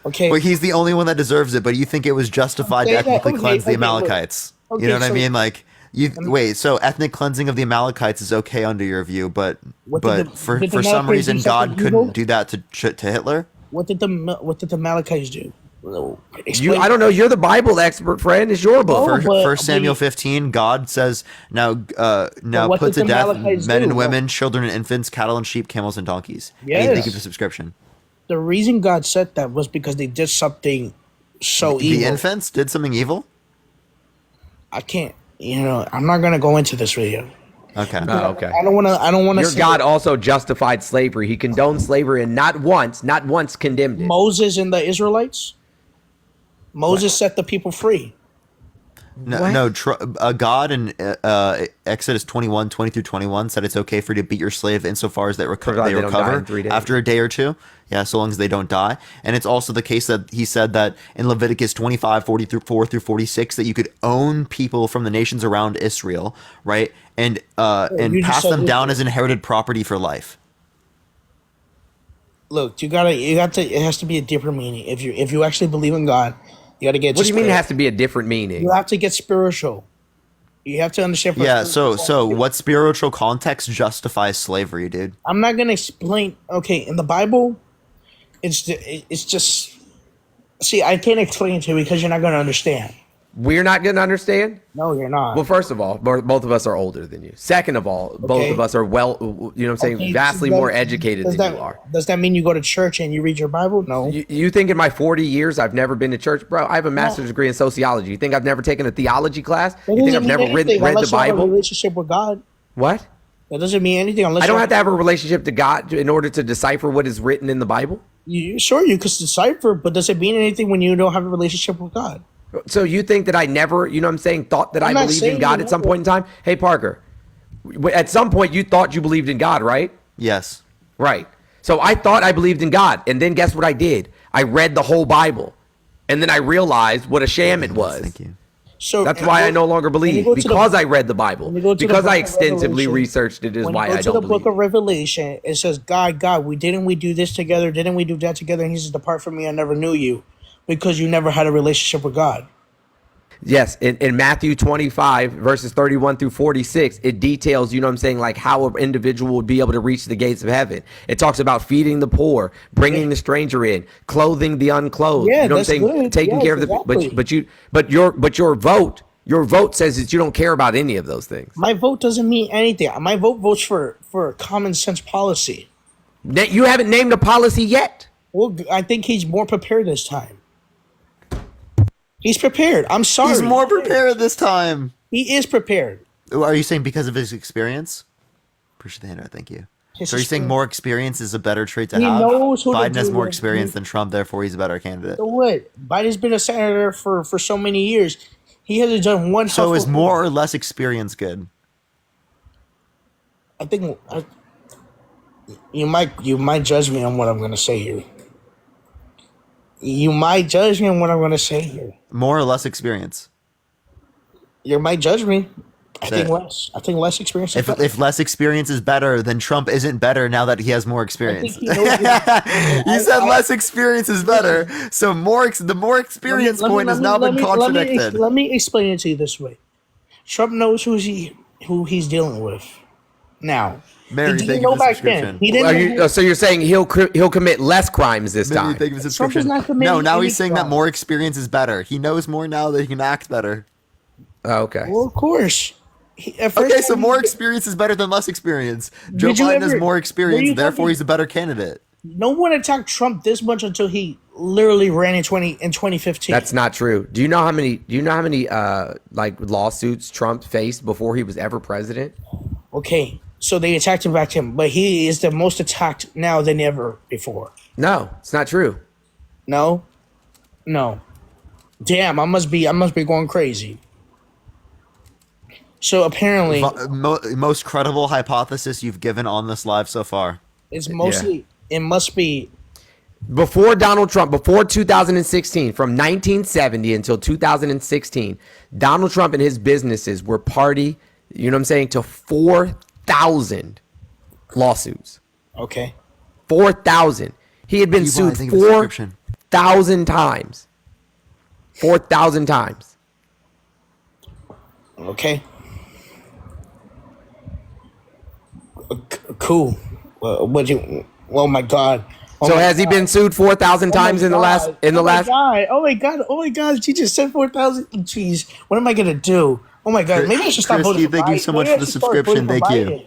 Okay. But he's the only one that deserves it. But you think it was justified to ethnically cleanse the Amalekites? look. You know what Okay, I mean? Like, wait. So ethnic cleansing of the Amalekites is okay under your view, but did for the some Amalekites reason do God something couldn't evil? do that to Hitler. What did the Amalekites do? I don't know. You're the Bible expert, friend. It's your book. First Samuel 15. God says, "Now put to death men and women, children and infants, cattle and sheep, camels and donkeys." Yes. Hey, thank you for subscription. The reason God said that was because they did something so evil. The infants did something evil? I can't. I'm not gonna go into this with you. Okay. Oh, okay. I don't want to. Your God also justified slavery. He condoned slavery and not once condemned it. Moses and the Israelites. Moses set the people free. God in Exodus 21, 20 through 21 said it's okay for you to beat your slave insofar as they recover after a day or two. Yeah, so long as they don't die. And it's also the case that he said that in Leviticus 25, 44 through 46, that you could own people from the nations around Israel, right? And pass them down as inherited property for life. Look, you got to. It has to be a different meaning. If you actually believe in God, you got to get. What do you mean it has to be a different meaning? You have to get spiritual. You have to understand. Yeah. So what spiritual context justifies slavery, dude? I'm not gonna explain. Okay, in the Bible, it's just. See, I can't explain it to you because you're not gonna understand. We're not going to understand? No, you're not. Well, first of all, both of us are older than you. Second of all, both of us are vastly more educated than you are. Does that mean you go to church and you read your Bible? No. You think in my 40 years I've never been to church? Bro, I have a master's degree in sociology. You think I've never taken a theology class? You think I've never read the Bible? You have a relationship with God. What? That doesn't mean anything unless I don't have to have a relationship to God in order to decipher what is written in the Bible? Sure, you could decipher, but does it mean anything when you don't have a relationship with God? So you think that I never, thought that I believed in God at some point in time? Hey, Parker, at some point you thought you believed in God, right? Yes. Right. So I thought I believed in God. And then guess what I did? I read the whole Bible. And then I realized what a sham it was. Thank you. So that's why I no longer believe, because I read the Bible. Because I extensively researched it is why I don't believe. When you go to the book of Revelation, it says, God, didn't we do this together? Didn't we do that together? And he says, depart from me, I never knew you. Because you never had a relationship with God. Yes, in Matthew 25, verses 31 through 46, it details, like how an individual would be able to reach the gates of heaven. It talks about feeding the poor, bringing the stranger in, clothing the unclothed. Yeah, good. Taking care of the but your vote says that you don't care about any of those things. My vote doesn't mean anything. My vote votes for common sense policy. You haven't named a policy yet. Well, I think he's more prepared this time. He's prepared. I'm sorry. He's more prepared this time. He is prepared. Are you saying because of his experience? Appreciate the handout. Thank you. So are you saying more experience is a better trait to have? Biden has more experience than Trump, therefore he's a better candidate. So what? Biden's been a senator for so many years. He hasn't done one. So is more or less experience good? I think you might judge me on what I'm going to say here. You might judge me on what I'm going to say here. More or less experience? You might judge me. I think less experience is better. If less experience is better, then Trump isn't better now that he has more experience. You said less experience is better. So the more experience point has now been contradicted. Let me explain it to you this way. Trump knows who he's dealing with now. Mary, thank you for the subscription. So you're saying he'll commit less crimes this time? Thank you for the subscription. No, now he's saying that more experience is better. He knows more now that he can act better. Oh, okay. Well, of course. Okay, so more experience is better than less experience. Joe Biden has more experience, therefore he's a better candidate. No one attacked Trump this much until he literally ran in 2015. That's not true. Do you know how many lawsuits Trump faced before he was ever president? Okay. So they attacked him back to him, but he is the most attacked now than ever before. No, it's not true. No. Damn, I must be going crazy. So apparently, most credible hypothesis you've given on this live so far. It's mostly it must be before Donald Trump, before 2016, from 1970 until 2016, Donald Trump and his businesses were party. To 4,000 lawsuits. Okay. 4,000. He had been sued 4,000 times. 4,000 times. Okay. Cool. Oh my God. So has he been sued 4,000 times in the last? Oh my God! She just said 4,000. Jeez, what am I gonna do? Oh my God! Maybe I should stop voting for Biden. Thank you so much for the subscription. Thank you.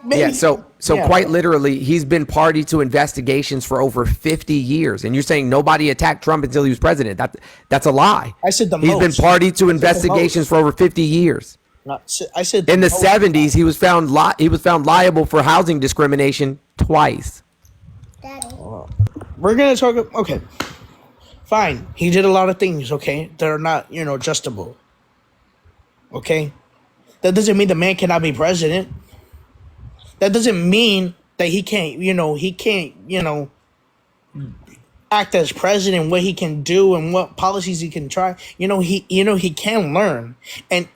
Yeah, so quite literally, he's been party to investigations for over 50 years, and you're saying nobody attacked Trump until he was president. That's a lie. I said the He's most. been party to investigations for over 50 years. I said in the 70s, he was found liable for housing discrimination twice. We're gonna talk. Okay, fine. He did a lot of things. Okay, that are not adjustable. Okay, that doesn't mean the man cannot be president. That doesn't mean that he can't, act as president, what he can do and what policies he can try. He can learn. And,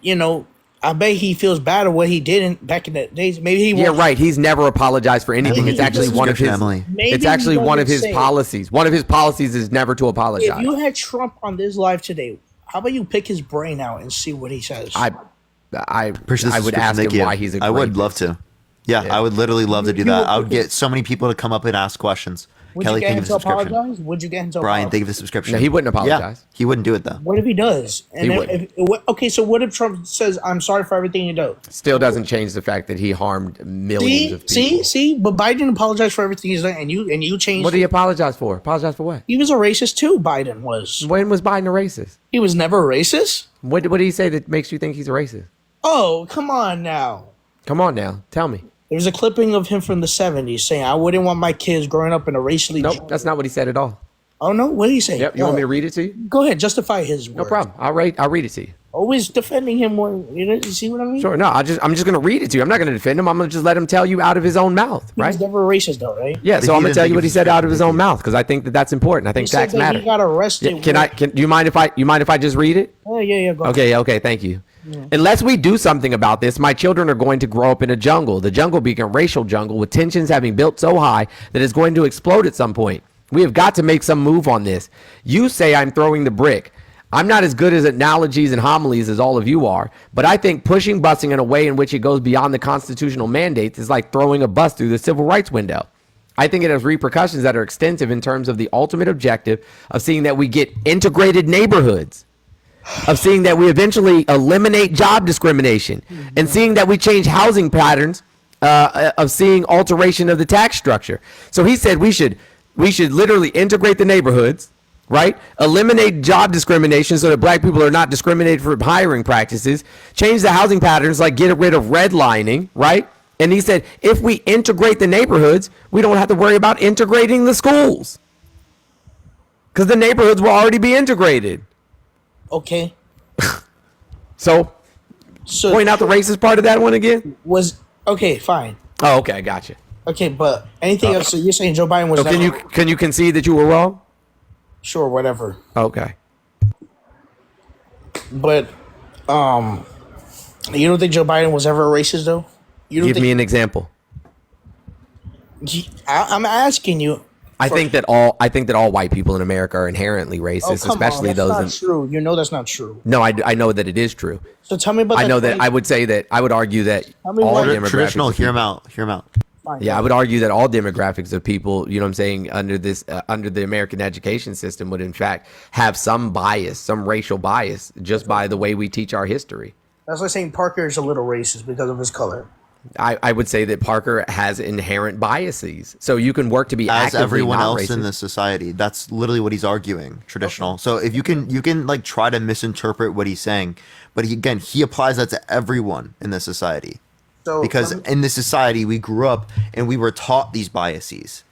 I bet he feels bad at what he did back in the days. Maybe he won't. Yeah, right. He's never apologized for anything. It's actually one of his policies. One of his policies is never to apologize. If you had Trump on this live today, how about you pick his brain out and see what he says? I would ask him why he's a great I would love to. Yeah, I would literally love to do that. I would get so many people to come up and ask questions. Would Kelly, you get thank him you for the to subscription. apologize? Would you get him to Brian, apologize? thank you for the subscription. No, he wouldn't apologize. Yeah, he wouldn't do it though. What if he does? And He okay, so what if Trump says, "I'm sorry for everything you do"? Still doesn't change the fact that he harmed millions of people. See, but Biden apologized for everything he's done, and you changed. What did he apologize for? Apologize for what? He was a racist too. Biden was. When was Biden a racist? He was never a racist. What did he say that makes you think he's a racist? Oh, come on now. Come on now, tell me. There's a clipping of him from the 70s saying, "I wouldn't want my kids growing up in a racially." Nope, that's not what he said at all. Oh no, what did he say? Yep, you want me to read it to you? Go ahead, justify his words. No problem. I'll read it to you. Always defending him when you see what I mean? Sure. No, I'm just gonna read it to you. I'm not gonna defend him. I'm gonna just let him tell you out of his own mouth, right? He's never a racist though, right? Yeah. So I'm gonna tell you what he said out of his own mouth because I think that's important. I think He said facts that matter. He got arrested. Do you mind if I just read it? Oh yeah. Go ahead. Okay. Thank you. Unless we do something about this, my children are going to grow up in a jungle. The jungle being a racial jungle with tensions having built so high that it's going to explode at some point. We have got to make some move on this. You say I'm throwing the brick. I'm not as good as analogies and homilies as all of you are, but I think pushing busing in a way in which it goes beyond the constitutional mandates is like throwing a bus through the civil rights window. I think it has repercussions that are extensive in terms of the ultimate objective of seeing that we get integrated neighborhoods, of seeing that we eventually eliminate job discrimination, and seeing that we change housing patterns, of seeing alteration of the tax structure. So he said we should literally integrate the neighborhoods, right? Eliminate job discrimination so that black people are not discriminated for hiring practices, change the housing patterns, like get rid of redlining, right? And he said, if we integrate the neighborhoods, we don't have to worry about integrating the schools because the neighborhoods will already be integrated. Okay. So point out the racist part of that one again. Okay, fine. Oh, okay, I got you. Okay, but anything else? So you're saying Joe Biden was? So can you concede that you were wrong? Sure, whatever. Okay. But you don't think Joe Biden was ever a racist though? Give me an example. I'm asking you. I think that all white people in America are inherently racist, especially those. That's not true. You know that's not true. No, I know that it is true. So tell me about. I know that. I would say that. I would argue that all demographics. Traditional, hear him out. Fine, yeah, I would argue that all demographics of people, you know what I'm saying, under the American education system would in fact have some bias, some racial bias, just by the way we teach our history. That's like saying Parker is a little racist because of his color. I would say that Parker has inherent biases, so you can work to be as actively everyone not else racist. in the society. That's literally what he's arguing. Traditional. So if you can like try to misinterpret what he's saying, but he applies that to everyone in the society. So because in this society we grew up and we were taught these biases.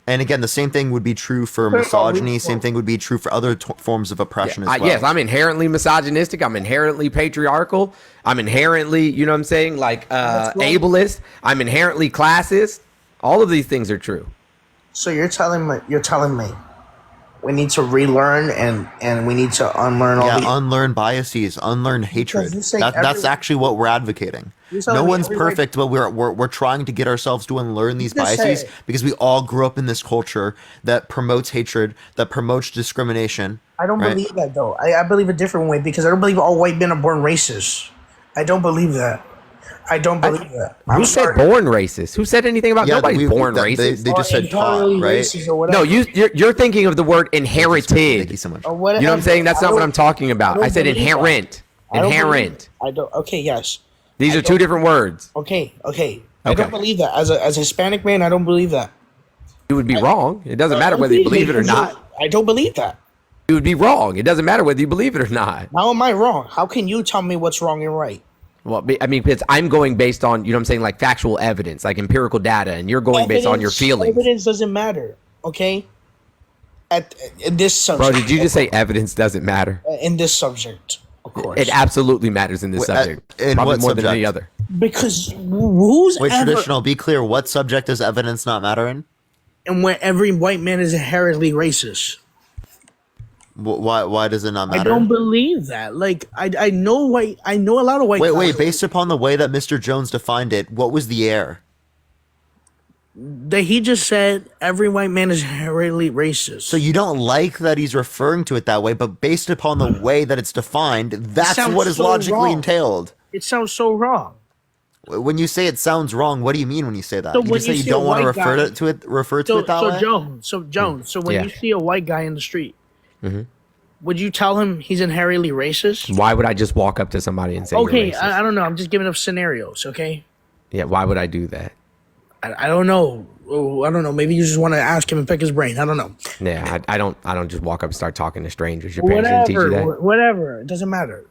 And again, the same thing would be true for misogyny. Same thing would be true for other forms of oppression as well. Yes, I'm inherently misogynistic. I'm inherently patriarchal. I'm inherently, you know what I'm saying, like ableist. I'm inherently classist. All of these things are true. So you're telling me we need to relearn and we need to unlearn all these. Unlearn biases, unlearn hatred. That's actually what we're advocating. No one's perfect, but we're trying to get ourselves to unlearn these biases because we all grew up in this culture that promotes hatred, that promotes discrimination. I don't believe that though. I believe a different way because I don't believe all white men are born racist. I don't believe that. I don't believe that. Who said born racist? Who said anything about nobody's born racist? They just said taught, right? No, you're thinking of the word inherited. Thank you so much. You know what I'm saying? That's not what I'm talking about. I said inherent. Inherent. Okay, yes. These are two different words. Okay. I don't believe that. As a Hispanic man, I don't believe that. You would be wrong. It doesn't matter whether you believe it or not. I don't believe that. You would be wrong. It doesn't matter whether you believe it or not. How am I wrong? How can you tell me what's wrong and right? Well, I mean, because I'm going based on, you know what I'm saying, like factual evidence, like empirical data, and you're going based on your feelings. Evidence doesn't matter, okay? In this subject. Bro, did you just say evidence doesn't matter? In this subject, of course. It absolutely matters in this subject. In Probably what more subject? than any other. Because who's Wait, ever... traditional, be clear. What subject does evidence not matter in? And where every white man is inherently racist. Why does it not matter? I don't believe that. Like, I know a lot of white guys. Wait, based upon the way that Mr. Jones defined it, what was the error? That he just said every white man is inherently racist. So you don't like that he's referring to it that way, but based upon the way that it's defined, that's what is so logically wrong. entailed. It sounds so wrong. When you say it sounds wrong, what do you mean when you say that? So you when just say you you see don't a want to white refer guy- to it that way? Jones. So when Yeah. you see a white guy in the street, Mhm. would you tell him he's inherently racist? Why would I just walk up to somebody and say, Okay, you're racist? I don't know. I'm just giving up scenarios. Okay, Yeah, why would I do that? I don't know. Oh, I don't know. Maybe you just want to ask him and pick his brain. I don't know. Yeah, I don't just walk up and start talking to strangers. Your parents didn't teach you that? Whatever. It doesn't matter.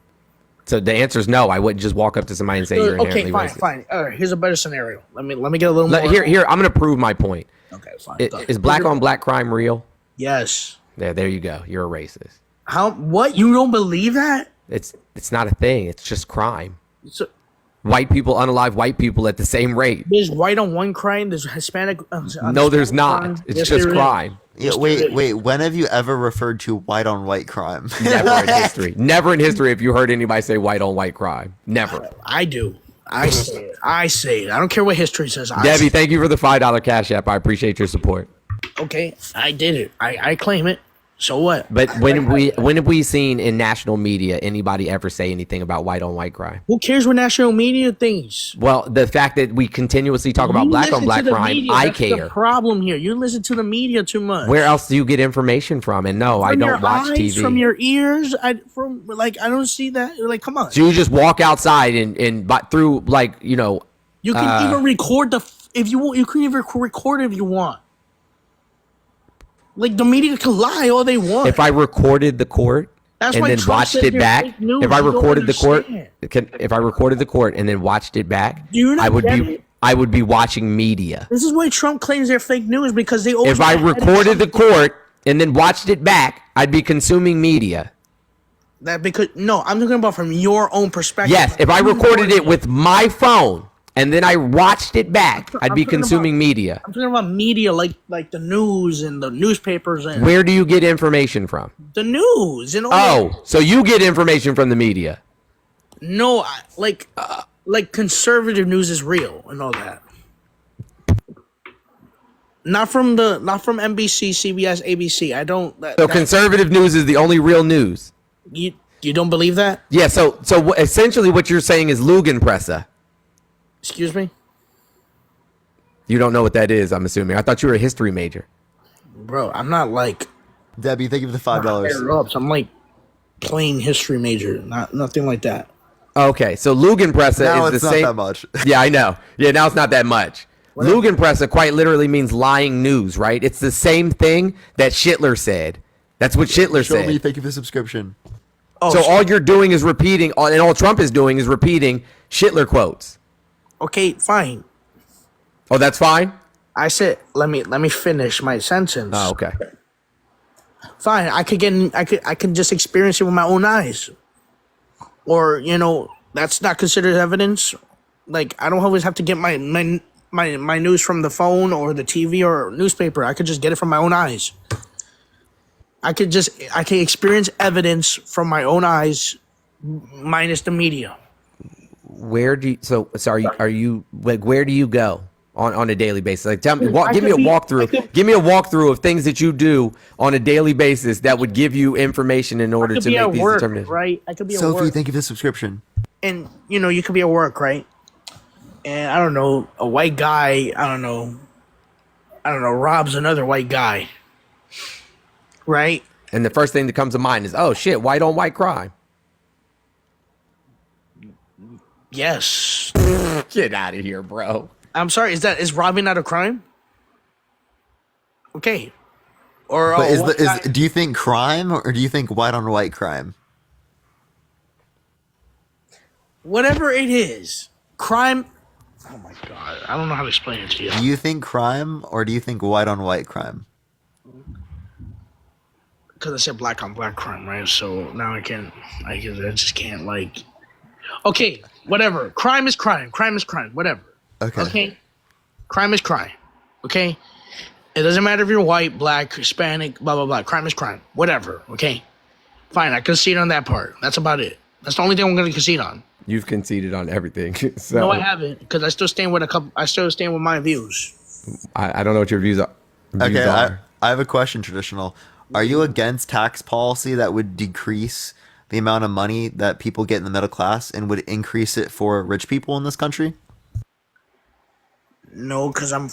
So the answer is no. I wouldn't just walk up to somebody and say you're Okay, inherently fine, racist. fine. All right, here's a better scenario. Let me get a little more. Here, I'm going to prove my point. Okay, fine. Is black on black crime real? Yes. There you go. You're a racist. How? What? You don't believe that? It's not a thing. It's just crime. So, White people unalive white people at the same rate. there's white on one crime. There's Hispanic. No, there's not. It's just crime. Yeah, wait. When have you ever referred to white on white crime? Never in history. Never in history have you heard anybody say white on white crime. Never. I do. I say it. I don't care what history says. Debbie, thank you for the $5 Cash App. I appreciate your support. Okay, I did it. I claim it. So what? But when have we seen in national media anybody ever say anything about white on white crime? Who cares what national media thinks? Well, the fact that we continuously talk about black on black crime, I care. That's the problem here. You listen to the media too much. Where else do you get information from? And no, I don't watch TV. From your ears. I don't see that. Like, come on. So you just walk outside and through You can even record if you want. You can even record if you want. Like, the media can lie all they want. If I recorded the court That's and why then Trump watched said it they're back, fake news. if I You don't recorded the court, understand. if I recorded the court and then watched it back, You're not I would be watching media. This is why Trump claims they're fake news, because they always. If I recorded the court and then watched it back, I'd be consuming media. I'm talking about from your own perspective. Yes, if I recorded it with my phone and then I watched it back, I'd be consuming media. I'm talking about media, like the news and the newspapers and Where do you get information from? the news and all. Oh, so you get information from the media. No, like conservative news is real and all that. Not from NBC, CBS, ABC. I don't. Conservative news is the only real news. You don't believe that? Yeah. So essentially, what you're saying is Lugenpresse. Excuse me, You don't know what that is, I'm assuming. I thought you were a history major. bro. I'm not like Debbie, thank you for the $5. I'm like plain history major, nothing like that. Okay, so Lugenpresse Now is it's the not same. that much. Yeah, I know. Yeah, now it's not that much. Lugenpresse quite literally means lying news, right? It's the same thing that Schindler said. That's what Schindler Show said. me, thank you for the subscription. So all you're doing is repeating, and all Trump is doing is repeating Schindler quotes. Okay, fine. Oh, that's fine? I said let me finish my sentence. Oh, okay. Fine, I could just experience it with my own eyes. Or, that's not considered evidence. Like, I don't always have to get my news from the phone or the TV or newspaper. I could just get it from my own eyes. I can experience evidence from my own eyes minus the media. Where do you where do you go on a daily basis? Like, tell me, give me a walkthrough. Give me a walkthrough of things that you do on a daily basis that would give you information in order to make these determinations. Right? I could be at Sophie, work. thank you for the subscription. And you could be at work, right? and I don't know, a white guy, I don't know, robs another white guy, right? And the first thing that comes to mind is, oh shit, white on white crime. Yes. Get out of here, bro. I'm sorry. Is robbing not a crime? Okay. Or But do you think crime or do you think white on white crime? whatever it is, crime. Oh my god, I don't know how to explain it to you. Do you think crime or do you think white on white crime? Because I said black on black crime, right? So now I just can't like. Okay, whatever. Crime is crime. Crime is crime. Whatever. Okay. Crime is crime. Okay. It doesn't matter if you're white, black, Hispanic, blah blah blah. Crime is crime. Whatever. Okay. Fine. I concede on that part. That's about it. That's the only thing I'm going to concede on. You've conceded on everything. So No, I haven't, because I still stand with my views. I don't know what your views are. Okay, I have a question, Traditional. Are you against tax policy that would decrease the amount of money that people get in the middle class and would increase it for rich people in this country? No, because I'm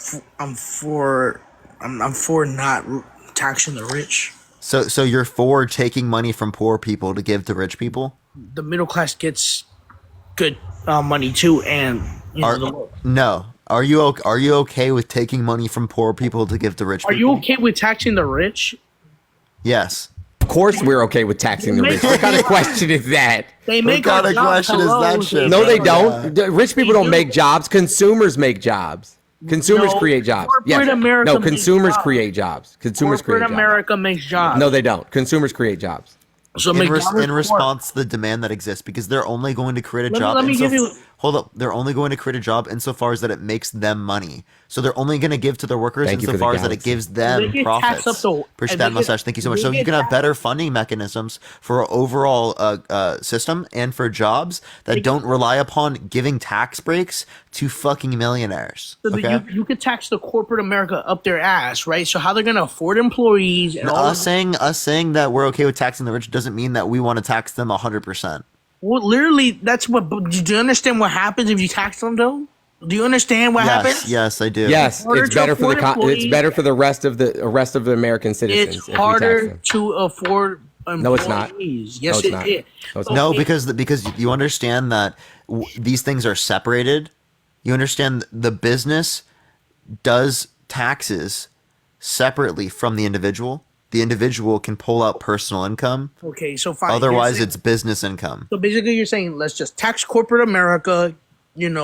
for not taxing the rich. So you're for taking money from poor people to give to rich people? The middle class gets good money too, and no. Are you okay with taking money from poor people to give to rich people? Are you okay with taxing the rich? Yes. Of course we're okay with taxing the rich. What kind of question is that? They make what kind of question is that shit? No, they don't. Rich people don't make jobs. Consumers make jobs. Consumers create jobs. Yes. America No, consumers create jobs. Consumers create jobs. America makes jobs. No, they don't. Consumers create jobs. So in response to the demand that exists, because they're only going to create a job. Hold up, they're only going to create a job insofar as that it makes them money. So they're only going to give to their workers insofar as that it gives them profits. Appreciate that mustache. Thank you so much. So you can have better funding mechanisms for an overall system and for jobs that don't rely upon giving tax breaks to fucking millionaires. So okay? you could tax the corporate America up their ass, right? So how they're going to afford employees and us saying that we're okay with taxing the rich doesn't mean that we want to tax them 100%. Well, literally, that's what. Do you understand what happens if you tax them, though? Do you understand what happens? Yes, I do. Yes, it's better for the rest of the American citizens. It's harder to afford employees. No, it's not. Yes, it is. No, because you understand that these things are separated. You understand the business does taxes separately from the individual. The individual can pull out personal income. Okay, so fine. Otherwise, it's business income. So basically, you're saying let's just tax corporate America, and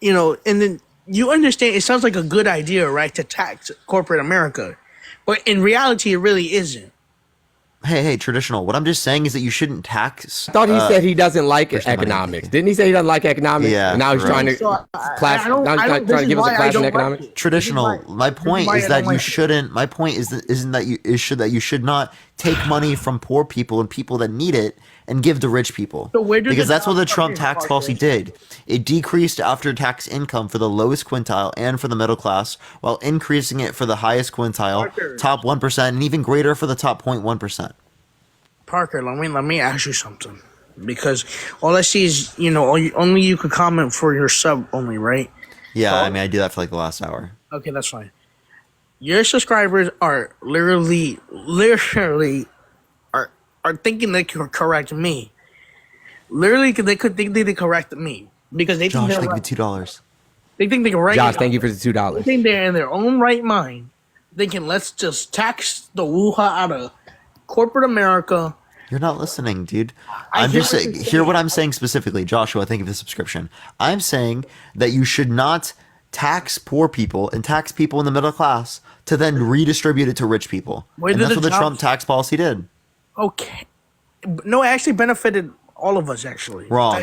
then you understand. It sounds like a good idea, right, to tax corporate America, but in reality, it really isn't. Hey, Traditional. What I'm just saying is that you shouldn't tax. I thought he said he doesn't like economics. Didn't he say he doesn't like economics? Yeah. And now he's trying to give us a class in economics. Traditional. My point is that you shouldn't. My point isn't that you should not take money from poor people and people that need it and give to rich people. So where because that's what the Trump tax policy did. It decreased after-tax income for the lowest quintile and for the middle class, while increasing it for the highest quintile, top 1%, and even greater for the top 0.1%. Parker, let me ask you something, because all I see is only you could comment for your sub only, right? Yeah, I mean I do that for like the last hour. Okay, that's fine. Your subscribers are literally are thinking they can correct me. Literally, they could think they correct me because they think they're right. $2. They think they can right. Josh, thank you for the $2. They think they're in their own right mind, thinking let's just tax the woo-ha out of corporate America. You're not listening, dude. I'm just saying. Hear what I'm saying specifically, Joshua. Thank you for the subscription. I'm saying that you should not tax poor people and tax people in the middle class to then redistribute it to rich people. And that's what the Trump tax policy did. Okay. No, it actually benefited all of us, actually. Wrong.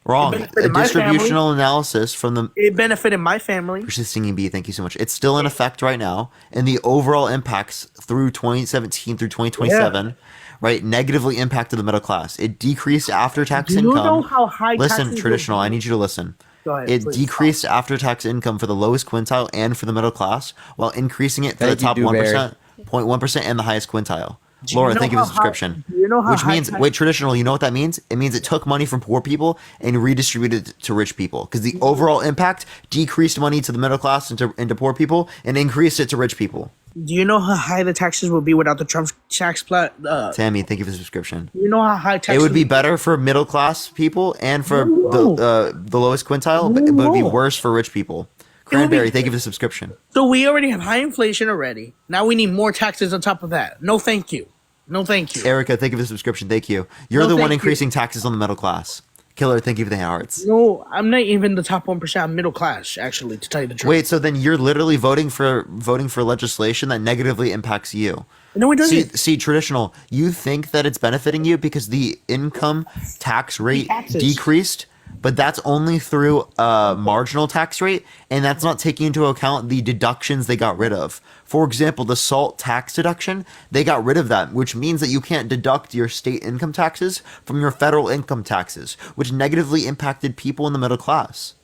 A distributional analysis from the... It benefited my family. Persisting B, thank you so much. It's still in effect right now, and the overall impacts through 2017 through 2027, right, negatively impacted the middle class. It decreased after-tax income. Do you know how high Listen, Traditional, I need you to listen. Go ahead, it decreased after-tax income for the lowest quintile and for the middle class, while increasing it for the top 1%, 0.1%, and the highest quintile. Laura, thank you for the subscription. Do you know how Which high means, tax- wait, traditional, you know what that means? It means it took money from poor people and redistributed it to rich people. Because the overall impact decreased money to the middle class and to poor people and increased it to rich people. Do you know how high the taxes would be without the Trump tax plan? Tammy, thank you for the subscription. You know how high taxes It would be better for middle class people and for the lowest quintile, but it would be worse for rich people. Cranberry, thank you for the subscription. So we already have high inflation already. Now we need more taxes on top of that. No, thank you. No, thank you. Erica, thank you for the subscription. Thank you. You're the one increasing taxes on the middle class. Killer, thank you for the hearts. No, I'm not even the top 1%. I'm middle class, actually, to tell you the truth. Wait, so then you're literally voting for legislation that negatively impacts you. No, it doesn't. See, traditional, you think that it's benefiting you because the income tax rate decreased, but that's only through a marginal tax rate, and that's not taking into account the deductions they got rid of. For example, the SALT tax deduction, they got rid of that, which means that you can't deduct your state income taxes from your federal income taxes, which negatively impacted people in the middle class.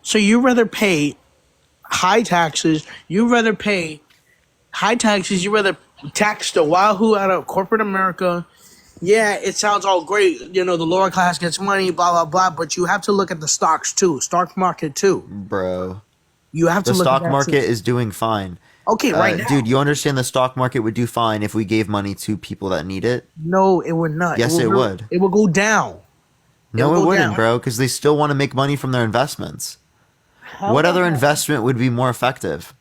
So you rather pay high taxes, you rather tax the wahoo out of corporate America. Yeah, it sounds all great. You know, the lower class gets money, blah, blah, blah. But you have to look at the stocks, too. Stock market, too. Bro. You have to the look stock at that market too. is doing fine. Okay, right now. Dude, you understand the stock market would do fine if we gave money to people that need it? No, it would not. Yes, it would. It would go down. No, it wouldn't, bro, because they still want to make money from their investments. What other investment would be more effective?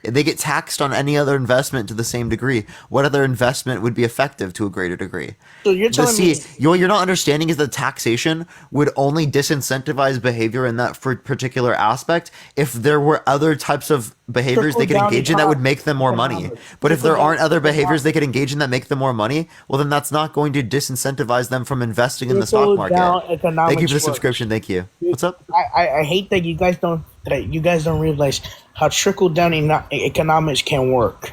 They get taxed on any other investment to the same degree. What other investment would be effective to a greater degree? So you're telling me... What you're not understanding is that taxation would only disincentivize behavior in that particular aspect if there were other types of behaviors they could engage in that would make them more money. But if there aren't other behaviors they could engage in that make them more money, well, then that's not going to disincentivize them from investing in the stock market. Thank you for the subscription. Thank you. What's up? I hate that you guys don't realize how trickle down economics can work.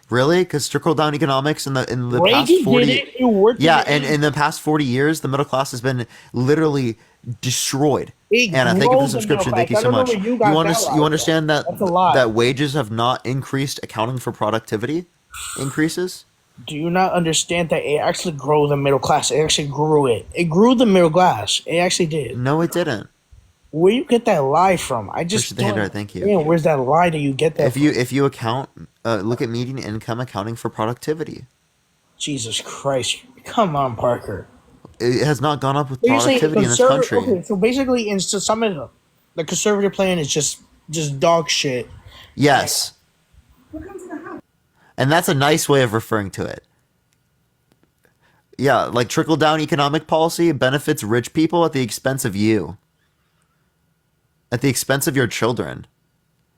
Really? Because trickle down economics in the past Reagan 40 did it worked. Yeah, and in the past 40 years, the middle class has been literally destroyed. Anna, thank you for the subscription. Thank you so much. You understand that wages have not increased accounting for productivity increases? Do you not understand that it actually grew the middle class? It actually grew it. It grew the middle class. It actually did. No, it didn't. Where you get that lie from? I just don't. Thank you. Yeah, where's that lie that you get that? If you account, look at median income accounting for productivity. Jesus Christ! Come on, Parker. It has not gone up with productivity in this country. Okay, so basically, in some of them, the conservative plan is just dog shit. Yes. And that's a nice way of referring to it. Yeah, like trickle down economic policy benefits rich people at the expense of you. At the expense of your children.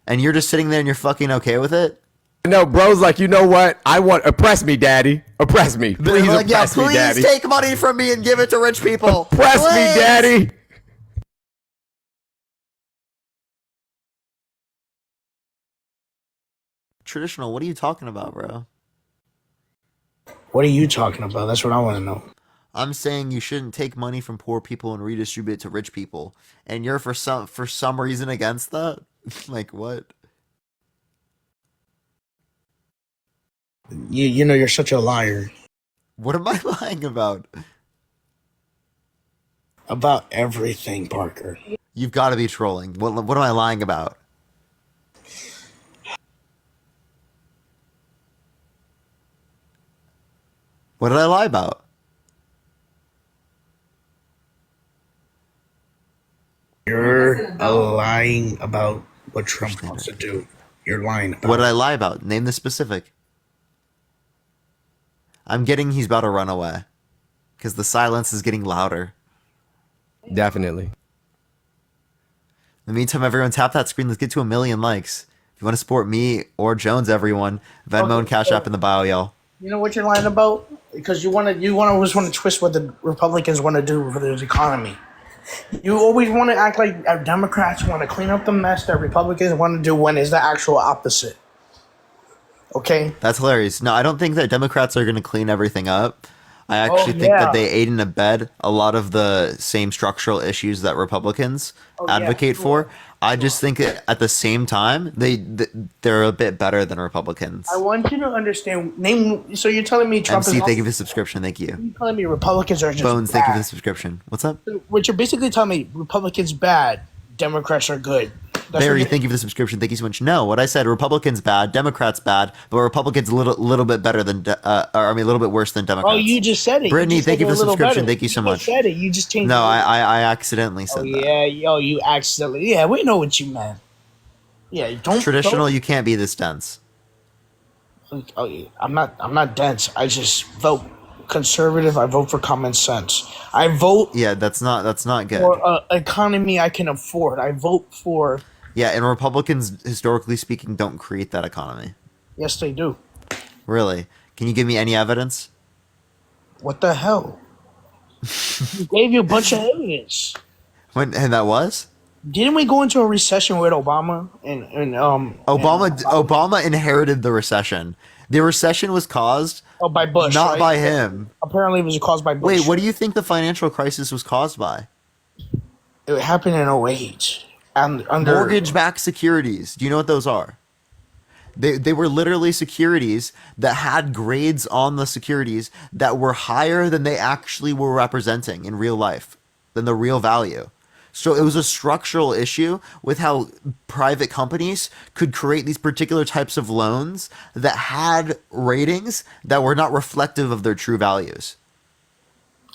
And you're just sitting there and you're fucking okay with it? No, bro's like, you know what? Oppress me, daddy. Oppress me. Please like, oppress me, daddy. Please take money from me and give it to rich people. Oppress me, daddy. Traditional, what are you talking about, bro? What are you talking about? That's what I want to know. I'm saying you shouldn't take money from poor people and redistribute it to rich people. And you're for some reason against that? Like what? You know you're such a liar. What am I lying about? About everything, Parker. You've got to be trolling. What am I lying about? What did I lie about? You're lying about what Trump wants to do. You're lying about What did I lie about? Name the specific. I'm getting he's about to run away. Because the silence is getting louder. Definitely. In the meantime, everyone tap that screen. Let's get to 1 million likes. If you want to support me or Jones, everyone, Venmo and Cash App in the bio, y'all. You know what you're lying about? Because you always want to twist what the Republicans want to do for the economy. You always want to act like Democrats want to clean up the mess that Republicans want to do when it's the actual opposite. Okay? That's hilarious. No, I don't think that Democrats are going to clean everything up. I actually think that they aid and abet a lot of the same structural issues that Republicans advocate for. I just think that at the same time, they're a bit better than Republicans. I want you to understand. So you're telling me Trump MC, is thank you for the subscription. Thank you. You're telling me Republicans are just Bones, bad. thank you for the subscription. What's up? What you're basically telling me, Republicans bad, Democrats are good. Barry, thank you for the subscription. Thank you so much. No, what I said, Republicans bad, Democrats bad, but Republicans a little bit better than, a little bit worse than Democrats. Oh, you just said it. Brittany, thank you for the subscription. Thank you so much. You said it. You just changed. No, I accidentally said that. Yeah, you accidentally. Yeah, we know what you meant. Yeah, don't. Traditional, you can't be this dense. Oh, yeah, I'm not dense. I just vote conservative. I vote for common sense. I vote. Yeah, that's not good. For an economy I can afford. I vote for. Yeah, and Republicans, historically speaking, don't create that economy. Yes, they do. Really? Can you give me any evidence? What the hell? He gave you a bunch of evidence. And that was? Didn't we go into a recession with Obama Obama inherited the recession. The recession was caused by Bush, not right? by him. Apparently, it was caused by Bush. Wait, what do you think the financial crisis was caused by? It happened in 08. And under mortgage-backed securities. Do you know what those are? They were literally securities that had grades on the securities that were higher than they actually were representing in real life, than the real value. So it was a structural issue with how private companies could create these particular types of loans that had ratings that were not reflective of their true values.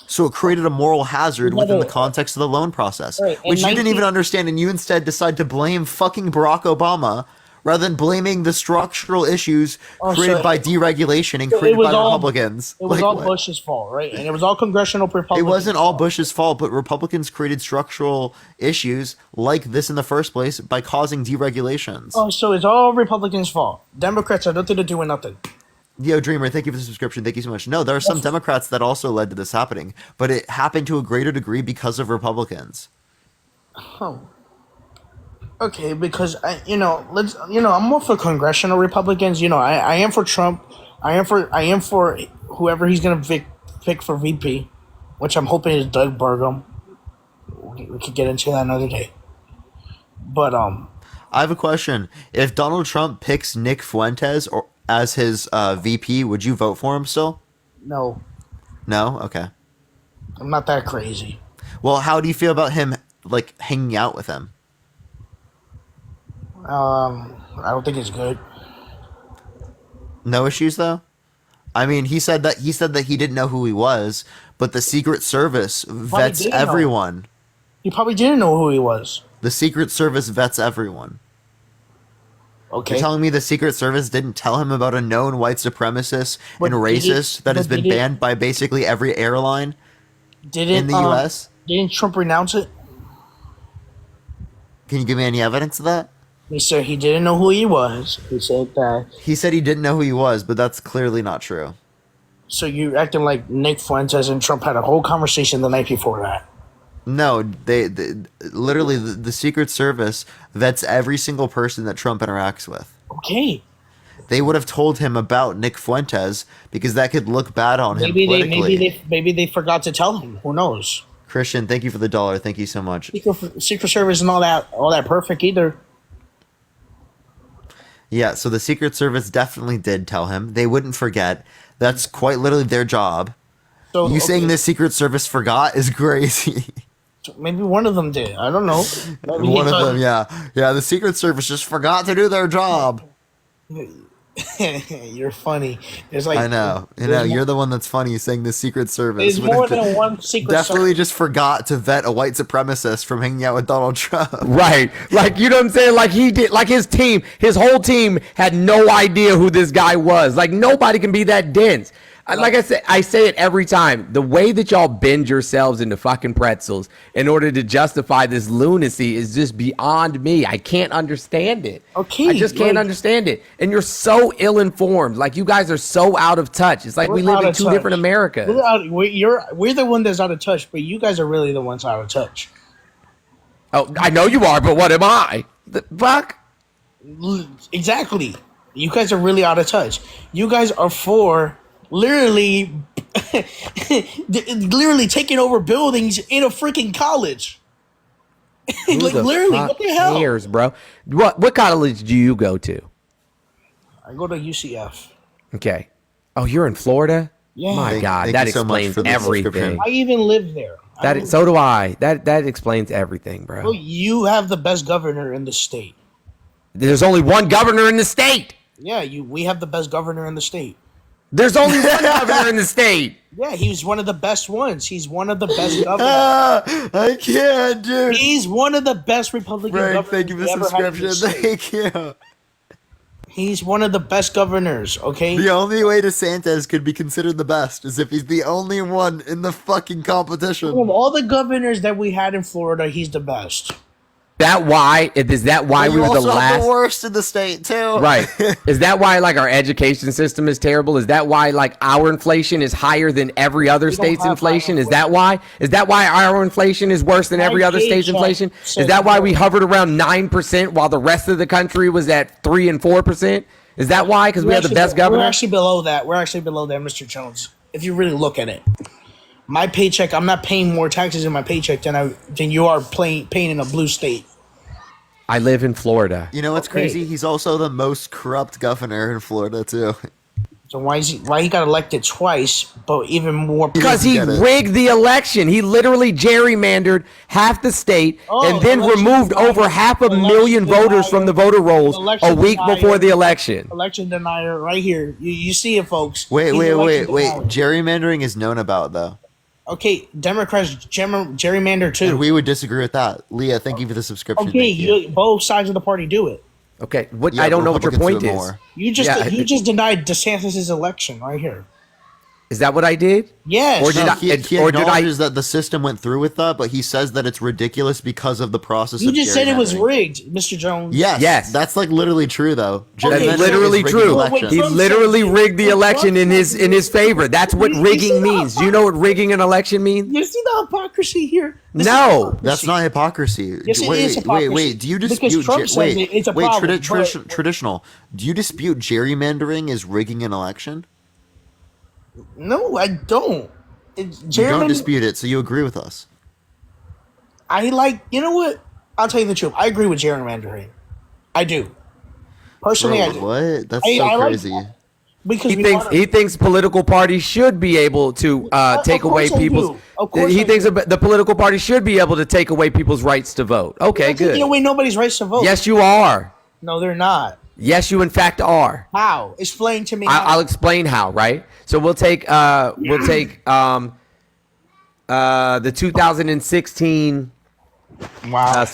So it created a moral hazard within the context of the loan process, which you didn't even understand, and you instead decide to blame fucking Barack Obama rather than blaming the structural issues created by deregulation and created by Republicans. It was all Bush's fault, right? And it was all congressional Republicans. It wasn't all Bush's fault, but Republicans created structural issues like this in the first place by causing deregulations. Oh, so it's all Republicans' fault. Democrats had nothing to do with nothing. Yo, Dreamer, thank you for the subscription. Thank you so much. No, there are some Democrats that also led to this happening, but it happened to a greater degree because of Republicans. Oh. Okay, because I'm more for congressional Republicans. I am for Trump. I am for whoever he's gonna pick for VP, which I'm hoping is Doug Burgum. We could get into that another day. But I have a question. If Donald Trump picks Nick Fuentes as his VP, would you vote for him still? No. No? Okay. I'm not that crazy. Well, how do you feel about him hanging out with him? I don't think it's good. No issues though? I mean, he said that he didn't know who he was, but the Secret Service vets everyone. He probably didn't know who he was. The Secret Service vets everyone. Okay. You're telling me the Secret Service didn't tell him about a known white supremacist and racist that has been banned by basically every airline in the U.S.? Didn't Trump renounce it? Can you give me any evidence of that? He said he didn't know who he was. He said that. He said he didn't know who he was, but that's clearly not true. So you're acting like Nick Fuentes and Trump had a whole conversation the night before that. No, they literally the Secret Service vets every single person that Trump interacts with. Okay. They would have told him about Nick Fuentes because that could look bad on him politically. Maybe they forgot to tell him. Who knows? Christian, thank you for the $1. Thank you so much. Secret Service isn't all that perfect either. Yeah, so the Secret Service definitely did tell him. They wouldn't forget. That's quite literally their job. So, saying the Secret Service forgot is crazy. Maybe one of them did. I don't know. One of them, yeah. Yeah, the Secret Service just forgot to do their job. You're funny. There's I know. You're the one that's funny saying the Secret Service. There's more than one Secret Service. Definitely just forgot to vet a white supremacist from hanging out with Donald Trump. Right. Like, you know what I'm saying? Like he did, like his whole team had no idea who this guy was. Like nobody can be that dense. Like I say it every time. The way that y'all bend yourselves into fucking pretzels in order to justify this lunacy is just beyond me. I can't understand it. Okay. I just can't understand it. And you're so ill-informed. Like you guys are so out of touch. It's like we live in two different Americas. We're the one that's out of touch, but you guys are really the ones out of touch. Oh, I know you are, but what am I? The fuck? Exactly. You guys are really out of touch. You guys are for literally literally taking over buildings in a freaking college. Who Like the literally, fuck what the hell? cares, bro? What college do you go to? I go to UCF. Okay. Oh, you're in Florida? Yeah. My God, thank that you so much explains for the everything. subscription. I even live there. So do I. That explains everything, bro. Well, you have the best governor in the state. There's only one governor in the state. Yeah, we have the best governor in the state. There's only one governor in the state. Yeah, he's one of the best ones. He's one of the best governors. I can't, dude. He's one of the best Republican Frank, governors thank you for the we ever had in subscription. this state. Thank you. He's one of the best governors, okay? The only way DeSantis could be considered the best is if he's the only one in the fucking competition. Of all the governors that we had in Florida, he's the best. Is that why we were the also have last? the worst in the state too. Right. Is that why like our education system is terrible? Is that why like our inflation is higher than every other state's inflation? Is that why? Is that why our inflation is worse than every other state's inflation? Is that why we hovered around 9% while the rest of the country was at 3 and 4%? Is that why? Because we have the best governor? We're actually below that. We're actually below that, Mr. Jones. If you really look at it. My paycheck, I'm not paying more taxes in my paycheck than you are paying in a blue state. I live in Florida. You know what's crazy? He's also the most corrupt governor in Florida too. So why he got elected twice, but even more because he rigged the election. He literally gerrymandered half the state and then removed over 500,000 voters from the voter rolls a week before the election. Election denier, right here. You see it, folks. Wait. Gerrymandering is known about though. Okay, Democrats gerrymander too. And we would disagree with that. Leah, thank you for the subscription. Okay, both sides of the party do it. Okay, I don't know what your point is. You just denied DeSantis' election right here. Is that what I did? Yes. He acknowledges that the system went through with that, but he says that it's ridiculous because of the process. You just said it was rigged, Mr. Jones. Yes. That's like literally true though. That's literally true. He literally rigged the election in his favor. That's what rigging means. Do you know what rigging an election means? You see the hypocrisy here? No, that's not hypocrisy. Yes, it is hypocrisy. Wait. Do you dispute? It's a problem, Traditional. Do you dispute gerrymandering is rigging an election? No, I don't. You don't dispute it, so you agree with us. You know what? I'll tell you the truth. I agree with gerrymandering. I do. Personally, I do. What? That's so crazy. Because he thinks political parties should be able to take away people's. He thinks the political party should be able to take away people's rights to vote. Okay, good. Taking away nobody's rights to vote. Yes, you are. No, they're not. Yes, you in fact are. How? Explain to me. I'll explain how. Right. So we'll take the 2016. Wow.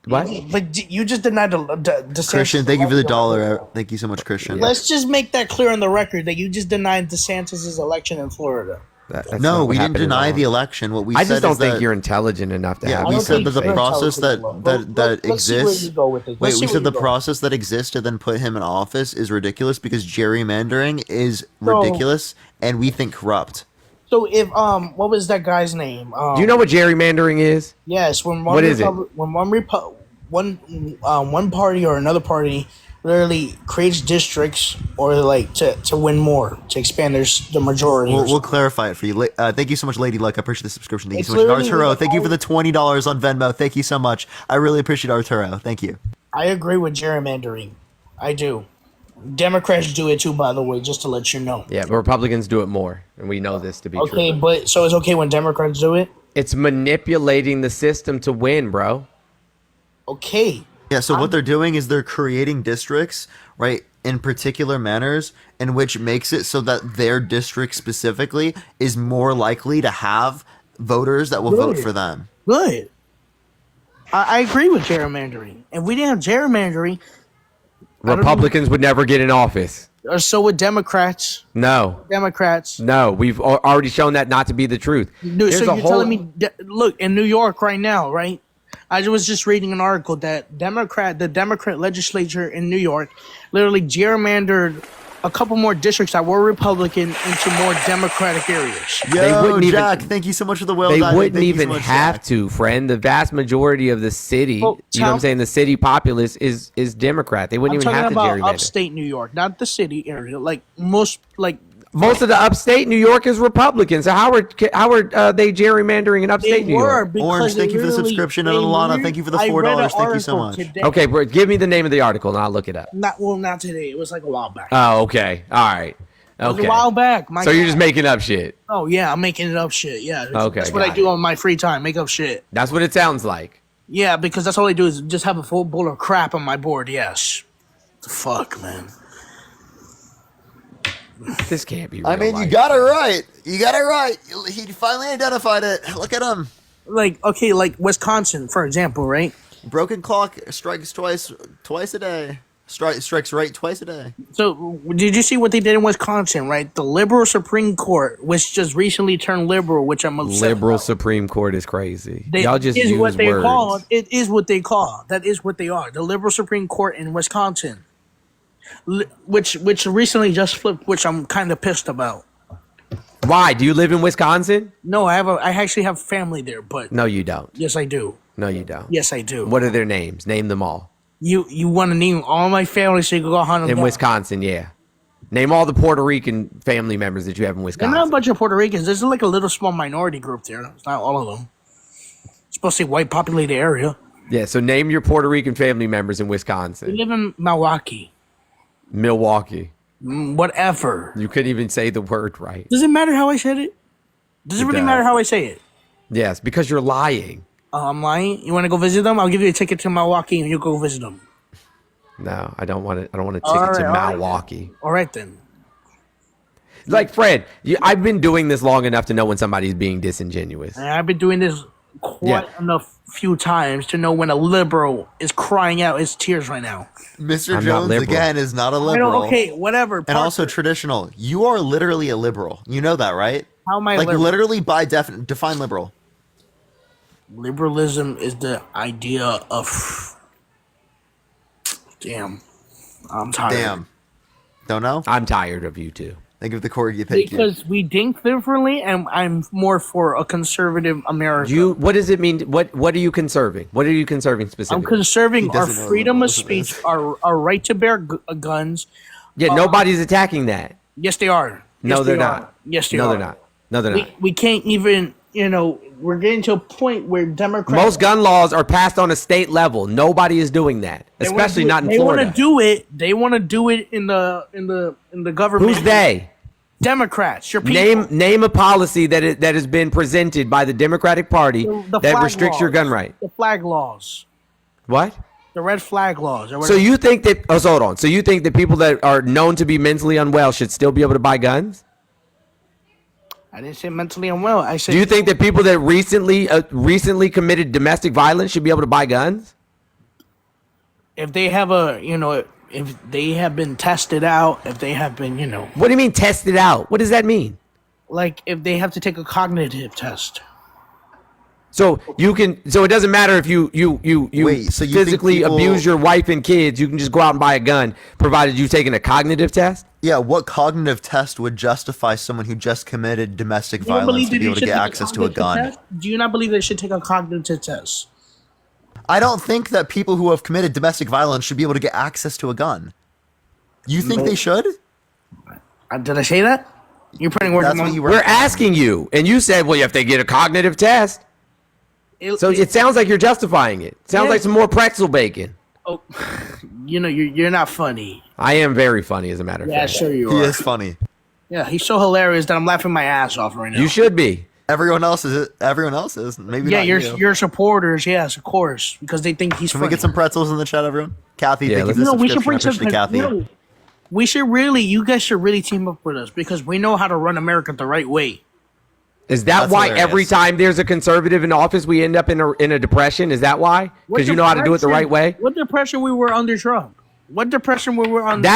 What? But you just denied DeSantis. Christian, thank you for the $1. Thank you so much, Christian. Let's just make that clear on the record that you just denied DeSantis' election in Florida. No, we didn't deny the election. What we said I just don't is think that you're intelligent enough to have. we said that the process that exists. Wait, we said the process that exists to then put him in office is ridiculous because gerrymandering is ridiculous and we think corrupt. So if what was that guy's name? Do you know what gerrymandering is? Yes, when one what is it? When one party or another party literally creates districts or like to win more, to expand the majority. We'll clarify it for you. Thank you so much, Lady Luck. I appreciate the subscription. Thank you so much, Arturo. Thank you for the $20 on Venmo. Thank you so much. I really appreciate Arturo. Thank you. I agree with gerrymandering. I do. Democrats do it too, by the way, just to let you know. Yeah, but Republicans do it more, and we know this to be true. Okay, but so it's okay when Democrats do it? It's manipulating the system to win, bro. Okay. Yeah, so what they're doing is they're creating districts, right, in particular manners, in which makes it so that their district specifically is more likely to have voters that will vote for them. Good. I agree with gerrymandering. If we didn't have gerrymandering, Republicans would never get in office. Or so would Democrats. No. Democrats. No, we've already shown that not to be the truth. So you're telling me, look, in New York right now, right? I was just reading an article that the Democrat legislature in New York literally gerrymandered a couple more districts that were Republican into more Democratic areas. Yo, Jack, thank you so much for the They wouldn't even have to, friend. The vast majority of the city, you know what I'm saying, the city populace is Democrat. They wouldn't even have to gerrymander. I'm talking about upstate New York, not the city area. Like most, like Most of the upstate New York is Republican. So how are they gerrymandering in upstate New York? Orange, thank you for the subscription, and Alana, thank you for the $4. Thank you so much. Okay, bro, give me the name of the article and I'll look it up. Not today. It was like a while back. Oh, okay. All right. It was a while back. So you're just making up shit. Oh yeah, I'm making it up shit. Yeah. Okay. That's what I do on my free time. Make up shit. That's what it sounds like. Yeah, because that's all I do is just have a full bowl of crap on my board. Yes. The fuck, man. This can't be real. I mean, you got it right. You got it right. He finally identified it. Look at him. Like Wisconsin, for example, right? Broken clock strikes twice a day. Strikes right twice a day. So, did you see what they did in Wisconsin, right? The liberal Supreme Court, which just recently turned liberal, which I'm upset Liberal about. Supreme Court is crazy. Y'all just use what they words. call. It is what they call. That is what they are. The liberal Supreme Court in Wisconsin, which recently just flipped, which I'm kind of pissed about. Why? Do you live in Wisconsin? No, I actually have family there, but No, you don't. yes, I do. No, you don't. Yes, I do. What are their names? Name them all. You want to name all my family so you can go hunt them In down? Wisconsin, yeah. Name all the Puerto Rican family members that you have in They're Wisconsin. not a bunch of Puerto Ricans. There's like a little small minority group there. It's not all of them. It's supposed to be white populated area. Yeah, so name your Puerto Rican family members in We Wisconsin. live in Milwaukee. Milwaukee. Whatever. You couldn't even say the word right. Does it matter how I said it? Does it really does. matter how I say it? Yes, because you're lying. I'm lying. You want to go visit them? I'll give you a ticket to Milwaukee and you go visit them. No, I don't want it. I don't want a All ticket to right. Milwaukee. All right then. Like Fred, I've been doing this long enough to know when somebody's being disingenuous. And I've been doing this quite enough few times to know when a liberal is crying out his tears right now. Mr. I'm not Jones, liberal. again, is not a I liberal. don't, okay, whatever. And also traditional. You are literally a liberal. You know that, right? How am I Like, liberal? literally by define liberal. Liberalism is the idea of. Damn. I'm tired. Damn. Don't know? I'm tired of you too. Think of the corgi. Thank you. Because we think differently, and I'm more for a conservative America. What does it mean? What are you conserving? What are you conserving I'm specifically? conserving He our doesn't know freedom what of liberalism speech, is. our right to bear guns. Yeah, nobody's attacking that. Yes, they are. No, Yes, they're they are. not. Yes, they No, are. they're not. No, they're not. We can't even, we're getting to a point where Democrats. Most gun laws are passed on a state level. Nobody is doing that, especially not in Florida. They want to do it in the government. Who's they? Democrats. Your people. Name a policy that has been presented by the Democratic Party The that flag restricts your laws. gun right. The flag laws. What? The red flag laws. Or So whatever. you think that? Oh, so hold on. So you think that people that are known to be mentally unwell should still be able to buy guns? I didn't say mentally unwell. I said. Do you think that people that recently committed domestic violence should be able to buy guns? if they have if they have been tested out, if they have been, What do you mean tested out? What does that mean? like if they have to take a cognitive test. So it doesn't matter if you Wait, so you think physically people- abuse your wife and kids. You can just go out and buy a gun, provided you've taken a cognitive test. Yeah, what cognitive test would justify someone who just committed domestic You don't violence to that be they able to should get take access to a cognitive gun? test? Do you not believe they should take a cognitive test? I don't think that people who have committed domestic violence should be able to get access to a gun. You think they should? Did I say that? You're putting words in That's my what you mouth. were. We're asking you, and you said, "Well, you have to get a cognitive test." So it sounds like you're justifying it. Sounds like some more pretzel bacon. Oh, you're not funny. I am very funny, as a matter of Yeah, fact. sure you He are. is funny. Yeah, he's so hilarious that I'm laughing my ass off right now. You should be. Everyone else is. Everyone else is. Maybe Yeah, not you. your supporters, yes, of course, because they think he's Can funny. we get some pretzels in the chat, everyone? Kathy, Yeah, thank you let's- for the we should subscription. I bring some. appreciate Kathy. We should really, you guys should really team up with us because we know how to run America the right way. Is that That's why hilarious. every time there's a conservative in office, we end up in a depression? Is that why? Because you know how to do it the right way? What depression we were under Trump? What depression we were under?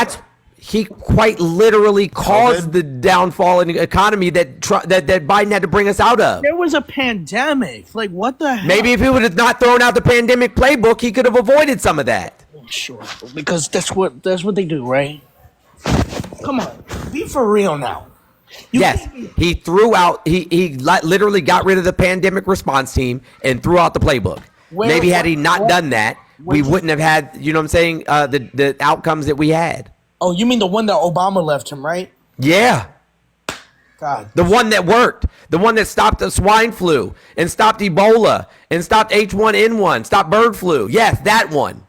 He quite literally caused the downfall in the economy that Biden had to bring us out of. There was a pandemic. Like, what the hell? Maybe if he would have not thrown out the pandemic playbook, he could have avoided some of that. Sure, because that's what they do, right? Come on, be for real now. Yes, he threw out. He literally got rid of the pandemic response team and threw out the playbook. Maybe had he not done that, we wouldn't have had. You know what I'm saying? The outcomes that we had. Oh, you mean the one that Obama left him, right? Yeah. God. The one that worked. The one that stopped the swine flu and stopped Ebola and stopped H1N1, stopped bird flu. Yes, that one.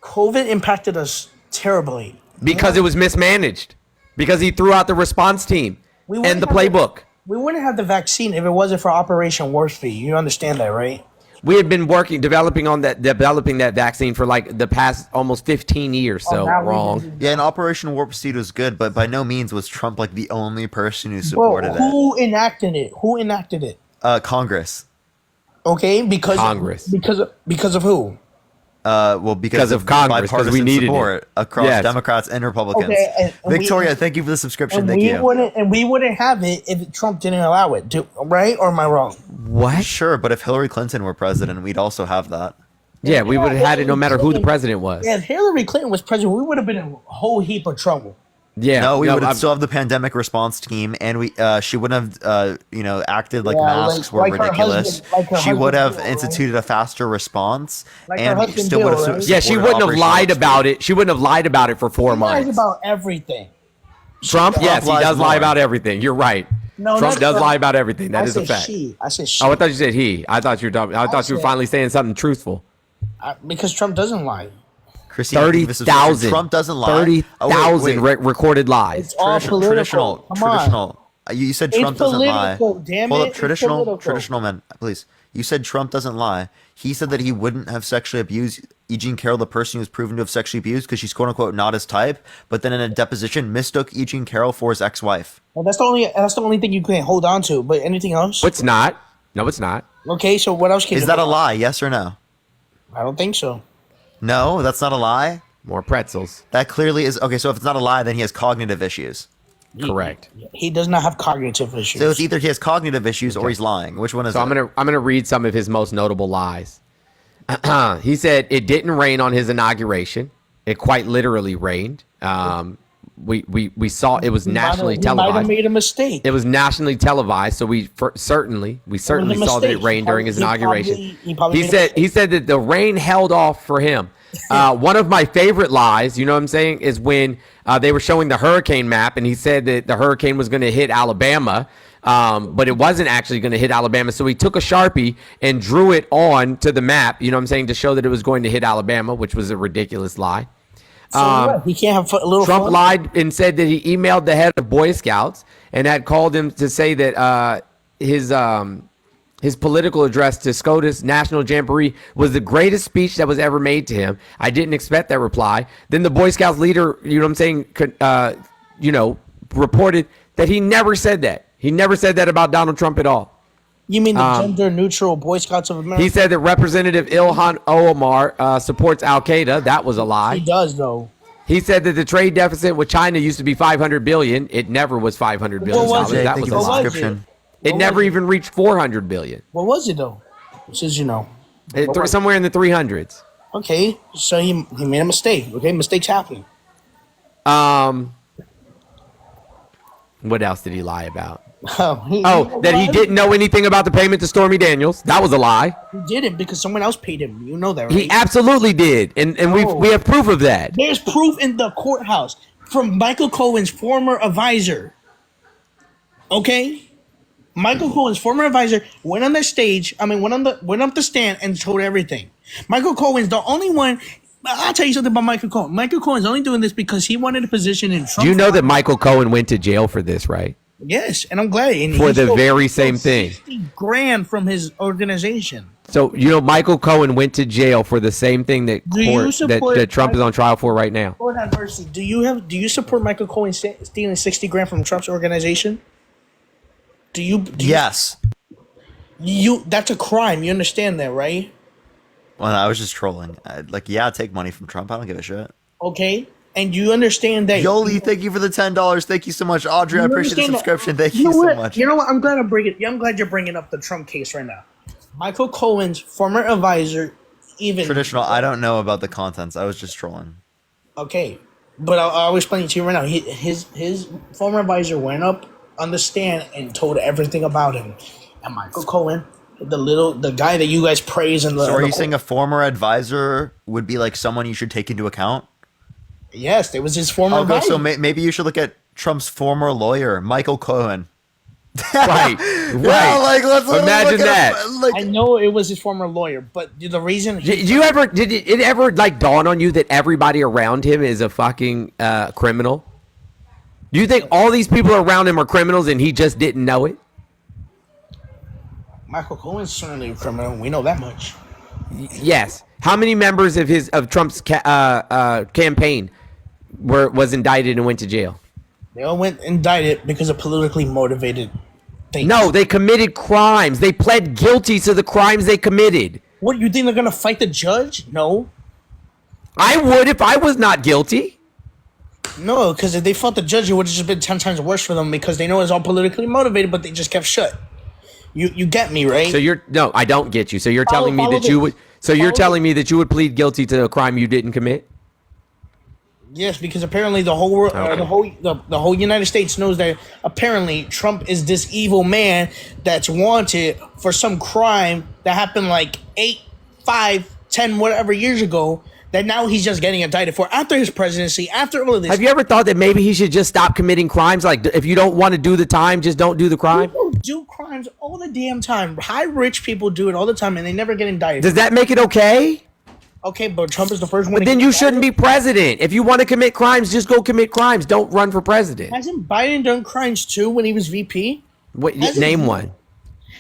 COVID impacted us terribly. Because it was mismanaged. Because he threw out the response team and the playbook. We wouldn't have the vaccine if it wasn't for Operation Warp Speed. You understand that, right? We had been developing that vaccine for like the past almost 15 years. So wrong. Yeah, and Operation Warp Speed was good, but by no means was Trump like the only person who supported it. Who enacted it? Who enacted it? Congress. Okay, because Congress. Because of who? Well, because of Congress, because we needed support across Democrats and Republicans. Okay, and Victoria, thank you for the subscription. Thank you. We wouldn't have it if Trump didn't allow it. Right? Or am I wrong? What? Sure, but if Hillary Clinton were president, we'd also have that. Yeah, we would have had it no matter who the president was. Yeah, if Hillary Clinton was president, we would have been in a whole heap of trouble. Yeah, no, we would still have the pandemic response team, and she wouldn't have, acted like masks were ridiculous. She would have instituted a faster response, and still would have. Yeah, she wouldn't have lied about it. She wouldn't have lied about it for 4 months. Lies about everything. Trump, yes, he does lie about everything. You're right. No, Trump does lie about everything. That is a fact. I said she. Oh, I thought you said he. I thought you were finally saying something truthful. Because Trump doesn't lie. 30,000. Trump doesn't lie. 30,000 recorded lies. It's all political. Traditional. You said Trump doesn't lie. Damn Hold it. up, traditional men, please. You said Trump doesn't lie. He said that he wouldn't have sexually abused E. Jean Carroll, the person who was proven to have sexually abused, because she's quote unquote not his type. But then in a deposition, mistook E. Jean Carroll for his ex-wife. Well, that's the only thing you can hold on to. But anything else? It's not. No, it's not. Okay, so what else can? Is that a lie? Yes or no? I don't think so. No, that's not a lie. More pretzels. That clearly is okay. So if it's not a lie, then he has cognitive issues. Correct. He does not have cognitive issues. So it's either he has cognitive issues or he's lying. Which one is it? So I'm gonna read some of his most notable lies. He said it didn't rain on his inauguration. It quite literally rained. We saw it was nationally televised. Might have made a mistake. It was nationally televised, so we certainly saw that it rained during his inauguration. He said that the rain held off for him. One of my favorite lies, you know what I'm saying, is when they were showing the hurricane map, and he said that the hurricane was going to hit Alabama, but it wasn't actually going to hit Alabama. So he took a Sharpie and drew it on to the map, you know what I'm saying, to show that it was going to hit Alabama, which was a ridiculous lie. So he can't have a little Trump fun? lied and said that he emailed the head of Boy Scouts and had called him to say that his political address to SCOTUS National Jamboree was the greatest speech that was ever made to him. I didn't expect that reply. Then the Boy Scouts leader, you know what I'm saying, reported that he never said that. He never said that about Donald Trump at all. You mean the gender-neutral Boy Scouts of America? He said that Representative Ilhan Omar supports Al-Qaeda. That was a lie. He does, though. He said that the trade deficit with China used to be $500 billion. It never was $500 billion. That was a lie. It never even reached $400 billion. What was it, though? Since you know. Somewhere in the 300s. Okay, so he made a mistake. Okay, mistakes happen. What else did he lie about? That he didn't know anything about the payment to Stormy Daniels. That was a lie. He didn't because someone else paid him. You know that, right? He absolutely did, and we have proof of that. There's proof in the courthouse from Michael Cohen's former advisor. Okay, Michael Cohen's former advisor went on the stage. Went up the stand and told everything. Michael Cohen's the only one. I'll tell you something about Michael Cohen. Michael Cohen's only doing this because he wanted a position in Trump. Do you know that Michael Cohen went to jail for this, right? Yes, and I'm glad. And for the very same thing. $60,000 from his organization. So, Michael Cohen went to jail for the same thing that Trump is on trial for right now. Lord have mercy. Do you support Michael Cohen stealing $60,000 from Trump's organization? Yes. That's a crime. You understand that, right? Well, I was just trolling. Take money from Trump. I don't give a shit. Okay. And you understand that. Yoli, thank you for the $10. Thank you so much. Audrey, I appreciate the subscription. Thank you so much. You know what? I'm glad you're bringing up the Trump case right now. Michael Cohen's former advisor, even traditional. I don't know about the contents. I was just trolling. Okay, but I'll explain it to you right now. His former advisor went up on the stand and told everything about him. And Michael Cohen, the guy that you guys praise, so are you saying a former advisor would be like someone you should take into account? Yes, it was his former advisor. So maybe you should look at Trump's former lawyer, Michael Cohen. Right. Yeah, like let's imagine that. I know it was his former lawyer, but the reason Did it ever like dawn on you that everybody around him is a fucking criminal? Do you think all these people around him are criminals and he just didn't know it? Michael Cohen's certainly a criminal. We know that much. Yes. How many members of Trump's campaign was indicted and went to jail? They all went indicted because of politically motivated things. No, they committed crimes. They pled guilty to the crimes they committed. What, you think they're gonna fight the judge? No. I would if I was not guilty. No, because if they fought the judge, it would have just been 10 times worse for them because they know it's all politically motivated, but they just kept shut. You get me, right? So no, I don't get you. So you're telling me that you would. So you're telling me that you would plead guilty to a crime you didn't commit? Yes, because apparently the whole world, the whole United States knows that apparently Trump is this evil man that's wanted for some crime that happened like 8, 5, 10, whatever years ago. That now he's just getting indicted for after his presidency, after all of this. Have you ever thought that maybe he should just stop committing crimes? Like, if you don't want to do the time, just don't do the crime? People do crimes all the damn time. High rich people do it all the time, and they never get indicted. Does that make it okay? Okay, but Trump is the first one. But then you shouldn't be president. If you want to commit crimes, just go commit crimes. Don't run for president. Hasn't Biden done crimes too when he was VP? Name one.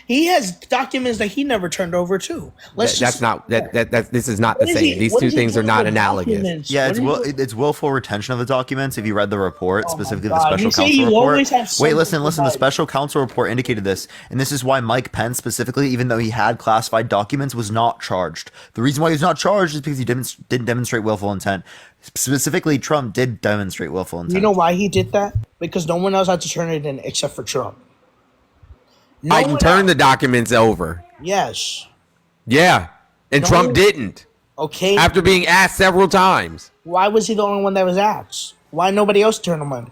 He has documents that he never turned over too. This is not the same. These two things are not analogous. Yeah, it's willful retention of the documents. If you read the report, specifically the special counsel report. Wait, listen. The special counsel report indicated this, and this is why Mike Pence specifically, even though he had classified documents, was not charged. The reason why he was not charged is because he didn't demonstrate willful intent. Specifically, Trump did demonstrate willful intent. You know why he did that? Because no one else had to turn it in except for Trump. Biden turned the documents over. Yes. Yeah. And Trump didn't. Okay. After being asked several times. Why was he the only one that was asked? Why nobody else turned them in?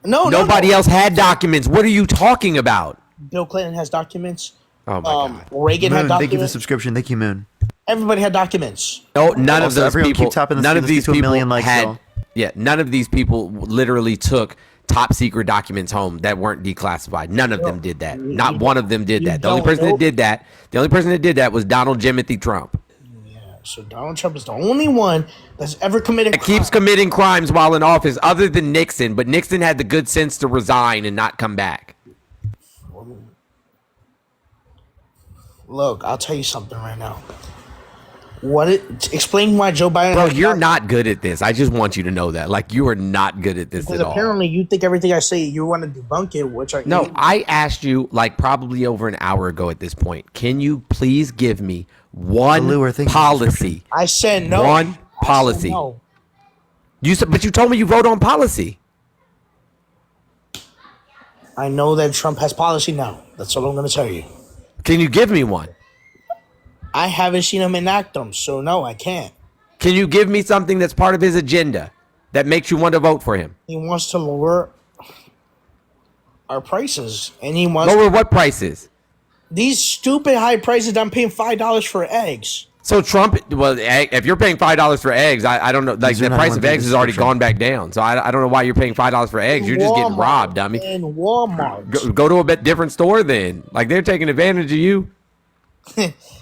Nobody else had documents. What are you talking about? Bill Clinton has documents. Oh my God. Reagan had documents. Thank you for the subscription. Thank you, Moon. Everybody had documents. No, none of those people. Keep tapping None of these people had. Yeah, none of these people literally took top secret documents home that weren't declassified. None of them did that. Not one of them did that. The only person that did that was Donald Jimothy Trump. Yeah, so Donald Trump is the only one that's ever committed crimes. Keeps committing crimes while in office, other than Nixon. But Nixon had the good sense to resign and not come back. Look, I'll tell you something right now. Explain why Joe Biden... Bro, you're not good at this. I just want you to know that. Like, you are not good at this at all. Apparently you think everything I say, you want to debunk it, which I... No, I asked you, like, probably over an hour ago at this point. Can you please give me one policy? I said no. One policy. No. But you told me you vote on policy. I know that Trump has policy now. That's all I'm going to tell you. Can you give me one? I haven't seen him enact them, so no, I can't. Can you give me something that's part of his agenda that makes you want to vote for him? He wants to lower our prices, and he wants... Lower what prices? These stupid high prices. I'm paying $5 for eggs. So Trump, well, if you're paying $5 for eggs, I don't know. Like, the price of eggs has already gone back down. So I don't know why you're paying $5 for eggs. You're just getting robbed, dummy. In Walmart. Go to a bit different store then. Like, they're taking advantage of you.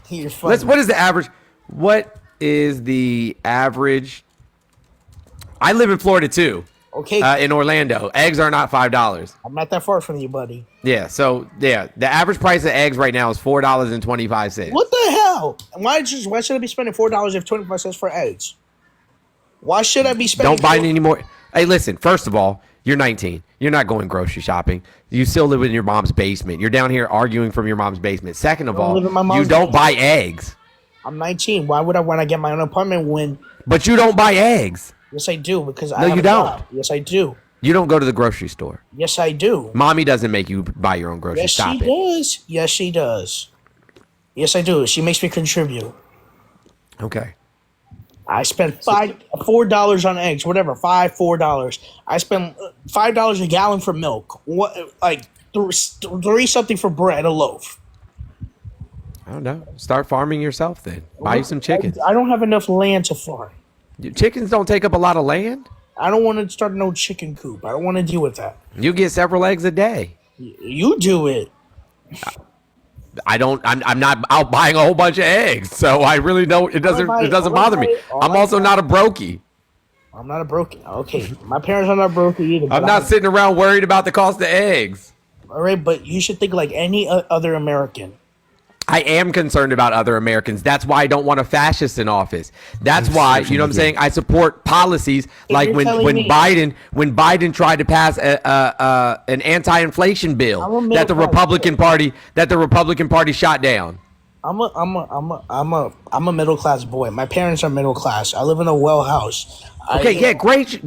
You're funny. What is the average? What is the average? I live in Florida too. Okay. In Orlando, eggs are not $5. I'm not that far from you, buddy. Yeah. So yeah, the average price of eggs right now is $4.25. What the hell? Why should I be spending $4.25 for eggs? Why should I be spending? Don't buy any more. Hey, listen. First of all, you're 19. You're not going grocery shopping. You still live in your mom's basement. You're down here arguing from your mom's basement. Second of all, you don't buy eggs. I'm 19. Why would I want to get my own apartment when? But you don't buy eggs. Yes, I do, because I No, have you a don't. job. Yes, I do. You don't go to the grocery store. Yes, I do. Mommy doesn't make you buy your own groceries. Yes, Stop she it. does. Yes, she does. Yes, I do. She makes me contribute. Okay. I spent $4 on eggs, whatever, $4. I spent $5 a gallon for milk. What, like three something for bread, a loaf. I don't know. Start farming yourself then. Buy you some chickens. I don't have enough land to farm. Chickens don't take up a lot of land. I don't want to start no chicken coop. I don't want to deal with that. You get several eggs a day. You do it. I don't. I'm not out buying a whole bunch of eggs, so I really don't. It doesn't bother me. I'm also not a brokey. I'm not a brokey. Okay, my parents are not brokey either. I'm not sitting around worried about the cost of eggs. All right, but you should think like any other American. I am concerned about other Americans. That's why I don't want a fascist in office. That's why, you know what I'm saying? I support policies like when Biden tried to pass an anti-inflation bill that the Republican Party shot down. I'm a middle class boy. My parents are middle class. I live in a well house.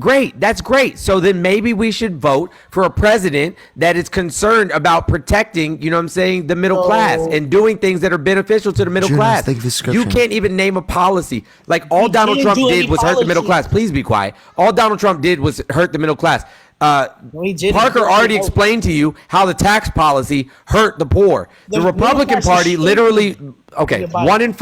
Great. That's great. So then maybe we should vote for a president that is concerned about protecting, you know what I'm saying, the middle class and doing things that are beneficial to the middle class. You can't even name a policy. Like all Donald Trump did was hurt the middle class. Please be quiet. All Donald Trump did was hurt the middle class. Parker already explained to you how the tax policy hurt the poor. The Republican Party literally, okay, 1 in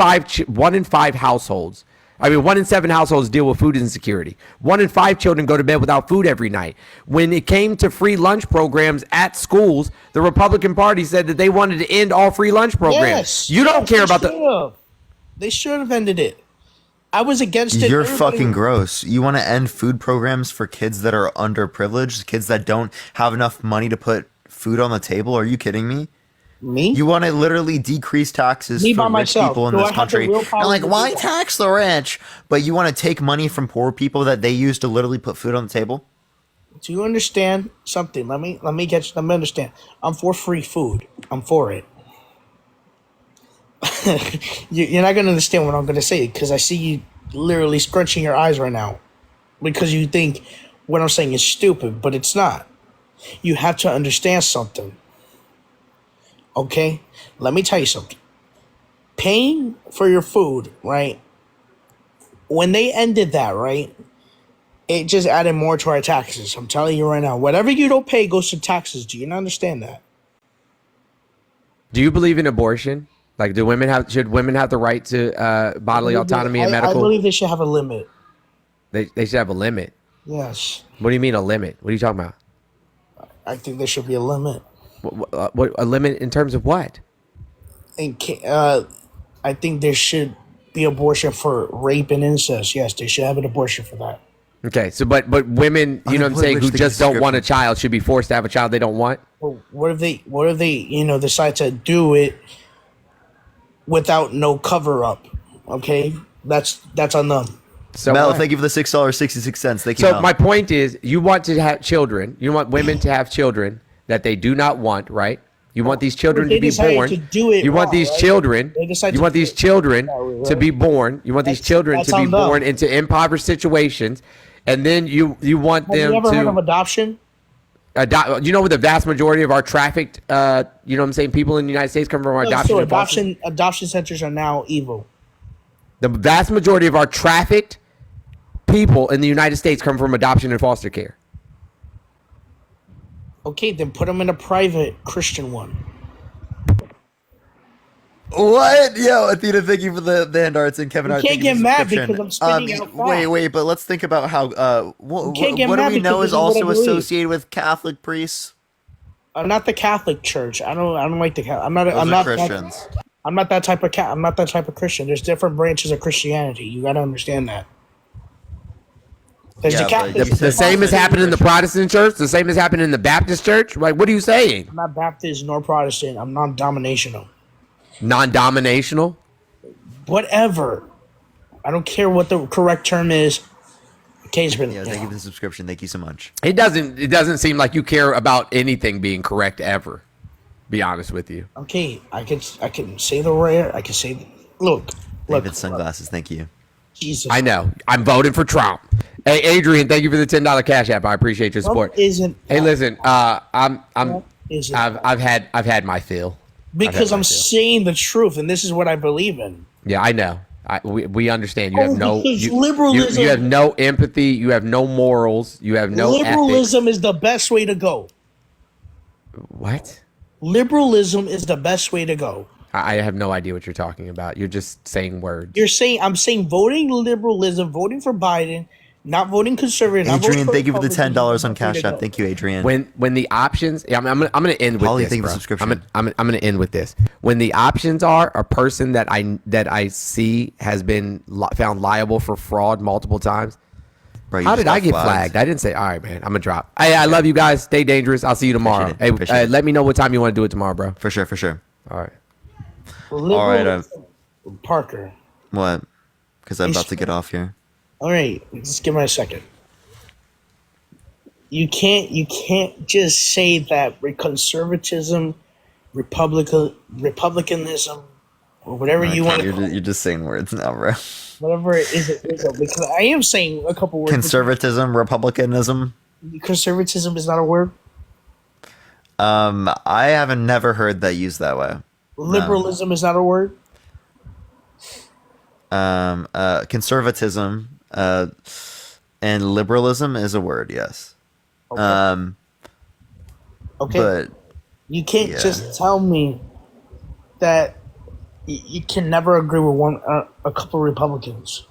5 households. I mean, 1 in 7 households deal with food insecurity. 1 in 5 children go to bed without food every night. When it came to free lunch programs at schools, the Republican Party said that they wanted to end all free lunch programs. You don't care about They should have ended it. I was against it. You're fucking gross. You want to end food programs for kids that are underprivileged, kids that don't have enough money to put food on the table? Are you kidding me? Me? You want to literally decrease taxes for rich people in this country. And like, why tax the rich? But you want to take money from poor people that they use to literally put food on the table? Do you understand something? Let me understand. I'm for free food. I'm for it. You're not going to understand what I'm going to say because I see you literally scrunching your eyes right now because you think what I'm saying is stupid, but it's not. You have to understand something. Okay? Let me tell you something. Paying for your food, right? When they ended that, right? It just added more to our taxes. I'm telling you right now. Whatever you don't pay goes to taxes. Do you not understand that? Do you believe in abortion? Like, should women have the right to bodily autonomy and medical? I believe they should have a limit. They should have a limit. Yes. What do you mean a limit? What are you talking about? I think there should be a limit. What a limit in terms of what? I think there should be abortion for rape and incest. Yes, they should have an abortion for that. Okay, so but women, you know what I'm saying, who just don't want a child should be forced to have a child they don't want? Well, what if they decide to do it without no cover up? Okay? That's on them. So Mel, thank you for the $6.66. Thank you. So my point is, you want to have children. You want women to have children that they do not want, right? You want these children to be born. You want these children. You want these children to be born. You want these children to be born into impoverished situations, and then you want them to. Have you ever heard of adoption? You know, the vast majority of our trafficked, you know what I'm saying, people in the United States come from our adoption centers are now evil. The vast majority of our trafficked people in the United States come from adoption and foster care. Okay, then put them in a private Christian one. What? Yo, Athena, thank you for the hand arts, and Kevin. You can't get mad because I'm spitting out facts. Wait, but let's think about how. What do we know is also associated with Catholic priests? Not the Catholic Church. I don't like the Catholic. I'm not Christians. I'm not that type of I'm not that type of Christian. There's different branches of Christianity. You got to understand that. The same has happened in the Protestant church. The same has happened in the Baptist church. Like, what are you saying? I'm not Baptist nor Protestant. I'm non-dominational. Non-dominational? Whatever. I don't care what the correct term is. Thank you for the subscription. Thank you so much. It doesn't seem like you care about anything being correct ever. Be honest with you. Okay, I can say the rare. I can say, look. David sunglasses. Thank you. Jesus. I know. I'm voting for Trump. Hey, Adrian, thank you for the $10 Cash App. I appreciate your support. Hey, listen, I've had my fill. Because I'm saying the truth, and this is what I believe in. Yeah, I know. We understand. You have no liberalism. You have no empathy. You have no morals. You have no liberalism ethics. is the best way to go. What? Liberalism is the best way to go. I have no idea what you're talking about. You're just saying words. I'm saying voting liberalism, voting for Biden Not voting conservative. Not voting Adrian, for thank you for the Republican, $10 on not free to Cash App. go. Thank you, Adrian. When the options, yeah, I'm gonna end with Holly, this, thank you for bro. the subscription. I'm gonna end with this. When the options are a person that I see has been found liable for fraud multiple times. Bro, How did I get flagged? I didn't say. All right, man. I'm gonna drop. Hey, I love you guys. Stay dangerous. I'll see you tomorrow. Appreciate Hey, it. let me know what time you want to do it tomorrow, bro. For sure, for sure. All right. All right. Parker. What? Because I'm about to get off here. All right, just give me a second. You can't just say that conservatism, republicanism, or whatever you want to call it, You're just saying words now, bro. whatever it is, because I am saying a couple words. Conservatism, republicanism. Conservatism is not a word. I haven't never heard that used that way. Liberalism is not a word. Conservatism, and liberalism is a word. Yes. Okay. But you can't just tell me that you can never agree with a couple Republicans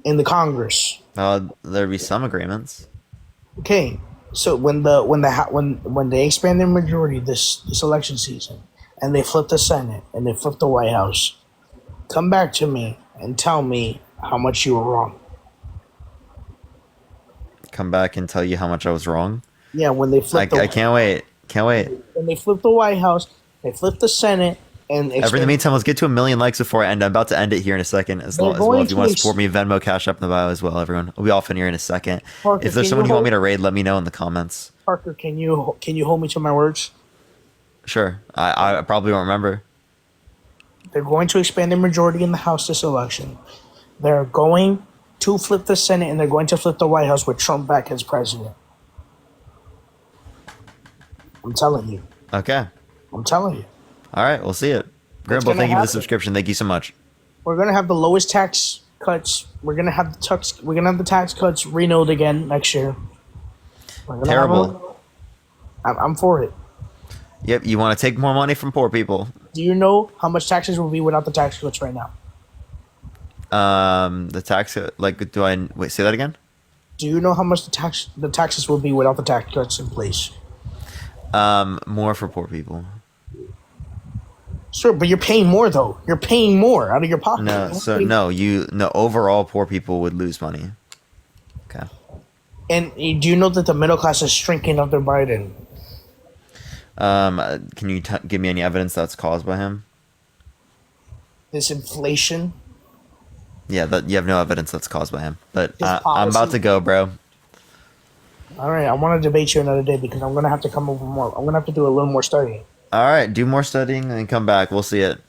in the Congress. There'd be some agreements. Okay, so when they expand their majority this election season, and they flip the Senate and they flip the White House, come back to me and tell me how much you were wrong. Come back and tell you how much I was wrong. Yeah, when they flip. I can't wait. Can't wait. When they flip the White House, they flip the Senate, and in the meantime, let's get to 1 million likes before I end. I'm about to end it here in a second. As well, if you want to support me, Venmo, Cash Up in the bio as well. Everyone, we'll be off in here in a second. Parker, if there's someone you want me to raid, let me know in the comments. Parker, can you hold me to my words? Sure. I probably won't remember. They're going to expand their majority in the House this election. They're going to flip the Senate, and they're going to flip the White House with Trump back as president. I'm telling you. Okay. I'm telling you. All right, we'll see it. Grimble, thank you for the subscription. Thank you so much. We're gonna have the lowest tax cuts. We're gonna have the tax cuts renewed again next year. Terrible. I'm for it. Yep, you want to take more money from poor people. Do you know how much taxes will be without the tax cuts right now? The tax, wait, say that again? Do you know how much the taxes will be without the tax cuts in place? More for poor people. Sure, but you're paying more though. You're paying more out of your pocket. Overall poor people would lose money. Okay. And do you know that the middle class is shrinking under Biden? Can you give me any evidence that's caused by him? This inflation. Yeah, you have no evidence that's caused by him. But I'm about to go, bro. All right, I want to debate you another day because I'm gonna have to come over more. I'm gonna have to do a little more studying. All right, do more studying and come back. We'll see it.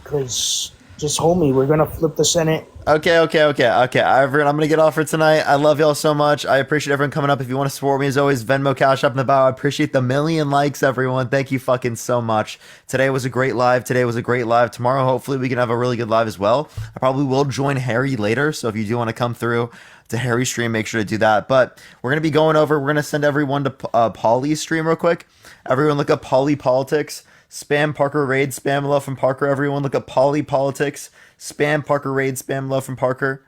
Because just hold me. We're gonna flip the Senate. Okay. Everyone, I'm gonna get off for tonight. I love y'all so much. I appreciate everyone coming up. If you want to support me, as always, Venmo, Cash Up in the bio. I appreciate the 1 million likes, everyone. Thank you fucking so much. Today was a great live. Tomorrow, hopefully, we can have a really good live as well. I probably will join Harry later. So if you do want to come through to Harry's stream, make sure to do that. But we're gonna be going over. We're gonna send everyone to Polly's stream real quick. Everyone, look up Polly Politics. Spam Parker Raid, spam love from Parker. Everyone, look up Polly Politics. Spam Parker Raid, spam love from Parker.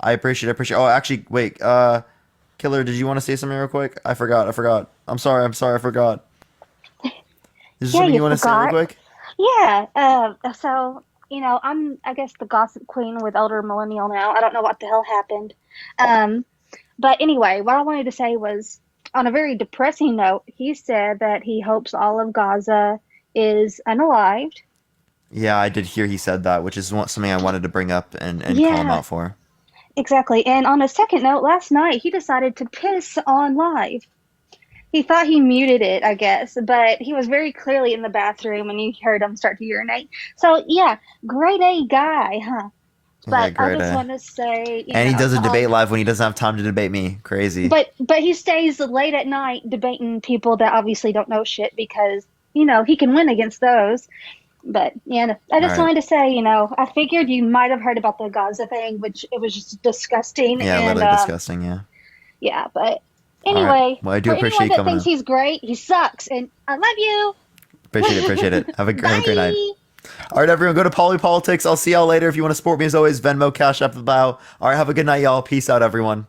I appreciate it. Oh, actually, wait. Killer, did you want to say something real quick? I forgot. I'm sorry, I forgot. Is there something you want to say real quick? Yeah. So, I'm, I guess, the gossip queen with Elder Millennial now. I don't know what the hell happened. But anyway, what I wanted to say was, on a very depressing note, he said that he hopes all of Gaza is unalived. Yeah, I did hear he said that, which is something I wanted to bring up and call him out for. Exactly. And on a second note, last night he decided to piss on live. He thought he muted it, I guess, but he was very clearly in the bathroom and you heard him start to urinate. So, yeah, grade A guy, huh? But Yeah, I just want to say... And he does a debate live when he doesn't have time to debate me. Crazy. But he stays late at night debating people that obviously don't know shit because, he can win against those. But, yeah, I just wanted to say, I figured you might have heard about the Gaza thing, which it was just disgusting. Yeah, literally disgusting, yeah. Yeah, but anyway, right. Well, I do appreciate anyone that coming thinks in. he's great, he sucks. And I love you. Appreciate it. Have a great night. All right, everyone, go to Polypolitics. I'll see y'all later. If you want to support me, as always, Venmo, Cash App, the bio. All right, have a good night, y'all. Peace out, everyone.